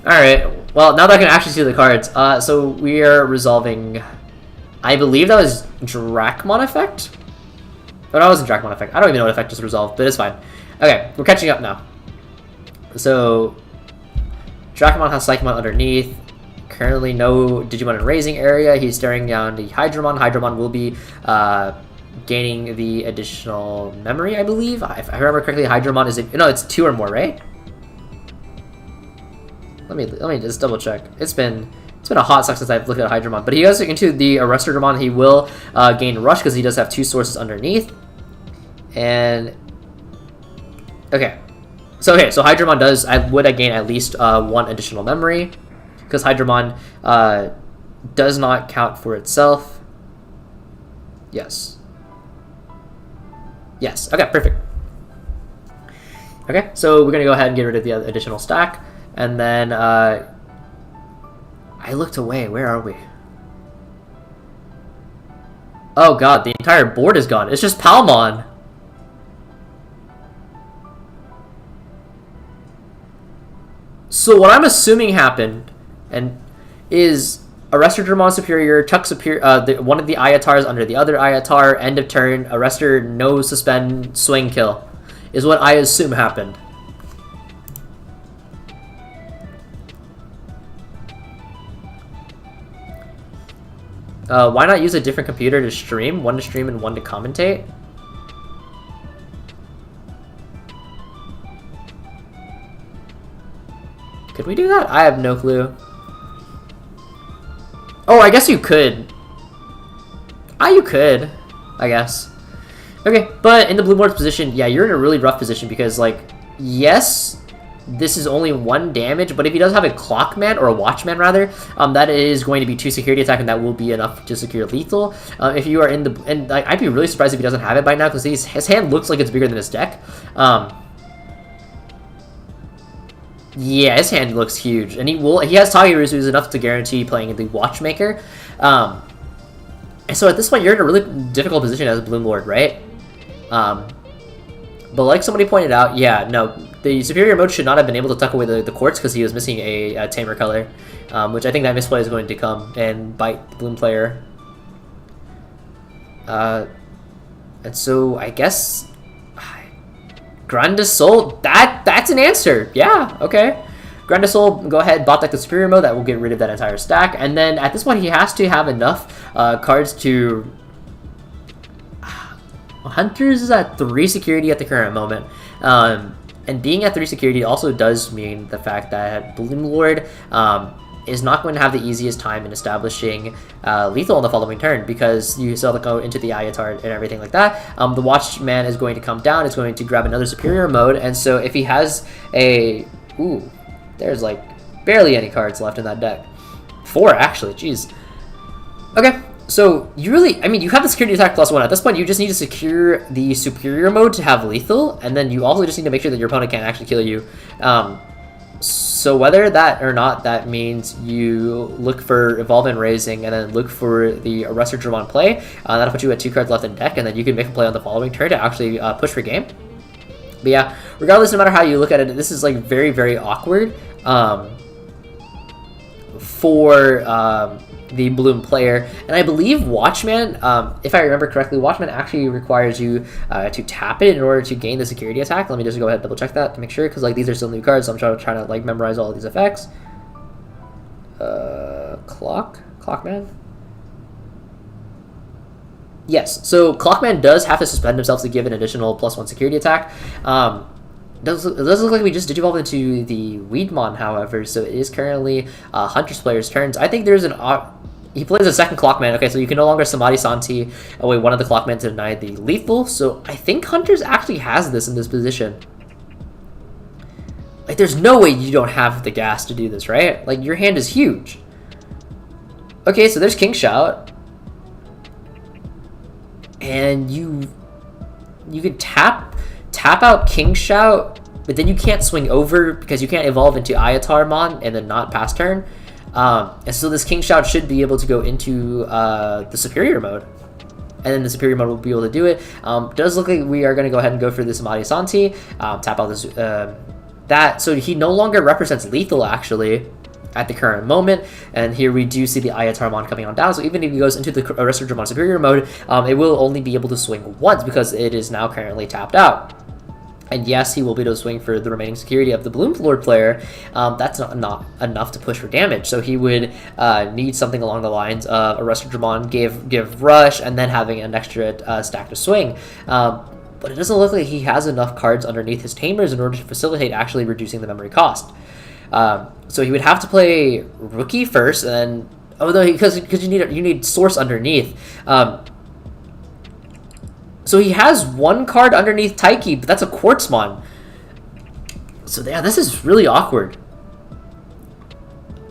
[SPEAKER 1] Alright, well, now that I can actually see the cards, so we are resolving... I believe that was Drakmon effect? Oh, that wasn't Drakmon effect. I don't even know what effect just resolved, but it's fine. Okay, we're catching up now. So, Drakmon has Psychomon underneath. Currently no Digimon in raising area. He's staring down the Hydramon. Hydramon will be gaining the additional memory, I believe. If I remember correctly, Hydramon is... No, it's 2 or more, right? Let me just double check. It's been a hot sec since I've looked at Hydramon, but he goes into the Arrestramon. He will gain Rush because he does have 2 sources underneath. And okay, so Hydramon would gain at least 1 additional memory because Hydramon does not count for itself. Yes. Okay, perfect. Okay, so we're gonna go ahead and get rid of the additional stack. And then, I looked away. Where are we? Oh god, the entire board is gone. It's just Palmon. So what I'm assuming happened, is Arrestor Dramon Superior, Chuck Superior, one of the Iatars under the other Iatar, end of turn, Arrestor, no suspend, swing, kill, is what I assume happened. Why not use a different computer to stream? One to stream and one to commentate? Could we do that? I have no clue. Oh, I guess you could. You could, I guess. Okay, but in the blue lord's position, yeah, you're in a really rough position because, like, yes, this is only 1 damage, but if he does have a clockman, or a watchman rather, that is going to be 2 security attack, and that will be enough to secure lethal. If you are in the, and like, I'd be really surprised if he doesn't have it by now, because his hand looks like it's bigger than his deck. Yeah, his hand looks huge, and he has Tagirusu, who's enough to guarantee playing the Watchmaker. And so at this point, you're in a really difficult position as a Bloom Lord, right? But like somebody pointed out, yeah, no, the superior mode should not have been able to tuck away the quartz because he was missing a tamer color, which I think that misplay is going to come and bite the Bloom player. And so I guess Grande Soul, that's an answer. Yeah, okay. Grande Soul, go ahead, bot deck the superior mode. That will get rid of that entire stack. And then at this point, he has to have enough cards to... Hunters is at 3 security at the current moment. And being at 3 security also does mean the fact that Bloom Lord is not going to have the easiest time in establishing lethal on the following turn, because you still have to go into the Ayatar and everything like that. The Watchman is going to come down, it's going to grab another superior mode, and so if he has a... Ooh, there's like barely any cards left in that deck. 4 actually, jeez. Okay, so you really, I mean, you have the security attack +1. At this point, you just need to secure the superior mode to have lethal, and then you also just need to make sure that your opponent can't actually kill you. So whether that or not, that means you look for Evolve and Raising, and then look for the Arrestor Dramon play. That'll put you at 2 cards left in deck, and then you can make a play on the following turn to actually push for game. But yeah, regardless, no matter how you look at it, this is like very, very awkward for the Bloom player. And I believe Watchman, if I remember correctly, Watchman actually requires you to tap it in order to gain the security attack. Let me just go ahead and double check that to make sure, because like these are still new cards, so I'm trying to like memorize all of these effects. Clockman. Yes, so Clockman does have to suspend himself to give an additional +1 security attack. It does look like we just digivolved into the Weedmon, however, so it is currently Hunter's player's turns. I think there's an... he plays a second Clockman. Okay, so you can no longer Samadhi Santi away one of the Clockmen to deny the lethal, so I think Hunter's actually has this in this position. Like, there's no way you don't have the gas to do this, right? Like, your hand is huge. Okay, so there's King Shout. And you can tap out King Shout, but then you can't swing over because you can't evolve into Ayatarmon and then not pass turn. And so this King Shout should be able to go into the superior mode, and then the superior mode will be able to do it. Does look like we are going to go ahead and go for this Samadhi Santi, tap out this that, so he no longer represents lethal actually at the current moment, and here we do see the Ayatarmon coming on down, so even if he goes into the Arrestor Dramon superior mode, it will only be able to swing once because it is now currently tapped out. And yes, he will be able to swing for the remaining security of the Bloom Lord player. That's not enough to push for damage, so he would need something along the lines of Arrestor Dramon, give Rush, and then having an extra stack to swing. But it doesn't look like he has enough cards underneath his Tamers in order to facilitate actually reducing the memory cost. So he would have to play Rookie first, and then because you need Source underneath. So he has 1 card underneath Taiki, but that's a Quartzmon. So yeah, this is really awkward.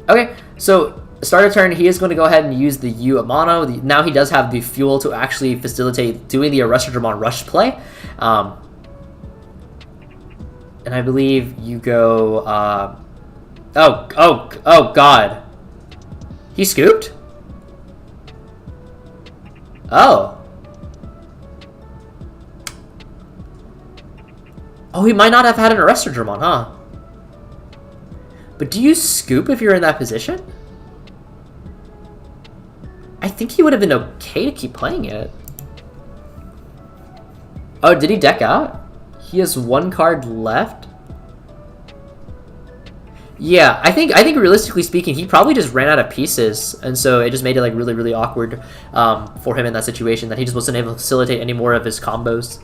[SPEAKER 1] Okay, so start of turn, he is going to go ahead and use the U Amano. Now he does have the fuel to actually facilitate doing the Arrestor Dramon Rush play. And I believe you go... Oh god. He scooped? Oh. Oh, he might not have had an Arrestor Dramon, huh? But do you scoop if you're in that position? I think he would have been okay to keep playing it. Oh, did he deck out? He has 1 card left? Yeah, I think realistically speaking, he probably just ran out of pieces, and so it just made it like really, really awkward for him in that situation, that he just wasn't able to facilitate any more of his combos.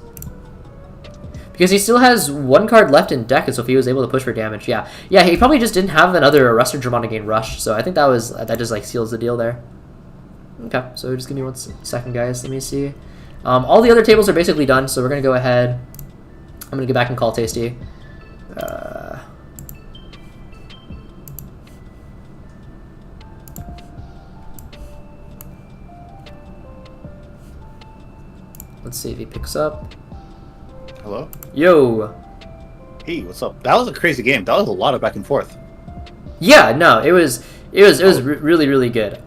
[SPEAKER 1] Because he still has one card left in deck, so if he was able to push for damage, yeah. Yeah, he probably just didn't have another Arrestor Dramon to gain Rush, so I think that just, like, seals the deal there. Okay, so just give me 1 second, guys. Let me see. All the other tables are basically done, so we're going to go ahead. I'm going to get back and call Tasty. Let's see if he picks up.
[SPEAKER 3] Hello?
[SPEAKER 1] Yo!
[SPEAKER 3] Hey, what's up? That was a crazy game. That was a lot of back and forth.
[SPEAKER 1] Yeah, no, it was really, really good.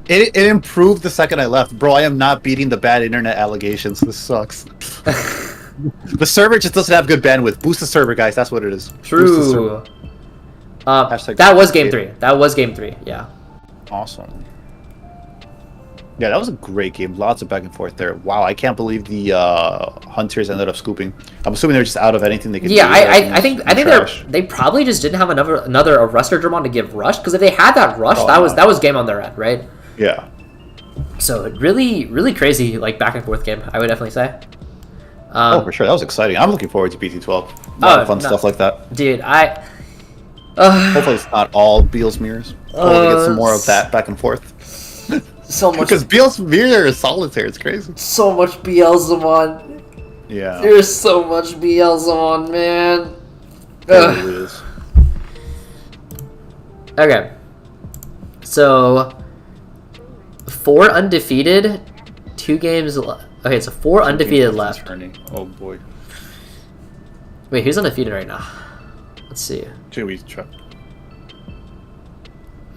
[SPEAKER 3] It improved the second I left. Bro, I am not beating the bad internet allegations. This sucks. The server just doesn't have good bandwidth. Boost the server, guys. That's what it is.
[SPEAKER 1] True.
[SPEAKER 3] Hashtag
[SPEAKER 1] that was game 3. That was game 3, yeah.
[SPEAKER 3] Awesome. Yeah, that was a great game. Lots of back and forth there. Wow, I can't believe the hunters ended up scooping. I'm assuming they're just out of anything they could do.
[SPEAKER 1] Yeah, I think they probably just didn't have another Arrestor Dramon to give Rush, because if they had that Rush, that was game on their end, right?
[SPEAKER 3] Yeah.
[SPEAKER 1] So really, really crazy, like, back and forth game, I would definitely say.
[SPEAKER 3] Oh, for sure. That was exciting. I'm looking forward to BT12. A lot of fun stuff like that.
[SPEAKER 1] Dude,
[SPEAKER 3] hopefully it's not all Beal's mirrors. Hopefully we get some more of that back and forth.
[SPEAKER 1] So much.
[SPEAKER 3] Because Beal's mirror is solitaire. It's crazy.
[SPEAKER 1] So much Beelzemon.
[SPEAKER 3] Yeah.
[SPEAKER 1] There's so much Beelzemon, man.
[SPEAKER 3] It really is.
[SPEAKER 1] Okay. So 4 undefeated, 2 games left. Okay, so 4 undefeated left.
[SPEAKER 3] Oh boy.
[SPEAKER 1] Wait, who's undefeated right now? Let's see.
[SPEAKER 3] Should we try?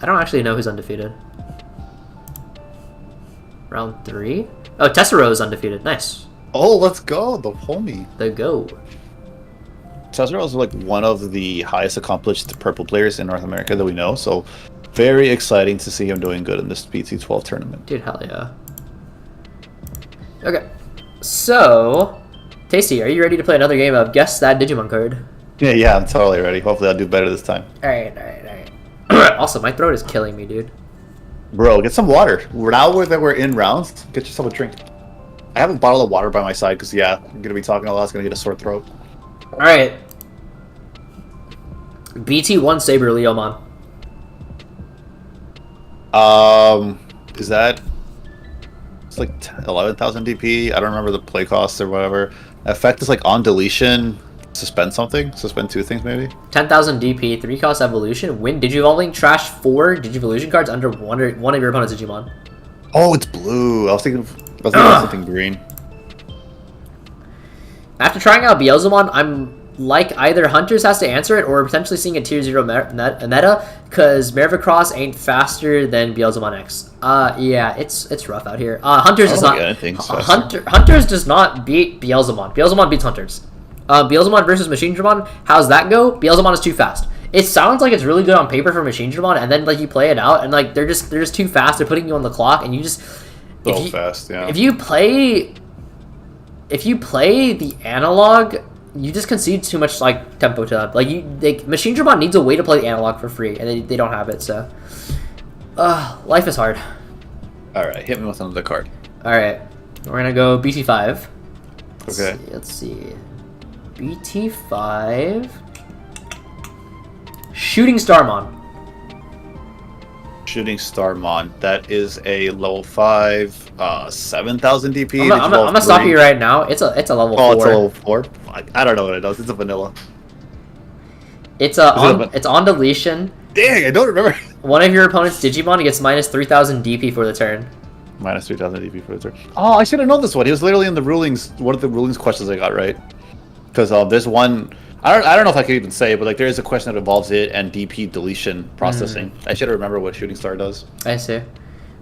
[SPEAKER 1] I don't actually know who's undefeated. Round 3? Oh, Tessero is undefeated. Nice.
[SPEAKER 3] Oh, let's go. The homie.
[SPEAKER 1] The go.
[SPEAKER 3] Tessero is like one of the highest accomplished purple players in North America that we know, so very exciting to see him doing good in this BT12 tournament.
[SPEAKER 1] Dude, hell yeah. Okay. So, Tasty, are you ready to play another game of Guess That Digimon Card?
[SPEAKER 3] Yeah, I'm totally ready. Hopefully I'll do better this time.
[SPEAKER 1] Alright. Also, my throat is killing me, dude.
[SPEAKER 3] Bro, get some water. Now that we're in rounds, get yourself a drink. I have a bottle of water by my side because, yeah, I'm going to be talking a lot. It's going to get a sore throat.
[SPEAKER 1] Alright. BT1 Saber Leomon.
[SPEAKER 3] Is that... It's like 11,000 DP. I don't remember the play costs or whatever. Effect is like on deletion. Suspend something? Suspend 2 things, maybe?
[SPEAKER 1] 10,000 DP, 3 cost evolution. Win Digivolving, trash 4 Digivolution cards under one of your opponent's Digimon.
[SPEAKER 3] Oh, it's blue. I was thinking of something green.
[SPEAKER 1] After trying out Beelzemon, I'm like either Hunters has to answer it or potentially seeing a tier 0 meta, because Mervicross ain't faster than Beelzemon X. Yeah, it's rough out here. Hunters does not... Hunters does not beat Beelzemon. Beelzemon beats Hunters. Beelzemon versus Machine Dramon, how's that go? Beelzemon is too fast. It sounds like it's really good on paper for Machine Dramon, and then like you play it out, and like they're just too fast. They're putting you on the clock, and you just
[SPEAKER 3] fast. Yeah.
[SPEAKER 1] If you play the analog, you just concede too much like tempo to them. Like Machine Dramon needs a way to play the analog for free, and they don't have it. So, life is hard.
[SPEAKER 3] All right, hit me with another card.
[SPEAKER 1] All right, we're gonna go BT5.
[SPEAKER 3] Okay.
[SPEAKER 1] Let's see. BT5. Shooting Starmon.
[SPEAKER 3] Shooting Starmon. That is a level 5, 7,000 DP.
[SPEAKER 1] I'm gonna stop you right now. It's a level 4.
[SPEAKER 3] Oh, it's a level 4? I don't know what it does. It's a vanilla.
[SPEAKER 1] It's on deletion.
[SPEAKER 3] Dang, I don't remember.
[SPEAKER 1] One of your opponent's Digimon gets minus 3,000 DP for the turn.
[SPEAKER 3] Minus 3,000 DP for the turn. Oh, I should have known this one. He was literally in the rulings. One of the rulings questions I got right. Because there's one, I don't know if I could even say, but like there is a question that involves it and DP deletion processing. I should remember what Shooting Star does.
[SPEAKER 1] I see.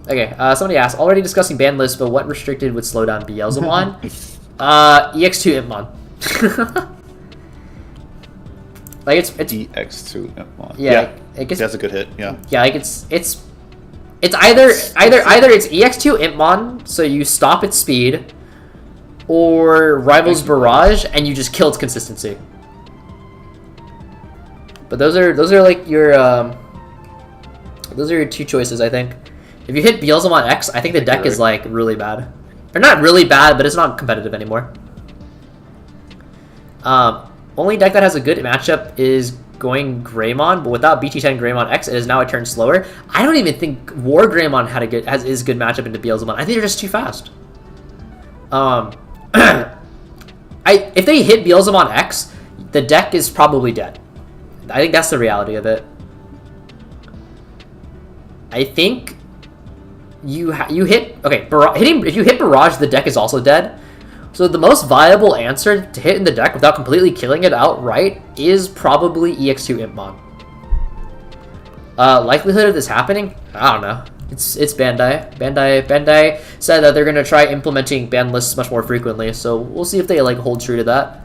[SPEAKER 1] Okay, somebody asked, already discussing ban lists, but what restricted would slow down Beelzemon? EX2 Impmon. Like it's
[SPEAKER 3] EX2 Impmon.
[SPEAKER 1] Yeah,
[SPEAKER 3] that's a good hit. Yeah.
[SPEAKER 1] Yeah, like it's either it's EX2 Impmon, so you stop its speed, or Rival's Barrage, and you just kill its consistency. But those are like your those are your 2 choices, I think. If you hit Beelzemon X, I think the deck is like really bad, or not really bad, but it's not competitive anymore. Only deck that has a good matchup is going Greymon, but without BT10 Greymon X, it is now a turn slower. I don't even think War Greymon is good matchup into Beelzemon. I think they're just too fast. If they hit Beelzemon X, the deck is probably dead. I think that's the reality of it. I think you hit if you hit Barrage, the deck is also dead. So the most viable answer to hit in the deck without completely killing it outright is probably EX2 Impmon. Likelihood of this happening? I don't know. It's Bandai. Bandai said that they're gonna try implementing ban lists much more frequently, so we'll see if they like hold true to that.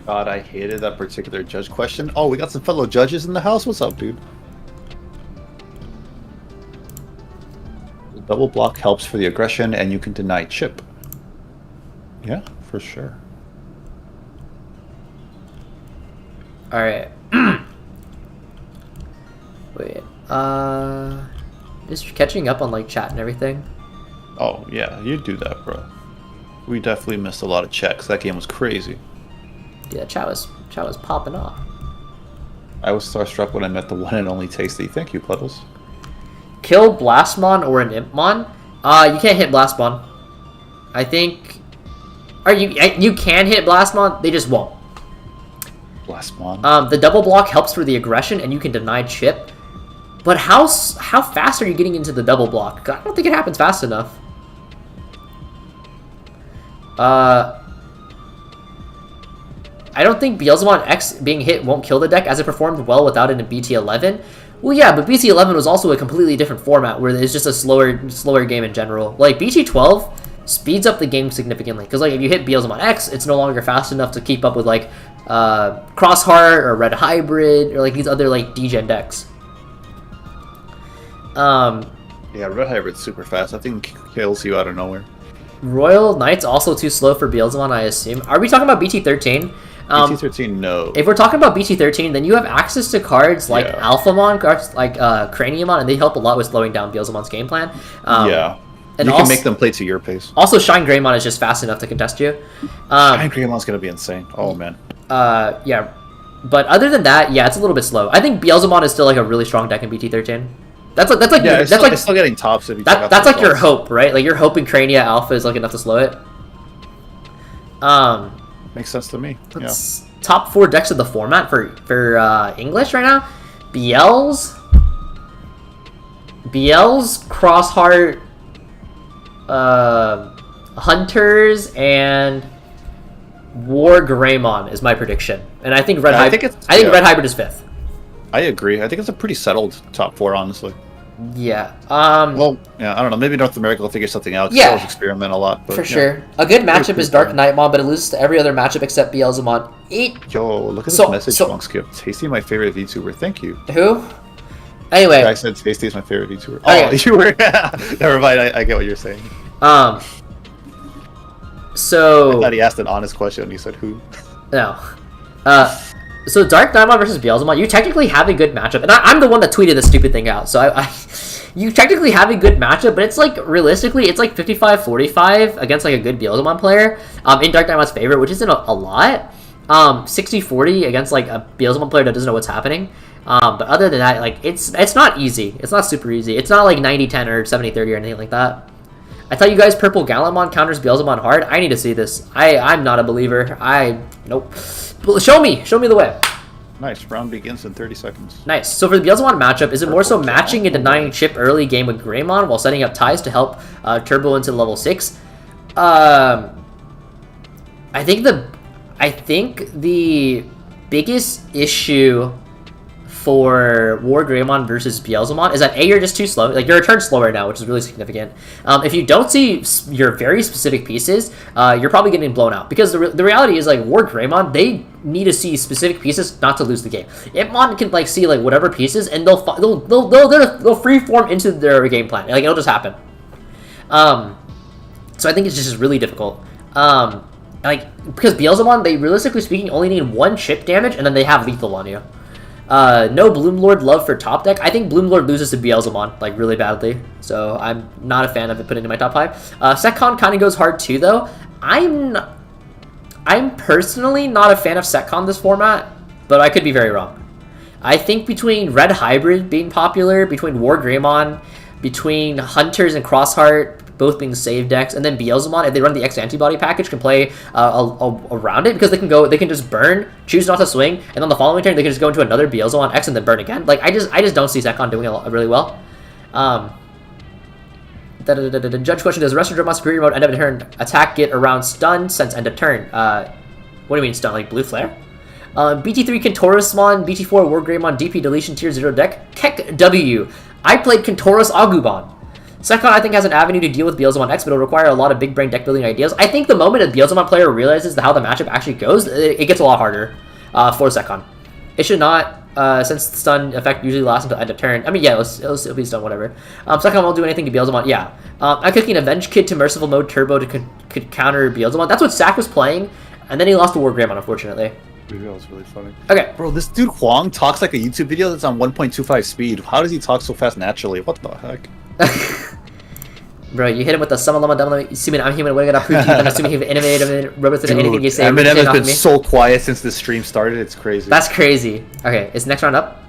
[SPEAKER 3] God, I hated that particular judge question. Oh, we got some fellow judges in the house. What's up, dude? The double block helps for the aggression, and you can deny chip. Yeah, for sure.
[SPEAKER 1] All right. Wait. Just catching up on like chat and everything.
[SPEAKER 3] Oh yeah, you do that, bro. We definitely missed a lot of checks. That game was crazy.
[SPEAKER 1] Yeah, chat was popping off.
[SPEAKER 3] I was starstruck when I met the one and only Tasty. Thank you, Puddles.
[SPEAKER 1] Kill Blastmon or an Impmon? You can't hit Blastmon. I think. Or you can hit Blastmon, they just won't.
[SPEAKER 3] Blastmon.
[SPEAKER 1] The double block helps for the aggression, and you can deny chip. But how fast are you getting into the double block? I don't think it happens fast enough. I don't think Beelzemon X being hit won't kill the deck, as it performed well without it in BT11. Well, yeah, but BT11 was also a completely different format, where it's just a slower game in general. Like, BT12 speeds up the game significantly, because like if you hit Beelzemon X, it's no longer fast enough to keep up with like Crossheart or Red Hybrid or like these other like degen decks.
[SPEAKER 3] Yeah, Red Hybrid's super fast. I think it kills you out of nowhere.
[SPEAKER 1] Royal Knight's also too slow for Beelzemon, I assume. Are we talking about BT13?
[SPEAKER 3] BT13, no.
[SPEAKER 1] If we're talking about BT13, then you have access to cards like Alphamon, cards like Craniumon, and they help a lot with slowing down Beelzemon's game plan.
[SPEAKER 3] Yeah. And you can make them play to your pace.
[SPEAKER 1] Also, Shine Greymon is just fast enough to contest you.
[SPEAKER 3] Shine Greymon's going to be insane. Oh, man.
[SPEAKER 1] Yeah. But other than that, yeah, it's a little bit slow. I think Beelzemon is still like a really strong deck in BT13. That's like
[SPEAKER 3] it's still getting tops. If you
[SPEAKER 1] that's like your hope, right? Like you're hoping Crania Alpha is like enough to slow it.
[SPEAKER 3] Makes sense to me. Yeah.
[SPEAKER 1] Top 4 decks of the format for English right now: BL's Crossheart, Hunters, and War Greymon is my prediction. And I think Red Hybrid is 5th.
[SPEAKER 3] I agree. I think it's a pretty settled top 4, honestly.
[SPEAKER 1] Yeah.
[SPEAKER 3] Well, yeah, I don't know. Maybe North America will figure something out.
[SPEAKER 1] Yeah.
[SPEAKER 3] Always experiment a lot. But,
[SPEAKER 1] for sure. A good matchup is Dark Knightmon, but it loses to every other matchup except Beelzemon.
[SPEAKER 3] Yo, look at this message, Monkskip. Tasty, my favorite VTuber. Thank you.
[SPEAKER 1] Who? Anyway.
[SPEAKER 3] I said Tasty is my favorite VTuber.
[SPEAKER 1] Okay.
[SPEAKER 3] Oh, you were... Never mind. I get what you're saying.
[SPEAKER 1] So...
[SPEAKER 3] I thought he asked an honest question and he said who.
[SPEAKER 1] No. So Dark Knightmon versus Beelzemon, you technically have a good matchup, and I'm the one that tweeted this stupid thing out. So you technically have a good matchup, but it's like realistically, it's like 55-45 against like a good Beelzemon player in Dark Knightmon's favor, which isn't a lot. 60-40 against like a Beelzemon player that doesn't know what's happening. But other than that, like it's not easy. It's not super easy. It's not like 90-10 or 70-30 or anything like that. I thought you guys Purple Gallantmon counters Beelzemon hard. I need to see this. I'm not a believer. Nope. Show me the way.
[SPEAKER 3] Nice. Round begins in 30 seconds.
[SPEAKER 1] Nice. So for the Beelzemon matchup, is it more so matching and denying chip early game with Greymon while setting up ties to help turbo into level 6? I think the biggest issue for War Greymon versus Beelzemon is that you're just too slow. Like you're a turn slower now, which is really significant. If you don't see your very specific pieces, you're probably getting blown out, because the reality is like War Greymon, they need to see specific pieces not to lose the game. Impmon can like see like whatever pieces, and they'll freeform into their game plan. Like it'll just happen. So I think it's just really difficult. Like because Beelzemon, they realistically speaking only need 1 chip damage, and then they have lethal on you. No Bloomlord love for top deck. I think Bloomlord loses to Beelzemon like really badly, so I'm not a fan of it put into my top 5. Secon kind of goes hard too, though. I'm I'm personally not a fan of Setcon this format, but I could be very wrong. I think between Red Hybrid being popular, between War Greymon, between Hunters and Crossheart both being save decks, and then Beelzemon, if they run the X antibody package, can play around it because they can just burn, choose not to swing, and on the following turn they can just go into another Beelzemon X and then burn again. Like I just don't see Setcon doing it really well. The judge question: does Restoration Drop Superior Mode end of turn attack get around stun since end of turn? What do you mean stun? Like Blue Flare? BT3 Kentorosmon, BT4 War Greymon, DP Deletion Tier 0 deck. Keck W. I played Kentoros Agumon. Setcon, I think, has an avenue to deal with Beelzemon X, but it'll require a lot of big brain deck building ideas. I think the moment a Beelzemon player realizes how the matchup actually goes, it gets a lot harder for Setcon. It should not, since the stun effect usually lasts until end of turn. I mean, yeah, it'll be stun, whatever. Setcon won't do anything to Beelzemon. Yeah. I'm cooking Avenge Kid to Merciful Mode Turbo to could counter Beelzemon. That's what Sack was playing, and then he lost to War Greymon, unfortunately.
[SPEAKER 3] That was really funny.
[SPEAKER 1] Okay.
[SPEAKER 3] Bro, this dude Hoang talks like a YouTube video that's on 1.25 speed. How does he talk so fast naturally? What the heck?
[SPEAKER 1] Bro, you hit him with the Summon Lama Dumma, assuming I'm human, what are you gonna prove to you? I'm assuming he's innovative, robots and anything you say.
[SPEAKER 3] Eminem has been so quiet since the stream started, it's crazy.
[SPEAKER 1] That's crazy. Okay, is next round up?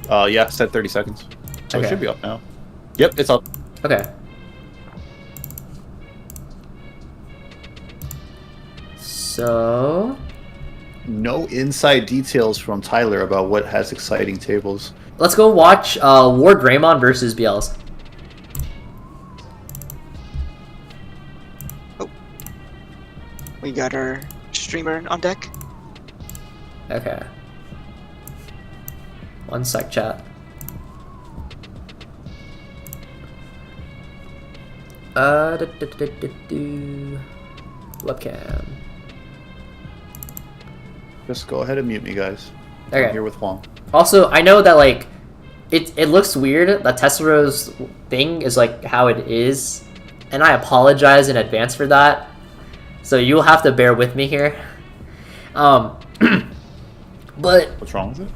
[SPEAKER 3] Yeah, set 30 seconds. So
[SPEAKER 1] okay.
[SPEAKER 3] It should be up now. Yep, it's up.
[SPEAKER 1] Okay. So...
[SPEAKER 3] no inside details from Tyler about what has exciting tables.
[SPEAKER 1] Let's go watch War Greymon versus BLs.
[SPEAKER 2] Oh. We got our streamer on deck.
[SPEAKER 1] Okay. One sec, chat. Webcam.
[SPEAKER 3] Just go ahead and mute me, guys.
[SPEAKER 1] Okay.
[SPEAKER 3] I'm here with Hoang.
[SPEAKER 1] Also, I know that like it looks weird that Tessero's thing is like how it is, and I apologize in advance for that. So you'll have to bear with me here. But
[SPEAKER 3] what's wrong with it?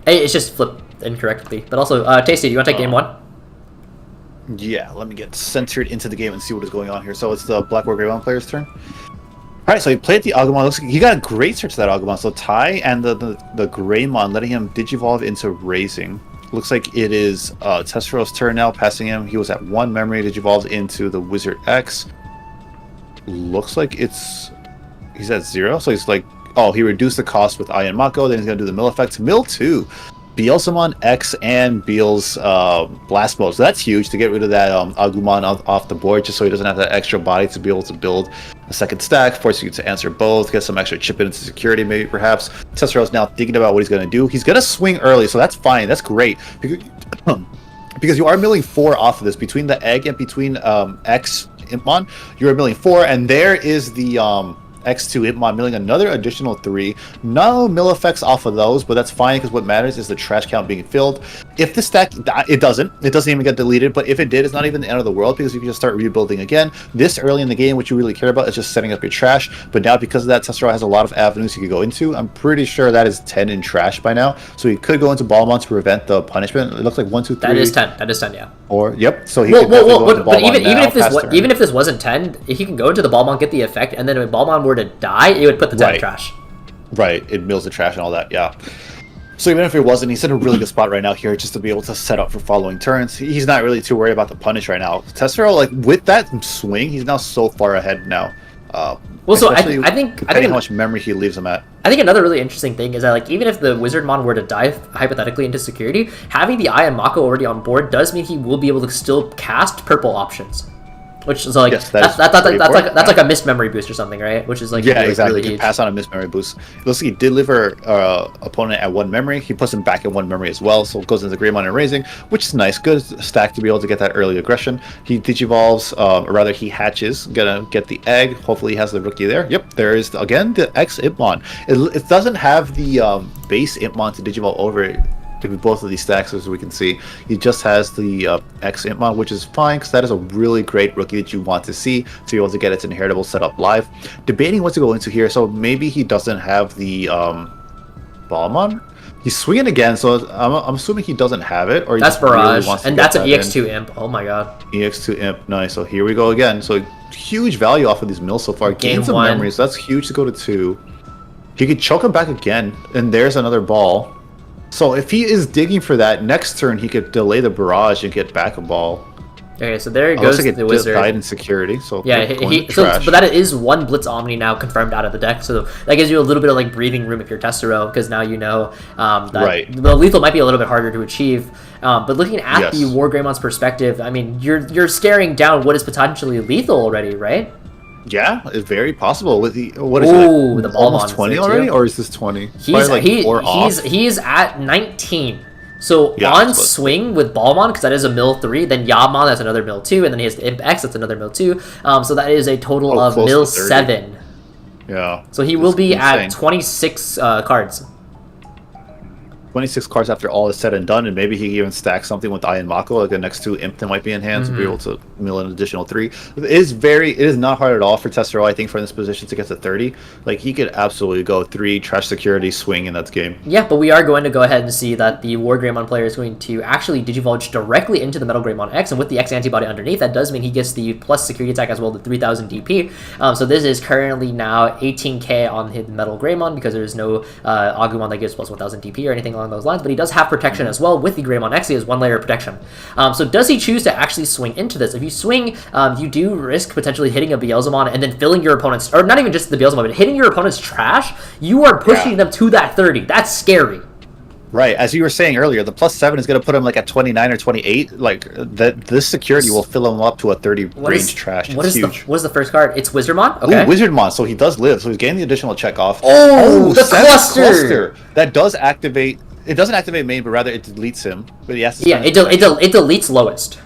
[SPEAKER 1] It's just flipped incorrectly. But also, Tasty, do you want to take game one?
[SPEAKER 3] Yeah, let me get centered into the game and see what is going on here. So it's the Black War Greymon player's turn. Alright, so he played the Agumon. Looks like he got a great search to that Agumon. So Tai and the Greymon letting him Digivolve into Raising. Looks like it is Tessero's turn now, passing him. He was at 1 memory, Digivolves into the Wizard X. Looks like he's at 0. So he's like, oh, he reduced the cost with Iron Mako, then he's going to do the mill effect. Mill 2. Beelzemon X and Beel's Blast Mode. So that's huge to get rid of that Agumon off the board, just so he doesn't have that extra body to be able to build a second stack, forcing you to answer both, get some extra chip into security maybe perhaps. Tessero's now thinking about what he's going to do. He's going to swing early, so that's fine. That's great. Because you are milling 4 off of this. Between the egg and between X Impmon, you are milling 4, and there is the X2 Impmon milling another additional 3. No mill effects off of those, but that's fine because what matters is the trash count being filled. If the stack, it doesn't even get deleted, but if it did, it's not even the end of the world because you can just start rebuilding again. This early in the game, what you really care about is just setting up your trash, but now because of that, Tessero has a lot of avenues he could go into. I'm pretty sure that is 10 in trash by now, so he could go into Balmon to prevent the punishment. It looks like 1, 2, 3.
[SPEAKER 1] That is 10. That is 10, yeah.
[SPEAKER 3] Or, yep, so he could go into
[SPEAKER 1] but
[SPEAKER 3] Balmon
[SPEAKER 1] even if this wasn't 10, if he can go into the Balmon, get the effect, and then if Balmon were to die, it would put the 10 in trash.
[SPEAKER 3] Right, it mills the trash and all that, yeah. So even if it wasn't, he's in a really good spot right now here just to be able to set up for following turns. He's not really too worried about the punish right now. Tessero, like, with that swing, he's now so far ahead now.
[SPEAKER 1] Well, so I think
[SPEAKER 3] how much memory he leaves him at.
[SPEAKER 1] I think another really interesting thing is that, like, even if the Wizardmon were to die hypothetically into security, having the Eye and Mako already on board does mean he will be able to still cast purple options. Which is like, yes, that's like a missed memory boost or something, right? Which is like,
[SPEAKER 3] yeah,
[SPEAKER 1] really,
[SPEAKER 3] exactly.
[SPEAKER 1] really
[SPEAKER 3] You
[SPEAKER 1] huge.
[SPEAKER 3] can pass on a missed memory boost. It looks like he deliver opponent at 1 memory. He puts him back at 1 memory as well, so it goes into Greymon and Raising, which is nice. Good stack to be able to get that early aggression. He digivolves, or rather he hatches, gonna get the egg. Hopefully he has the rookie there. Yep, there is, again, the X Impmon. It doesn't have the base Impmon to digivolve over it. To both of these stacks, as we can see, he just has the X Impmon, which is fine because that is a really great rookie that you want to see to be able to get its inheritable set up live. Debating what to go into here, so maybe he doesn't have the Balmon. He's swinging again, so I'm assuming he doesn't have it, or he
[SPEAKER 1] that's
[SPEAKER 3] just really
[SPEAKER 1] Barrage,
[SPEAKER 3] wants to
[SPEAKER 1] and
[SPEAKER 3] get
[SPEAKER 1] that's an
[SPEAKER 3] that
[SPEAKER 1] EX2 Imp. Oh my god.
[SPEAKER 3] EX2 Imp, nice. So here we go again. So huge value off of these mills so far.
[SPEAKER 1] Gain
[SPEAKER 3] Gains some
[SPEAKER 1] 1.
[SPEAKER 3] memories. That's huge to go to 2. He could choke him back again, and there's another ball. So if he is digging for that, next turn he could delay the barrage and get back a ball.
[SPEAKER 1] Okay, so there
[SPEAKER 3] Looks
[SPEAKER 1] goes
[SPEAKER 3] like it
[SPEAKER 1] the
[SPEAKER 3] just
[SPEAKER 1] wizard.
[SPEAKER 3] died in security. So
[SPEAKER 1] Yeah,
[SPEAKER 3] going
[SPEAKER 1] he
[SPEAKER 3] to
[SPEAKER 1] so,
[SPEAKER 3] trash.
[SPEAKER 1] but that is one Blitz Omni now confirmed out of the deck, so that gives you a little bit of like breathing room if you're Testero, because now you know that
[SPEAKER 3] Right.
[SPEAKER 1] the lethal might be a little bit harder to achieve. But looking at
[SPEAKER 3] Yes.
[SPEAKER 1] the War Greymon's perspective, I mean, you're staring down what is potentially lethal already, right?
[SPEAKER 3] Yeah, it's very possible. With the what is
[SPEAKER 1] Ooh,
[SPEAKER 3] it?
[SPEAKER 1] the ball
[SPEAKER 3] Almost
[SPEAKER 1] bonds
[SPEAKER 3] 20
[SPEAKER 1] there,
[SPEAKER 3] already,
[SPEAKER 1] too.
[SPEAKER 3] or is this 20?
[SPEAKER 1] He's
[SPEAKER 3] Probably like 4 off.
[SPEAKER 1] he's at 19. So
[SPEAKER 3] Yeah,
[SPEAKER 1] on
[SPEAKER 3] but-
[SPEAKER 1] swing with Balmon, because that is a mill 3, then Yabmon, that's another mill 2, and then he has Imp X, that's another mill 2. So that is a total of
[SPEAKER 3] close to
[SPEAKER 1] mill
[SPEAKER 3] 30.
[SPEAKER 1] 7.
[SPEAKER 3] Yeah.
[SPEAKER 1] So he will
[SPEAKER 3] It's
[SPEAKER 1] be
[SPEAKER 3] insane.
[SPEAKER 1] at 26 cards.
[SPEAKER 3] 26 cards after all is said and done, and maybe he even stacks something with Iron Mako, like the next 2 Imp that might be in hand to be able to mill an additional 3. It is not hard at all for Testero, I think, for this position to get to 30. Like, he could absolutely go 3 trash security swing in that game.
[SPEAKER 1] Yeah, but we are going to go ahead and see that the War Greymon player is going to actually Digivolge directly into the Metal Greymon X, and with the X antibody underneath, that does mean he gets the plus security attack as well, the 3000 DP. So this is currently now 18k on his Metal Greymon, because there is no Agumon that gives plus 1000 DP or anything along those lines, but he does have protection as well. With the Greymon X, he has 1 layer of protection. So does he choose to actually swing into this? If you swing, you do risk potentially hitting a Beelzemon and then filling your opponent's, or not even just the Beelzemon, but hitting your opponent's trash. You are pushing them to that 30. That's scary.
[SPEAKER 3] Right, as you were saying earlier, the plus 7 is going to put him like at 29 or 28. Like, this security will fill him up to a 30 range trash.
[SPEAKER 1] What
[SPEAKER 3] It's
[SPEAKER 1] is
[SPEAKER 3] huge.
[SPEAKER 1] what is the first card? It's Wizardmon? Okay.
[SPEAKER 3] Ooh, Wizardmon, so he does live, so he's getting the additional check off.
[SPEAKER 1] Oh, the
[SPEAKER 3] Seven
[SPEAKER 1] cluster!
[SPEAKER 3] That does activate. It doesn't activate main, but rather it deletes him. But he has to
[SPEAKER 1] Yeah,
[SPEAKER 3] spend
[SPEAKER 1] it deletes lowest.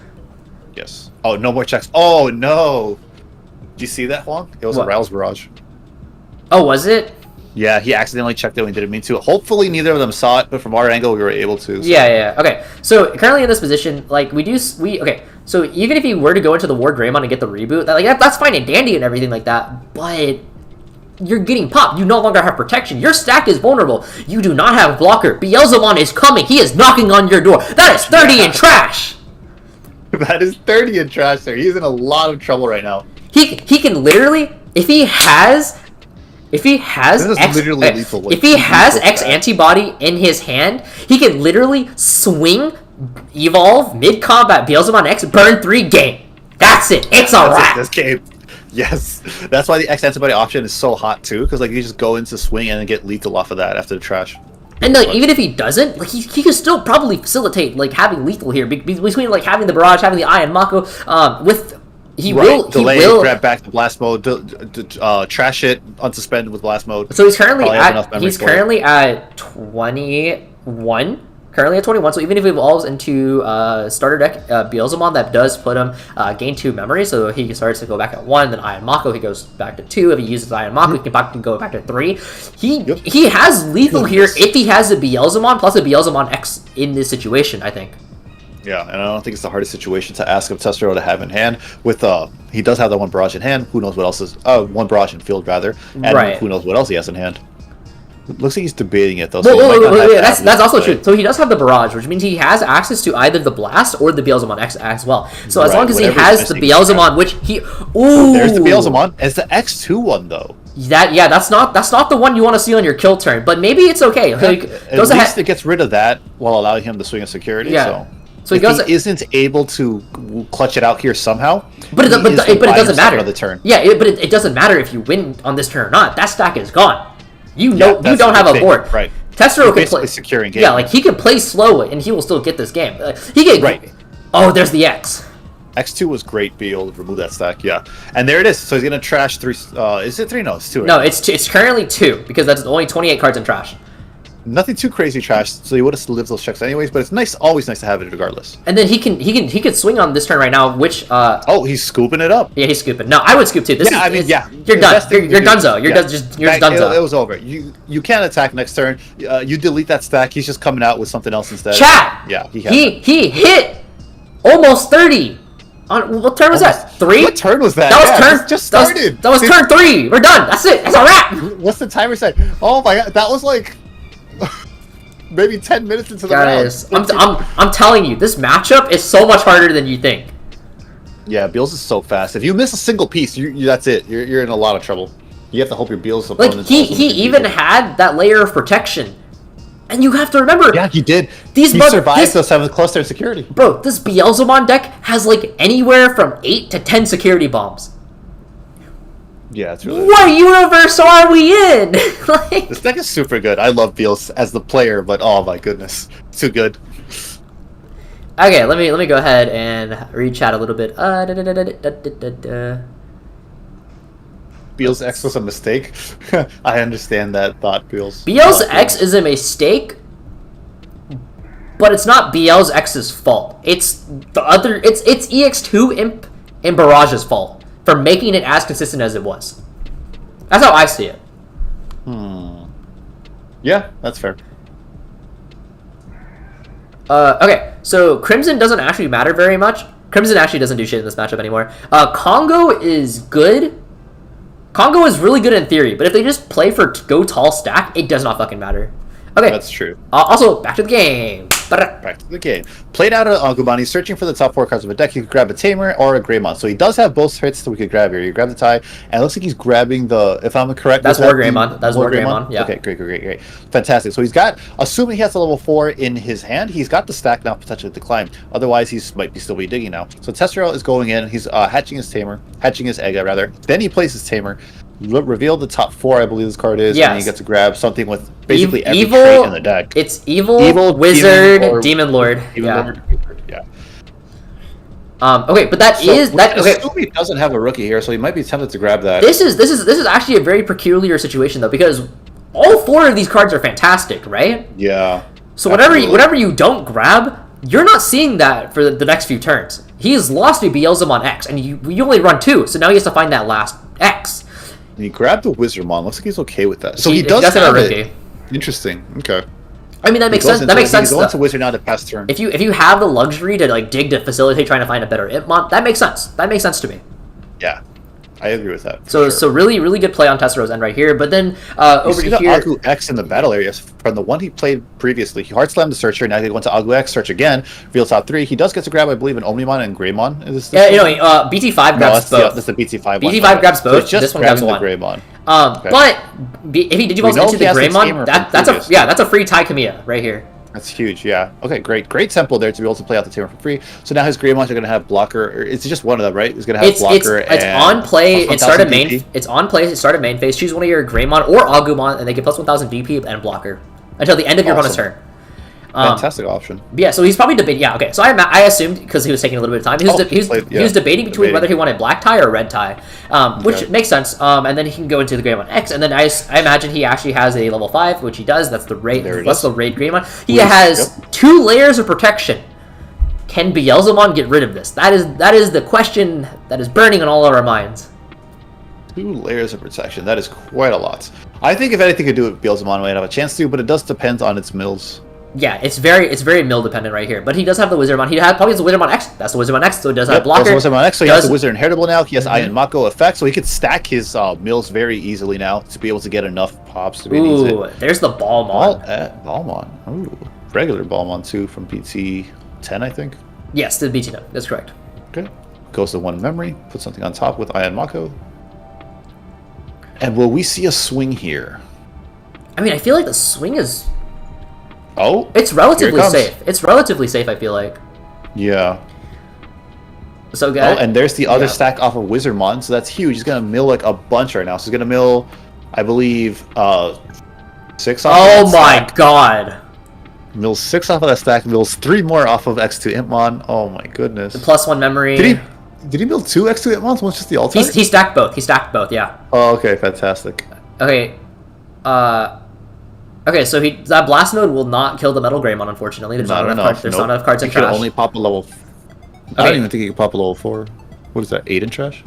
[SPEAKER 3] Yes. Oh, no more checks. Oh, no. Did you see that, Hoang? It was
[SPEAKER 1] What?
[SPEAKER 3] a Rouse Barrage.
[SPEAKER 1] Oh, was it?
[SPEAKER 3] Yeah, he accidentally checked it when he didn't mean to. Hopefully neither of them saw it, but from our angle we were able to. So.
[SPEAKER 1] Yeah. Okay. So currently in this position, like okay. So even if he were to go into the War Greymon and get the reboot, that's fine and dandy and everything like that, but you're getting popped. You no longer have protection. Your stack is vulnerable. You do not have blocker. Beelzemon is coming. He is knocking on your door. That is 30 in trash.
[SPEAKER 3] That is 30 in trash there. He's in a lot of trouble right now.
[SPEAKER 1] He can literally, if he has
[SPEAKER 3] This is
[SPEAKER 1] X,
[SPEAKER 3] literally lethal.
[SPEAKER 1] if he has
[SPEAKER 3] lethal
[SPEAKER 1] X
[SPEAKER 3] stat.
[SPEAKER 1] antibody in his hand, he can literally swing, evolve, mid-combat, Beelzemon X, burn 3, game. That's it. It's a
[SPEAKER 3] That's it,
[SPEAKER 1] wrap.
[SPEAKER 3] this game. Yes. That's why the X antibody option is so hot too, because like you just go into swing and then get lethal off of that after the trash.
[SPEAKER 1] And like, even if he doesn't, like he can still probably facilitate like having lethal here between like having the barrage, having the Eye and Mako. With he will
[SPEAKER 3] grab back the blast mode, trash it, unsuspended with blast mode.
[SPEAKER 1] So he's currently
[SPEAKER 3] Probably has enough memory
[SPEAKER 1] he's
[SPEAKER 3] for it.
[SPEAKER 1] currently at 21. Currently at 21, so even if he evolves into starter deck Beelzemon, that does put him gain 2 memory, so he starts to go back at 1, then Iron Mako, he goes back to 2, if he uses Iron Mako, he can go back to 3. He has lethal here if he has a Beelzemon, plus a Beelzemon X in this situation, I think.
[SPEAKER 3] Yeah, and I don't think it's the hardest situation to ask of Testero to have in hand. With he does have that 1 barrage in hand, who knows what else is 1 barrage in field rather, and
[SPEAKER 1] Right.
[SPEAKER 3] who knows what else he has in hand. Looks like he's debating it though.
[SPEAKER 1] Well,
[SPEAKER 3] he might not have
[SPEAKER 1] that's
[SPEAKER 3] that
[SPEAKER 1] also
[SPEAKER 3] play.
[SPEAKER 1] true. So he does have the barrage, which means he has access to either the blast or the Beelzemon X as well. So as
[SPEAKER 3] Right,
[SPEAKER 1] long as he
[SPEAKER 3] whatever
[SPEAKER 1] has
[SPEAKER 3] he's
[SPEAKER 1] the
[SPEAKER 3] missing,
[SPEAKER 1] Beelzemon, which he
[SPEAKER 3] There's the Beelzemon. It's the X2 one though.
[SPEAKER 1] That's not the one you want to see on your kill turn, but maybe it's okay. Like,
[SPEAKER 3] At least it gets rid of that while allowing him to swing a security.
[SPEAKER 1] Yeah. So
[SPEAKER 3] if
[SPEAKER 1] he goes.
[SPEAKER 3] he isn't able to clutch it out here somehow,
[SPEAKER 1] But it doesn't matter.
[SPEAKER 3] Another turn.
[SPEAKER 1] Yeah, but it doesn't matter if you win on this turn or not. That stack is gone. You
[SPEAKER 3] Yeah,
[SPEAKER 1] know, you
[SPEAKER 3] that's
[SPEAKER 1] don't
[SPEAKER 3] the
[SPEAKER 1] have a
[SPEAKER 3] thing,
[SPEAKER 1] board.
[SPEAKER 3] right.
[SPEAKER 1] Testero can
[SPEAKER 3] basically
[SPEAKER 1] play
[SPEAKER 3] securing game.
[SPEAKER 1] Yeah, like he can play slow and he will still get this game. He can.
[SPEAKER 3] Right.
[SPEAKER 1] Oh, there's the X.
[SPEAKER 3] X2 was great, be able to remove that stack, yeah. And there it is. So he's gonna trash 3. Is it 3? No, it's 2.
[SPEAKER 1] No, it's currently 2 because that's only 28 cards in trash.
[SPEAKER 3] Nothing too crazy trash, so he would have still lived those checks anyways. But it's nice, always nice to have it regardless.
[SPEAKER 1] And then he could swing on this turn right now, which
[SPEAKER 3] Oh, he's scooping it up.
[SPEAKER 1] yeah, he's scooping. No, I would scoop too. This
[SPEAKER 3] Yeah,
[SPEAKER 1] is,
[SPEAKER 3] I mean,
[SPEAKER 1] it's-
[SPEAKER 3] yeah.
[SPEAKER 1] You're
[SPEAKER 3] The
[SPEAKER 1] done.
[SPEAKER 3] best thing
[SPEAKER 1] You're
[SPEAKER 3] you can do-
[SPEAKER 1] donezo. You're
[SPEAKER 3] yeah.
[SPEAKER 1] just
[SPEAKER 3] It
[SPEAKER 1] donezo.
[SPEAKER 3] was over. You can't attack next turn. You delete that stack. He's just coming out with something else instead.
[SPEAKER 1] Chat.
[SPEAKER 3] Yeah,
[SPEAKER 1] He hit almost 30. On what turn was that? 3.
[SPEAKER 3] What turn was that?
[SPEAKER 1] That was
[SPEAKER 3] Yeah,
[SPEAKER 1] turn.
[SPEAKER 3] this just
[SPEAKER 1] that was-
[SPEAKER 3] started.
[SPEAKER 1] That was turn 3. We're done. That's it. That's a wrap.
[SPEAKER 3] What's the timer say? Oh my god, that was like maybe 10 minutes into the
[SPEAKER 1] Guys,
[SPEAKER 3] round.
[SPEAKER 1] I'm telling you, this matchup is so much harder than you think.
[SPEAKER 3] Yeah, Beals is so fast. If you miss a single piece, that's it. You're in a lot of trouble. You have to hope your Beals
[SPEAKER 1] Like
[SPEAKER 3] opponents.
[SPEAKER 1] he even had that layer of protection, and you have to remember.
[SPEAKER 3] Yeah, he did.
[SPEAKER 1] He
[SPEAKER 3] survived those 7 close to security.
[SPEAKER 1] Bro, this Beelzemon deck has like anywhere from 8 to 10 security bombs.
[SPEAKER 3] Yeah, it's really.
[SPEAKER 1] What universe are we in? Like,
[SPEAKER 3] this deck is super good. I love Beals as the player, but oh my goodness, too good.
[SPEAKER 1] okay, let me go ahead and re-chat a little bit.
[SPEAKER 3] Beals X was a mistake. I understand that thought, Beals.
[SPEAKER 1] Beals X is a mistake, but it's not BL's X's fault. It's the other. It's EX2 Imp and Barrage's fault for making it as consistent as it was. That's how I see it.
[SPEAKER 3] Yeah, that's fair.
[SPEAKER 1] Okay, so Crimson doesn't actually matter very much. Crimson actually doesn't do shit in this matchup anymore. Congo is good. Congo is really good in theory, but if they just play for go tall stack, it does not fucking matter. Okay.
[SPEAKER 3] That's true.
[SPEAKER 1] Also, back to the game.
[SPEAKER 3] Back to the game. Played out of Agumon. He's searching for the top 4 cards of a deck. He could grab a Tamer or a Greymon. So he does have both hits that we could grab here. You grab the tie, and it looks like he's grabbing the, if I'm correct,
[SPEAKER 1] that's War Greymon. That's War Greymon, yeah.
[SPEAKER 3] Okay, great. Fantastic. So he's got, assuming he has a level 4 in his hand, he's got the stack now potentially to climb. Otherwise, he might still be digging now. So Tesseract is going in. He's hatching his egg, rather. Then he plays his Tamer. Reveal the top 4, I believe this card is, and you get to grab something with basically every trait in the deck.
[SPEAKER 1] It's evil Wizard, Demon Lord.
[SPEAKER 3] Yeah.
[SPEAKER 1] Okay, but that is that. Okay,
[SPEAKER 3] he doesn't have a rookie here, so he might be tempted to grab that.
[SPEAKER 1] This is actually a very peculiar situation though, because all 4 of these cards are fantastic, right?
[SPEAKER 3] Yeah.
[SPEAKER 1] So whatever you don't grab, you're not seeing that for the next few turns. He has lost to Beelzemon X, and you only run 2, so now he has to find that last X.
[SPEAKER 3] And he grabbed the Wizardmon. Looks like he's okay with that. So he does have a rookie. Interesting. Okay.
[SPEAKER 1] I mean, that makes sense. That makes sense.
[SPEAKER 3] He's going to Wizard now to pass turn.
[SPEAKER 1] If you have the luxury to like dig to facilitate trying to find a better Impmon, that makes sense. That makes sense to me.
[SPEAKER 3] Yeah, I agree with that.
[SPEAKER 1] So really good play on Tesseract's end right here. But then over
[SPEAKER 3] to
[SPEAKER 1] here,
[SPEAKER 3] Agu X in the battle area from the one he played previously. He hard slammed the Searcher. Now he went to Agu X, search again. Reveal top 3. He does get to grab, I believe, an Omnimon and Greymon.
[SPEAKER 1] Yeah, BT5 grabs both.
[SPEAKER 3] That's the BT5.
[SPEAKER 1] BT5 grabs both.
[SPEAKER 3] So
[SPEAKER 1] this one grabs one.
[SPEAKER 3] Greymon.
[SPEAKER 1] Okay. But if he digivolves into the Greymon, that's a free Tai Kamiya right here.
[SPEAKER 3] That's huge, yeah. Okay, great tempo there to be able to play out the Tamer for free. So now his Greymons are going to have blocker, or it's just one of them, right? He's going to have blocker.
[SPEAKER 1] It's on play. It started main. It's on play. It started main phase. Choose one of your Greymon or Agumon, and they get plus 1,000 DP and blocker until the end of your opponent's turn.
[SPEAKER 3] Fantastic option.
[SPEAKER 1] Yeah, so he's probably debating. Yeah, okay. So I assumed because he was taking a little bit of time, he was debating between whether he wanted black tie or red tie, which makes sense. And then he can go into the Greymon X, and then I imagine he actually has a level 5, which he does. That's the raid. That's the raid Greymon. He has 2 layers of protection. Can Beelzemon get rid of this? That is the question that is burning on all of our minds.
[SPEAKER 3] 2 layers of protection. That is quite a lot. I think if anything could do it, Beelzemon might have a chance to, but it does depend on its mills.
[SPEAKER 1] Yeah, it's very mill dependent right here. But he does have the Wizardmon. He probably has the Wizardmon X. That's the Wizardmon X, so it does have blocker.
[SPEAKER 3] That's the Wizardmon X, so he has the Wizard Inheritable now. He has Iron Mako effect, so he could stack his mills very easily now to be able to get enough pops to be
[SPEAKER 1] Ooh, there's the Ballmon.
[SPEAKER 3] Ballmon. Ooh, regular Ballmon too from BT10, I think.
[SPEAKER 1] Yes, the BT10. That's correct.
[SPEAKER 3] Okay. Goes to 1 memory, put something on top with Iron Mako. And will we see a swing here?
[SPEAKER 1] I mean, I feel like the swing is...
[SPEAKER 3] Oh,
[SPEAKER 1] it's relatively safe. It's relatively safe, I feel like.
[SPEAKER 3] Yeah.
[SPEAKER 1] So good.
[SPEAKER 3] Oh, and there's the other stack off of Wizardmon, so that's huge. He's gonna mill like a bunch right now. So he's gonna mill, I believe, 6 off.
[SPEAKER 1] Oh my god.
[SPEAKER 3] Mills 6 off of that stack. Mills 3 more off of X2 Impmon. Oh my goodness.
[SPEAKER 1] The +1 memory.
[SPEAKER 3] Did he mill 2 X2 Impmons? One's just the ultimate.
[SPEAKER 1] He stacked both. He stacked both. Yeah.
[SPEAKER 3] Oh, okay, fantastic.
[SPEAKER 1] Okay. Okay, so that Blast Node will not kill the Metal Greymon, unfortunately. There's not enough cards in trash.
[SPEAKER 3] He could only pop a level... I don't even think he could pop a level 4. What is that, 8 in trash?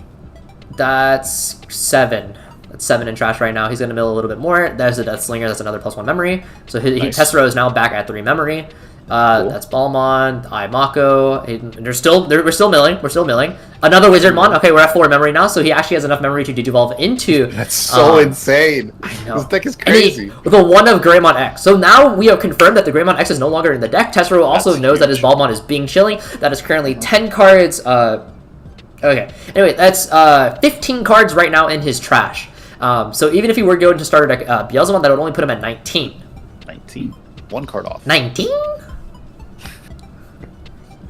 [SPEAKER 1] That's 7. That's 7 in trash right now. He's going to mill a little bit more. There's the Death Slinger. That's another +1 memory. So Tesseract is now back at 3 memory. Cool. That's Ballmon, Mako. We're still milling. We're still milling. Another Wizardmon. Okay, we're at 4 memory now, so he actually has enough memory to devolve into.
[SPEAKER 3] That's so insane.
[SPEAKER 1] I know.
[SPEAKER 3] This deck is crazy.
[SPEAKER 1] The one of Greymon X. So now we have confirmed that the Greymon X is no longer in the deck. Tesseract also knows that his Ballmon is being chilling. That is currently 10 cards. Okay. Anyway, that's 15 cards right now in his trash. So even if he were to go into starter deck Beelzemon, that would only put him at 19.
[SPEAKER 3] 19. One card off.
[SPEAKER 1] 19?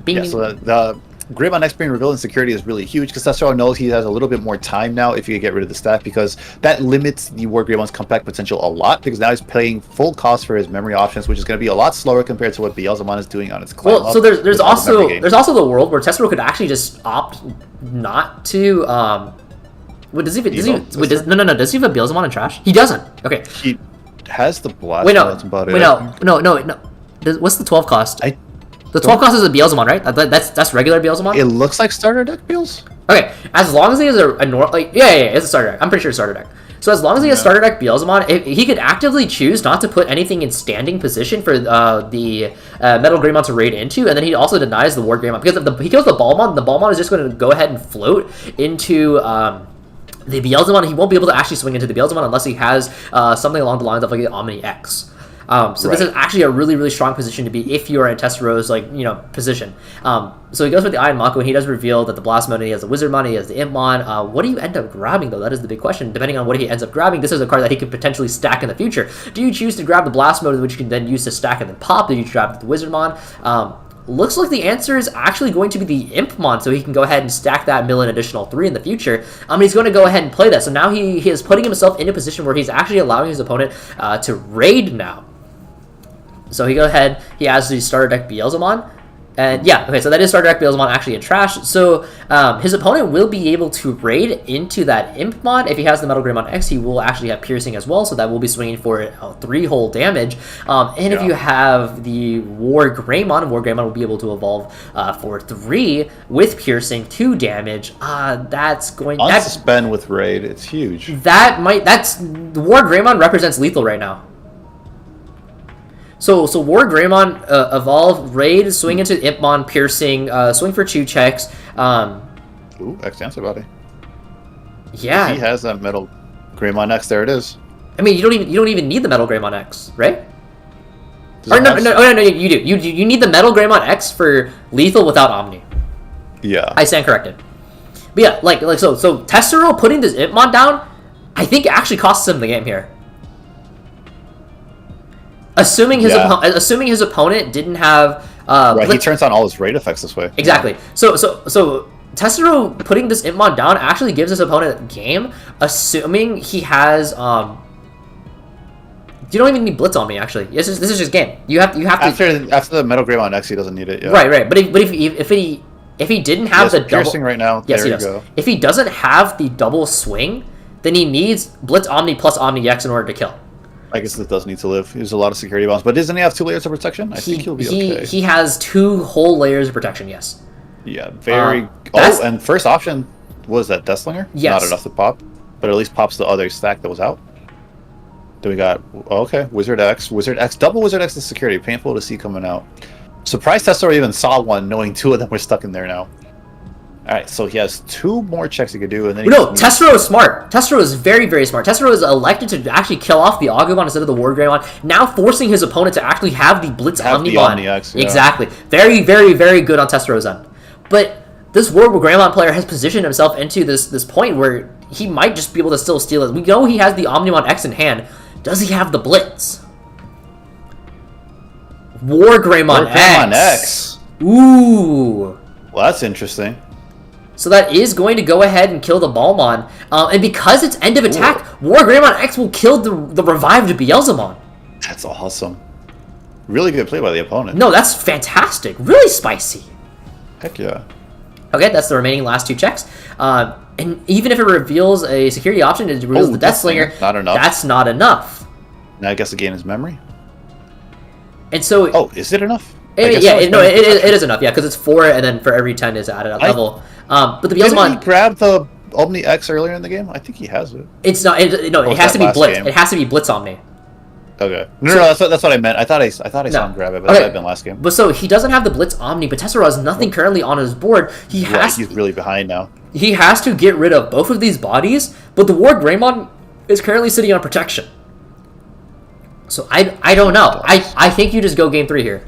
[SPEAKER 3] Yeah, so the Greymon X being revealed in security is really huge because Tessero knows he has a little bit more time now if you could get rid of the stack, because that limits the War Greymon's comeback potential a lot, because now he's paying full cost for his memory options, which is going to be a lot slower compared to what Beelzemon is doing on its climb.
[SPEAKER 1] Well, so there's also the world where Tessero could actually just opt not to does he have a Beelzemon in trash? He doesn't. Okay.
[SPEAKER 3] He has the blast.
[SPEAKER 1] No. What's the 12 cost? The 12 cost is a Beelzemon, right? That's regular Beelzemon?
[SPEAKER 3] It looks like starter deck Beels.
[SPEAKER 1] Okay, as long as he has a normal, it's a starter deck. I'm pretty sure it's starter deck. So as long as he has starter deck Beelzemon, he could actively choose not to put anything in standing position for the Metal Greymon to raid into, and then he also denies the War Greymon, because if he kills the Balmon is just going to go ahead and float into the Beelzemon. He won't be able to actually swing into the Beelzemon unless he has something along the lines of like the Omni X. This is actually a really, really strong position to be if you are in Tessero's position. So he goes with the Iron Mako, and he does reveal that the Blast Mode, he has the Wizard Mon, he has the Impmon. What do you end up grabbing, though? That is the big question. Depending on what he ends up grabbing, this is a card that he could potentially stack in the future. Do you choose to grab the Blast Mode, which you can then use to stack and then pop? Do you grab the Wizard Mon? Looks like the answer is actually going to be the Impmon, so he can go ahead and stack that mill an additional 3 in the future. He's going to go ahead and play that. So now he is putting himself in a position where he's actually allowing his opponent to raid now. So he has the starter deck Beelzemon, and so that is starter deck Beelzemon actually in trash. So his opponent will be able to raid into that Impmon. If he has the Metal Greymon X, he will actually have piercing as well, so that will be swinging for 3 whole damage. If you have the War Greymon will be able to evolve for 3 with piercing, 2 damage. That's going
[SPEAKER 3] to spend with raid. It's huge.
[SPEAKER 1] The War Greymon represents lethal right now. So War Greymon, evolve, raid, swing into Impmon, piercing, swing for 2 checks.
[SPEAKER 3] Ooh, X antibody.
[SPEAKER 1] Yeah.
[SPEAKER 3] If he has that Metal Greymon X, there it is.
[SPEAKER 1] I mean, you don't even need the Metal Greymon X, right? No, you do. You need the Metal Greymon X for lethal without Omni.
[SPEAKER 3] Yeah.
[SPEAKER 1] I stand corrected. But yeah, so Tessero putting this Impmon down, I think actually costs him the game here. Assuming his opponent didn't have
[SPEAKER 3] he turns on all his raid effects this way.
[SPEAKER 1] Exactly. Yeah. So Tessero putting this Impmon down actually gives his opponent a game, assuming he has you don't even need Blitz on me, actually. This is just game. You have to
[SPEAKER 3] after the Metal Greymon X, he doesn't need it. Yeah.
[SPEAKER 1] Right. But if he didn't have the
[SPEAKER 3] piercing right now,
[SPEAKER 1] yes,
[SPEAKER 3] there you go.
[SPEAKER 1] If he doesn't have the double swing, then he needs Blitz Omni plus Omni X in order to kill.
[SPEAKER 3] I guess it does need to live. There's a lot of security bombs, but doesn't he have 2 layers of protection? I think he'll be okay.
[SPEAKER 1] He has 2 whole layers of protection, yes.
[SPEAKER 3] Yeah, very... and first option was that Deathslinger?
[SPEAKER 1] Yes.
[SPEAKER 3] Not enough to pop, but at least pops the other stack that was out. Then we got... Wizard X. Double Wizard X is security. Painful to see coming out. Surprised Tessero even saw one, knowing 2 of them were stuck in there now. Alright, so he has 2 more checks he could do, and then
[SPEAKER 1] Tessero is smart. Tessero is very, very smart. Tessero is elected to actually kill off the Agumon instead of the War Greymon, now forcing his opponent to actually have the Blitz Omnimon.
[SPEAKER 3] Yeah.
[SPEAKER 1] Exactly. Very, very, very good on Tessero's end. But this War Greymon player has positioned himself into this point where he might just be able to still steal it. We know he has the Omnimon X in hand. Does he have the Blitz? War Greymon X. Ooh.
[SPEAKER 3] Well, that's interesting.
[SPEAKER 1] So that is going to go ahead and kill the Balmon. And because it's end of attack, War Greymon X will kill the revived Beelzemon.
[SPEAKER 3] That's awesome. Really good play by the opponent.
[SPEAKER 1] No, that's fantastic. Really spicy.
[SPEAKER 3] Heck yeah.
[SPEAKER 1] Okay, that's the remaining last 2 checks. And even if it reveals a security option, it reveals the Deathslinger.
[SPEAKER 3] Not enough.
[SPEAKER 1] That's not enough.
[SPEAKER 3] Now I guess the gain is memory.
[SPEAKER 1] And so...
[SPEAKER 3] Oh, is it enough?
[SPEAKER 1] It is enough, yeah, because it's 4, and then for every 10 is added at level. But the Beelzemon...
[SPEAKER 3] Did he grab the Omni X earlier in the game? I think he has it.
[SPEAKER 1] It's not... it has to be Blitz. It has to be Blitz Omni.
[SPEAKER 3] Okay. No, that's what I meant. I thought I saw him grab it, but that might have been last game.
[SPEAKER 1] But so he doesn't have the Blitz Omni, but Tessero has nothing currently on his board.
[SPEAKER 3] He's really behind now.
[SPEAKER 1] He has to get rid of both of these bodies, but the War Greymon is currently sitting on protection. So I don't know. I think you just go game 3 here.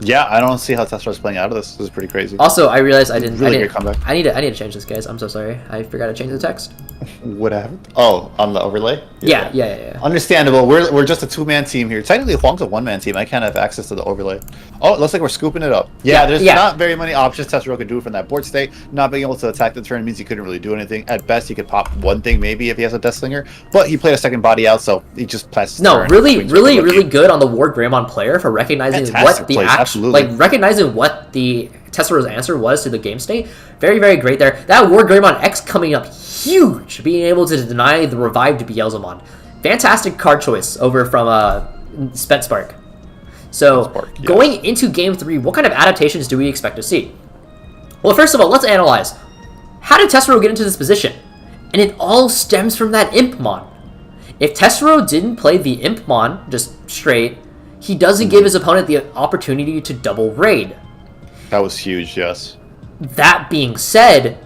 [SPEAKER 3] Yeah, I don't see how Testro's playing out of this. This is pretty crazy.
[SPEAKER 1] Also, I realized I didn't.
[SPEAKER 3] Really
[SPEAKER 1] I,
[SPEAKER 3] great
[SPEAKER 1] didn't
[SPEAKER 3] comeback.
[SPEAKER 1] I need to change this, guys. I'm so sorry. I forgot to change the text.
[SPEAKER 3] What happened? Oh, on the overlay?
[SPEAKER 1] Yeah.
[SPEAKER 3] Understandable. We're just a 2-man team here. Technically, Hoang's a 1-man team. I can't have access to the overlay. Oh, it looks like we're scooping it up. Yeah, there's not very many options Testero could do from that board state. Not being able to attack the turn means he couldn't really do anything. At best, he could pop one thing maybe if he has a Death Slinger. But he played a second body out, so he just passes.
[SPEAKER 1] Really good on the War Greymon player for recognizing what the recognizing what the Tessero's answer was to the game state. Very, very great there. That War Greymon X coming up huge, being able to deny the revived Beelzemon. Fantastic card choice over from Spent Spark. So, going into Game 3, what kind of adaptations do we expect to see? Well, first of all, let's analyze. How did Tessero get into this position? And it all stems from that Impmon. If Tessero didn't play the Impmon just straight, he doesn't give his opponent the opportunity to double raid.
[SPEAKER 3] That was huge, yes.
[SPEAKER 1] That being said,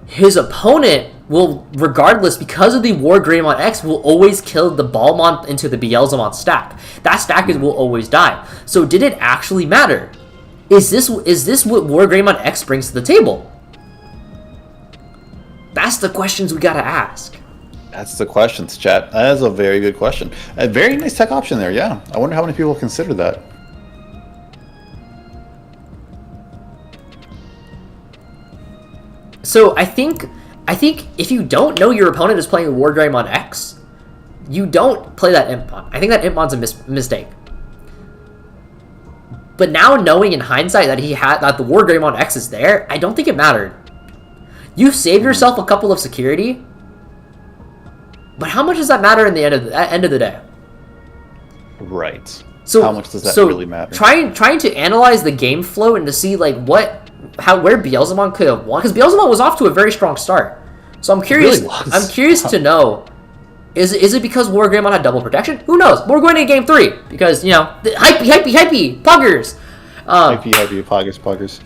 [SPEAKER 1] his opponent will, regardless, because of the War Greymon X, will always kill the Balmon into the Beelzemon stack. That stack will always die. So did it actually matter? Is this what War Greymon X brings to the table? That's the questions we gotta ask.
[SPEAKER 3] That's the questions, chat. That is a very good question. A very nice tech option there, yeah. I wonder how many people consider that.
[SPEAKER 1] So I think if you don't know your opponent is playing War Greymon X, you don't play that Impmon. I think that Impmon's a mistake. But now knowing in hindsight that the War Greymon X is there, I don't think it mattered. You saved yourself a couple of security, but how much does that matter in the end of the day?
[SPEAKER 3] Right.
[SPEAKER 1] So
[SPEAKER 3] how much does that really matter?
[SPEAKER 1] Trying to analyze the game flow and to see like where Beelzemon could have won, because Beelzemon was off to a very strong start. So I'm curious. I'm curious to know. Is it because War Greymon had double protection? Who knows? We're going to Game 3 because, you know, hypey, puggers.
[SPEAKER 3] Hypey, puggers.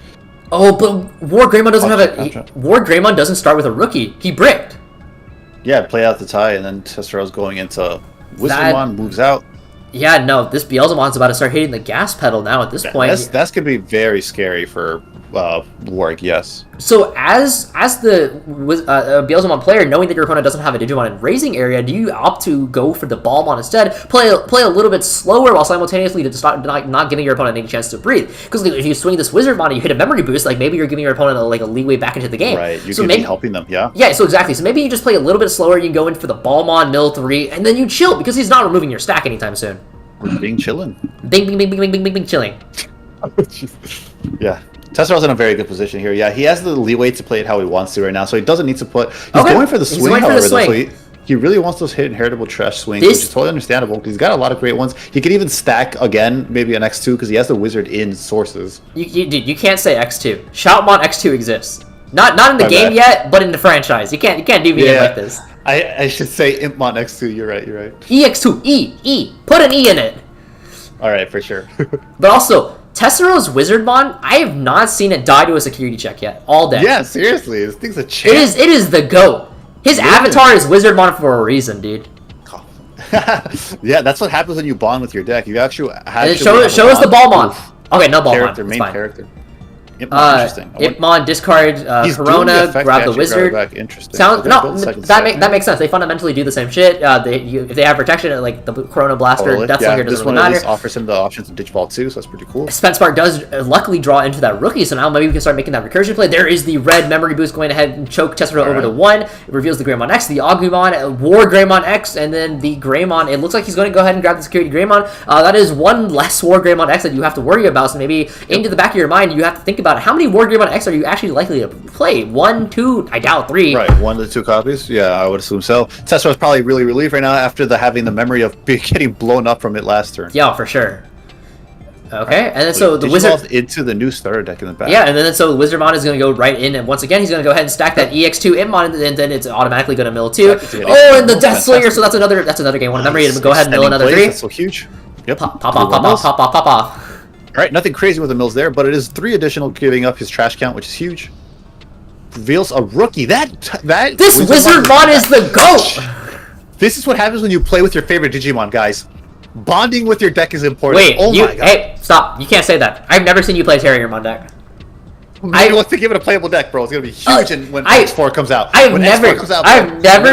[SPEAKER 1] Oh, but War Greymon doesn't War Greymon doesn't start with a rookie. He bricked.
[SPEAKER 3] Yeah, play out the tie, and then Tessero's going into Wizardmon, moves out.
[SPEAKER 1] Yeah, no, this Beelzemon's about to start hitting the gas pedal now at this point.
[SPEAKER 3] That's going to be very scary for Warwick, yes.
[SPEAKER 1] So as the Beelzemon player, knowing that your opponent doesn't have a Digimon in raising area, do you opt to go for the Balmon instead, play a little bit slower while simultaneously not giving your opponent any chance to breathe? Because if you swing this Wizardmon and you hit a memory boost, like maybe you're giving your opponent a leeway back into the game.
[SPEAKER 3] Right, you're maybe helping them, yeah.
[SPEAKER 1] Yeah, so exactly. So maybe you just play a little bit slower, you can go in for the Balmon, mill 3, and then you chill, because he's not removing your stack anytime soon.
[SPEAKER 3] We're being chillin'.
[SPEAKER 1] Bing, chilling.
[SPEAKER 3] Yeah. Tessero's in a very good position here. Yeah, he has the leeway to play it how he wants to right now, so he doesn't need to put... He's going for the swing, however, though, so he really wants those hit inheritable trash swings, which is totally understandable. He's got a lot of great ones. He could even stack again, maybe an X2, because he has the wizard in sources.
[SPEAKER 1] Dude, you can't say X2. Shoutmon X2 exists. Not in the game yet, but in the franchise. You can't deviate like this.
[SPEAKER 3] I should say Impmon X2. You're right.
[SPEAKER 1] EX2, E. Put an E in it.
[SPEAKER 3] All right, for sure.
[SPEAKER 1] But also, Tessero's Wizardmon, I have not seen it die to a security check yet. All day.
[SPEAKER 3] Yeah, seriously, this thing's a champ.
[SPEAKER 1] It is the GOAT. His avatar is Wizardmon for a reason, dude.
[SPEAKER 3] Yeah, that's what happens when you bond with your deck. You actually have
[SPEAKER 1] show us the Balmon. Okay, no Balmon.
[SPEAKER 3] Main character. Interesting.
[SPEAKER 1] Impmon, discard Corona, grab the wizard.
[SPEAKER 3] Interesting.
[SPEAKER 1] That makes sense. They fundamentally do the same shit. If they have protection, like the Corona Blaster, Death Slinger doesn't really matter.
[SPEAKER 3] This one offers him the options of Digivolve too, so that's pretty cool.
[SPEAKER 1] Spent Spark does luckily draw into that rookie, so now maybe we can start making that recursion play. There is the red memory boost going ahead and choke Tessero over to 1. It reveals the Greymon X, the Agumon, War Greymon X, and then the Greymon. It looks like he's going to go ahead and grab the security Greymon. That is one less War Greymon X that you have to worry about, so maybe into the back of your mind, you have to think about how many War Greymon X are you actually likely to play? 1, 2, I doubt 3.
[SPEAKER 3] Right, 1 to 2 copies. Yeah, I would assume so. Tessero's probably really relieved right now after having the memory of getting blown up from it last turn.
[SPEAKER 1] Yeah, for sure. Okay, and then so the wizard
[SPEAKER 3] into the new starter deck in the back.
[SPEAKER 1] Yeah, and then so the Wizardmon is going to go right in, and once again he's going to go ahead and stack that EX2 Impmon, and then it's automatically going to mill 2. Oh, and the Death Slinger, so that's another game. One memory to go ahead and mill another 3.
[SPEAKER 3] That's so huge. Yep.
[SPEAKER 1] Pop off.
[SPEAKER 3] All right, nothing crazy with the mills there, but it is 3 additional, giving up his trash count, which is huge. Reveals a rookie. This
[SPEAKER 1] Wizardmon is the GOAT.
[SPEAKER 3] This is what happens when you play with your favorite Digimon, guys. Bonding with your deck is important.
[SPEAKER 1] Wait,
[SPEAKER 3] oh my god.
[SPEAKER 1] hey, stop. You can't say that. I've never seen you play Terriermon deck.
[SPEAKER 3] I want to give it a playable deck, bro. It's gonna be huge when X4 comes out.
[SPEAKER 1] I've
[SPEAKER 3] when
[SPEAKER 1] never,
[SPEAKER 3] X4 comes out,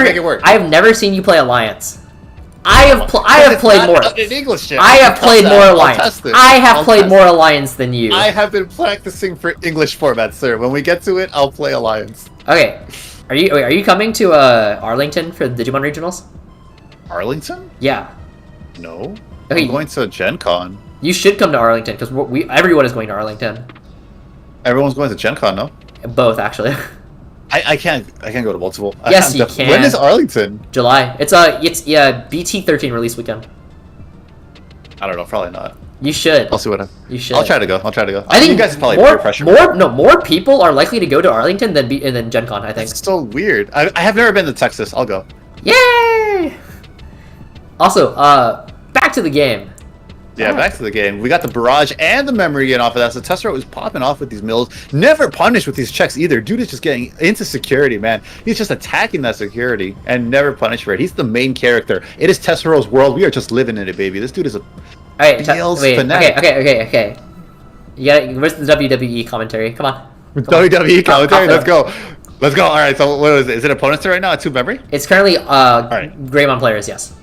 [SPEAKER 3] make it work.
[SPEAKER 1] I've never seen you play Alliance. I have played more.
[SPEAKER 3] In English,
[SPEAKER 1] I have played more Alliance. I have played more Alliance than you.
[SPEAKER 3] I have been practicing for English format, sir. When we get to it, I'll play Alliance.
[SPEAKER 1] Okay, are you coming to Arlington for the Digimon Regionals?
[SPEAKER 3] Arlington?
[SPEAKER 1] Yeah.
[SPEAKER 3] No.
[SPEAKER 1] Okay.
[SPEAKER 3] I'm going to Gen Con.
[SPEAKER 1] You should come to Arlington because everyone is going to Arlington.
[SPEAKER 3] Everyone's going to Gen Con, no?
[SPEAKER 1] Both actually.
[SPEAKER 3] I can't go to multiple.
[SPEAKER 1] Yes, you can.
[SPEAKER 3] When is Arlington?
[SPEAKER 1] July. It's BT13 release weekend.
[SPEAKER 3] I don't know. Probably not.
[SPEAKER 1] You should.
[SPEAKER 3] I'll see what
[SPEAKER 1] You should.
[SPEAKER 3] I'll try to go.
[SPEAKER 1] I think
[SPEAKER 3] you guys probably
[SPEAKER 1] more
[SPEAKER 3] peer pressure.
[SPEAKER 1] more people are likely to go to Arlington than Gen Con. I think.
[SPEAKER 3] It's so weird. I have never been to Texas. I'll go.
[SPEAKER 1] Yay! Also, back to the game.
[SPEAKER 3] Yeah, back to the game. We got the barrage and the memory getting off of that. So Tessero is popping off with these mills. Never punished with these checks either. Dude is just getting into security, man. He's just attacking that security and never punished for it. He's the main character. It is Tessero's world. We are just living in it, baby. This dude is a fanatic.
[SPEAKER 1] Okay. Where's the WWE commentary? Come on.
[SPEAKER 3] WWE commentary. Let's go. All right. So what is it? Is it opponents right now? 2 memory?
[SPEAKER 1] It's currently Greymon players. Yes.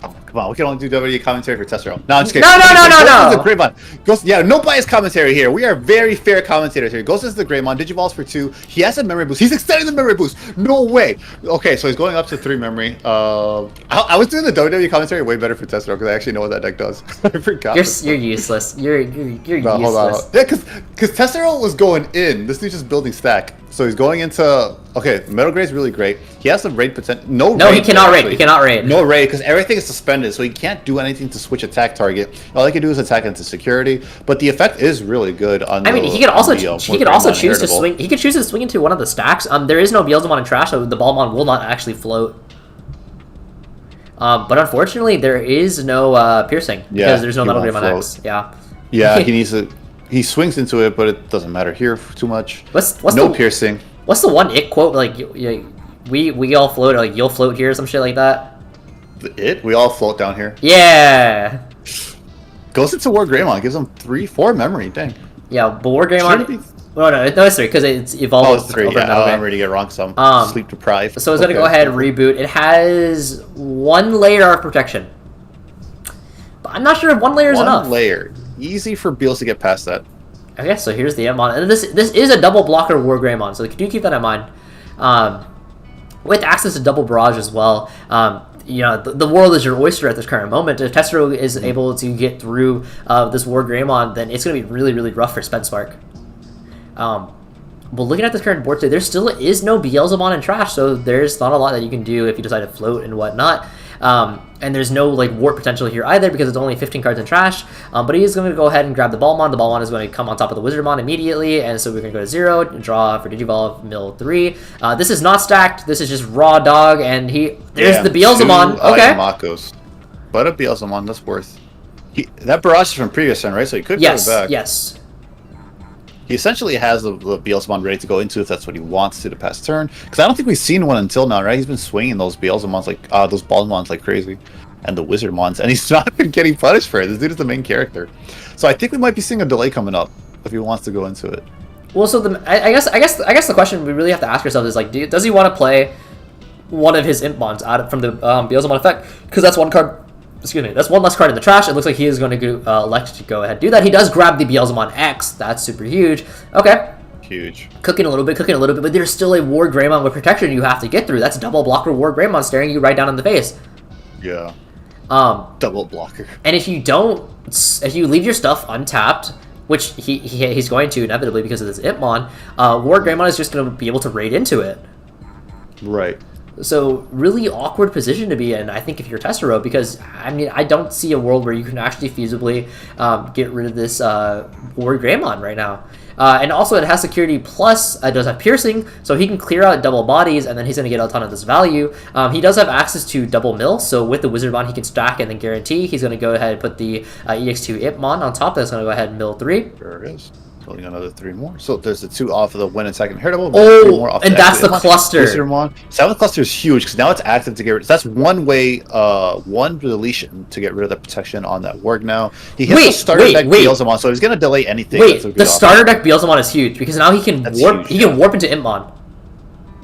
[SPEAKER 3] Oh, come on, we can only do WWE commentary for Tessero. No, I'm just kidding.
[SPEAKER 1] No.
[SPEAKER 3] Ghost is the Greymon. Yeah, no bias commentary here. We are very fair commentators here. Ghost is the Greymon. Digivolves for 2. He has a memory boost. He's extending the memory boost. No way. Okay, so he's going up to 3 memory. I was doing the WWE commentary way better for Tessero because I actually know what that deck does. I forgot.
[SPEAKER 1] You're useless. You're useless.
[SPEAKER 3] Hold on. Yeah, because Tessero was going in. This dude's just building stack. So he's going into... Okay, Metal Grey is really great. He has some raid potential. No,
[SPEAKER 1] he cannot raid. He cannot raid.
[SPEAKER 3] No raid, because everything is suspended, so he can't do anything to switch attack target. All he can do is attack into security, but the effect is really good on
[SPEAKER 1] he could also choose to swing. He could choose to swing into one of the stacks. There is no Beelzemon in trash, so the Ballmon will not actually float. But unfortunately, there is no piercing because there's no Metal Greymon X.
[SPEAKER 3] Yeah, he needs to... He swings into it, but it doesn't matter here too much.
[SPEAKER 1] What's
[SPEAKER 3] no piercing.
[SPEAKER 1] What's the one it quote? Like, we all float, like, you'll float here, some shit like that?
[SPEAKER 3] We all float down here.
[SPEAKER 1] Yeah!
[SPEAKER 3] Goes into War Greymon, gives him 3-4 memory, dang.
[SPEAKER 1] Yeah, but War Greymon... No, it's 3, because it's evolved.
[SPEAKER 3] Oh, it's 3, I'm ready to get wrong, so I'm sleep deprived.
[SPEAKER 1] So it's going to go ahead and reboot. It has 1 layer of protection. But I'm not sure if 1 layer is enough.
[SPEAKER 3] 1 layer. Easy for Beals to get past that.
[SPEAKER 1] Okay, so here's the Mon, and this is a double blocker War Greymon, so do keep that in mind. With access to double barrage as well, the world is your oyster at this current moment. If Tessero is able to get through this War Greymon, then it's going to be really, really rough for Spendspark. But looking at this current board today, there still is no Beelzemon in trash, so there's not a lot that you can do if you decide to float and whatnot. And there's no warp potential here either because it's only 15 cards in trash. But he is going to go ahead and grab the Ballmon. The Ballmon is going to come on top of the Wizardmon immediately, and so we're going to go to 0 and draw for Digivolve mill 3. This is not stacked. This is just raw dog, and there's the Beelzemon. Okay.
[SPEAKER 3] Makos. But a Beelzemon, that's worth. That barrage is from previous turn, right? So he could go back.
[SPEAKER 1] Yes.
[SPEAKER 3] He essentially has the Beelzemon ready to go into if that's what he wants to the past turn. Because I don't think we've seen one until now, right? He's been swinging those Beelzemons those Ballmons like crazy. And the Wizardmons. And he's not been getting punished for it. This dude is the main character. So I think we might be seeing a delay coming up if he wants to go into it.
[SPEAKER 1] Well, so I guess the question we really have to ask ourselves is does he want to play one of his Impmons out from the Beelzemon effect? Because that's one card. Excuse me, that's 1 less card in the trash. It looks like he is going to elect to go ahead and do that. He does grab the Beelzemon X. That's super huge. Okay.
[SPEAKER 3] Huge.
[SPEAKER 1] Cooking a little bit, but there's still a War Greymon with protection you have to get through. That's double blocker War Greymon staring you right down in the face.
[SPEAKER 3] Yeah. Double blocker.
[SPEAKER 1] And if you leave your stuff untapped, which he's going to inevitably because of this Impmon, War Greymon is just going to be able to raid into it.
[SPEAKER 3] Right.
[SPEAKER 1] So really awkward position to be in, I think, if you're Tessero, because I don't see a world where you can actually feasibly get rid of this War Greymon right now. And also it has security plus it does have piercing, so he can clear out double bodies, and then he's going to get a ton of this value. He does have access to double mill, so with the Wizardmon he can stack and then guarantee. He's going to go ahead and put the EX2 Impmon on top. That's going to go ahead and mill 3.
[SPEAKER 3] There it is. Building another 3 more. So there's the 2 off of the when attack inheritable.
[SPEAKER 1] Oh,
[SPEAKER 3] 3 more off
[SPEAKER 1] and that's the
[SPEAKER 3] active
[SPEAKER 1] cluster.
[SPEAKER 3] Wizard Mon. 7th cluster is huge because now it's active to get rid. So that's one way, one deletion to get rid of the protection on that Warg now. He hits the starter deck Beelzemon, so he's gonna delay anything.
[SPEAKER 1] Wait, the starter deck Beelzemon is huge because now he can warp.
[SPEAKER 3] Huge,
[SPEAKER 1] he can warp into Impmon.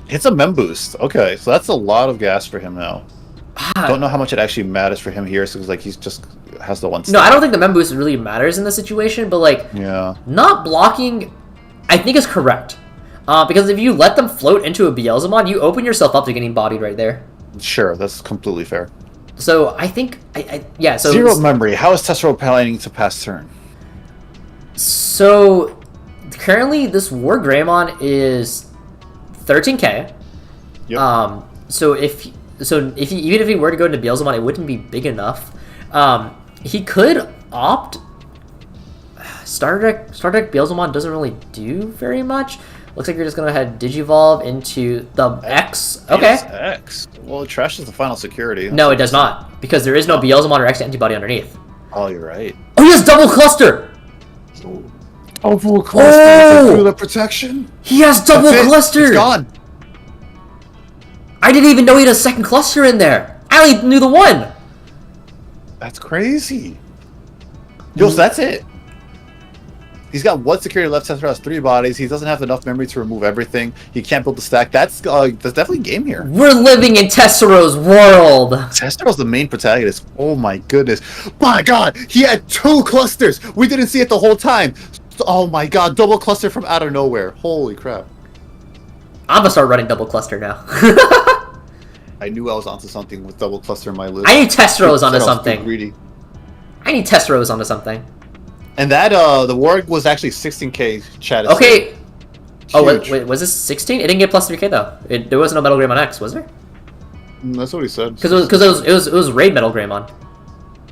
[SPEAKER 3] Hits a Mem boost. Okay, so that's a lot of gas for him now. Don't know how much it actually matters for him here, so like he's just has the one.
[SPEAKER 1] No, I don't think the Mem boost really matters in this situation, but like, not blocking, I think is correct. Because if you let them float into a Beelzemon, you open yourself up to getting bodied right there.
[SPEAKER 3] Sure, that's completely fair.
[SPEAKER 1] So I think, yeah. So
[SPEAKER 3] 0 memory. How is Tessero planning to pass turn?
[SPEAKER 1] So currently, this War Greymon is 13k.
[SPEAKER 3] Yep.
[SPEAKER 1] So even if he were to go into Beelzemon, it wouldn't be big enough. He could opt. Starter deck Beelzemon doesn't really do very much. Looks like you're just gonna head Digivolve into the X. Okay.
[SPEAKER 3] Yes, X. Well, it trashes the final security.
[SPEAKER 1] No, it does not, because there is no Beelzemon or X antibody underneath.
[SPEAKER 3] Oh, you're right.
[SPEAKER 1] Oh, he has double cluster.
[SPEAKER 3] Double cluster through the protection.
[SPEAKER 1] He has double cluster.
[SPEAKER 3] It's gone.
[SPEAKER 1] I didn't even know he had a second cluster in there. I only knew the one.
[SPEAKER 3] That's crazy. Yo, so that's it. He's got 1 security left. Tessero has 3 bodies. He doesn't have enough memory to remove everything. He can't build the stack. That's definitely game here.
[SPEAKER 1] We're living in Tessero's world.
[SPEAKER 3] Tessero's the main protagonist. Oh my goodness. My god, he had 2 clusters. We didn't see it the whole time. Oh my god, double cluster from out of nowhere. Holy crap.
[SPEAKER 1] I'm gonna start running double cluster now.
[SPEAKER 3] I knew I was onto something with double cluster in my list.
[SPEAKER 1] I need Tessero's onto something.
[SPEAKER 3] Greedy.
[SPEAKER 1] I need Tessero's onto something.
[SPEAKER 3] And that, the Warg was actually 16k chat.
[SPEAKER 1] Okay. Oh, wait, was this 16? It didn't get plus 3k though. There wasn't no Metal Greymon X, was there?
[SPEAKER 3] That's what he said.
[SPEAKER 1] Because it was raid Metal Greymon.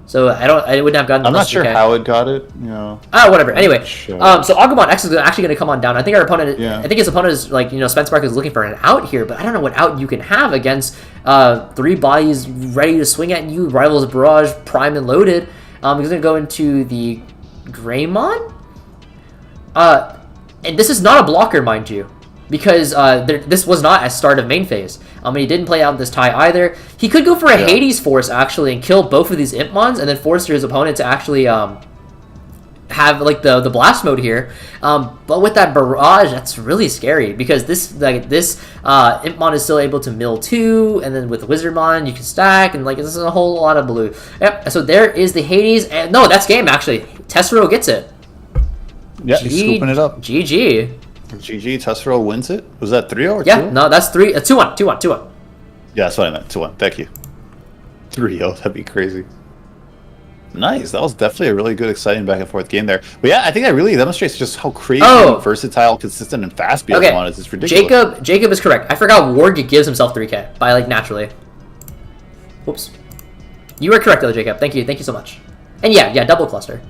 [SPEAKER 1] So I wouldn't have gotten.
[SPEAKER 3] I'm not sure how it got it. You know.
[SPEAKER 1] Ah, whatever. Anyway, so Agumon X is actually going to come on down. I think our opponent.
[SPEAKER 3] Yeah.
[SPEAKER 1] I think his opponent is like Spencemark is looking for an out here, but I don't know what out you can have against 3 bodies ready to swing at you. Rivals Barrage, prime and loaded. He's going to go into the Greymon. And this is not a blocker, mind you, because this was not at start of main phase. He didn't play out this tie either. He could go for a Hades Force, actually, and kill both of these Impmons, and then force his opponent to actually have like the blast mode here. But with that barrage, that's really scary, because this Impmon is still able to mill 2, and then with Wizardmon you can stack, and like this is a whole lot of blue. Yep. So there is the Hades, and no, that's game actually. Tessero gets it.
[SPEAKER 3] Yeah, he's scooping it up.
[SPEAKER 1] GG.
[SPEAKER 3] GG, Tessero wins it. Was that 3-0 or 2-0?
[SPEAKER 1] Yeah, no, that's 2-1.
[SPEAKER 3] Yeah, that's what I meant. 2-1. Thank you. 3-0, that'd be crazy. Nice. That was definitely a really good, exciting back and forth game there. But yeah, I think that really demonstrates just how crazy, versatile, consistent, and fast Beelzemon is. It's ridiculous.
[SPEAKER 1] Jacob is correct. I forgot Warg gives himself 3k by like naturally. Whoops. You are correct though, Jacob. Thank you so much. And yeah, double cluster.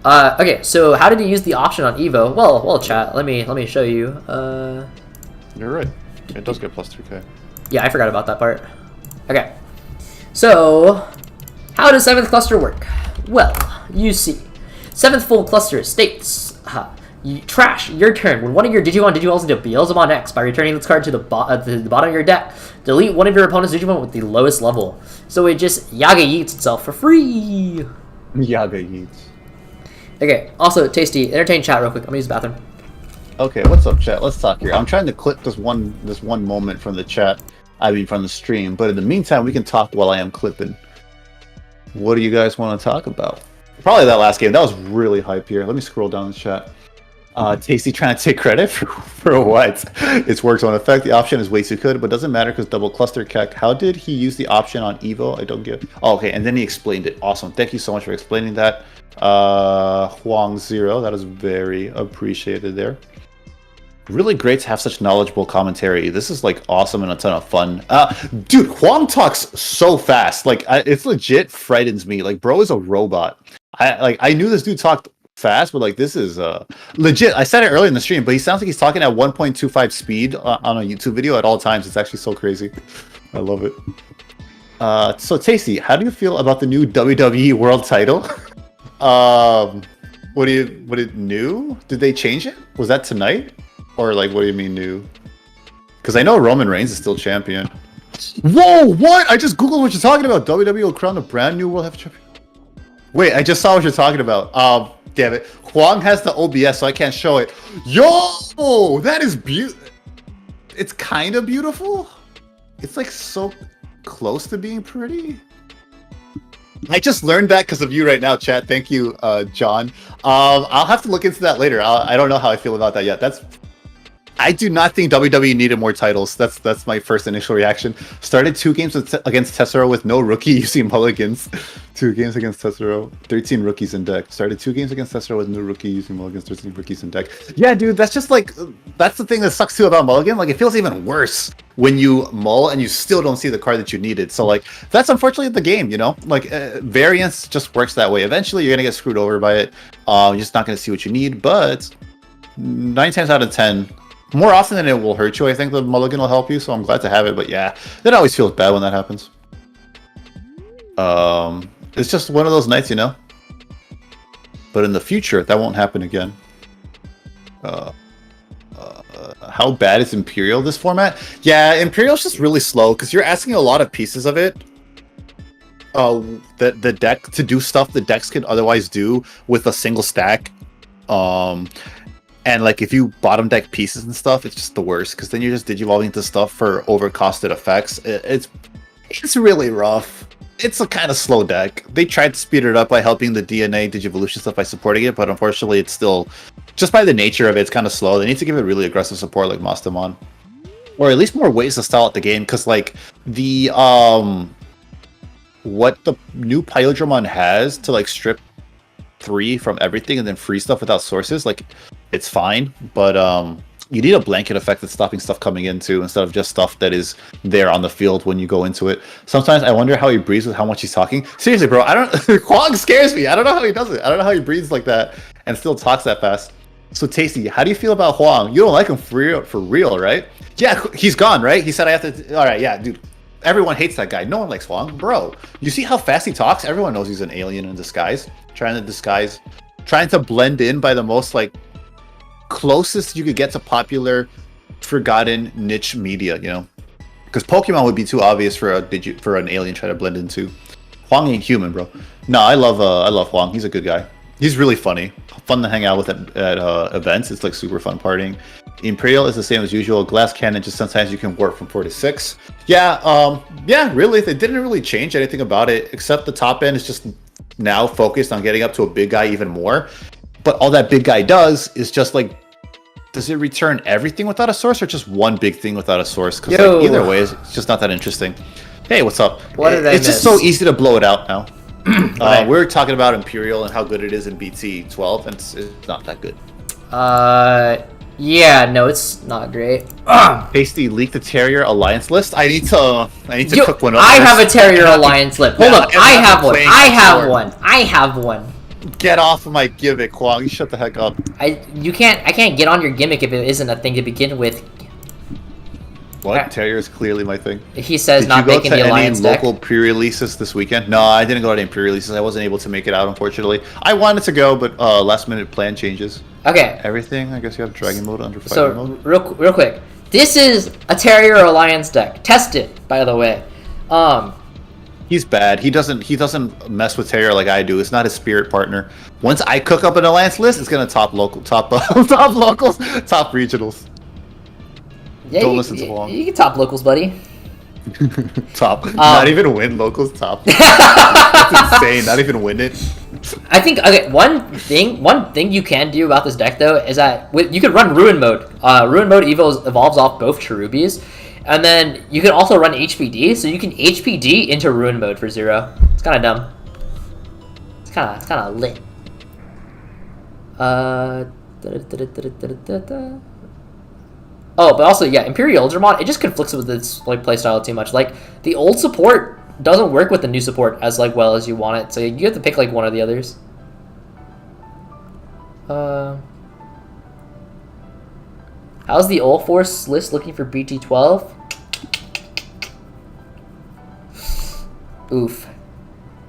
[SPEAKER 1] Okay, so how did you use the option on Evo? Well, chat. Let me show you.
[SPEAKER 3] You're right. It does get plus 3k.
[SPEAKER 1] Yeah, I forgot about that part. Okay, so how does 7th cluster work? Well, you see, 7th full cluster states, trash, your turn. When one of your Digimon Digivolves into Beelzemon X by returning this card to the bottom of your deck, delete one of your opponent's Digimon with the lowest level. So it just Yaga Yeets itself for free.
[SPEAKER 3] Yaga Yeets.
[SPEAKER 1] Okay, also, Tasty, entertain chat real quick. I'm gonna use the bathroom.
[SPEAKER 3] Okay, what's up, chat? Let's talk here. I'm trying to clip this one moment from the chat. I mean, from the stream. But in the meantime, we can talk while I am clipping. What do you guys want to talk about? Probably that last game. That was really hype here. Let me scroll down the chat. Tasty trying to take credit for what? It's works on effect. The option is way too good, but doesn't matter because double cluster keck. How did he use the option on Evo? I don't get. Oh, okay, and then he explained it. Awesome. Thank you so much for explaining that. Hoang 0. That is very appreciated there. Really great to have such knowledgeable commentary. This is like awesome and a ton of fun. Dude, Hoang talks so fast. Like, it's legit frightens me. Like, bro is a robot. I knew this dude talked fast, but like this is legit. I said it earlier in the stream, but he sounds like he's talking at 1.25 speed on a YouTube video at all times. It's actually so crazy. I love it. So Tasty, how do you feel about the new WWE World Title? What new? Did they change it? Was that tonight? Or like, what do you mean new? Because I know Roman Reigns is still champion. Whoa, what? I just googled what you're talking about. WWE will crown a brand new World Heavyweight Champion. Wait, I just saw what you're talking about. Damn it. Hoang has the OBS, so I can't show it. Yo, that is beautiful. It's kind of beautiful. It's like so close to being pretty. I just learned that because of you right now, chat. Thank you, John. I'll have to look into that later. I don't know how I feel about that yet. I do not think WWE needed more titles. That's my first initial reaction. Started 2 games against Tesoro with no rookie using mulligans. 2 games against Tesoro, 13 rookies in deck. Started 2 games against Tesoro with no rookie using mulligans, 13 rookies in deck. Yeah, dude, that's just like, that's the thing that sucks too about mulligan. Like, it feels even worse when you mull and you still don't see the card that you needed. So like, that's unfortunately the game, you know? Like, variance just works that way. Eventually, you're gonna get screwed over by it. You're just not gonna see what you need, but 9 times out of 10, more often than it will hurt you, I think the mulligan will help you, so I'm glad to have it, but yeah, it always feels bad when that happens. It's just one of those nights, you know? But in the future, that won't happen again. How bad is Imperial this format? Yeah, Imperial's just really slow, because you're asking a lot of pieces of it. The deck to do stuff the decks can otherwise do with a single stack. And like if you bottom deck pieces and stuff, it's just the worst because then you're just digivolving into stuff for overcosted effects. It's really rough. It's a kind of slow deck. They tried to speed it up by helping the DNA Digivolution stuff by supporting it, but unfortunately it's still, just by the nature of it, it's kind of slow. They need to give it really aggressive support like Mastamon. Or at least more ways to style out the game, because like the what the new Pyodramon has to like strip 3 from everything and then free stuff without sources, like it's fine, but you need a blanket effect that's stopping stuff coming into instead of just stuff that is there on the field when you go into it. Sometimes I wonder how he breathes with how much he's talking. Seriously, bro, I don't. Hoang scares me. I don't know how he does it. I don't know how he breathes like that and still talks that fast. So Tasty, how do you feel about Hoang? You don't like him for real, right? Yeah, he's gone, right? He said I have to. All right, yeah, dude. Everyone hates that guy. No one likes Hoang, bro. You see how fast he talks? Everyone knows he's an alien in disguise, trying to blend in by the most like closest you could get to popular, forgotten niche media, you know? Because Pokemon would be too obvious for an alien trying to blend into. Hoang ain't human, bro. No, I love Hoang. He's a good guy. He's really funny. Fun to hang out with at events. It's like super fun partying. Imperial is the same as usual. Glass cannon, just sometimes you can warp from 4 to 6. Yeah, yeah, really, they didn't really change anything about it, except the top end is just now focused on getting up to a big guy even more. But all that big guy does is just like, does it return everything without a source or just one big thing without a source? Because like, either way, it's just not that interesting. Hey, what's up?
[SPEAKER 1] What did I miss?
[SPEAKER 3] It's just so easy to blow it out now. We're talking about Imperial and how good it is in BT12, and it's not that good.
[SPEAKER 1] Yeah, no, it's not great.
[SPEAKER 3] Tasty leaked the Terrier Alliance list. I need to cook one up.
[SPEAKER 1] I have a Terrier Alliance list. Hold up, I have one.
[SPEAKER 3] Get off of my gimmick, Hoang. You shut the heck up.
[SPEAKER 1] I can't get on your gimmick if it isn't a thing to begin with.
[SPEAKER 3] What? Terrier is clearly my thing.
[SPEAKER 1] He says not making the Alliance deck.
[SPEAKER 3] Did you go to any local pre-releases this weekend? No, I didn't go to any pre-releases. I wasn't able to make it out, unfortunately. I wanted to go, but last-minute plan changes.
[SPEAKER 1] Okay.
[SPEAKER 3] Everything. I guess you have Dragon mode under Fighter mode.
[SPEAKER 1] So real quick, this is a Terrier Alliance deck. Test it, by the way.
[SPEAKER 3] He's bad. He doesn't mess with Terrier like I do. It's not his spirit partner. Once I cook up an Alliance list, it's gonna top locals, top regionals.
[SPEAKER 1] Yeah,
[SPEAKER 3] Don't listen to Hoang.
[SPEAKER 1] You can top locals, buddy.
[SPEAKER 3] Top. Not even win locals top. That's insane. Not even win it.
[SPEAKER 1] I think one thing you can do about this deck though is that you could run Ruin mode. Ruin mode evolves off both Cherubis, and then you can also run HPD. So you can HPD into Ruin mode for 0. It's kind of dumb. It's kind of lit. Oh, but also, yeah, Imperial Ultramon, it just conflicts with its like playstyle too much. Like, the old support doesn't work with the new support as like well as you want it, so you have to pick like one or the others. How's the All Force list looking for BT12? Oof.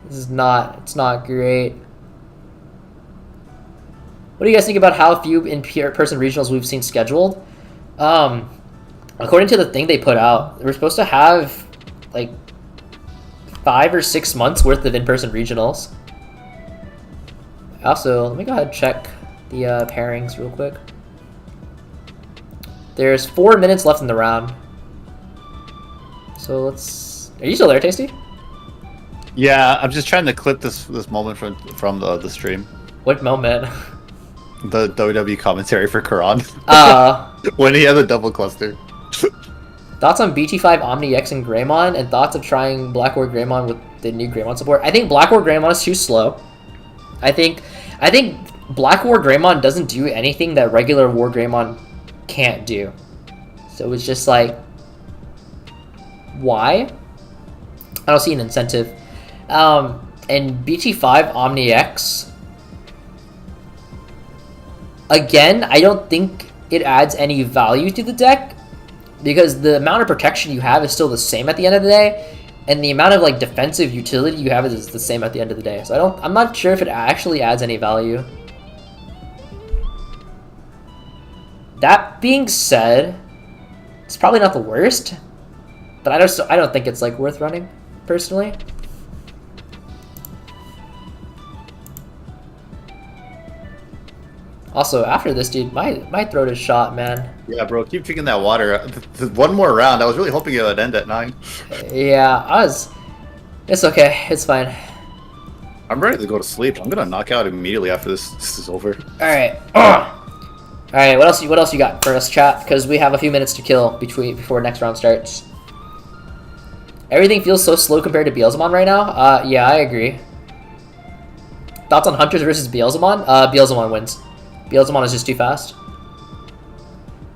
[SPEAKER 1] It's not great. What do you guys think about how few in-person regionals we've seen scheduled? According to the thing they put out, we're supposed to have like 5 or 6 months worth of in-person regionals. Also, let me go ahead and check the pairings real quick. There's 4 minutes left in the round. So let's... Are you still there, Tasty?
[SPEAKER 3] Yeah, I'm just trying to clip this moment from the stream.
[SPEAKER 1] What moment?
[SPEAKER 3] The WWE commentary for Karan. When he had a double cluster.
[SPEAKER 1] Thoughts on BT5 Omni X and Greymon, and thoughts of trying Black War Greymon with the new Greymon support. I think Black War Greymon is too slow. I think Black War Greymon doesn't do anything that regular War Greymon can't do. So it's just like, why? I don't see an incentive. And BT5 Omni X, again, I don't think it adds any value to the deck, because the amount of protection you have is still the same at the end of the day, and the amount of like defensive utility you have is the same at the end of the day. So I'm not sure if it actually adds any value. That being said, it's probably not the worst, but I don't think it's like worth running personally. Also, after this, dude, my throat is shot, man.
[SPEAKER 3] Yeah, bro, keep drinking that water. One more round. I was really hoping it would end at 9.
[SPEAKER 1] Yeah, it's okay. It's fine.
[SPEAKER 3] I'm ready to go to sleep. I'm gonna knock out immediately after this is over.
[SPEAKER 1] All right. All right. What else you got for us, chat? Because we have a few minutes to kill before next round starts. Everything feels so slow compared to Beelzemon right now. Yeah, I agree. Thoughts on Hunters versus Beelzemon? Beelzemon wins. Beelzemon is just too fast.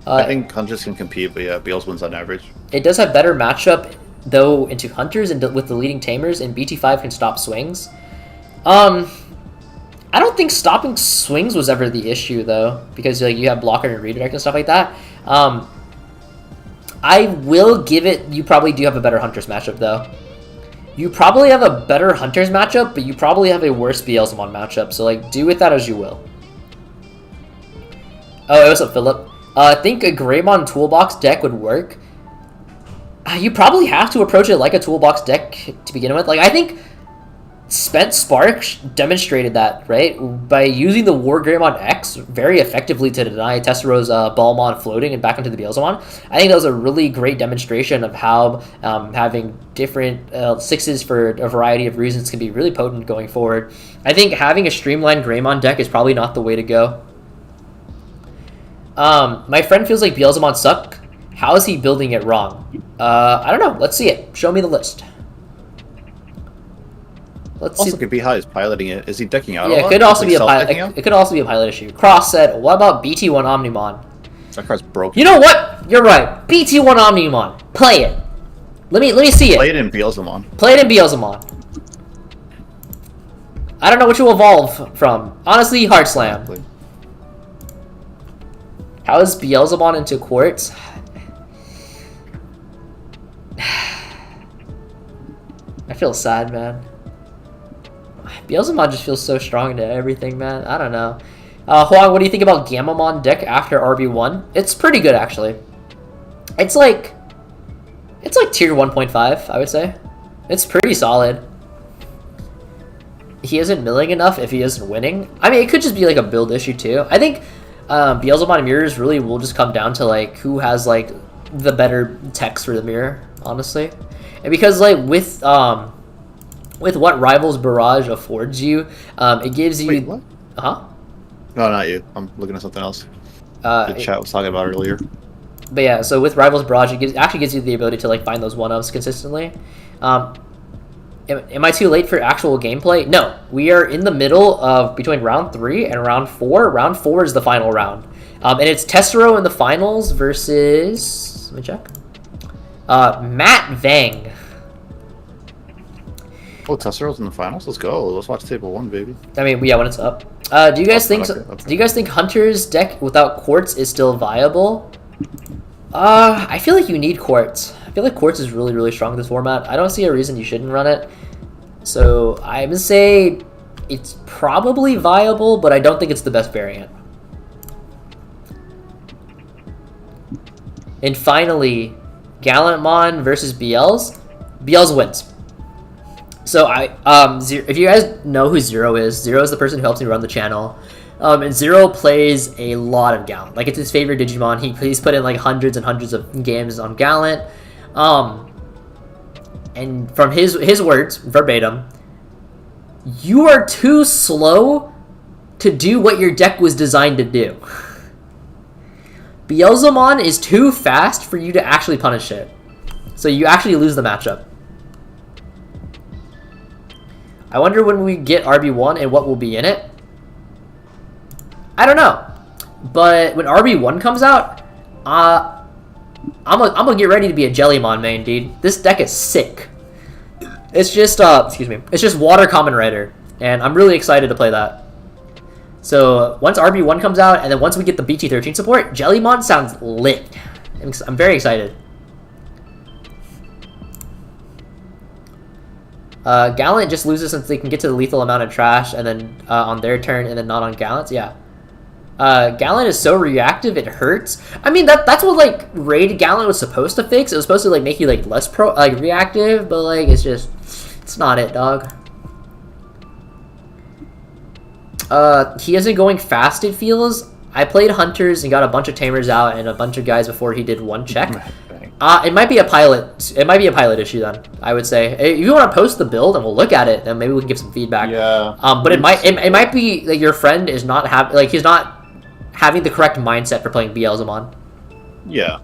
[SPEAKER 3] I think Hunters can compete, but yeah, Beelz wins on average.
[SPEAKER 1] It does have better matchup, though, into Hunters and with the leading Tamers, and BT5 can stop swings. I don't think stopping swings was ever the issue, though, because like you have blocker and redirect and stuff like that. I will give it, you probably do have a better Hunters matchup, though. You probably have a better Hunters matchup, but you probably have a worse Beelzemon matchup, so like do with that as you will. Oh, what's up, Philip? I think a Greymon Toolbox deck would work. You probably have to approach it like a Toolbox deck to begin with. Like, I think Spent Spark demonstrated that, right? By using the War Greymon X very effectively to deny Tessero's Balmon floating and back into the Beelzemon. I think that was a really great demonstration of how having different 6s for a variety of reasons can be really potent going forward. I think having a streamlined Greymon deck is probably not the way to go. My friend feels like Beelzemon suck. How is he building it wrong? I don't know. Let's see it. Show me the list. Let's
[SPEAKER 3] also
[SPEAKER 1] see.
[SPEAKER 3] could be how he's piloting it. Is he decking out?
[SPEAKER 1] Yeah, it could also be a pilot. It could also be a pilot issue. Cross said, "What about BT1 Omnimon?"
[SPEAKER 3] That card's broken.
[SPEAKER 1] You know what? You're right. BT1 Omnimon. Play it. Let me see it.
[SPEAKER 3] Play it in Beelzemon.
[SPEAKER 1] Play it in Beelzemon. I don't know what you'll evolve from. Honestly, Hard Slam.
[SPEAKER 3] Exactly.
[SPEAKER 1] How is Beelzemon into Quartz? I feel sad, man. Beelzemon just feels so strong into everything, man. I don't know. Hoang, what do you think about Gamamon deck after RB1? It's pretty good, actually. It's like tier 1.5, I would say. It's pretty solid. He isn't milling enough if he isn't winning. I mean, it could just be like a build issue too. I think Beelzemon mirrors really will just come down to like who has like the better techs for the mirror, honestly. And because like with what Rivals Barrage affords you, it gives you.
[SPEAKER 3] Wait, what?
[SPEAKER 1] Huh?
[SPEAKER 3] No, not you. I'm looking at something else. The chat was talking about earlier.
[SPEAKER 1] But yeah, so with Rivals Barrage, it actually gives you the ability to like find those 1-ups consistently. Am I too late for actual gameplay? No, we are in the middle of between round 3 and round 4. Round 4 is the final round, and it's Tessero in the finals versus. Let me check. Matt Vang.
[SPEAKER 3] Oh, Tessero's in the finals. Let's go. Let's watch table 1, baby.
[SPEAKER 1] I mean, yeah, when it's up. Do you guys think?
[SPEAKER 3] Okay.
[SPEAKER 1] Do you guys think Hunter's deck without Quartz is still viable? I feel like you need Quartz. I feel like Quartz is really, really strong in this format. I don't see a reason you shouldn't run it. So I would say it's probably viable, but I don't think it's the best variant. And finally, Gallantmon versus BLs. BLs wins. So if you guys know who Zero is the person who helps me run the channel. And Zero plays a lot of Gallant. Like, it's his favorite Digimon. He's put in like hundreds and hundreds of games on Gallant. And from his words, verbatim, you are too slow to do what your deck was designed to do. Beelzemon is too fast for you to actually punish it. So you actually lose the matchup. I wonder when we get RB1 and what will be in it. I don't know. But when RB1 comes out, I'm gonna get ready to be a Jellymon main, dude. This deck is sick. It's just, excuse me. It's just Water Common Rider. And I'm really excited to play that. So once RB1 comes out, and then once we get the BT13 support, Jellymon sounds lit. I'm very excited. Gallant just loses since they can get to the lethal amount of trash, and then on their turn, and then not on Gallant's. Yeah. Gallant is so reactive, it hurts. I mean, that's what, like, Raid Gallant was supposed to fix. It was supposed to, like, make you, like, less reactive, but, like, it's not it, dog. He isn't going fast, it feels. I played Hunters and got a bunch of Tamers out and a bunch of guys before he did one check. It might be a pilot. It might be a pilot issue then, I would say. If you want to post the build and we'll look at it, then maybe we can give some feedback.
[SPEAKER 3] Yeah.
[SPEAKER 1] But it might be like your friend is not he's not having the correct mindset for playing Beelzemon.
[SPEAKER 3] Yeah.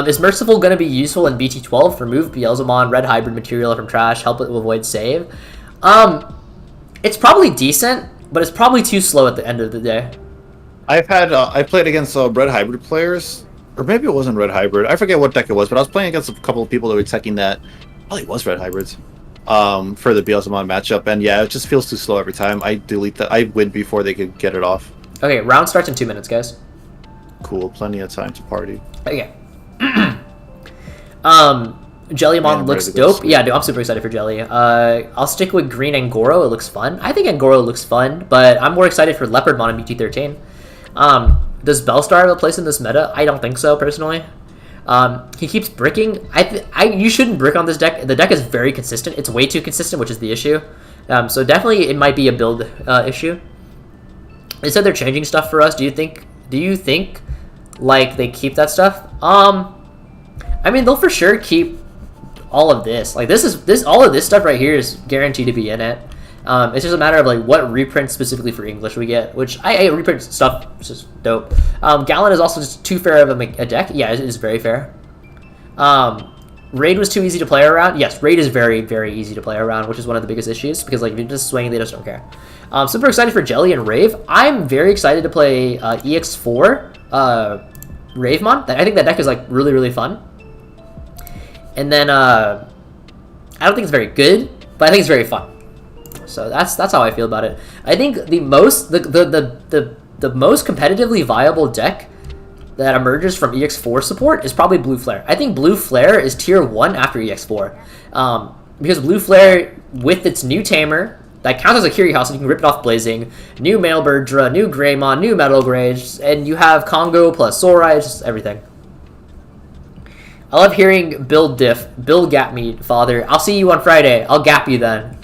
[SPEAKER 1] Is Merciful going to be useful in BT12? Remove Beelzemon, red hybrid material from trash, help it avoid save. It's probably decent, but it's probably too slow at the end of the day.
[SPEAKER 3] I played against red hybrid players, or maybe it wasn't red hybrid. I forget what deck it was, but I was playing against a couple of people that were checking that. Probably was red hybrids. For the Beelzemon matchup, and yeah, it just feels too slow every time. I delete that. I win before they could get it off.
[SPEAKER 1] Okay, round starts in 2 minutes, guys.
[SPEAKER 3] Cool, plenty of time to party.
[SPEAKER 1] Okay. Jellymon looks dope. Yeah, dude, I'm super excited for Jelly. I'll stick with green Angoro. It looks fun. I think Angoro looks fun, but I'm more excited for Leopardmon in BT13. Does Bellstar have a place in this meta? I don't think so, personally. He keeps bricking. You shouldn't brick on this deck. The deck is very consistent. It's way too consistent, which is the issue. So definitely it might be a build issue. They said they're changing stuff for us. Do you think like they keep that stuff? I mean, they'll for sure keep all of this. Like all of this stuff right here is guaranteed to be in it. It's just a matter of like what reprint specifically for English we get, which I reprint stuff is just dope. Gallant is also just too fair of a deck. Yeah, it is very fair. Raid was too easy to play around. Yes, Raid is very, very easy to play around, which is one of the biggest issues because like if you're just swinging, they just don't care. Super excited for Jelly and Rave. I'm very excited to play EX4 Ravemon. I think that deck is like really, really fun. And then I don't think it's very good, but I think it's very fun. So that's how I feel about it. I think the most competitively viable deck that emerges from EX4 support is probably Blue Flare. I think Blue Flare is tier 1 after EX4. Because Blue Flare, with its new tamer, that counts as a Curie House, and you can rip it off Blazing, new Mailbirdra, new Greymon, new Metal Grage, and you have Congo plus Sorai, just everything. I love hearing build diff. Build gap me, father. I'll see you on Friday. I'll gap you then.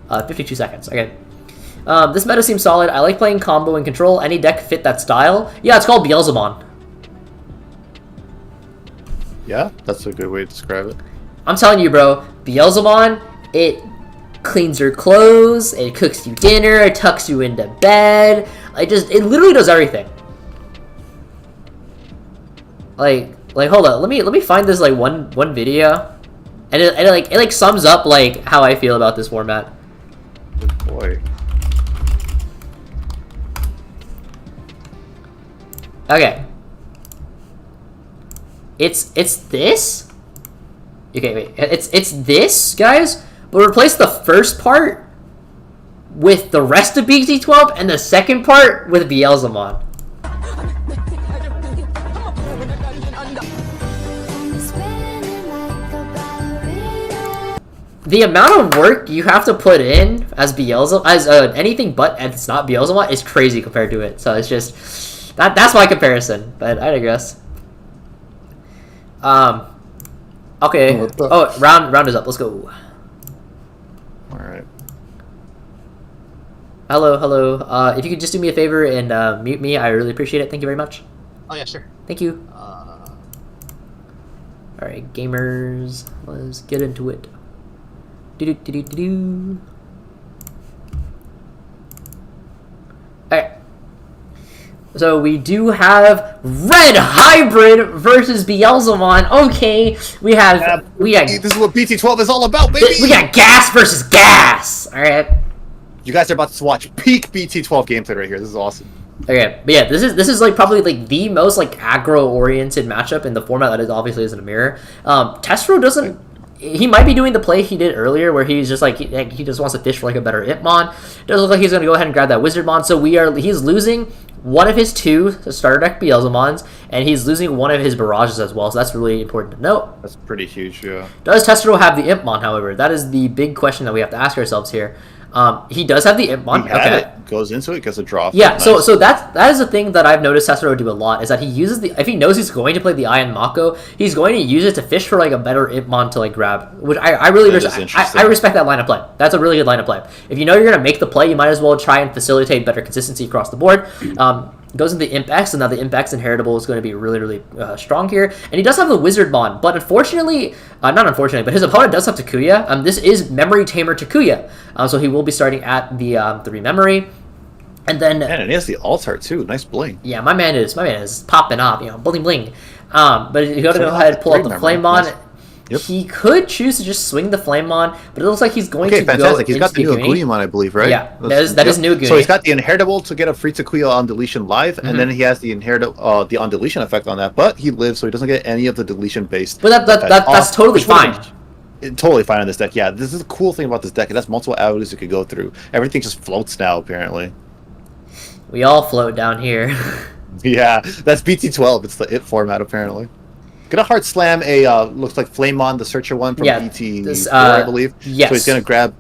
[SPEAKER 1] 52 seconds. Okay. This meta seems solid. I like playing combo and control. Any deck fit that style? Yeah, it's called Beelzemon.
[SPEAKER 3] Yeah, that's a good way to describe it.
[SPEAKER 1] I'm telling you, bro. Beelzemon, it cleans your clothes, it cooks you dinner, it tucks you into bed. It literally does everything. Like hold on. Let me find this like one video, and it sums up like how I feel about this format.
[SPEAKER 3] Good boy.
[SPEAKER 1] Okay. It's this? Okay, wait. It's this, guys, but replace the first part with the rest of BT12 and the second part with Beelzemon. the amount of work you have to put in as Beelzebub, as anything but it's not Beelzebub, is crazy compared to it. So it's just that's my comparison. But I digress. Okay. Oh, round is up. Let's go.
[SPEAKER 3] All right.
[SPEAKER 1] Hello. If you could just do me a favor and mute me, I really appreciate it. Thank you very much.
[SPEAKER 9] Oh yeah, sure.
[SPEAKER 1] Thank you. All right, gamers, let's get into it. Alright. So we do have Red Hybrid versus Beelzemon. Okay, we got
[SPEAKER 3] This is what BT12 is all about, baby.
[SPEAKER 1] we got gas versus gas. Alright.
[SPEAKER 3] You guys are about to watch peak BT12 gameplay right here. This is awesome.
[SPEAKER 1] Okay, but yeah, this is like probably like the most like aggro-oriented matchup in the format that is obviously is in a mirror. Testro doesn't. He might be doing the play he did earlier, where he's just like he just wants to fish for like a better Itmon. It doesn't look like he's gonna go ahead and grab that Wizardmon. So he's losing one of his 2 starter deck Beelzemons, and he's losing one of his barrages as well. So that's really important to note.
[SPEAKER 3] That's pretty huge, yeah.
[SPEAKER 1] Does Testro have the Impmon? However, that is the big question that we have to ask ourselves here. He does have the Impmon.
[SPEAKER 3] It goes into it, gets a draw.
[SPEAKER 1] Yeah, nice. so that is the thing that I've noticed Tessero do a lot, is that he uses if he knows he's going to play the Iron Mako, he's going to use it to fish for like a better Impmon to like grab, which I really I respect that line of play. That's a really good line of play. If you know you're going to make the play, you might as well try and facilitate better consistency across the board. Goes into the Imp X, and now the Imp X inheritable is going to be really, really strong here. And he does have the Wizardmon, but unfortunately, not unfortunately, but his opponent does have Takuya. This is Memory Tamer Takuya, so he will be starting at the 3 memory. And then,
[SPEAKER 3] and he has the altar too. Nice bling.
[SPEAKER 1] Yeah, my man is popping off, bling bling. But you got to go ahead and pull out the Flamemon. Nice. Yep. He could choose to just swing the Flamemon, but it looks like he's going to
[SPEAKER 3] fantastic.
[SPEAKER 1] go.
[SPEAKER 3] He's got the new Aguniumon, I believe, right?
[SPEAKER 1] Yeah, that is new Aguni.
[SPEAKER 3] So he's got the inheritable to get a free Takuya on deletion live, and then he has the the on deletion effect on that. But he lives, so he doesn't get any of the deletion based.
[SPEAKER 1] But that's totally fine.
[SPEAKER 3] Totally fine on this deck. Yeah, this is a cool thing about this deck. It has multiple avenues you could go through. Everything just floats now, apparently.
[SPEAKER 1] We all float down here.
[SPEAKER 3] Yeah, that's BT12. It's the IT format, apparently. Gonna hard slam a looks like Flamemon, the Searcher one from BT4, I believe.
[SPEAKER 1] Yes.
[SPEAKER 3] So he's gonna grab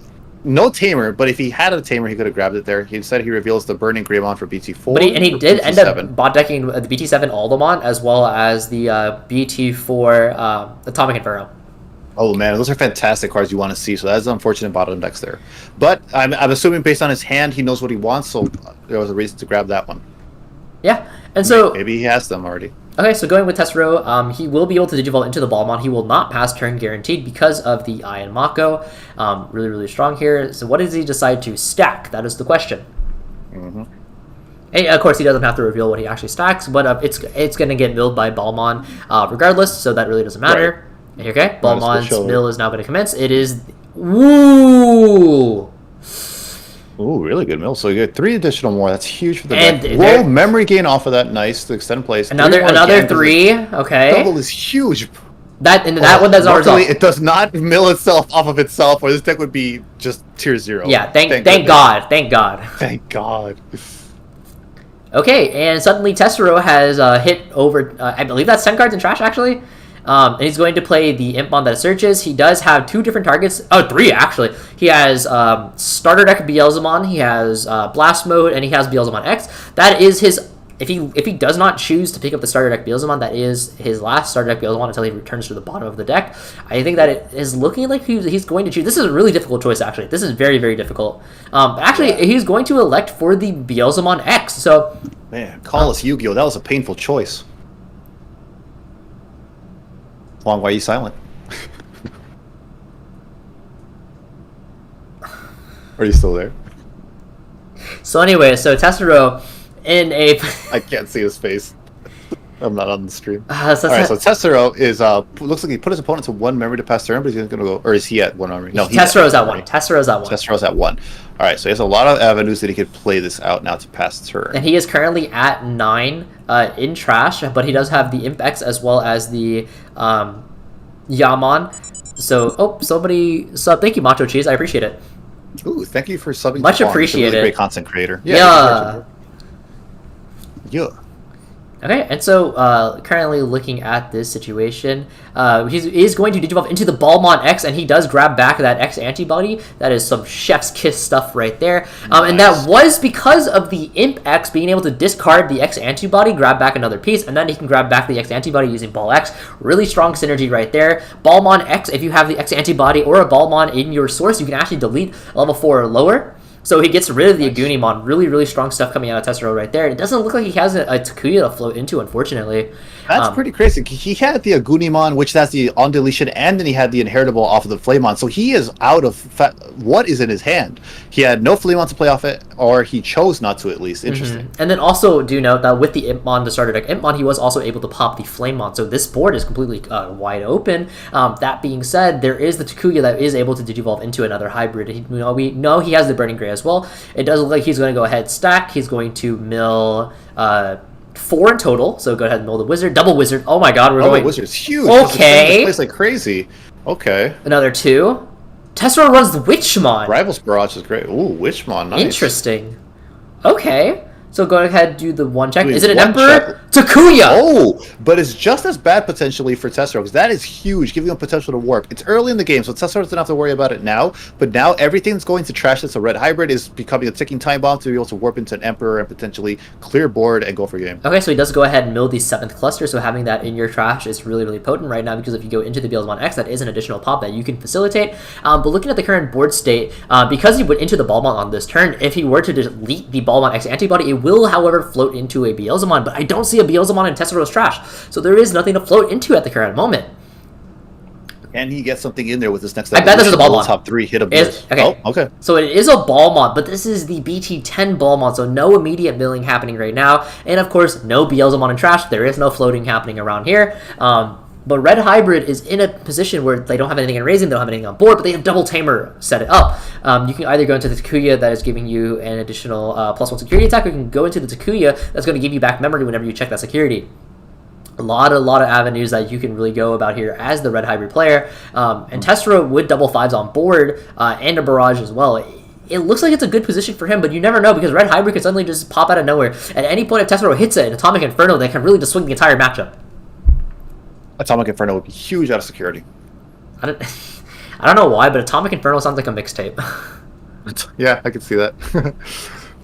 [SPEAKER 3] no Tamer, but if he had a Tamer, he could have grabbed it there. He said he reveals the Burning Greymon for BT4.
[SPEAKER 1] But he did end up bot decking the BT7 Aldomon as well as the BT4 Atomic Inferno.
[SPEAKER 3] Oh man, those are fantastic cards you want to see. So that's the unfortunate bottom decks there. But I'm assuming based on his hand, he knows what he wants, so there was a reason to grab that one.
[SPEAKER 1] Yeah, and so
[SPEAKER 3] maybe he has them already. Okay,
[SPEAKER 1] so going with Tessero, he will be able to Digivolve into the Ballmon. He will not pass turn guaranteed because of the Iron Mako. Really, really strong here. So what does he decide to stack? That is the question. And of course, he doesn't have to reveal what he actually stacks, but it's going to get milled by Ballmon regardless, so that really doesn't matter. Right. Okay, Ballmon's mill is now going to commence. It is... Woo!
[SPEAKER 3] Ooh, really good mill. So you get 3 additional more. That's huge for the deck. Whoa, memory gain off of that. Nice. The extend place.
[SPEAKER 1] Another 3. Okay.
[SPEAKER 3] Double is huge.
[SPEAKER 1] That one does not result.
[SPEAKER 3] It does not mill itself off of itself, or this deck would be just tier 0.
[SPEAKER 1] Yeah. Thank God. Thank God.
[SPEAKER 3] Thank God.
[SPEAKER 1] Okay, and suddenly Tessero has hit over. I believe that's 10 cards in trash actually. And he's going to play the Impmon that searches. He does have 2 different targets. Oh, 3 actually. He has starter deck Beelzemon, he has Blast Mode, and he has Beelzemon X. That is his... If he does not choose to pick up the starter deck Beelzemon, that is his last starter deck Beelzemon until he returns to the bottom of the deck. I think that it is looking like he's going to choose... This is a really difficult choice, actually. This is very, very difficult. He's going to elect for the Beelzemon X, so...
[SPEAKER 3] Man, call us Yu-Gi-Oh! That was a painful choice. Hoang, why are you silent? Are you still there?
[SPEAKER 1] So anyway, Tessero in a...
[SPEAKER 3] I can't see his face. I'm not on the stream. Alright, so Tessero is looks like he put his opponent to 1 memory to pass turn, but he's gonna go, or is he at 1 memory? No,
[SPEAKER 1] Tessero's at 1. Tessero's at 1.
[SPEAKER 3] Tessero's at 1. Alright, so he has a lot of avenues that he could play this out now to pass turn.
[SPEAKER 1] And he is currently at 9 in trash, but he does have the Imp X as well as the Yaman. So, somebody sub. Thank you, Macho Cheese. I appreciate it.
[SPEAKER 3] Ooh, thank you for subbing.
[SPEAKER 1] Much appreciated.
[SPEAKER 3] Really great content creator.
[SPEAKER 1] Yeah. Okay, and so currently looking at this situation, he's going to digivolve into the Balmon X, and he does grab back that X antibody. That is some chef's kiss stuff right there. And that was because of the Imp X being able to discard the X antibody, grab back another piece, and then he can grab back the X antibody using Ball X. Really strong synergy right there. Balmon X, if you have the X antibody or a Balmon in your source, you can actually delete level 4 or lower. So he gets rid of the Agunimon. Really, really strong stuff coming out of Tessero right there. It doesn't look like he has a Takuya to float into, unfortunately.
[SPEAKER 3] That's pretty crazy. He had the Agunimon, which has the on deletion, and then he had the inheritable off of the Flamon. So he is out of what is in his hand. He had no Flamon to play off it, or he chose not to at least. Interesting.
[SPEAKER 1] And then also do note that with the Impmon, the starter deck Impmon, he was also able to pop the Flamon. So this board is completely wide open. That being said, there is the Takuya that is able to digivolve into another hybrid. We know he has the Burning Gray as well. It does look like he's going to go ahead stack. He's going to mill 4 in total. So go ahead and mill the Wizard. Double Wizard. Oh my god, we're going...
[SPEAKER 3] Wizard's huge.
[SPEAKER 1] Okay.
[SPEAKER 3] This place like crazy. Okay.
[SPEAKER 1] Another 2. Tessero runs the Witchmon.
[SPEAKER 3] Rivals Barrage is great. Ooh, Witchmon, nice.
[SPEAKER 1] Interesting. Okay. So go ahead and do the 1 check.
[SPEAKER 3] Wait,
[SPEAKER 1] Is it an
[SPEAKER 3] 1
[SPEAKER 1] Emperor?
[SPEAKER 3] check.
[SPEAKER 1] Takuya!
[SPEAKER 3] Oh, but it's just as bad potentially for Tessero, because that is huge, giving him potential to warp. It's early in the game, so Tessero doesn't have to worry about it now, but now everything's going to trash this. A red hybrid is becoming a ticking time bomb to be able to warp into an Emperor and potentially clear board and go for game.
[SPEAKER 1] Okay, so he does go ahead and mill the 7th cluster, so having that in your trash is really, really potent right now, because if you go into the Beelzemon X, that is an additional pop that you can facilitate. But looking at the current board state, because he went into the Balmon on this turn, if he were to delete the Balmon X antibody, it will, however, float into a Beelzemon, but I don't see a Beelzemon in Tessero's trash, so there is nothing to float into at the current moment.
[SPEAKER 3] Can he get something in there with this next?
[SPEAKER 1] I bet this is a Balmon.
[SPEAKER 3] Top 3 hit a
[SPEAKER 1] Okay.
[SPEAKER 3] Oh, okay.
[SPEAKER 1] So it is a Balmon, but this is the BT10 Balmon, so no immediate milling happening right now, and of course, no Beelzemon in trash. There is no floating happening around here. But Red Hybrid is in a position where they don't have anything in raising, they don't have anything on board, but they have Double Tamer set it up. You can either go into the Takuya that is giving you an additional +1 security attack, or you can go into the Takuya that's going to give you back memory whenever you check that security. A lot of avenues that you can really go about here as the Red Hybrid player. And Tessero with double 5s on board and a Barrage as well. It looks like it's a good position for him, but you never know, because Red Hybrid can suddenly just pop out of nowhere. At any point if Tessero hits it, an Atomic Inferno, they can really just swing the entire matchup.
[SPEAKER 3] Atomic Inferno would be huge out of security.
[SPEAKER 1] I don't know why, but Atomic Inferno sounds like a mixtape.
[SPEAKER 3] Yeah, I can see that.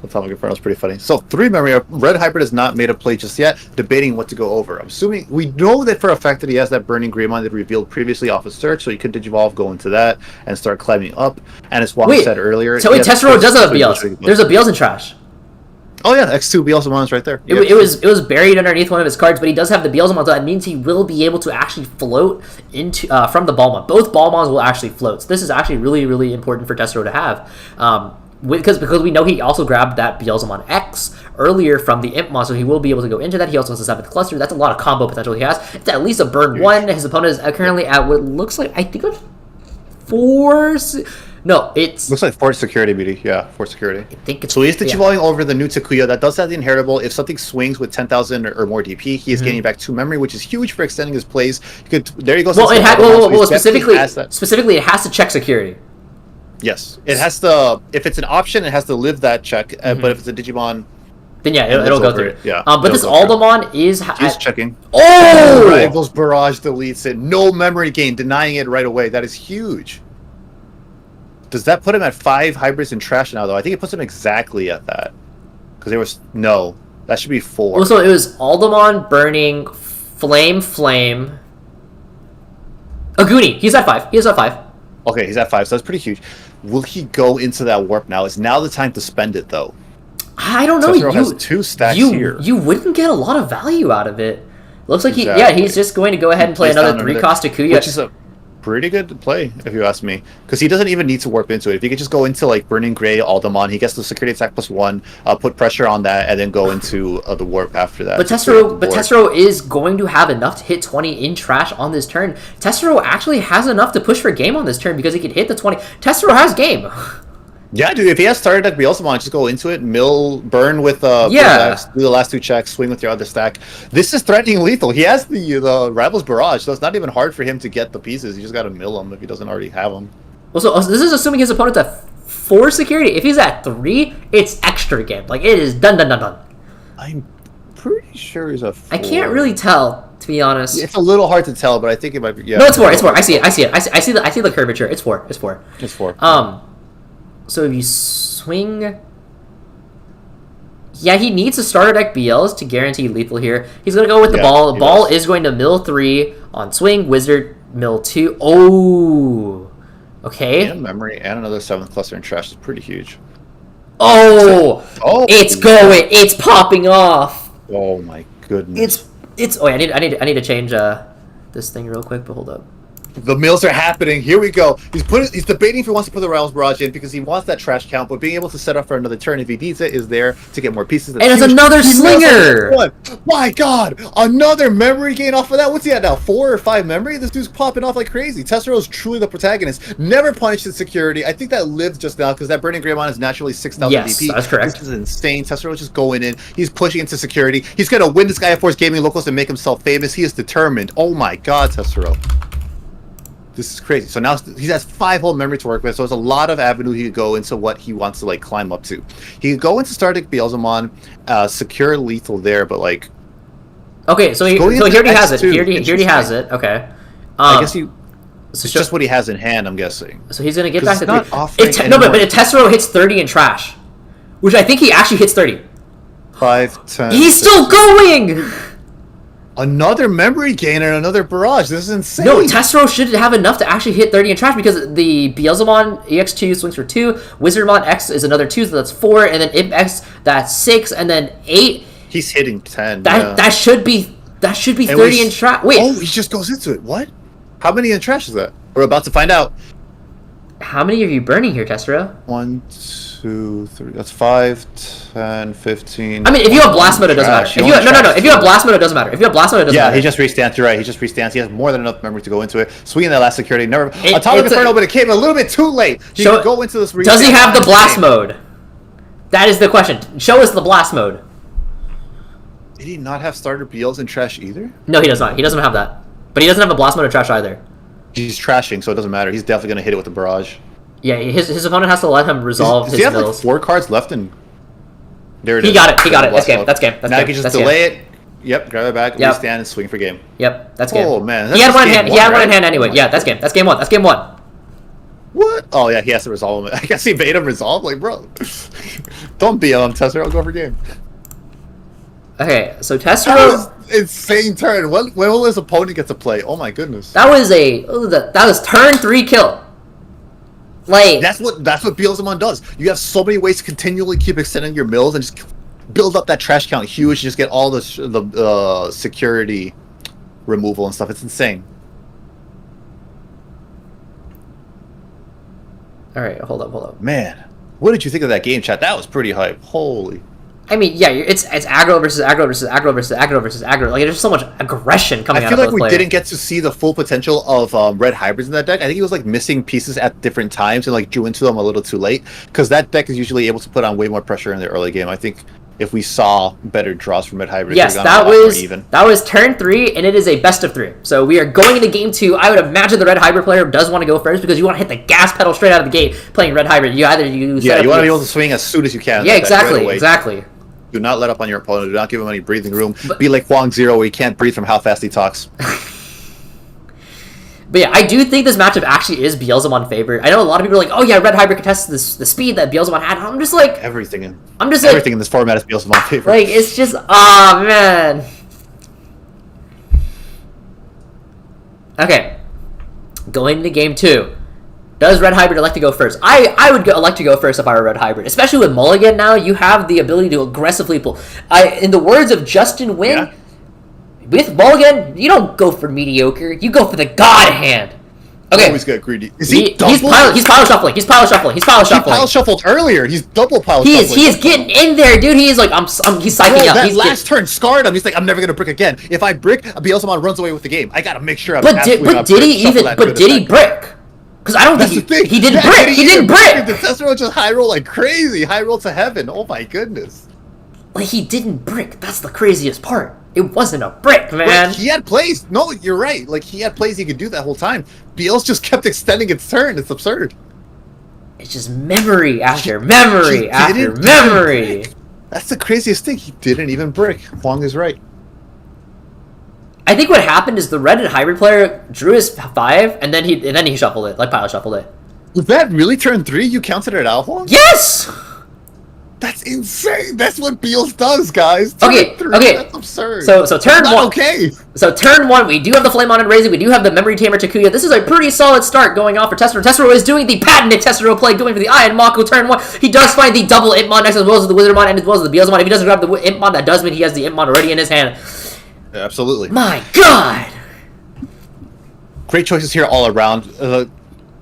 [SPEAKER 3] Atomic Inferno is pretty funny. So 3 memory. Red Hybrid has not made a play just yet, debating what to go over. I'm assuming we know that for a fact that he has that Burning Greymon that revealed previously off his search, so he could Digivolve, go into that, and start climbing up. And as Hoang said earlier,
[SPEAKER 1] so Tessero does have a Beels. There's a Beels in trash.
[SPEAKER 3] Oh yeah, X2 Beelzemon is right there.
[SPEAKER 1] It was buried underneath one of his cards, but he does have the Beelzemon, so that means he will be able to actually float into from the Balmon. Both Balmons will actually float. So this is actually really, really important for Tessero to have. Because we know he also grabbed that Beelzemon X earlier from the Impmon, so he will be able to go into that. He also has a 7th cluster. That's a lot of combo potential he has. It's at least a burn 1. His opponent is currently at what looks like, I think it's 4... No, it's...
[SPEAKER 3] Looks like 4 security, BD. Yeah, 4 security.
[SPEAKER 1] I think it's...
[SPEAKER 3] So he's Digivolving over the new Takuya. That does have the inheritable. If something swings with 10,000 or more DP, he is gaining back 2 memory, which is huge for extending his plays. There he goes.
[SPEAKER 1] Well, specifically, it has to check security.
[SPEAKER 3] Yes. It has to... If it's an option, it has to live that check. But if it's a Digimon...
[SPEAKER 1] Then yeah, it'll go through.
[SPEAKER 3] Yeah.
[SPEAKER 1] But this Aldemon is...
[SPEAKER 3] He's checking.
[SPEAKER 1] Oh!
[SPEAKER 3] Rivals Barrage deletes it. No memory gain, denying it right away. That is huge. Does that put him at 5 hybrids in trash now, though? I think it puts him exactly at that. Because there was... No. That should be 4.
[SPEAKER 1] Well, so it was Aldemon, Burning, Flame... Aguni. He's at 5. He's at 5.
[SPEAKER 3] Okay, he's at 5, so that's pretty huge. Will he go into that warp now? Is now the time to spend it, though?
[SPEAKER 1] I don't know.
[SPEAKER 3] Tessero has 2 stacks here.
[SPEAKER 1] You wouldn't get a lot of value out of it. Looks like he's just going to go ahead and play another 3-cost Takuya.
[SPEAKER 3] Which is a pretty good play, if you ask me. Because he doesn't even need to warp into it. If he could just go into, like, Burning Gray, Aldemon, he gets the security attack +1, put pressure on that, and then go into the warp after that.
[SPEAKER 1] But Tessero is going to have enough to hit 20 in trash on this turn. Tessero actually has enough to push for game on this turn, because he can hit the 20. Tessero has game. Yeah,
[SPEAKER 3] dude, if he has starter deck Beelzemon, just go into it, burn with decks, do the last 2 checks, swing with your other stack. This is threatening lethal. He has the Rivals Barrage, so it's not even hard for him to get the pieces. You just gotta mill them if he doesn't already have them.
[SPEAKER 1] Well, so this is assuming his opponent's at 4 security. If he's at 3, it's extra game. Like, it is done.
[SPEAKER 3] pretty sure he's a 4.
[SPEAKER 1] I can't really tell, to be honest.
[SPEAKER 3] It's a little hard to tell, but I think it might be. Yeah.
[SPEAKER 1] No, it's 4. It's 4. I see it. I see it. I see the curvature. It's 4. It's 4.
[SPEAKER 3] It's 4.
[SPEAKER 1] So if you swing. Yeah, he needs to starter deck BLs to guarantee lethal here. He's going to go with the ball. The ball is going to mill 3 on swing. Wizard mill 2. Oh. Okay.
[SPEAKER 3] And memory and another 7th cluster in trash is pretty huge.
[SPEAKER 1] Oh. It's going. It's popping off.
[SPEAKER 3] Oh my goodness.
[SPEAKER 1] It's. Oh, I need to change this thing real quick. But hold up.
[SPEAKER 3] The mills are happening. Here we go. He's debating if he wants to put the Realms Barrage in because he wants that trash count, but being able to set up for another turn if he needs it is there to get more pieces.
[SPEAKER 1] And it's another slinger!
[SPEAKER 3] My god! Another memory gain off of that? What's he at now? 4 or 5 memory? This dude's popping off like crazy. Tessero is truly the protagonist. Never punished in security. I think that lived just now because that Burning Greymon is naturally 6,000
[SPEAKER 1] yes,
[SPEAKER 3] DP.
[SPEAKER 1] That's correct.
[SPEAKER 3] This is insane. Tessero is just going in. He's pushing into security. He's going to win this guy at Force Gaming Locals and make himself famous. He is determined. Oh my god, Tessero. This is crazy. So now he has 5 whole memory to work with, so there's a lot of avenue he could go into what he wants to like climb up to. He could go into Stardic Beelzemon, secure lethal there, but like.
[SPEAKER 1] Okay, so he already has it. He already has it. Okay.
[SPEAKER 3] I guess it's just what he has in hand. I'm guessing.
[SPEAKER 1] So he's gonna get back to 3.
[SPEAKER 3] No,
[SPEAKER 1] but if Tessero hits 30 in trash, which I think he actually hits 30.
[SPEAKER 3] 5, 10.
[SPEAKER 1] He's still going.
[SPEAKER 3] Another memory gain and another barrage. This is insane.
[SPEAKER 1] No, Tessero should have enough to actually hit 30 in trash because the Beelzemon EX2 swings for 2, Wizardmon X is another 2, so that's 4, and then Imp X that's 6, and then 8.
[SPEAKER 3] He's hitting 10.
[SPEAKER 1] That should be 30 in trash. Wait.
[SPEAKER 3] Oh, he just goes into it. What? How many in trash is that? We're about to find out.
[SPEAKER 1] How many are you burning here, Tessero?
[SPEAKER 3] 1, 2, 3. That's 5, 10, 15.
[SPEAKER 1] I mean, if you have blast mode, it doesn't matter. If you have blast mode, it doesn't matter. If you have blast mode, it doesn't matter.
[SPEAKER 3] Yeah, he just restants. You're right. He just restants. He has more than enough memory to go into it. Swinging that last security. Atomic Inferno, but it came a little bit too late. He could go into this.
[SPEAKER 1] Does he have the blast mode? That is the question. Show us the blast mode.
[SPEAKER 3] Did he not have starter BLs in trash either?
[SPEAKER 1] No, he does not. He doesn't have that. But he doesn't have a blast mode in trash either.
[SPEAKER 3] He's trashing, so it doesn't matter. He's definitely gonna hit it with the barrage.
[SPEAKER 1] Yeah, his opponent has to let him resolve his
[SPEAKER 3] Does he have
[SPEAKER 1] mills.
[SPEAKER 3] like 4 cards left in? There it is.
[SPEAKER 1] He got it. That's game. That's game.
[SPEAKER 3] Now he can just delay it. Yep, grab it back, restand, and swing for game.
[SPEAKER 1] Yep, that's game.
[SPEAKER 3] Oh man,
[SPEAKER 1] he had one in hand. He had one in hand anyway. Yeah, that's game. That's game 1. That's game 1.
[SPEAKER 3] What? Oh yeah, he has to resolve him. I guess he made him resolve. Like, bro, don't be on Tessero. I'll go for game.
[SPEAKER 1] Okay, so
[SPEAKER 3] That
[SPEAKER 1] Tessero.
[SPEAKER 3] was insane turn. When will his opponent get to play? Oh my goodness.
[SPEAKER 1] That was turn 3 kill. Like
[SPEAKER 3] that's what Beelzemon does. You have so many ways to continually keep extending your mills and just build up that trash count huge. Just get all the security removal and stuff. It's insane.
[SPEAKER 1] All right, hold up.
[SPEAKER 3] Man, what did you think of that game, chat? That was pretty hype. Holy.
[SPEAKER 1] I mean, yeah, it's aggro versus aggro versus aggro versus aggro versus aggro. Like, there's so much aggression coming out of both players.
[SPEAKER 3] I feel like we didn't get to see the full potential of red hybrids in that deck. I think he was like missing pieces at different times and like drew into them a little too late because that deck is usually able to put on way more pressure in the early game. I think if we saw better draws from red hybrids,
[SPEAKER 1] yes, that was turn 3, and it is a best of 3. So we are going into game 2. I would imagine the red hybrid player does want to go first because you want to hit the gas pedal straight out of the gate playing red hybrid. You want to be
[SPEAKER 3] able to swing as soon as you can.
[SPEAKER 1] Yeah, exactly.
[SPEAKER 3] Do not let up on your opponent. Do not give him any breathing room. Be like Hoang 0 where he can't breathe from how fast he talks.
[SPEAKER 1] But yeah, I do think this matchup actually is Beelzemon favored. I know a lot of people are like, oh yeah, red hybrid contests the speed that Beelzemon had. I'm just like...
[SPEAKER 3] Everything in this format is Beelzemon favored.
[SPEAKER 1] Like, it's just... Oh, man. Okay. Going into game 2. Does red hybrid elect to go first? I would elect to go first if I were red hybrid. Especially with Mulligan now, you have the ability to aggressively pull. In the words of Justin Wynn, with Mulligan, you don't go for mediocre. You go for the god hand. Okay.
[SPEAKER 3] Always get greedy. Is
[SPEAKER 1] he's pile shuffling. He pile
[SPEAKER 3] shuffled earlier. He's double pile shuffling.
[SPEAKER 1] He is getting in there, dude. He is like, he's psyching up.
[SPEAKER 3] That last turn scarred him. He's like, I'm never gonna brick again. If I brick, Beelzemon runs away with the game. I gotta make sure I'm
[SPEAKER 1] But did he brick? Because I don't think he didn't brick. He didn't brick.
[SPEAKER 3] The Tessero just high roll like crazy. High roll to heaven. Oh my goodness.
[SPEAKER 1] Like, he didn't brick. That's the craziest part. It wasn't a brick, man.
[SPEAKER 3] But he had plays. No, you're right. Like, he had plays he could do that whole time. Beals just kept extending its turn. It's absurd.
[SPEAKER 1] It's just memory after memory after memory.
[SPEAKER 3] That's the craziest thing. He didn't even brick. Hoang is right.
[SPEAKER 1] I think what happened is the red hybrid player drew his 5, and then he shuffled it, like pile shuffled it.
[SPEAKER 3] Was that really turn 3? You counted it out, Hoang?
[SPEAKER 1] Yes!
[SPEAKER 3] That's insane. That's what Beals does, guys.
[SPEAKER 1] Okay,
[SPEAKER 3] Turn 3,
[SPEAKER 1] okay.
[SPEAKER 3] That's absurd.
[SPEAKER 1] So turn
[SPEAKER 3] Not
[SPEAKER 1] 1.
[SPEAKER 3] Okay.
[SPEAKER 1] So turn 1, we do have the Flame on and Raising, we do have the Memory Tamer Takuya. This is a pretty solid start going off for Tessero. Tessero is doing the patented Tessero play, going for the Iron Mako turn 1. He does find the double Impmon next as well as the Wizardmon and as well as the Beelzemon. If he doesn't grab the Impmon, that does mean he has the Impmon already in his hand.
[SPEAKER 3] Absolutely.
[SPEAKER 1] My God!
[SPEAKER 3] Great choices here all around.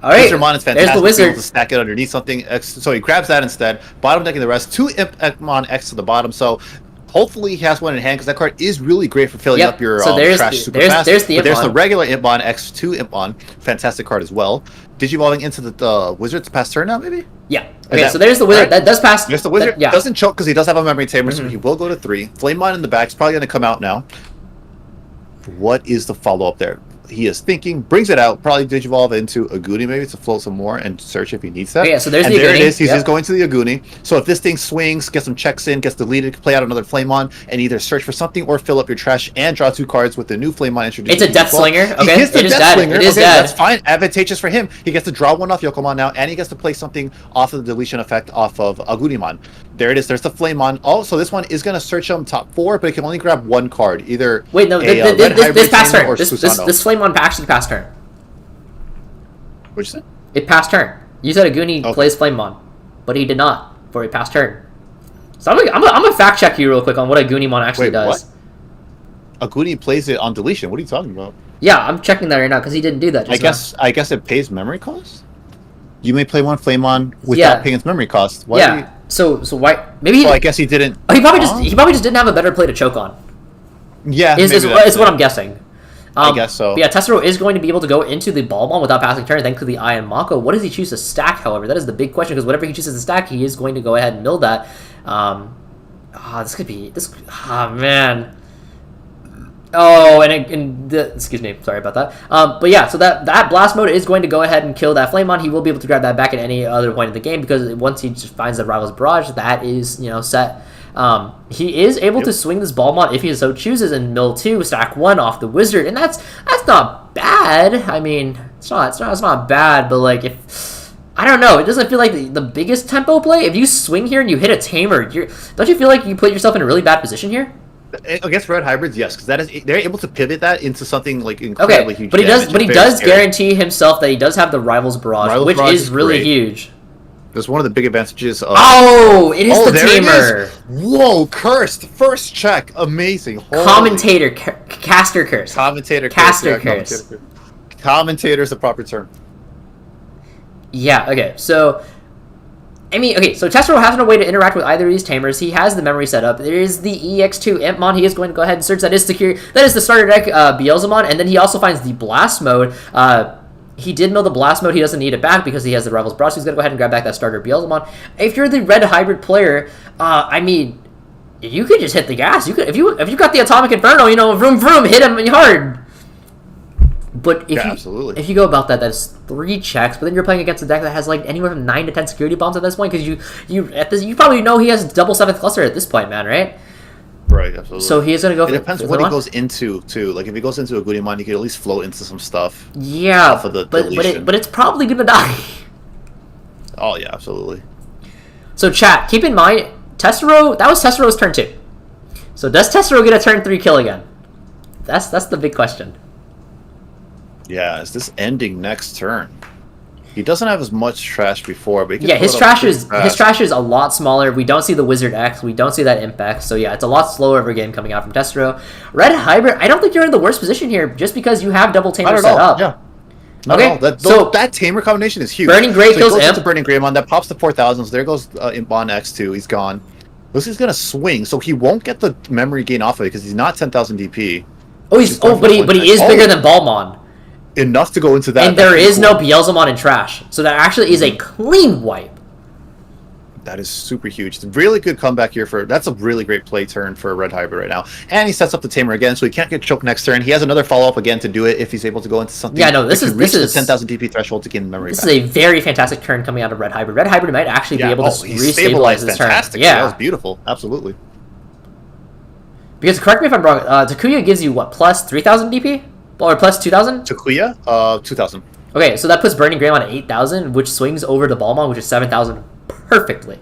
[SPEAKER 1] All right,
[SPEAKER 3] Wizardmon is fantastic.
[SPEAKER 1] there's the wizard.
[SPEAKER 3] To stack it underneath something. So he grabs that instead. Bottom decking the rest. 2 Impmon X to the bottom. So hopefully he has one in hand because that card is really great for filling up your trash super fast. There's the regular Impmon X, 2 Impmon. Fantastic card as well. Digivolving into the wizard to pass turn now, maybe?
[SPEAKER 1] Yeah. Okay, so there's the wizard. Right. That does pass.
[SPEAKER 3] There's the wizard.
[SPEAKER 1] Yeah.
[SPEAKER 3] Doesn't choke because he does have a memory tamer, so he will go to 3. Flamemon in the back is probably going to come out now. What is the follow-up there? He is thinking, brings it out, probably Digivolve into Aguni maybe to float some more and search if he needs that.
[SPEAKER 1] Okay, yeah, so there's
[SPEAKER 3] and
[SPEAKER 1] the
[SPEAKER 3] there
[SPEAKER 1] Aguni.
[SPEAKER 3] it is. He's just going to the Aguni. So if this thing swings, gets some checks in, gets deleted, play out another Flamemon, and either search for something or fill up your trash and draw 2 cards with the new Flamemon introduced.
[SPEAKER 1] It's a Death Slinger. Okay,
[SPEAKER 3] he gets the
[SPEAKER 1] it is
[SPEAKER 3] Death
[SPEAKER 1] dead.
[SPEAKER 3] Slinger.
[SPEAKER 1] It is
[SPEAKER 3] okay,
[SPEAKER 1] dead.
[SPEAKER 3] That's fine. Advantageous for him. He gets to draw 1 off Yokomon now, and he gets to play something off of the deletion effect off of Agunimon. There it is. There's the Flamemon. Oh, so this one is going to search him top 4, but it can only grab 1 card. Either
[SPEAKER 1] wait, no, this passed turn. This Flamemon actually passed turn.
[SPEAKER 3] What'd you say?
[SPEAKER 1] It passed turn. You said Aguni plays Flamemon, but he did not for a passed turn. So I'm gonna fact check you real quick on what Agunimon actually does.
[SPEAKER 3] What? Aguni plays it on deletion. What are you talking about?
[SPEAKER 1] Yeah, I'm checking that right now because he didn't do that.
[SPEAKER 3] I guess it pays memory cost. You may play one Flamemon without paying its memory cost. Why
[SPEAKER 1] yeah. So why? Maybe.
[SPEAKER 3] Well, I guess he didn't.
[SPEAKER 1] Oh, he probably just didn't have a better play to choke on.
[SPEAKER 3] Yeah,
[SPEAKER 1] is what I'm guessing.
[SPEAKER 3] I guess so.
[SPEAKER 1] But yeah, Tessero is going to be able to go into the Ball Bomb without passing turn thanks to the Iron Mako. What does he choose to stack, however? That is the big question, because whatever he chooses to stack, he is going to go ahead and mill that. This could be... man. Oh, excuse me, sorry about that. But yeah, so that Blast Mode is going to go ahead and kill that Flamemon. He will be able to grab that back at any other point in the game, because once he just finds the Rival's Barrage, that is, set. He is able to swing this Balmont if he so chooses and mill 2, stack 1 off the Wizard, and that's not bad. I mean, it's not bad, but like if I don't know, it doesn't feel like the biggest tempo play. If you swing here and you hit a Tamer, don't you feel like you put yourself in a really bad position here?
[SPEAKER 3] Against red hybrids, yes, because they're able to pivot that into something like incredibly huge.
[SPEAKER 1] But he does guarantee himself that he does have the Rival's Barrage, which is really huge.
[SPEAKER 3] That's one of the big advantages of...
[SPEAKER 1] Oh, it is the Tamer.
[SPEAKER 3] Whoa, cursed. First check. Amazing.
[SPEAKER 1] Commentator, caster curse.
[SPEAKER 3] Commentator
[SPEAKER 1] caster curse.
[SPEAKER 3] Commentator is the proper term.
[SPEAKER 1] Yeah, okay. So, I mean, okay, so Tessero has no way to interact with either of these Tamers. He has the memory set up. There is the EX2 Impmon. He is going to go ahead and search. That is secure. That is the starter deck, Beelzemon. And then he also finds the Blast Mode. He did mill the Blast Mode. He doesn't need it back because he has the Rival's Barrage. So he's going to go ahead and grab back that starter Beelzemon. If you're the red hybrid player, I mean, you could just hit the gas. You could, if you got the Atomic Inferno, vroom vroom, hit him hard. But if you go about that, that's 3 checks. But then you're playing against a deck that has like anywhere from 9 to 10 security bombs at this point, because you probably know he has double 7th cluster at this point, man, right?
[SPEAKER 3] Right, absolutely.
[SPEAKER 1] So he's gonna go.
[SPEAKER 3] It depends what he goes into too. Like if he goes into a Goodimon, he could at least float into some stuff.
[SPEAKER 1] Yeah,
[SPEAKER 3] off of the
[SPEAKER 1] but it's probably gonna die.
[SPEAKER 3] Oh yeah, absolutely.
[SPEAKER 1] So chat, keep in mind, Tessero. That was Tessero's turn 2. So does Tessero get a turn 3 kill again? That's the big question.
[SPEAKER 3] Yeah, is this ending next turn? He doesn't have as much trash before, but he can
[SPEAKER 1] his trash is a lot smaller. We don't see the Wizard X, we don't see that Imp X, so yeah, it's a lot slower of a game coming out from Tessero. Red Hybrid, I don't think you're in the worst position here, just because you have double Tamer set up.
[SPEAKER 3] Yeah.
[SPEAKER 1] Okay,
[SPEAKER 3] that Tamer combination is huge.
[SPEAKER 1] Burning Gray kills Imp.
[SPEAKER 3] Burning Greymon, that pops to 4,000, so there goes Impmon X2, he's gone. This is gonna swing, so he won't get the memory gain off of it because he's not 10,000 DP.
[SPEAKER 1] But he is bigger than Balmon.
[SPEAKER 3] Enough to go into that.
[SPEAKER 1] And there is no Beelzemon in trash, so that actually is a clean wipe.
[SPEAKER 3] That is super huge. It's a really good comeback here that's a really great play turn for a red hybrid right now. And he sets up the tamer again, so he can't get choked next turn. He has another follow-up again to do it if he's able to go into something.
[SPEAKER 1] Yeah, no, this is
[SPEAKER 3] the 10,000 DP threshold to gain memory
[SPEAKER 1] This
[SPEAKER 3] back.
[SPEAKER 1] is a very fantastic turn coming out of red hybrid. Red hybrid might actually be able to restabilize this turn.
[SPEAKER 3] Fantastic.
[SPEAKER 1] Yeah,
[SPEAKER 3] That was beautiful. Absolutely.
[SPEAKER 1] Because correct me if I'm wrong, Takuya gives you what, plus 3,000 DP? Or plus 2,000?
[SPEAKER 3] Takuya, 2,000.
[SPEAKER 1] Okay, so that puts Burning Greymon at 8,000, which swings over the Balmon, which is 7,000 perfectly.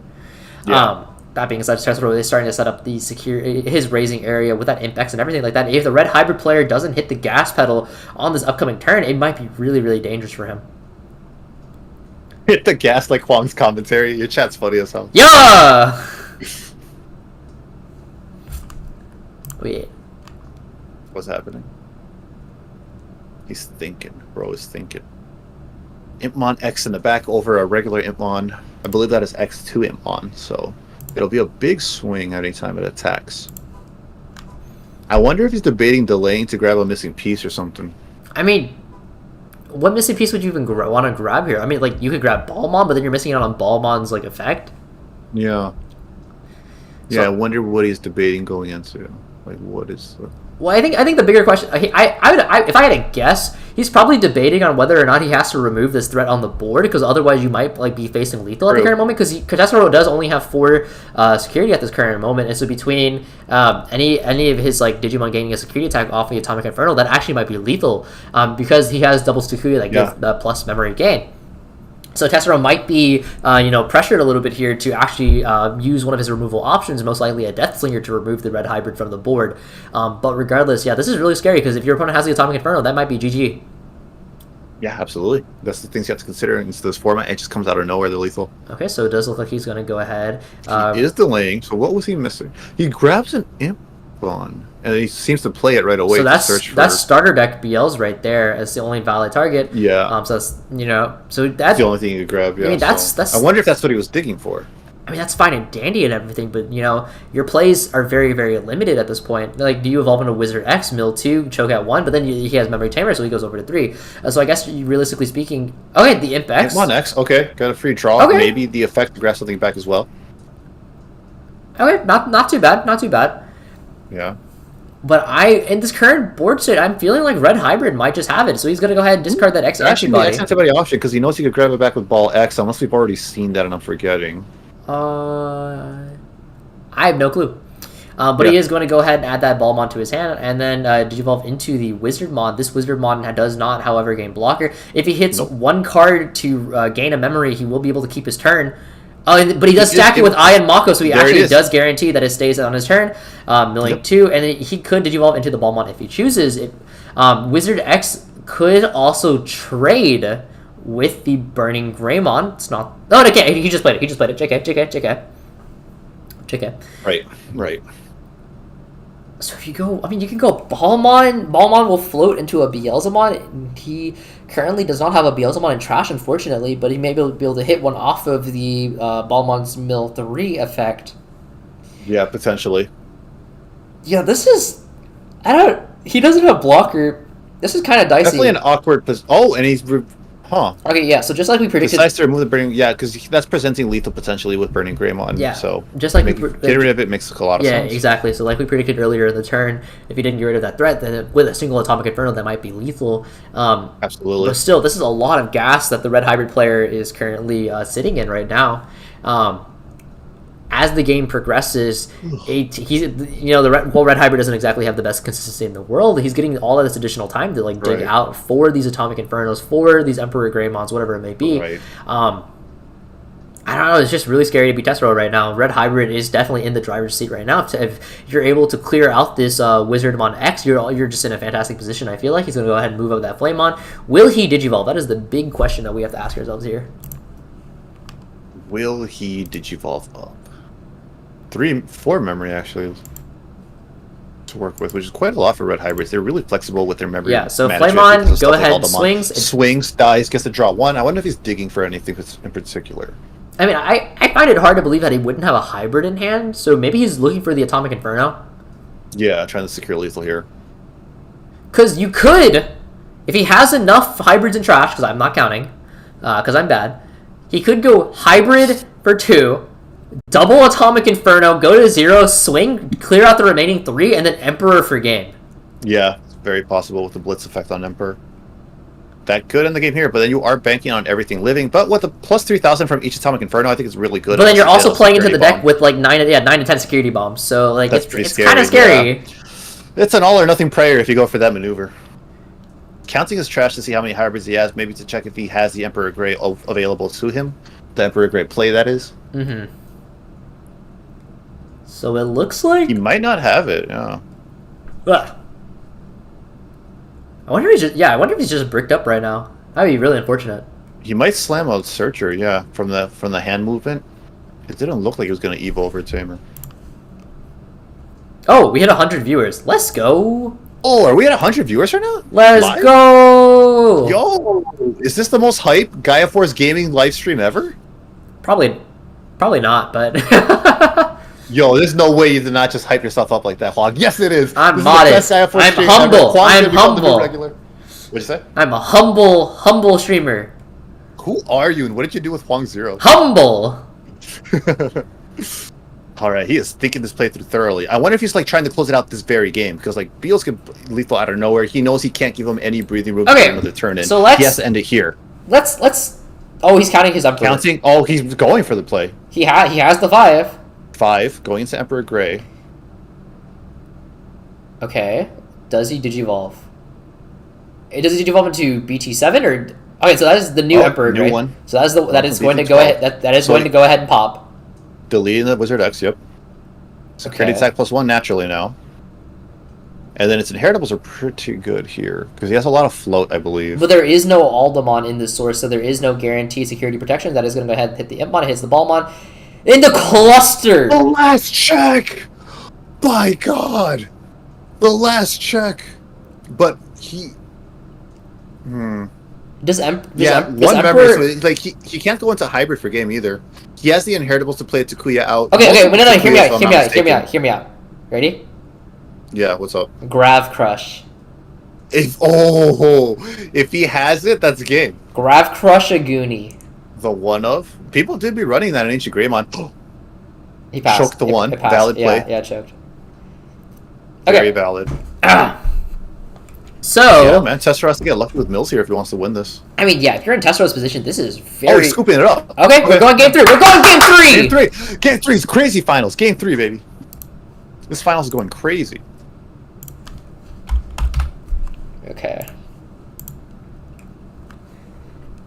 [SPEAKER 3] Yeah.
[SPEAKER 1] That being said, Tesla is starting to set up the his raising area with that Impex and everything like that. If the red hybrid player doesn't hit the gas pedal on this upcoming turn, it might be really, really dangerous for him.
[SPEAKER 3] Hit the gas like Hoang's commentary. Your chat's funny as hell.
[SPEAKER 1] Yeah! Wait.
[SPEAKER 3] What's happening? He's thinking. Bro is thinking. Impmon X in the back over a regular Impmon. I believe that is X2 Impmon, so it'll be a big swing anytime it attacks. I wonder if he's debating delaying to grab a missing piece or something.
[SPEAKER 1] I mean, what missing piece would you even want to grab here? I mean, like, you could grab Balmon, but then you're missing out on Balmon's, like, effect.
[SPEAKER 3] Yeah. Yeah, I wonder what he's debating going into. Like, what is...
[SPEAKER 1] Well, I think the bigger question, if I had to guess, he's probably debating on whether or not he has to remove this threat on the board, because otherwise you might like be facing lethal at the current moment. Because Tessero does only have 4 security at this current moment, and so between any of his like Digimon gaining a security attack off the Atomic Inferno, that actually might be lethal, because he has double Takuya that give the plus memory gain. So Tessero might be, pressured a little bit here to actually use one of his removal options, most likely a Death Slinger, to remove the red hybrid from the board. But regardless, yeah, this is really scary, because if your opponent has the Atomic Inferno, that might be GG.
[SPEAKER 3] Yeah, absolutely. That's the things you have to consider in this format. It just comes out of nowhere, they're lethal.
[SPEAKER 1] Okay, so it does look like he's going to go ahead.
[SPEAKER 3] He is delaying, so what was he missing? He grabs an Impmon, and he seems to play it right away.
[SPEAKER 1] So
[SPEAKER 3] that's
[SPEAKER 1] that's starter deck BL's right there as the only valid target.
[SPEAKER 3] Yeah.
[SPEAKER 1] So that's
[SPEAKER 3] the only thing you could grab. Yeah.
[SPEAKER 1] I mean, that's.
[SPEAKER 3] I wonder if that's what he was digging for.
[SPEAKER 1] I mean, that's fine and dandy and everything, but your plays are very, very limited at this point. Like, do you evolve into Wizard X, Mill 2, choke at 1, but then he has Memory Tamer, so he goes over to 3. So I guess realistically speaking, okay, the Imp X.
[SPEAKER 3] Impmon X, okay, got a free draw.
[SPEAKER 1] Okay.
[SPEAKER 3] Maybe the effect to grab something back as well.
[SPEAKER 1] Okay, not too bad, not too bad.
[SPEAKER 3] Yeah.
[SPEAKER 1] But in this current board state, I'm feeling like Red Hybrid might just have it, so he's gonna go ahead and discard that X
[SPEAKER 3] Actually,
[SPEAKER 1] antibody.
[SPEAKER 3] the X antibody option, because he knows he could grab it back with Ball X, unless we've already seen that and I'm forgetting.
[SPEAKER 1] I have no clue. But he is going to go ahead and add that Balmon to his hand, and then Digivolve into the Wizard Mod. This Wizard Mod does not, however, gain blocker. If he hits one card to gain a memory, he will be able to keep his turn. But he does stack it with Eye and Mako, so he actually does guarantee that it stays on his turn. Milling 2, and then he could Digivolve into the Balmon if he chooses. Wizard X could also trade with the Burning Greymon. It's not... Oh, okay, he just played it. JK.
[SPEAKER 3] Right.
[SPEAKER 1] So if you go... I mean, you can go Balmon. Balmon will float into a Beelzemon. He currently does not have a Beelzemon in trash, unfortunately, but he may be able to hit one off of the Balmon's Mill 3 effect.
[SPEAKER 3] Yeah, potentially.
[SPEAKER 1] Yeah, this is... He doesn't have blocker. This is kind of dicey.
[SPEAKER 3] Definitely an awkward... and he's... Huh.
[SPEAKER 1] Okay, yeah, so just like we predicted...
[SPEAKER 3] Decides to remove the Burning... Yeah, because that's presenting lethal potentially with Burning Greymon.
[SPEAKER 1] Yeah,
[SPEAKER 3] so
[SPEAKER 1] just like
[SPEAKER 3] getting rid of it makes a lot of sense.
[SPEAKER 1] Yeah, exactly. So like we predicted earlier in the turn, if you didn't get rid of that threat, then with a single Atomic Inferno, that might be lethal.
[SPEAKER 3] Absolutely.
[SPEAKER 1] But still, this is a lot of gas that the Red Hybrid player is currently sitting in right now. As the game progresses, the Red Hybrid doesn't exactly have the best consistency in the world. He's getting all of this additional time to dig out for these Atomic Infernos, for these Emperor Greymons, whatever it may be.
[SPEAKER 3] Right.
[SPEAKER 1] I don't know. It's just really scary to be Tessero right now. Red Hybrid is definitely in the driver's seat right now. If you're able to clear out this Wizardmon X, you're just in a fantastic position. I feel like he's going to go ahead and move up that Flamemon. Will he Digivolve? That is the big question that we have to ask ourselves here.
[SPEAKER 3] Will he Digivolve up? 4 memory actually to work with, which is quite a lot for Red Hybrids. They're really flexible with their memory.
[SPEAKER 1] Yeah, so Flamemon, go ahead,
[SPEAKER 3] swings, dies, gets to draw 1. I wonder if he's digging for anything in particular.
[SPEAKER 1] I mean, I find it hard to believe that he wouldn't have a hybrid in hand, so maybe he's looking for the Atomic Inferno.
[SPEAKER 3] Yeah, trying to secure lethal here.
[SPEAKER 1] Because you could, if he has enough hybrids in trash, because I'm not counting, because I'm bad, he could go hybrid for 2, Double Atomic Inferno, go to 0, swing, clear out the remaining 3, and then Emperor for game.
[SPEAKER 3] Yeah, it's very possible with the Blitz effect on Emperor. That could end the game here, but then you are banking on everything living. But with the plus 3,000 from each Atomic Inferno, I think it's really good.
[SPEAKER 1] But then you're also playing into the deck with like 9 to 10 security bombs, so like it's kind of scary.
[SPEAKER 3] Yeah. It's an all or nothing prayer if you go for that maneuver. Counting his trash to see how many hybrids he has, maybe to check if he has the Emperor Grey available to him. The Emperor Grey play, that is.
[SPEAKER 1] Mm-hmm. So it looks like
[SPEAKER 3] he might not have it. Yeah.
[SPEAKER 1] Ugh. I wonder if he's just bricked up right now. That'd be really unfortunate.
[SPEAKER 3] He might slam out Searcher, yeah, from the hand movement. It didn't look like he was going to Evo over Tamer.
[SPEAKER 1] Oh, we hit 100 viewers. Let's go.
[SPEAKER 3] Oh, are we at 100 viewers right now?
[SPEAKER 1] Let's go.
[SPEAKER 3] Yo, is this the most hype Gaia Force gaming live stream ever?
[SPEAKER 1] Probably not, but
[SPEAKER 3] yo, there's no way you did not just hype yourself up like that, Hoang. Yes, it is.
[SPEAKER 1] I'm modest. I'm humble. I'm humble.
[SPEAKER 3] What'd you say?
[SPEAKER 1] I'm a humble streamer.
[SPEAKER 3] Who are you, and what did you do with Hoang Zero?
[SPEAKER 1] Humble.
[SPEAKER 3] All right, he is thinking this playthrough thoroughly. I wonder if he's like trying to close it out this very game, because like Beals can lethal out of nowhere. He knows he can't give him any breathing room to get another turn in.
[SPEAKER 1] So
[SPEAKER 3] he has to end it here.
[SPEAKER 1] Let's. Oh, he's counting his Emperor.
[SPEAKER 3] Counting. Oh, he's going for the play.
[SPEAKER 1] He has the 5.
[SPEAKER 3] 5 going into Emperor Grey.
[SPEAKER 1] Okay. Does he digivolve? Does he digivolve into BT7 or? Okay, so that is the new Emperor Grey.
[SPEAKER 3] One.
[SPEAKER 1] So that is going to go ahead. That is going to go ahead and pop.
[SPEAKER 3] Deleting the Wizard X, yep. Security attack +1 naturally now. And then its inheritables are pretty good here, because he has a lot of float, I believe.
[SPEAKER 1] But there is no Aldemon in this source, so there is no guaranteed security protection. That is going to go ahead and hit the Impmon, it hits the Ballmon. In the cluster!
[SPEAKER 3] The last check! By God! The last check! But he...
[SPEAKER 1] Does
[SPEAKER 3] one
[SPEAKER 1] Emperor...
[SPEAKER 3] member, so like he can't go into hybrid for game either. He has the inheritables to play Takuya out.
[SPEAKER 1] Okay, no, hear me out. Ready?
[SPEAKER 3] Yeah, what's up?
[SPEAKER 1] Grav Crush.
[SPEAKER 3] If he has it, that's game.
[SPEAKER 1] Grav Crush Aguni.
[SPEAKER 3] The one of? People did be running that in Ancient Greymon.
[SPEAKER 1] He passed.
[SPEAKER 3] Choked the one. Valid play.
[SPEAKER 1] Yeah, choked.
[SPEAKER 3] Okay. Very valid.
[SPEAKER 1] So...
[SPEAKER 3] Yeah, man, Tessera has to get lucky with Mills here if he wants to win this.
[SPEAKER 1] I mean, yeah, if you're in Tessera's position, this is very...
[SPEAKER 3] Oh, he's scooping it up.
[SPEAKER 1] Okay, we're going game 3. We're going game 3!
[SPEAKER 3] Game 3! Game 3 is crazy finals. Game 3, baby. This finals is going crazy.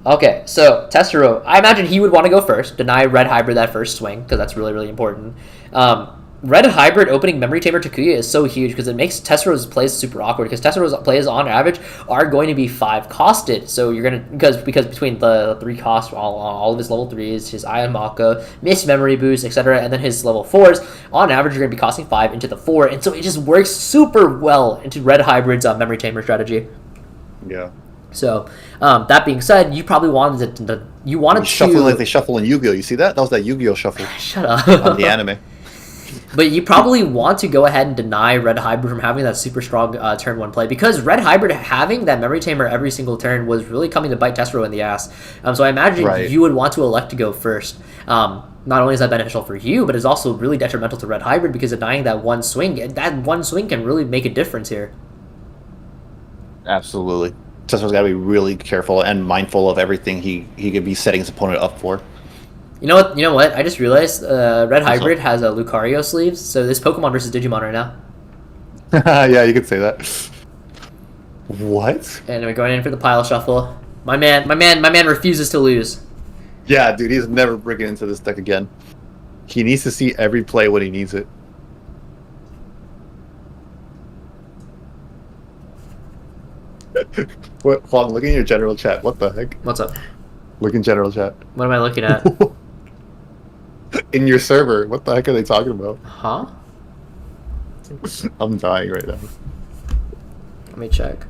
[SPEAKER 1] Okay, so Tessero, I imagine he would want to go first. Deny Red Hybrid that first swing, because that's really, really important. Red Hybrid opening Memory Tamer Takuya is so huge because it makes Tessero's plays super awkward, because Tessero's plays on average are going to be 5 costed. So you're going to, because between the 3 costs, all of his level 3s, his Ion Maka, Miss Memory Boost, etc., and then his level 4s, on average you're going to be costing 5 into the 4, and so it just works super well into Red Hybrid's Memory Tamer strategy.
[SPEAKER 3] Yeah.
[SPEAKER 1] So, that being said, you probably wanted to
[SPEAKER 3] shuffle like they shuffle in Yu-Gi-Oh! You see that? That was that Yu-Gi-Oh! Shuffle.
[SPEAKER 1] Shut up.
[SPEAKER 3] On the anime.
[SPEAKER 1] But you probably want to go ahead and deny Red Hybrid from having that super strong turn 1 play, because Red Hybrid having that Memory Tamer every single turn was really coming to bite Tessero in the ass. So I imagine you would want to elect to go first. Not only is that beneficial for you, but it's also really detrimental to Red Hybrid, because denying that one swing can really make a difference here.
[SPEAKER 3] Absolutely. Tessero's got to be really careful and mindful of everything he could be setting his opponent up for.
[SPEAKER 1] You know what? I just realized Red Hybrid has a Lucario sleeves, so this Pokemon versus Digimon right now.
[SPEAKER 3] Yeah, you could say that. What?
[SPEAKER 1] And we're going in for the pile shuffle. My man refuses to lose.
[SPEAKER 3] Yeah, dude, he's never bringing into this deck again. He needs to see every play when he needs it. What? Hoang, look in your general chat. What the heck?
[SPEAKER 1] What's up?
[SPEAKER 3] Look in general chat.
[SPEAKER 1] What am I looking at?
[SPEAKER 3] In your server. What the heck are they talking about?
[SPEAKER 1] Huh?
[SPEAKER 3] I'm dying right now.
[SPEAKER 1] Let me check.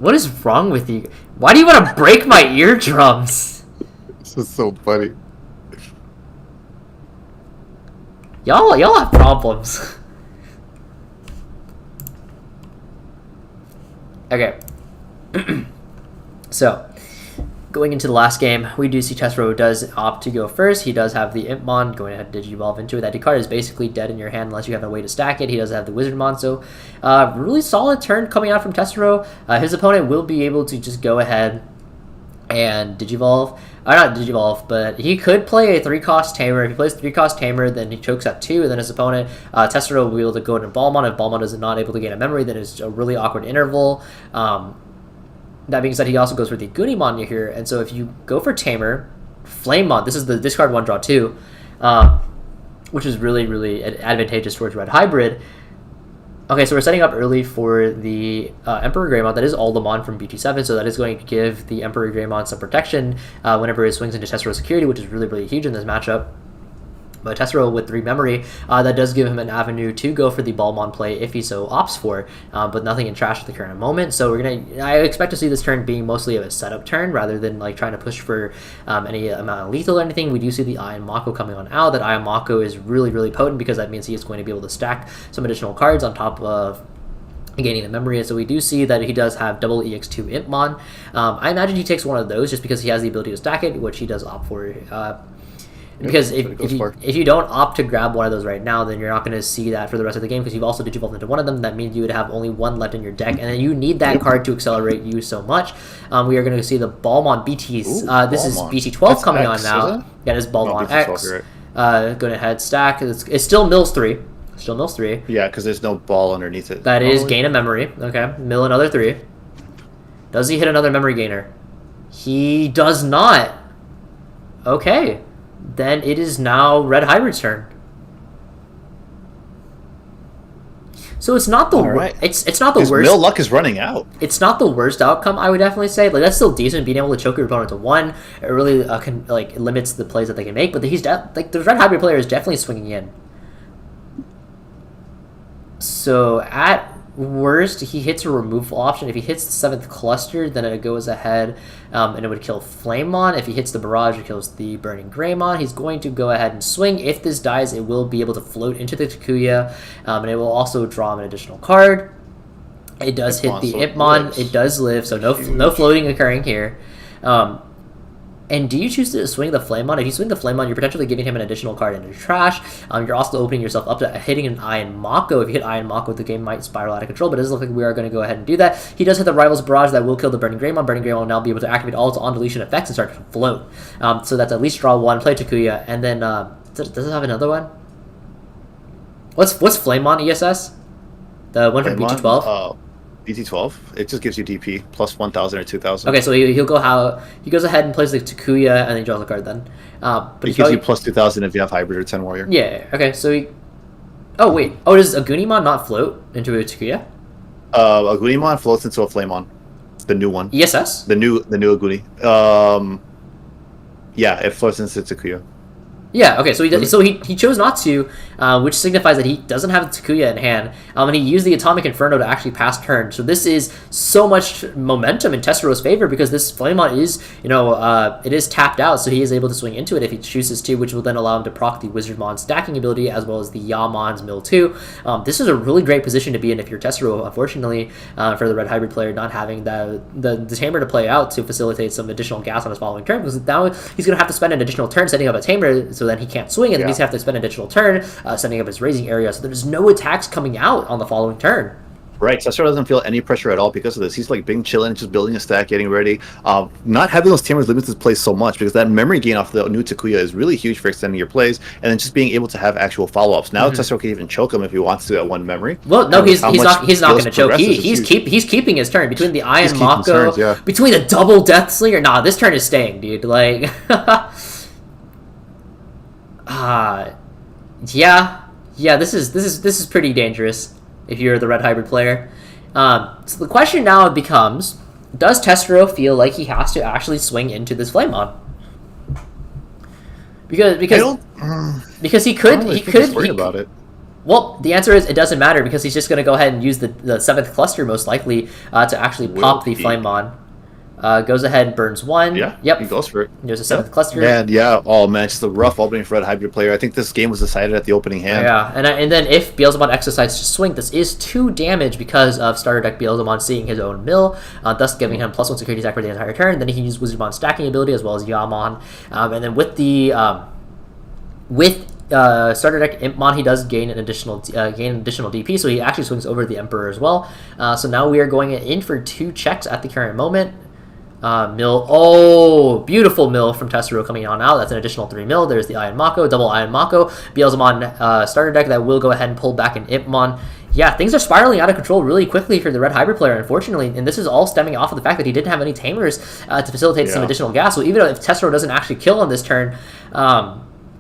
[SPEAKER 1] What is wrong with you? Why do you want to break my eardrums?
[SPEAKER 3] This is so funny.
[SPEAKER 1] Y'all have problems. Okay. So, going into the last game, we do see Tessero does opt to go first. He does have the Impmon going ahead to Digivolve into it. That card is basically dead in your hand unless you have a way to stack it. He does have the Wizardmon, so really solid turn coming out from Tessero. His opponent will be able to just go ahead and Digivolve. Not Digivolve, but he could play a 3-cost Tamer. If he plays 3-cost Tamer, then he chokes at 2, and then his opponent, Tessero, will be able to go into Balmon. If Balmon is not able to gain a memory, then it's a really awkward interval. That being said, he also goes for the Goonimon here, and so if you go for Tamer, Flamemon, this is the discard 1, draw 2, which is really, really advantageous towards Red Hybrid. Okay, so we're setting up early for the Emperor Greymon. That is Aldemon from BT7, so that is going to give the Emperor Greymon some protection whenever it swings into Tessero security, which is really, really huge in this matchup. But Tessero with 3 memory, that does give him an avenue to go for the Balmon play if he so opts for, but nothing in trash at the current moment. So I expect to see this turn being mostly of a setup turn rather than like trying to push for any amount of lethal or anything. We do see the Iron Mako coming on out. That Iron Mako is really, really potent because that means he is going to be able to stack some additional cards on top of gaining the memory. So we do see that he does have double EX2 Impmon. I imagine he takes one of those just because he has the ability to stack it, which he does opt for. Because if you don't opt to grab one of those right now, then you're not going to see that for the rest of the game because you've also digivolved into one of them. That means you would have only one left in your deck, and then you need that card to accelerate you so much. We are going to see the Balmon BTs. This is BT12
[SPEAKER 3] That's
[SPEAKER 1] coming
[SPEAKER 3] X,
[SPEAKER 1] on now. That is Balmon X.
[SPEAKER 3] Right.
[SPEAKER 1] Going ahead, stack. It's still mills 3. Still mills 3.
[SPEAKER 3] Yeah, because there's no ball underneath it.
[SPEAKER 1] That is gain a memory. Okay, mill another 3. Does he hit another memory gainer? He does not. Okay. Then it is now Red Hybrid's turn. So it's not the it's not the
[SPEAKER 3] His
[SPEAKER 1] worst.
[SPEAKER 3] mill luck is running out.
[SPEAKER 1] It's not the worst outcome, I would definitely say. Like that's still decent. Being able to choke your opponent to 1, it really limits the plays that they can make. But he's the Red Hybrid player is definitely swinging in. So at worst, he hits a removal option. If he hits the 7th cluster, then it goes ahead and it would kill Flamemon. If he hits the barrage, it kills the Burning Greymon. He's going to go ahead and swing. If this dies, it will be able to float into the Takuya, and it will also draw him an additional card. It does hit the Impmon. It does live, so no floating occurring here. And do you choose to swing the Flamemon? If you swing the Flamemon, you're potentially giving him an additional card into trash. You're also opening yourself up to hitting an Iron Mako. If you hit Iron Mako, the game might spiral out of control, but it does look like we are going to go ahead and do that. He does hit the Rival's Barrage that will kill the Burning Greymon. Burning Greymon will now be able to activate all its on-deletion effects and start to float. So that's at least draw 1, play Takuya, and then does it have another one? What's Flamemon ESS? The one from BT12?
[SPEAKER 3] BT12. It just gives you DP plus 1,000 or 2,000.
[SPEAKER 1] Okay, so he goes ahead and plays the Takuya, and then he draws a card then. But
[SPEAKER 3] it gives you plus 2,000 if you have Hybrid or 10 Warrior.
[SPEAKER 1] Yeah, okay, so he... Oh, wait. Oh, does a Goonimon not float into a Takuya?
[SPEAKER 3] A Goonimon floats into a Flamemon. The new one.
[SPEAKER 1] ESS?
[SPEAKER 3] The new Aguni. Yeah, it floats into Takuya.
[SPEAKER 1] Yeah, okay, so he chose not to, which signifies that he doesn't have Takuya in hand, and he used the Atomic Inferno to actually pass turn. So this is so much momentum in Tessero's favor because this Flamemon is, it is tapped out, so he is able to swing into it if he chooses to, which will then allow him to proc the Wizardmon stacking ability as well as the Yamon's Mill 2. This is a really great position to be in if you're Tessero, unfortunately, for the Red Hybrid player not having the Tamer to play out to facilitate some additional gas on his following turn, because now he's going to have to spend an additional turn setting up a Tamer, so then he can't swing, and then he's going to have to spend an additional turn setting up his raising area, so there's no attacks coming out on the following turn.
[SPEAKER 3] Right, Tessero doesn't feel any pressure at all because of this. He's like being chilling, just building a stack, getting ready. Not having those Tamers limits his plays so much because that memory gain off the new Takuya is really huge for extending your plays, and then just being able to have actual follow-ups. Now Tessero can even choke him if he wants to at 1 memory.
[SPEAKER 1] Well, no, he's not going to choke. He's keeping his turn between the Iron Mako, between the double Death Slinger. Nah, this turn is staying, dude. Like, yeah, this is pretty dangerous if you're the Red Hybrid player. So the question now becomes, does Tessero feel like he has to actually swing into this Flamemon? Because he could
[SPEAKER 3] worry about it.
[SPEAKER 1] Well, the answer is it doesn't matter because he's just going to go ahead and use the 7th cluster most likely to actually pop the Flame Mon. Goes ahead and burns 1.
[SPEAKER 3] Yeah,
[SPEAKER 1] Yep.
[SPEAKER 3] he goes for it.
[SPEAKER 1] There's a 7th cluster.
[SPEAKER 3] And yeah, oh man, just a rough opening for Red Hybrid player. I think this game was decided at the opening hand.
[SPEAKER 1] Yeah, and then if Beelzebub X decides to swing, this is 2 damage because of starter deck Beelzebub seeing his own mill, thus giving him +1 security attack for the entire turn. Then he can use Wizardmon's stacking ability as well as Yamon. And then with the starter deck Impmon, he does gain an additional DP, so he actually swings over the Emperor as well. So now we are going in for 2 checks at the current moment. Mill, oh, beautiful mill from Tessero coming on out. That's an additional 3 mill. There's the Iron Mako, double Iron Mako. Beelzebub starter deck that will go ahead and pull back an Impmon. Yeah, things are spiraling out of control really quickly for the Red Hybrid player, unfortunately, and this is all stemming off of the fact that he didn't have any Tamers to facilitate some additional gas. So even if Tessero doesn't actually kill on this turn,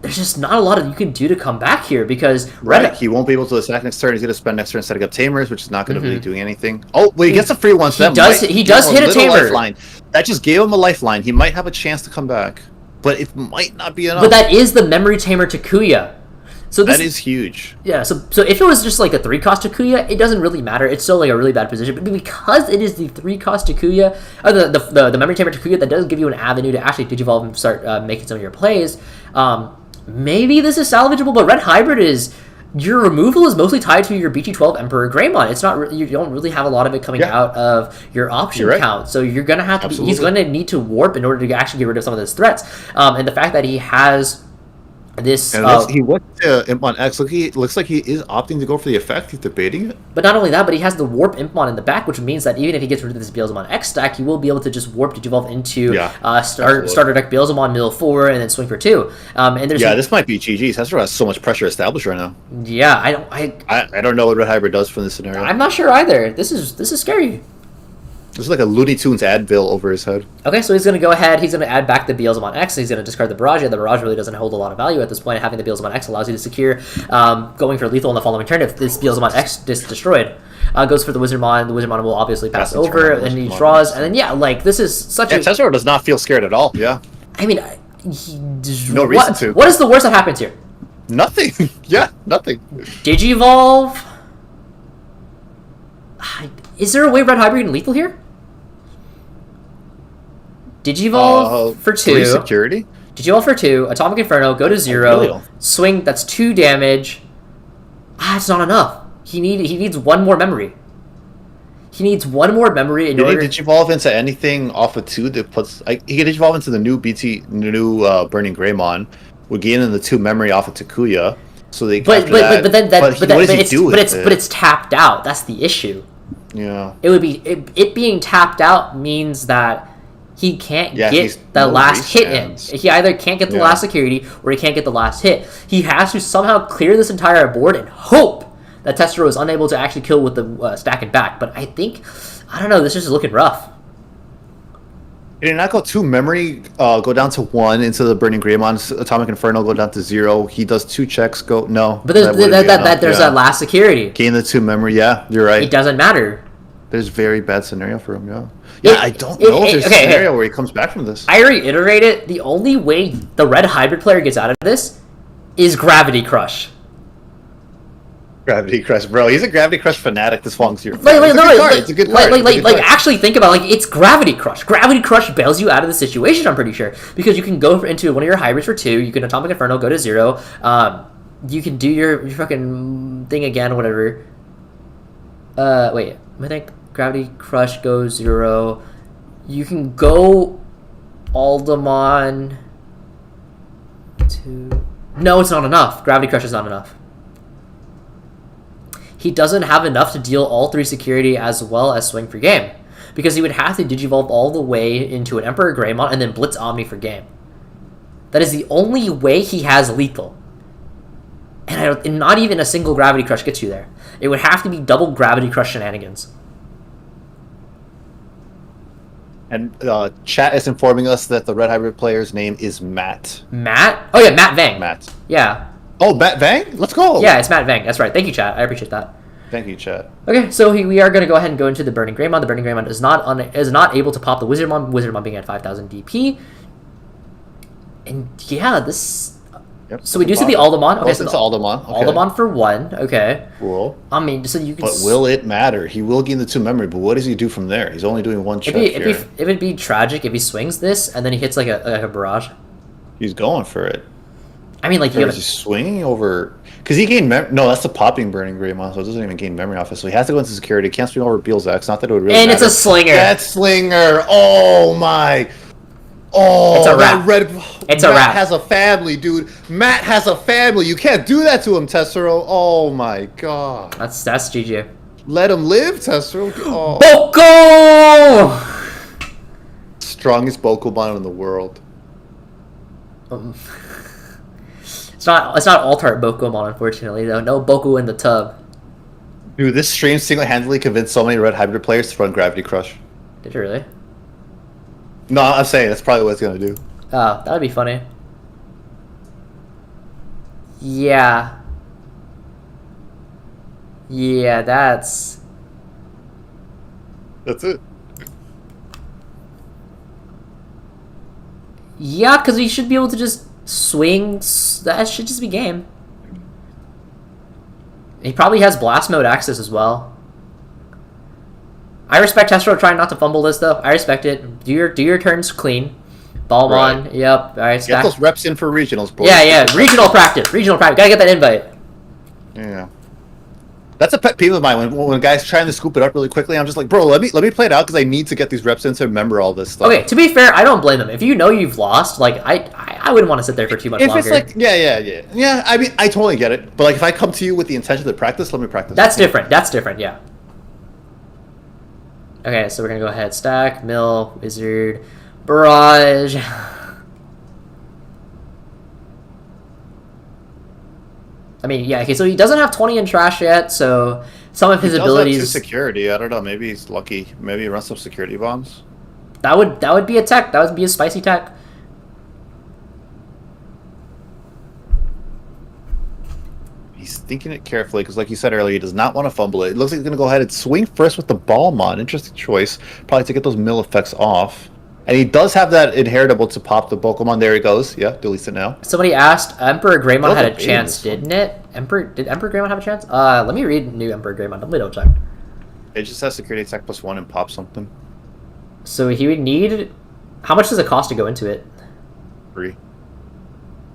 [SPEAKER 1] there's just not a lot of you can do to come back here because
[SPEAKER 3] he won't be able to attack next turn. He's going to spend next turn setting up Tamers, which is not going to be doing anything. Oh, well, he gets a free one. So
[SPEAKER 1] he does hit a Tamer.
[SPEAKER 3] Lifeline. That just gave him a lifeline. He might have a chance to come back, but it might not be enough.
[SPEAKER 1] But that is the Memory Tamer Takuya. So
[SPEAKER 3] that is huge.
[SPEAKER 1] Yeah, so if it was just like a 3-cost Takuya, it doesn't really matter. It's still like a really bad position. But because it is the 3-cost Takuya, or the Memory Tamer Takuya, that does give you an avenue to actually Digivolve and start making some of your plays. Maybe this is salvageable, but Red Hybrid is... Your removal is mostly tied to your BT12 Emperor Greymon. It's not you don't really have a lot of it coming out of your option count. So you're gonna have to he's gonna need to warp in order to actually get rid of some of those threats. And the fact that he has this
[SPEAKER 3] he went to Impmon X. Looks like he is opting to go for the effect. He's debating it.
[SPEAKER 1] But not only that, but he has the warp Impmon in the back, which means that even if he gets rid of this Beelzemon X stack, he will be able to just warp Digivolve into starter deck Beelzemon mill 4 and then swing for 2. And there's
[SPEAKER 3] this might be GG's. Tessero has so much pressure established right now.
[SPEAKER 1] Yeah,
[SPEAKER 3] I don't know what Red Hybrid does from this scenario.
[SPEAKER 1] I'm not sure either. This is scary.
[SPEAKER 3] This is like a Looney Tunes Advil over his head.
[SPEAKER 1] Okay, so he's going to go ahead. He's going to add back the Beelzemon X. He's going to discard the Barrage. The Barrage really doesn't hold a lot of value at this point. Having the Beelzemon X allows you to secure going for lethal in the following turn if this Beelzemon X is destroyed. Goes for the Wizardmon. The Wizardmon will obviously pass over, and he draws. And then, this is such a...
[SPEAKER 3] Tessero does not feel scared at all. Yeah.
[SPEAKER 1] I mean...
[SPEAKER 3] no reason to.
[SPEAKER 1] What is the worst that happens here?
[SPEAKER 3] Nothing. Nothing.
[SPEAKER 1] Digivolve? Is there a way Red Hybrid can lethal here? Digivolve for 2.
[SPEAKER 3] Security?
[SPEAKER 1] Digivolve for 2. Atomic Inferno, go to 0. Swing, that's 2 damage. It's not enough. He needs 1 more memory. He needs 1 more memory in order...
[SPEAKER 3] Did he Digivolve into anything off of 2 that puts... he could Digivolve into the new Burning Greymon. Would gain in the 2 memory off of Takuya. So they
[SPEAKER 1] but it's tapped out. That's the issue.
[SPEAKER 3] Yeah.
[SPEAKER 1] It would be it being tapped out means that he can't get the last hit in. He either can't get the last security or he can't get the last hit. He has to somehow clear this entire board and hope that Tessero is unable to actually kill with the stack and back. But I don't know, this is just looking rough.
[SPEAKER 3] Did it not go 2 memory, go down to 1 into the Burning Greymon's Atomic Inferno, go down to 0. He does 2 checks, no.
[SPEAKER 1] But there's that last security.
[SPEAKER 3] Gain the 2 memory, you're right.
[SPEAKER 1] It doesn't matter.
[SPEAKER 3] There's very bad scenario for him, I don't know if there's a scenario where he comes back from this.
[SPEAKER 1] I reiterate it, the only way the Red Hybrid player gets out of this is Gravity Crush.
[SPEAKER 3] Gravity Crush, bro. He's a Gravity Crush fanatic. This Hoang's here.
[SPEAKER 1] It's a good card. Actually think about it. It's Gravity Crush. Gravity Crush bails you out of the situation, I'm pretty sure. Because you can go into one of your hybrids for 2. You can Atomic Inferno, go to 0. You can do your fucking thing again, whatever. Wait. I think Gravity Crush goes 0. You can go Aldemon to... No, it's not enough. Gravity Crush is not enough. He doesn't have enough to deal all 3 security as well as swing for game. Because he would have to Digivolve all the way into an Emperor Greymon and then Blitz Omni for game. That is the only way he has lethal. And not even a single Gravity Crush gets you there. It would have to be double Gravity Crush shenanigans.
[SPEAKER 3] And chat is informing us that the Red Hybrid player's name is Matt.
[SPEAKER 1] Matt? Oh yeah, Matt Vang.
[SPEAKER 3] Matt.
[SPEAKER 1] Yeah.
[SPEAKER 3] Oh, Matt Vang? Let's go.
[SPEAKER 1] Yeah, it's Matt Vang. That's right. Thank you, chat. I appreciate that.
[SPEAKER 3] Thank you, chat.
[SPEAKER 1] Okay, so we are going to go ahead and go into the Burning Greymon. The Burning Greymon is not able to pop the Wizardmon. Wizardmon being at 5,000 DP. And yeah, this...
[SPEAKER 3] Yep.
[SPEAKER 1] So we do see the Aldemon. Okay,
[SPEAKER 3] Okay,
[SPEAKER 1] so
[SPEAKER 3] it's Aldemon. Okay.
[SPEAKER 1] Aldemon for 1. Okay.
[SPEAKER 3] Cool.
[SPEAKER 1] I mean, so you can.
[SPEAKER 3] But will it matter? He will gain the 2 memory, but what does he do from there? He's only doing 1 check here.
[SPEAKER 1] It'd be tragic if he swings this and then he hits like a barrage.
[SPEAKER 3] He's going for it.
[SPEAKER 1] I mean, like,
[SPEAKER 3] Or is he swinging over? Because he gained no, that's the popping burning Greymon, so it doesn't even gain memory off it. So he has to go into security. Can't swing over Beel's X. Not that it would really.
[SPEAKER 1] And
[SPEAKER 3] matter.
[SPEAKER 1] it's a slinger.
[SPEAKER 3] That slinger. Oh my. Oh,
[SPEAKER 1] it's a wrap.
[SPEAKER 3] It's
[SPEAKER 1] Matt
[SPEAKER 3] Matt has a family, dude. Matt has a family. You can't do that to him, Tessero. Oh my god.
[SPEAKER 1] That's GG.
[SPEAKER 3] Let him live, Tessero. Oh.
[SPEAKER 1] Boko!
[SPEAKER 3] Strongest Pokemon in the world.
[SPEAKER 1] It's not Altart Pokemon, unfortunately, though. No Boku in the tub.
[SPEAKER 3] Dude, this stream single-handedly convinced so many Red Hybrid players to run Gravity Crush.
[SPEAKER 1] Did you really?
[SPEAKER 3] No, I'm saying that's probably what it's gonna do.
[SPEAKER 1] Oh, that would be funny. Yeah. Yeah, that's
[SPEAKER 3] it.
[SPEAKER 1] Yeah, because we should be able to just swing. That should just be game. He probably has Blast Mode access as well. I respect Testro trying not to fumble this, though. I respect it. Do your turns clean. Balmon,
[SPEAKER 3] Right.
[SPEAKER 1] yep. All right,
[SPEAKER 3] Get those reps in for regionals, boys.
[SPEAKER 1] Yeah. Regional practice. Gotta get that invite.
[SPEAKER 3] Yeah. That's a pet peeve of mine when guys trying to scoop it up really quickly. I'm just like, bro, let me play it out because I need to get these reps in to remember all this stuff.
[SPEAKER 1] Okay, to be fair, I don't blame them. If you know you've lost, like I wouldn't want to sit there for too much
[SPEAKER 3] If
[SPEAKER 1] longer.
[SPEAKER 3] it's like, yeah. I mean, I totally get it. But like, if I come to you with the intention to practice, let me practice.
[SPEAKER 1] That's different. Yeah. Okay, so we're gonna go ahead. Stack, mill, wizard, barrage. I mean, yeah. Okay, so he doesn't have 20 in trash yet, so some of his abilities.
[SPEAKER 3] Have 2 security. I don't know. Maybe he's lucky. Maybe he runs some security bombs.
[SPEAKER 1] That would be a tech. That would be a spicy tech.
[SPEAKER 3] He's thinking it carefully because, like you said earlier, he does not want to fumble it. It looks like he's going to go ahead and swing first with the Balmon. Interesting choice. Probably to get those mill effects off. And he does have that inheritable to pop the Pokemon. There he goes. Yeah, delete it now.
[SPEAKER 1] Somebody asked, Emperor Greymon had a
[SPEAKER 3] Those are
[SPEAKER 1] chance,
[SPEAKER 3] babies.
[SPEAKER 1] didn't it? Did Emperor Greymon have a chance? Let me read new Emperor Greymon. Let me double check.
[SPEAKER 3] It just has security attack +1 and pop something.
[SPEAKER 1] So he would need. How much does it cost to go into it?
[SPEAKER 3] 3.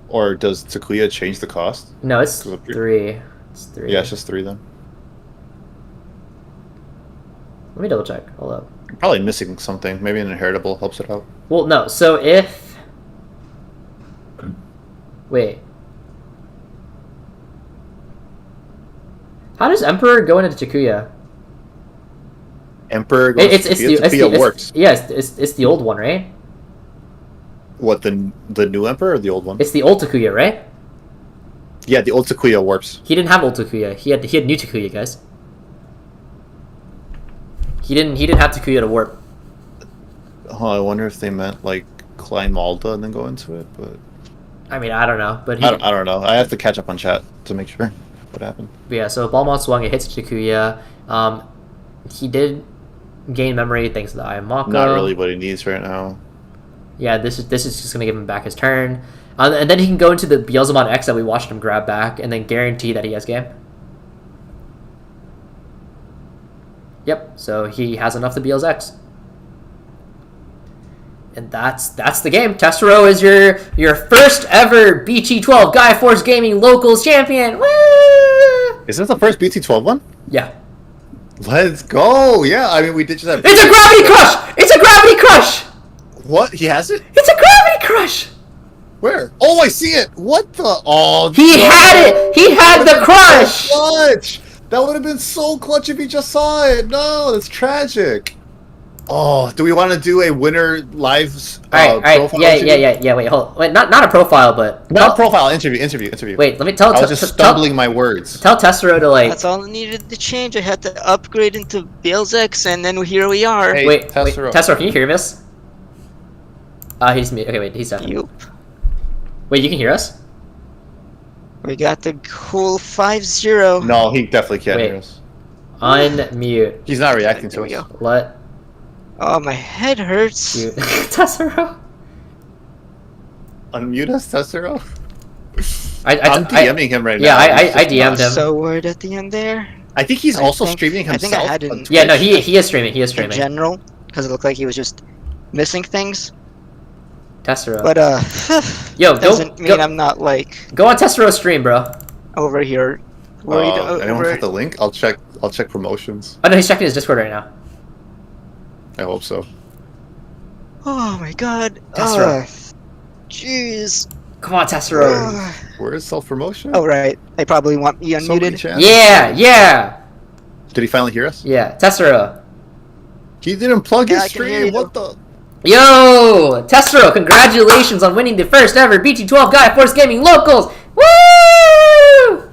[SPEAKER 3] Or does Takuya change the cost?
[SPEAKER 1] No, it's
[SPEAKER 3] Does it appear?
[SPEAKER 1] 3. It's 3.
[SPEAKER 3] Yeah, it's just 3 then.
[SPEAKER 1] Let me double check. Hold up.
[SPEAKER 3] You're probably missing something. Maybe an inheritable helps it out.
[SPEAKER 1] Well, no. So if. Wait. How does Emperor go into Takuya?
[SPEAKER 3] Emperor goes
[SPEAKER 1] It's
[SPEAKER 3] to
[SPEAKER 1] the
[SPEAKER 3] Takuya works.
[SPEAKER 1] it's the old one, right?
[SPEAKER 3] What, the new Emperor or the old one?
[SPEAKER 1] It's the old Takuya, right?
[SPEAKER 3] Yeah, the old Takuya warps.
[SPEAKER 1] He didn't have old Takuya. He had new Takuya, guys. He didn't have Takuya to warp.
[SPEAKER 3] Oh, I wonder if they meant like climb Alda and then go into it, but
[SPEAKER 1] I mean, I don't know, but
[SPEAKER 3] I don't know. I have to catch up on chat to make sure what happened.
[SPEAKER 1] yeah. So Balmon swung. It hits Takuya. He did gain memory thanks to the Eye of Mako.
[SPEAKER 3] Not really what he needs right now.
[SPEAKER 1] Yeah, this is just gonna give him back his turn, and then he can go into the Beelzemon X that we watched him grab back, and then guarantee that he has game. Yep. So he has enough to Beelz X. And that's the game. Testero is your first ever BT12 Gaia Force Gaming Locals champion. Woo!
[SPEAKER 3] Is this the first BT12 one?
[SPEAKER 1] Yeah.
[SPEAKER 3] Let's go! Yeah, I mean we did just have.
[SPEAKER 1] It's a Gravity Crush! It's a Gravity Crush!
[SPEAKER 3] What? He has it?
[SPEAKER 1] It's a Gravity Crush!
[SPEAKER 3] Where? Oh, I see it! What the? Oh,
[SPEAKER 1] He had it! He had the crush!
[SPEAKER 3] Clutch! That would have been so clutch if he just saw it. No, that's tragic. Oh, do we want to do a winner live
[SPEAKER 1] All right.
[SPEAKER 3] profile
[SPEAKER 1] Yeah.
[SPEAKER 3] interview?
[SPEAKER 1] Wait, hold on. Wait, not a profile, but
[SPEAKER 3] Not profile, interview.
[SPEAKER 1] Wait, let me tell.
[SPEAKER 3] I was just stumbling my words.
[SPEAKER 1] Tell Testero to like.
[SPEAKER 2] That's all I needed to change. I had to upgrade into Beelz X, and then here we are.
[SPEAKER 3] Hey,
[SPEAKER 1] Wait,
[SPEAKER 3] Testero.
[SPEAKER 1] Testero, can you hear us? He's me. Okay, wait, he's done.
[SPEAKER 2] Yup.
[SPEAKER 1] Wait, you can hear us?
[SPEAKER 2] We got the cool 5-0.
[SPEAKER 3] No, he definitely can't
[SPEAKER 1] Wait.
[SPEAKER 3] hear us.
[SPEAKER 1] Unmute.
[SPEAKER 3] He's not reacting
[SPEAKER 2] There
[SPEAKER 3] to
[SPEAKER 2] we
[SPEAKER 3] us.
[SPEAKER 2] go.
[SPEAKER 1] Let
[SPEAKER 2] Oh, my head hurts.
[SPEAKER 1] you Tessero.
[SPEAKER 3] Unmute us, Tessero. I'm DMing him right
[SPEAKER 1] yeah,
[SPEAKER 3] now.
[SPEAKER 1] I DM'd him.
[SPEAKER 2] So weird at the end there.
[SPEAKER 3] I think he's also streaming himself.
[SPEAKER 2] I think I had it
[SPEAKER 3] on
[SPEAKER 2] in,
[SPEAKER 1] Yeah, no,
[SPEAKER 3] Twitch.
[SPEAKER 1] he is streaming. He is
[SPEAKER 2] in
[SPEAKER 1] streaming.
[SPEAKER 2] general because it looked like he was just missing things.
[SPEAKER 1] Testero.
[SPEAKER 2] But
[SPEAKER 1] Yo,
[SPEAKER 2] doesn't mean I'm not like
[SPEAKER 1] go on Testero's stream, bro.
[SPEAKER 2] over here worried.
[SPEAKER 3] Anyone
[SPEAKER 2] over...
[SPEAKER 3] put the link? I'll check promotions.
[SPEAKER 1] Oh no, he's checking his Discord right now.
[SPEAKER 3] I hope so.
[SPEAKER 2] Oh my god.
[SPEAKER 1] Testero.
[SPEAKER 2] Jeez.
[SPEAKER 1] Come on, Testero.
[SPEAKER 3] Where is self promotion?
[SPEAKER 2] Oh right. They probably want me
[SPEAKER 3] So many
[SPEAKER 2] unmuted.
[SPEAKER 3] channels.
[SPEAKER 1] Yeah.
[SPEAKER 3] Did he finally hear us?
[SPEAKER 1] Yeah, Testero.
[SPEAKER 3] He didn't plug
[SPEAKER 2] Yeah,
[SPEAKER 3] his
[SPEAKER 2] I can hear
[SPEAKER 3] stream.
[SPEAKER 2] you.
[SPEAKER 3] What the?
[SPEAKER 1] Yo, Testero, congratulations on winning the first ever BT12 Guy Force Gaming Locals. Woo!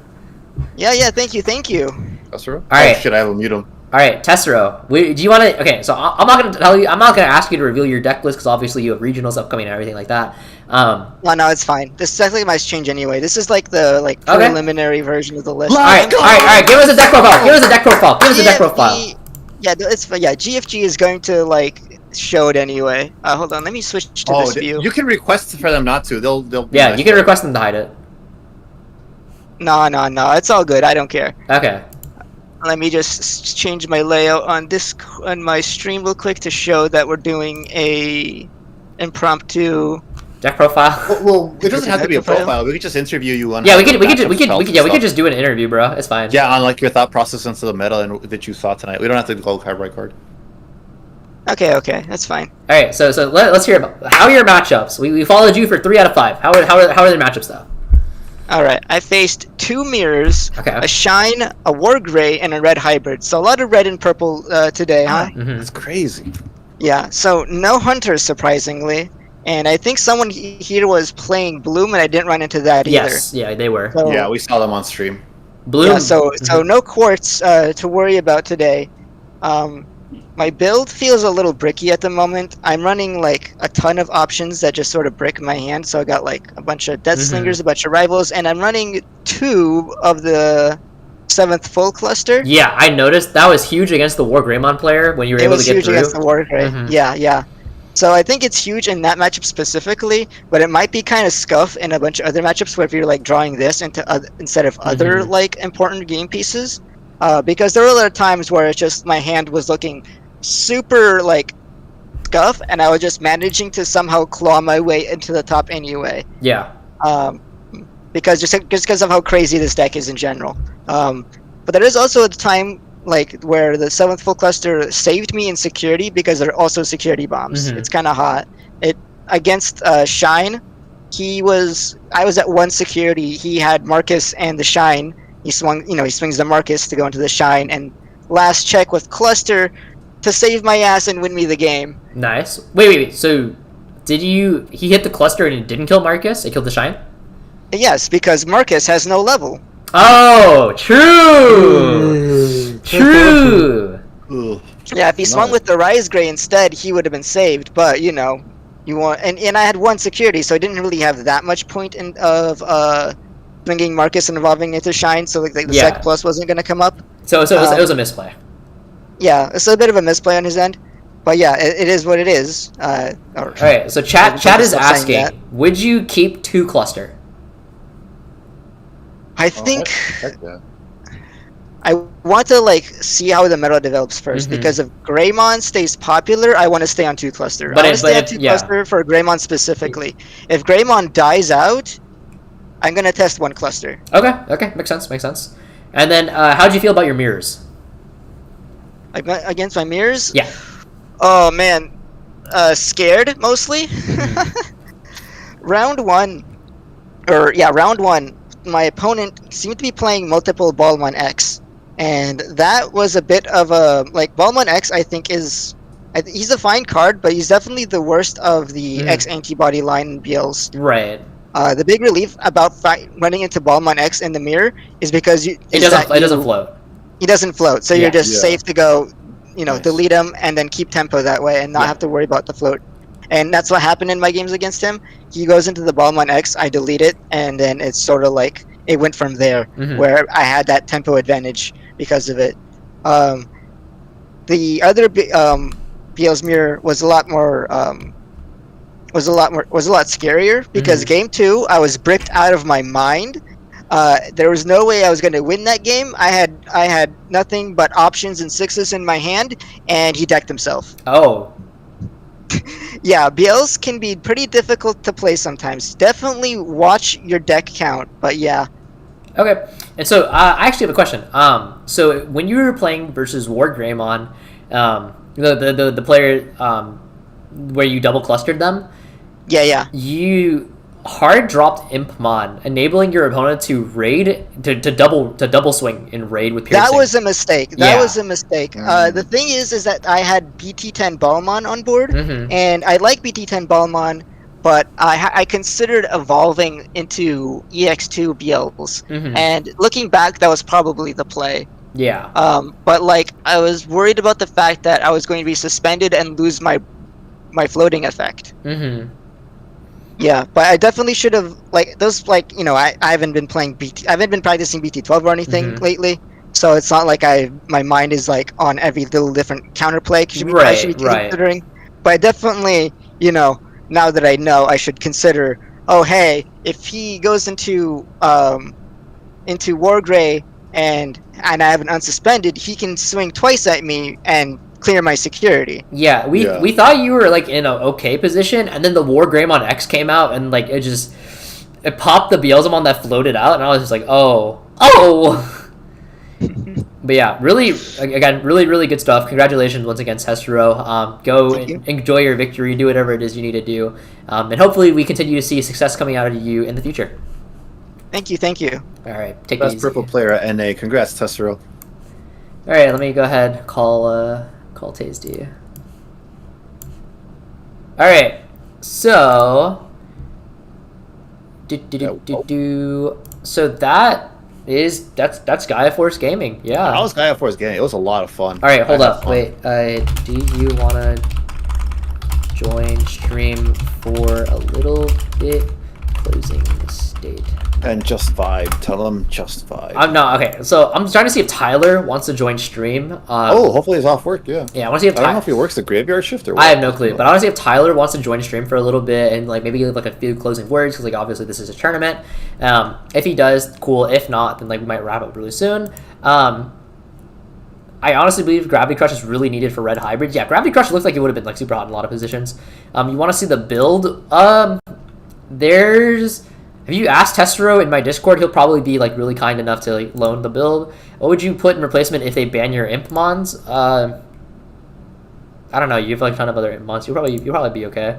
[SPEAKER 2] Yeah. Thank you.
[SPEAKER 3] That's right.
[SPEAKER 1] Alright.
[SPEAKER 3] Oh shit! I have to mute him.
[SPEAKER 1] All right, Testero. Do you want to? Okay, so I'm not gonna tell you. I'm not gonna ask you to reveal your deck list because obviously you have regionals upcoming and everything like that.
[SPEAKER 2] No, it's fine. This technically might change anyway. This is like the
[SPEAKER 1] Okay.
[SPEAKER 2] preliminary version of the list.
[SPEAKER 1] All right. Give us a deck profile. Give us a deck profile.
[SPEAKER 2] Yeah, GFG is going to like show it anyway. Hold on, let me switch to this view.
[SPEAKER 3] You can request for them not to. They'll.
[SPEAKER 1] Yeah, you can request them to hide it.
[SPEAKER 2] No, it's all good. I don't care.
[SPEAKER 1] Okay.
[SPEAKER 2] Let me just change my layout on my stream real quick to show that we're doing a impromptu.
[SPEAKER 1] Deck profile.
[SPEAKER 3] Well, it doesn't have to be a profile. We could just interview you on.
[SPEAKER 1] Yeah, we could just do an interview, bro. It's fine.
[SPEAKER 3] Yeah, on like your thought process into the meta and that you saw tonight. We don't have to go card by card.
[SPEAKER 2] Okay, that's fine.
[SPEAKER 1] All right. So let's hear about how are your matchups. We followed you for 3 out of 5. How are their matchups though?
[SPEAKER 2] All right, I faced 2 mirrors,
[SPEAKER 1] Okay.
[SPEAKER 2] a shine, a war gray, and a red hybrid. So a lot of red and purple today, huh?
[SPEAKER 1] Mm-hmm.
[SPEAKER 3] That's crazy.
[SPEAKER 2] Yeah. So no hunters, surprisingly, and I think someone here was playing Bloom, and I didn't run into that either.
[SPEAKER 1] Yes. Yeah, they were.
[SPEAKER 2] So,
[SPEAKER 3] Yeah, we saw them on stream.
[SPEAKER 1] Bloom.
[SPEAKER 2] Yeah, so no quartz to worry about today. My build feels a little bricky at the moment. I'm running like a ton of options that just sort of brick my hand. So I got like a bunch of Death Slingers, a bunch of Rivals, and I'm running 2 of the 7th full cluster.
[SPEAKER 1] Yeah, I noticed that was huge against the War Greymon player when you were able to get
[SPEAKER 2] huge
[SPEAKER 1] through.
[SPEAKER 2] against the War Grey. Yeah. So I think it's huge in that matchup specifically, but it might be kind of scuff in a bunch of other matchups where if you're like drawing this instead of other like important game pieces, because there were a lot of times where it's just my hand was looking super like scuff, and I was just managing to somehow claw my way into the top anyway.
[SPEAKER 1] Yeah.
[SPEAKER 2] Because just because of how crazy this deck is in general. But there is also a time like where the 7th full cluster saved me in security because they're also security bombs. It's kind of hot. It against Shine, I was at 1 security. He had Marcus and the Shine. He swings the Marcus to go into the Shine, and last check with cluster to save my ass and win me the game.
[SPEAKER 1] Nice. Wait. So, he hit the cluster and it didn't kill Marcus? It killed the Shine?
[SPEAKER 2] Yes, because Marcus has no level.
[SPEAKER 1] Oh, true! True!
[SPEAKER 3] Ugh.
[SPEAKER 2] Yeah, if he swung with the Rise Gray instead, he would have been saved. But you want, and I had 1 security, so I didn't really have that much point of swinging Marcus and evolving into Shine. So like the Sec Plus wasn't going to come up.
[SPEAKER 1] So it was a misplay.
[SPEAKER 2] Yeah, it's a bit of a misplay on his end, but yeah, it is what it is.
[SPEAKER 1] All right, so chat is asking, would you keep 2 cluster?
[SPEAKER 2] I think
[SPEAKER 3] Heck yeah.
[SPEAKER 2] I want to like see how the meta develops first, because if Greymon stays popular, I want to stay on 2 cluster. I want to stay on 2 cluster for Greymon specifically. If Greymon dies out, I'm gonna test 1 cluster.
[SPEAKER 1] Okay, makes sense. And then, how'd you feel about your mirrors?
[SPEAKER 2] Against my mirrors?
[SPEAKER 1] Yeah.
[SPEAKER 2] Oh man, scared mostly. Round one, my opponent seemed to be playing multiple Balmon X, and that was a bit of a like Balmon X. I think he's a fine card, but he's definitely the worst of the X antibody line in BLs.
[SPEAKER 1] Right.
[SPEAKER 2] The big relief about running into Balmon X in the mirror is because it doesn't float. He doesn't float, so you're just safe to go, delete him and then keep tempo that way and not have to worry about the float. And that's what happened in my games against him. He goes into the Balmon X, I delete it, and then it's sort of like it went from there, where I had that tempo advantage because of it. The other BL's mirror was a lot more was a lot scarier because game 2 I was bricked out of my mind. There was no way I was going to win that game. I had nothing but options and 6s in my hand, and he decked himself.
[SPEAKER 1] Oh.
[SPEAKER 2] Yeah, BLs can be pretty difficult to play sometimes. Definitely watch your deck count, but yeah.
[SPEAKER 1] Okay, and so I actually have a question. So when you were playing versus War Greymon, the player where you double clustered them,
[SPEAKER 2] yeah,
[SPEAKER 1] you hard dropped Impmon, enabling your opponent to raid to double swing in raid with piercing.
[SPEAKER 2] That was a mistake. The thing is that I had BT10 Balmon on board, and I like BT10 Balmon, but I considered evolving into EX2 BLs, and looking back, that was probably the play.
[SPEAKER 1] Yeah.
[SPEAKER 2] But like I was worried about the fact that I was going to be suspended and lose my floating effect. Yeah, but I definitely should have I haven't been playing I haven't been practicing BT12 or anything lately, so it's not like my mind is like on every little different counterplay I should be considering. But I definitely, now that I know, I should consider, oh hey, if he goes into Wargrey and I have an unsuspended, he can swing twice at me and clear my security.
[SPEAKER 1] Yeah, we thought you were like in an okay position, and then the War Greymon X came out, and like it popped the Beelzemon that floated out, and I was just like, oh. But yeah, really good stuff. Congratulations once again, Testero. Go and enjoy your victory. Do whatever it is you need to do, and hopefully we continue to see success coming out of you in the future.
[SPEAKER 2] Thank you.
[SPEAKER 1] All right, take it
[SPEAKER 3] Best
[SPEAKER 1] easy.
[SPEAKER 3] purple player at NA. Congrats, Testero.
[SPEAKER 1] All right, let me go ahead call Tasty. All right, so so that's Gaia Force Gaming. Yeah,
[SPEAKER 3] that was Gaia Force Gaming. It was a lot of fun.
[SPEAKER 1] All right, hold up, wait. Do you wanna join stream for a little bit? Closing state.
[SPEAKER 3] And just vibe. Tell them just vibe.
[SPEAKER 1] I'm not okay. So I'm trying to see if Tyler wants to join stream.
[SPEAKER 3] Hopefully he's off work. Yeah.
[SPEAKER 1] Yeah, I want to see if
[SPEAKER 3] I don't know if he works the graveyard shift or what.
[SPEAKER 1] I have no clue, but I want to see if Tyler wants to join stream for a little bit and like maybe give like a few closing words because like obviously this is a tournament. If he does, cool. If not, then like we might wrap up really soon. I honestly believe Gravity Crush is really needed for red hybrids. Yeah, Gravity Crush looks like it would have been like super hot in a lot of positions. You want to see the build? If you ask Testero in my Discord, he'll probably be like really kind enough to like loan the build. What would you put in replacement if they ban your Impmons? I don't know. You have like a ton of other Impmons. You'll probably be okay.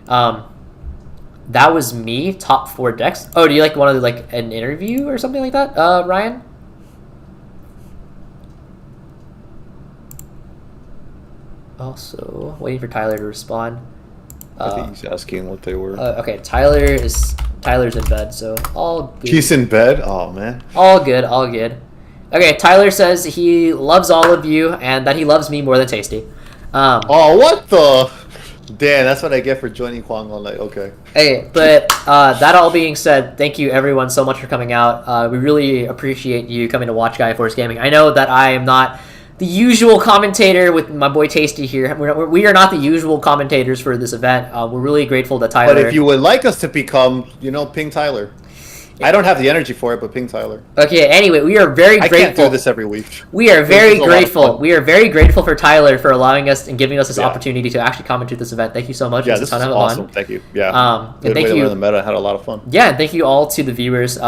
[SPEAKER 1] That was me. Top 4 decks. Oh, do you like want to like an interview or something like that, Ryan? Also waiting for Tyler to respond.
[SPEAKER 3] I think he's asking what they were.
[SPEAKER 1] Okay, Tyler's in bed, so all good.
[SPEAKER 3] He's in bed? Oh, man.
[SPEAKER 1] All good. Okay, Tyler says he loves all of you and that he loves me more than Tasty.
[SPEAKER 3] What the? Damn, that's what I get for joining Hoang all night. Okay.
[SPEAKER 1] Hey, but that all being said, thank you everyone so much for coming out. We really appreciate you coming to watch Gaia Force Gaming. I know that I am not the usual commentator with my boy Tasty here. We are not the usual commentators for this event. We're really grateful that Tyler...
[SPEAKER 3] But if you would like us to become, ping Tyler. I don't have the energy for it, but ping Tyler.
[SPEAKER 1] Okay, anyway, we are very grateful.
[SPEAKER 3] I can't do this every week.
[SPEAKER 1] We are very grateful. We are very grateful for Tyler for allowing us and giving us this opportunity to actually comment at this event. Thank you so much.
[SPEAKER 3] Yeah, this is awesome. Thank you. Yeah.
[SPEAKER 1] And thank you.
[SPEAKER 3] Learn the meta. I had a lot of fun.
[SPEAKER 1] Yeah, and thank you all to the viewers.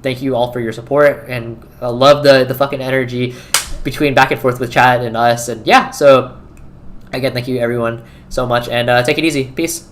[SPEAKER 1] Thank you all for your support, and I love the fucking energy between back and forth with chat and us. And yeah, so again, thank you everyone so much, and take it easy. Peace.